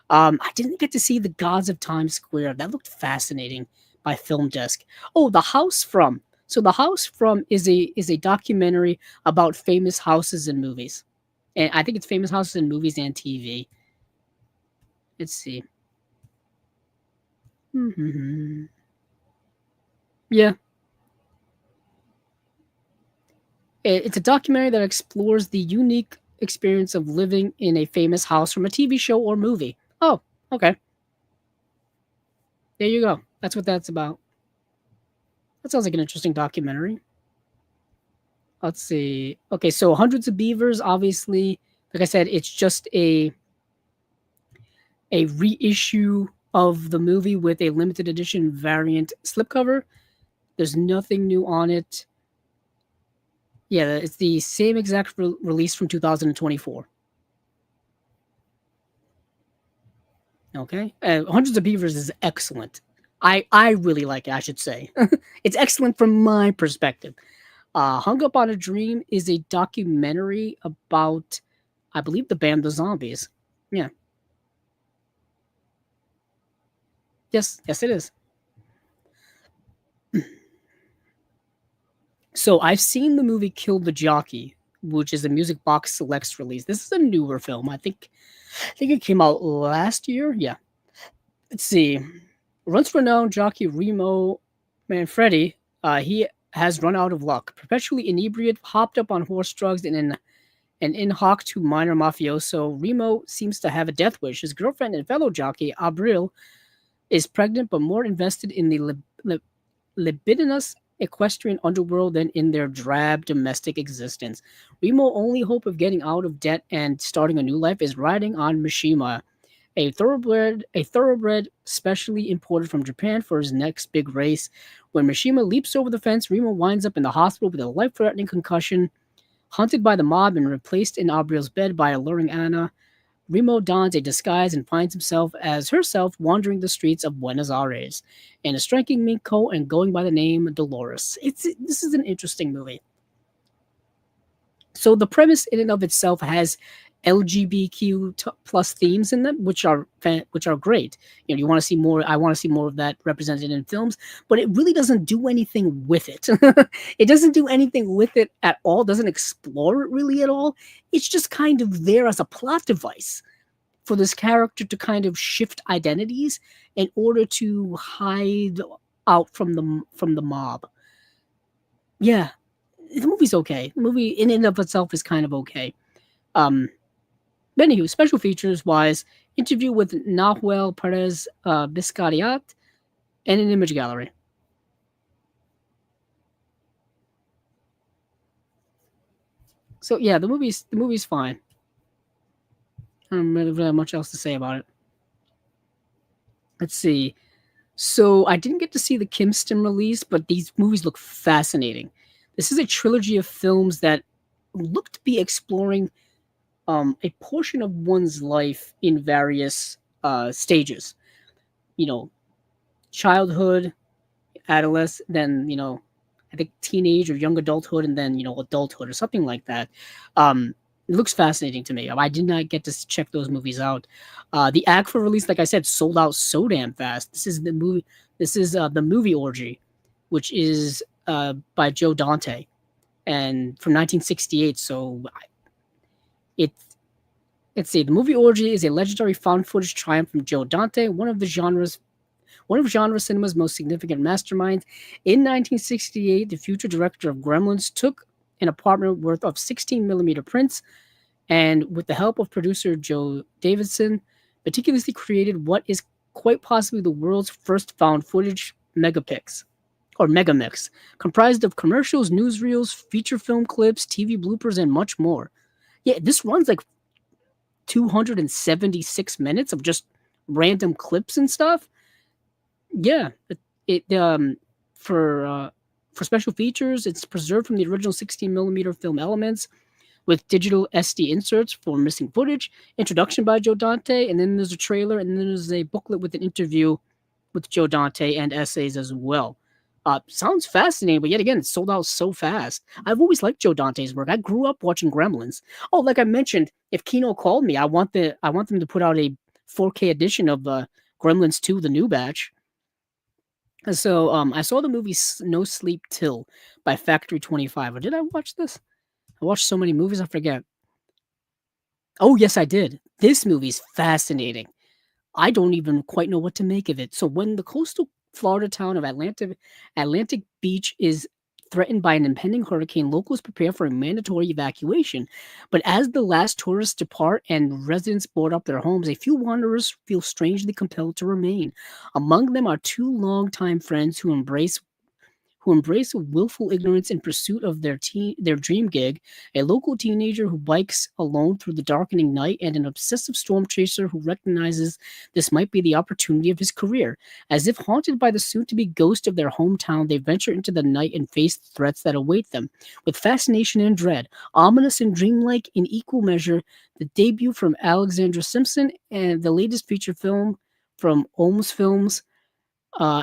I didn't get to see The Gods of Times Square. That looked fascinating by Film Desk. Oh, The House From. So The House From is a documentary about famous houses in movies. And I think it's famous houses in movies and TV. Let's see. Yeah. It's a documentary that explores the unique experience of living in a famous house from a TV show or movie. Oh, okay. There you go. That's what that's about. That sounds like an interesting documentary. Let's see. Okay, so Hundreds of Beavers, obviously, like I said, it's just a reissue of the movie with a limited edition variant slipcover. There's nothing new on it. Yeah, it's the same exact release from 2024. Okay, Hundreds of Beavers is excellent. I really like it, I should say. It's excellent from my perspective. Hung Up on a Dream is a documentary about, I believe, the band The Zombies. Yeah. Yes, it is. So I've seen the movie Kill the Jockey, which is a Music Box Selects release. This is a newer film. I think it came out last year. Yeah. Let's see. Once renowned jockey Remo Manfredi, he has run out of luck. Perpetually inebriated, hopped up on horse drugs, and in hoc to minor mafioso, Remo seems to have a death wish. His girlfriend and fellow jockey, Abril, is pregnant but more invested in the libidinous equestrian underworld than in their drab domestic existence. Remo's only hope of getting out of debt and starting a new life is riding on Mishima, a thoroughbred specially imported from Japan for his next big race. When Mishima leaps over the fence, Remo winds up in the hospital with a life-threatening concussion, hunted by the mob and replaced in Abril's bed by alluring Anna. Remo dons a disguise and finds himself as herself wandering the streets of Buenos Aires in a striking mink coat and going by the name Dolores. This is an interesting movie. So the premise in and of itself has LGBTQ plus themes in them, which are great. You know, you want to see more. I want to see more of that represented in films, but it really doesn't do anything with it. It doesn't do anything with it at all. Doesn't explore it really at all. It's just kind of there as a plot device for this character to kind of shift identities in order to hide out from the mob. Yeah, the movie's okay. The movie in and of itself is kind of okay. Anywho, special features wise, interview with Nahuel Perez Biscariat, and an image gallery. So yeah, the movie's fine. I don't really have much else to say about it. Let's see. So I didn't get to see the Kimston release, but these movies look fascinating. This is a trilogy of films that look to be exploring a portion of one's life in various stages. You know, childhood, adolescence, then I think teenage or young adulthood, and then adulthood or something like that. It looks fascinating to me. I did not get to check those movies out. The AGFA release, like I said, sold out so damn fast. This is the movie. This is the movie Orgy, which is by Joe Dante, and from 1968. So let's see. The movie Orgy is a legendary found footage triumph from Joe Dante, one of genre cinema's most significant masterminds. In 1968, the future director of Gremlins took an apartment worth of 16mm prints, and with the help of producer Joe Davidson, meticulously created what is quite possibly the world's first found footage megapix, or megamix, comprised of commercials, newsreels, feature film clips, TV bloopers, and much more. Yeah, this runs like 276 minutes of just random clips and stuff. Yeah, it for For special features, it's preserved from the original 16mm film elements with digital SD inserts for missing footage, introduction by Joe Dante, and then there's a trailer, and then there's a booklet with an interview with Joe Dante and essays as well. Sounds fascinating, but yet again, it's sold out so fast. I've always liked Joe Dante's work. I grew up watching Gremlins. Oh, like I mentioned, if Kino called me, I want them to put out a 4K edition of Gremlins 2, the new batch. So I saw the movie No Sleep Till by Factory 25. Or did I watch this? I watched so many movies, I forget. Oh, yes, I did. This movie's fascinating. I don't even quite know what to make of it. So when the coastal Florida town of Atlantic Beach is threatened by an impending hurricane, locals prepare for a mandatory evacuation. But as the last tourists depart and residents board up their homes, a few wanderers feel strangely compelled to remain. Among them are two longtime friends who embrace willful ignorance in pursuit of their dream gig, a local teenager who bikes alone through the darkening night, and an obsessive storm chaser who recognizes this might be the opportunity of his career. As if haunted by the soon-to-be ghost of their hometown, they venture into the night and face the threats that await them. With fascination and dread, ominous and dreamlike in equal measure, the debut from Alexandra Simpson and the latest feature film from Olms Films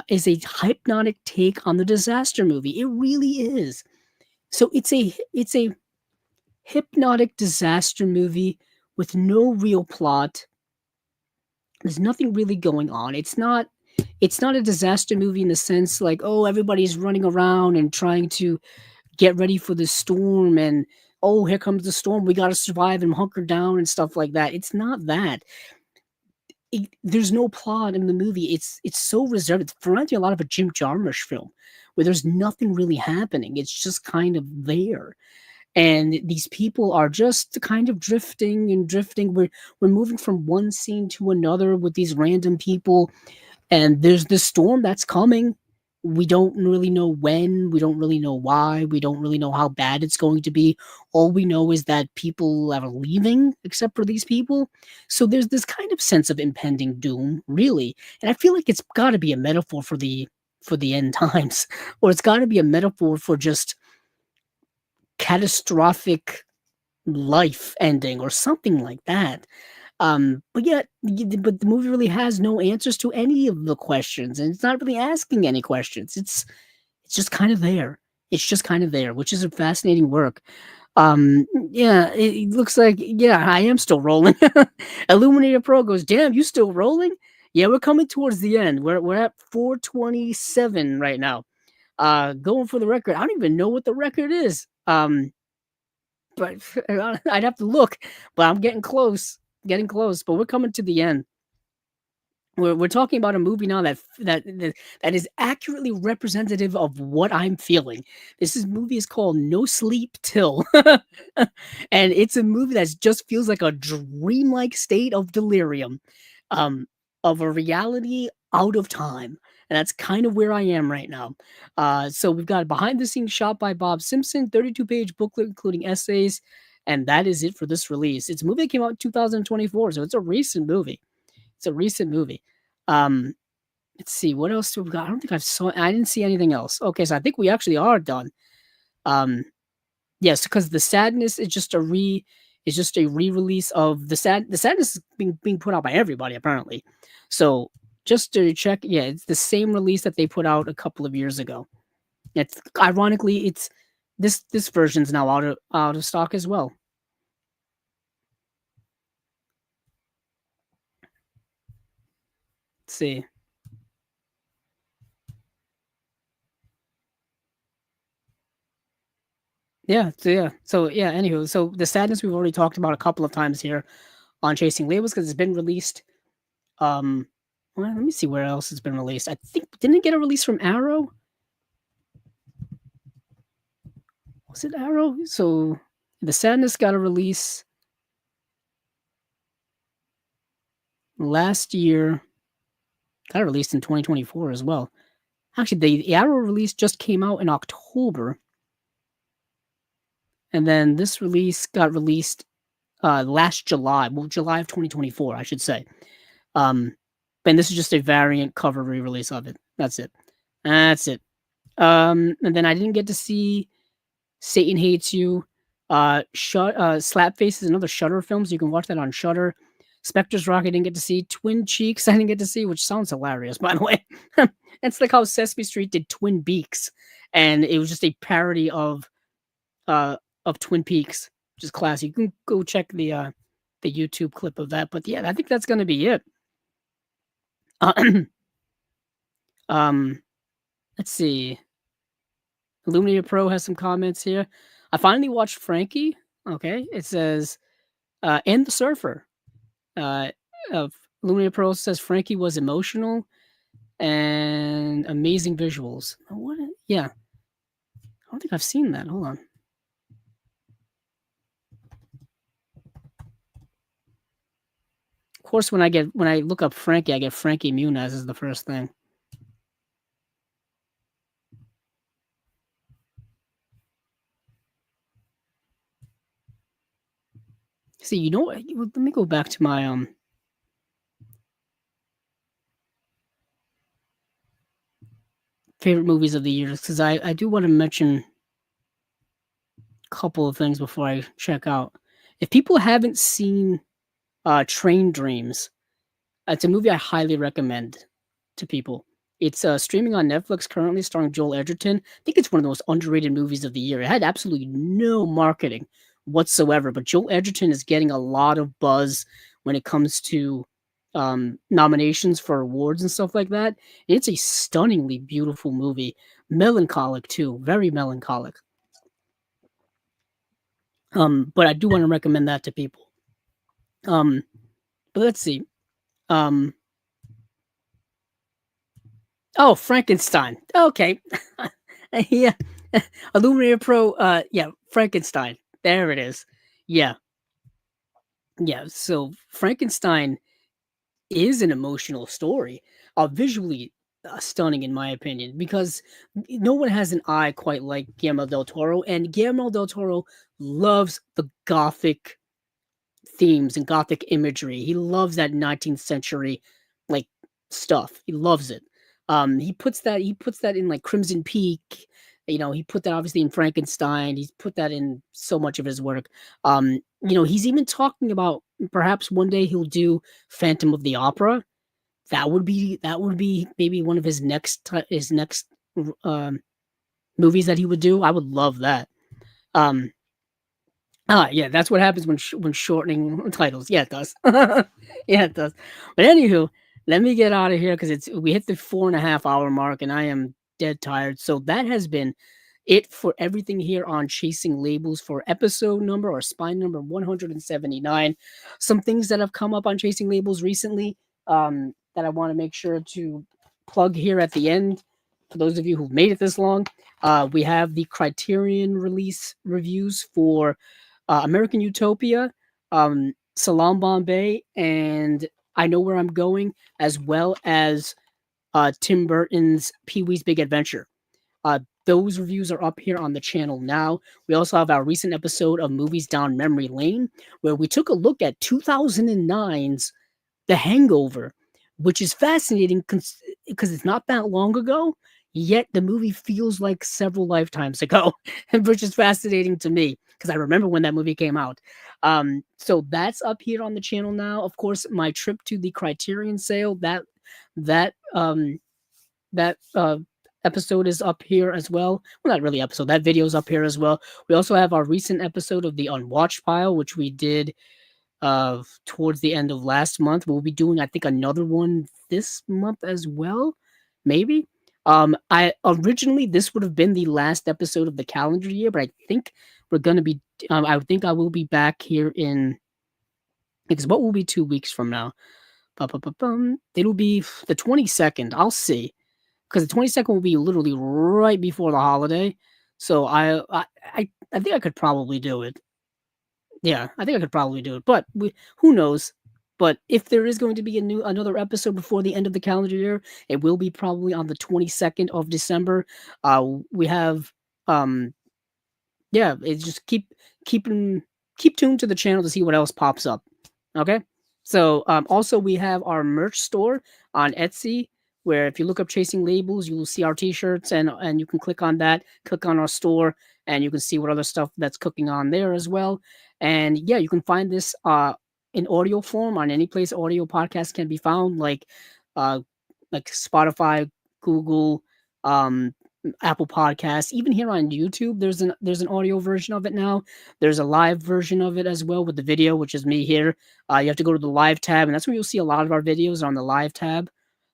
is a hypnotic take on the disaster movie. It really is. So it's a hypnotic disaster movie with no real plot. There's nothing really going on. It's not a disaster movie in the sense like, oh, everybody's running around and trying to get ready for the storm, and oh, here comes the storm, we got to survive and hunker down and stuff like that. It's not that. There's no plot in the movie. It's so reserved. It's reminding me a lot of a Jim Jarmusch film, where there's nothing really happening. It's just kind of there, and these people are just kind of drifting and drifting. We're moving from one scene to another with these random people, and there's this storm that's coming. We don't really know when, we don't really know why, we don't really know how bad it's going to be. All we know is that people are leaving, except for these people. So there's this kind of sense of impending doom, really. And I feel like it's got to be a metaphor for the end times, or it's got to be a metaphor for just catastrophic life ending or something like that. But the movie really has no answers to any of the questions, and it's not really asking any questions. It's just kind of there. It's just kind of there, which is a fascinating work. Yeah, it looks like, yeah, I am still rolling. Illuminator Pro goes, damn, you still rolling? Yeah, we're coming towards the end. We're at 427 right now. Going for the record. I don't even know what the record is. But I'd have to look. But I'm getting close. But we're coming to the end. We're talking about a movie now that is accurately representative of what I'm feeling. Movie is called No Sleep Till, and it's a movie that just feels like a dreamlike state of delirium, um, of a reality out of time, and that's kind of where I am right now. So we've got a behind the scenes shot by Bob Simpson, 32-page booklet including essays, and that is it for this release. It's a movie that came out in 2024, so it's a recent movie. It's a recent movie. Um, let's see, what else do we got? I didn't see anything else. Okay, so I think we actually are done. Yes, because the sadness is just a re-release of the sadness is being put out by everybody apparently. So just to check, yeah, it's the same release that they put out a couple of years ago. It's ironically it's this version's now out of stock as well. Let's see. Anywho, so the sadness we've already talked about a couple of times here on Chasing Labels because it's been released. Um, well, let me see where else it's been released. I think didn't it get a release from Arrow? Was it Arrow? So the sadness got a release last year. Got released in 2024 as well. Actually, the Arrow release just came out in October. And then this release got released last July. Well, July of 2024, I should say. And this is just a variant cover re-release of it. That's it. That's it. And then I didn't get to see Satan Hates You. Slapface is another Shutter film, so you can watch that on Shutter. Spectre's Rock I didn't get to see. Twin Cheeks I didn't get to see, which sounds hilarious, by the way. It's like how Sesame Street did Twin Beaks, and it was just a parody uh of Twin Peaks, which is classic. You can go check the YouTube clip of that. But yeah, I think that's gonna be it. um, let's see. Illuminator Pro has some comments here. I finally watched Frankie. Okay, it says, and the Surfer. Uh, of Illuminator Pro says Frankie was emotional and amazing visuals. What? Yeah, I don't think I've seen that. Hold on. Of course, when I look up Frankie, I get Frankie Muniz as the first thing. See, you know what? Let me go back to my favorite movies of the year, because I do want to mention a couple of things before I check out. If people haven't seen Train Dreams, it's a movie I highly recommend to people. It's streaming on Netflix currently, starring Joel Edgerton. I think it's one of the most underrated movies of the year. It had absolutely no marketing whatsoever, but Joel Edgerton is getting a lot of buzz when it comes to nominations for awards and stuff like that. It's a stunningly beautiful movie, melancholic too, very melancholic. But I do want to recommend that to people. Um, but let's see. Um, oh, Frankenstein. Okay. Yeah. Illuminator Pro, yeah, Frankenstein. There it is. Yeah. Yeah. So Frankenstein is an emotional story. Visually stunning in my opinion, because no one has an eye quite like Guillermo del Toro, and Guillermo del Toro loves the gothic themes and gothic imagery. He loves that 19th century like stuff. He loves it. He puts that in like Crimson Peak. He put that obviously in Frankenstein. He's put that in so much of his work. He's even talking about perhaps one day he'll do Phantom of the Opera. That would be maybe one of his next um, movies that he would do. I would love that. Um, yeah, that's what happens when shortening titles. Yeah, it does. Yeah, it does. But anywho, let me get out of here because we hit the 4.5 hour mark, and I am dead tired. So that has been it for everything here on Chasing Labels for episode number or spine number 179. Some things that have come up on Chasing Labels recently that I want to make sure to plug here at the end. For those of you who've made it this long, we have the Criterion release reviews for American Utopia, Salam Bombay, and I Know Where I'm Going, as well as Tim Burton's Pee Wee's Big Adventure. Those reviews are up here on the channel now. We also have our recent episode of Movies Down Memory Lane, where we took a look at 2009's The Hangover, which is fascinating because it's not that long ago, yet the movie feels like several lifetimes ago, which is fascinating to me because I remember when that movie came out. So that's up here on the channel now. Of course, my trip to the Criterion sale, that episode is up here as well. Well, not really episode. That video is up here as well. We also have our recent episode of the Unwatched Pile, which we did towards the end of last month. We'll be doing, I think, another one this month as well, maybe. I originally this would have been the last episode of the calendar year, but I think we're gonna be. I think I will be back here in. Because what will be 2 weeks from now? It'll be the 22nd. I'll see, because the 22nd will be literally right before the holiday. So I think I could probably do it. Yeah, I think I could probably do it, but who knows? But if there is going to be another episode before the end of the calendar year, it will be probably on the 22nd of December. We have, yeah, it's just keep tuned to the channel to see what else pops up. Okay, so also we have our merch store on Etsy, where if you look up Chasing Labels, you will see our t-shirts, and you can click on that, click on our store, and you can see what other stuff that's cooking on there as well. And yeah, you can find this in audio form on any place audio podcasts can be found, uh like Spotify, Google, um, Apple Podcasts, even here on YouTube. There's an audio version of it now. There's a live version of it as well with the video, which is me here. You have to go to the live tab, and that's where you'll see a lot of our videos on the live tab.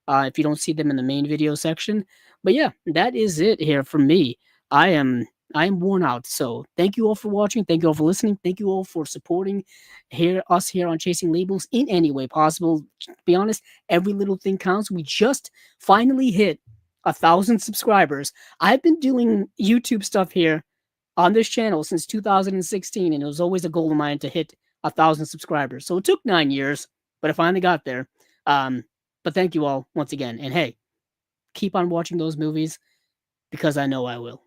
If you don't see them in the main video section. But yeah, that is it here for me. I am I am worn out. So thank you all for watching. Thank you all for listening. Thank you all for supporting us here on Chasing Labels in any way possible. To be honest, every little thing counts. We just finally hit 1,000 subscribers. I've been doing YouTube stuff here on this channel since 2016, and it was always a goal of mine to hit 1,000 subscribers. So it took 9 years, but I finally got there. Um, but thank you all once again. And hey, keep on watching those movies because I know I will.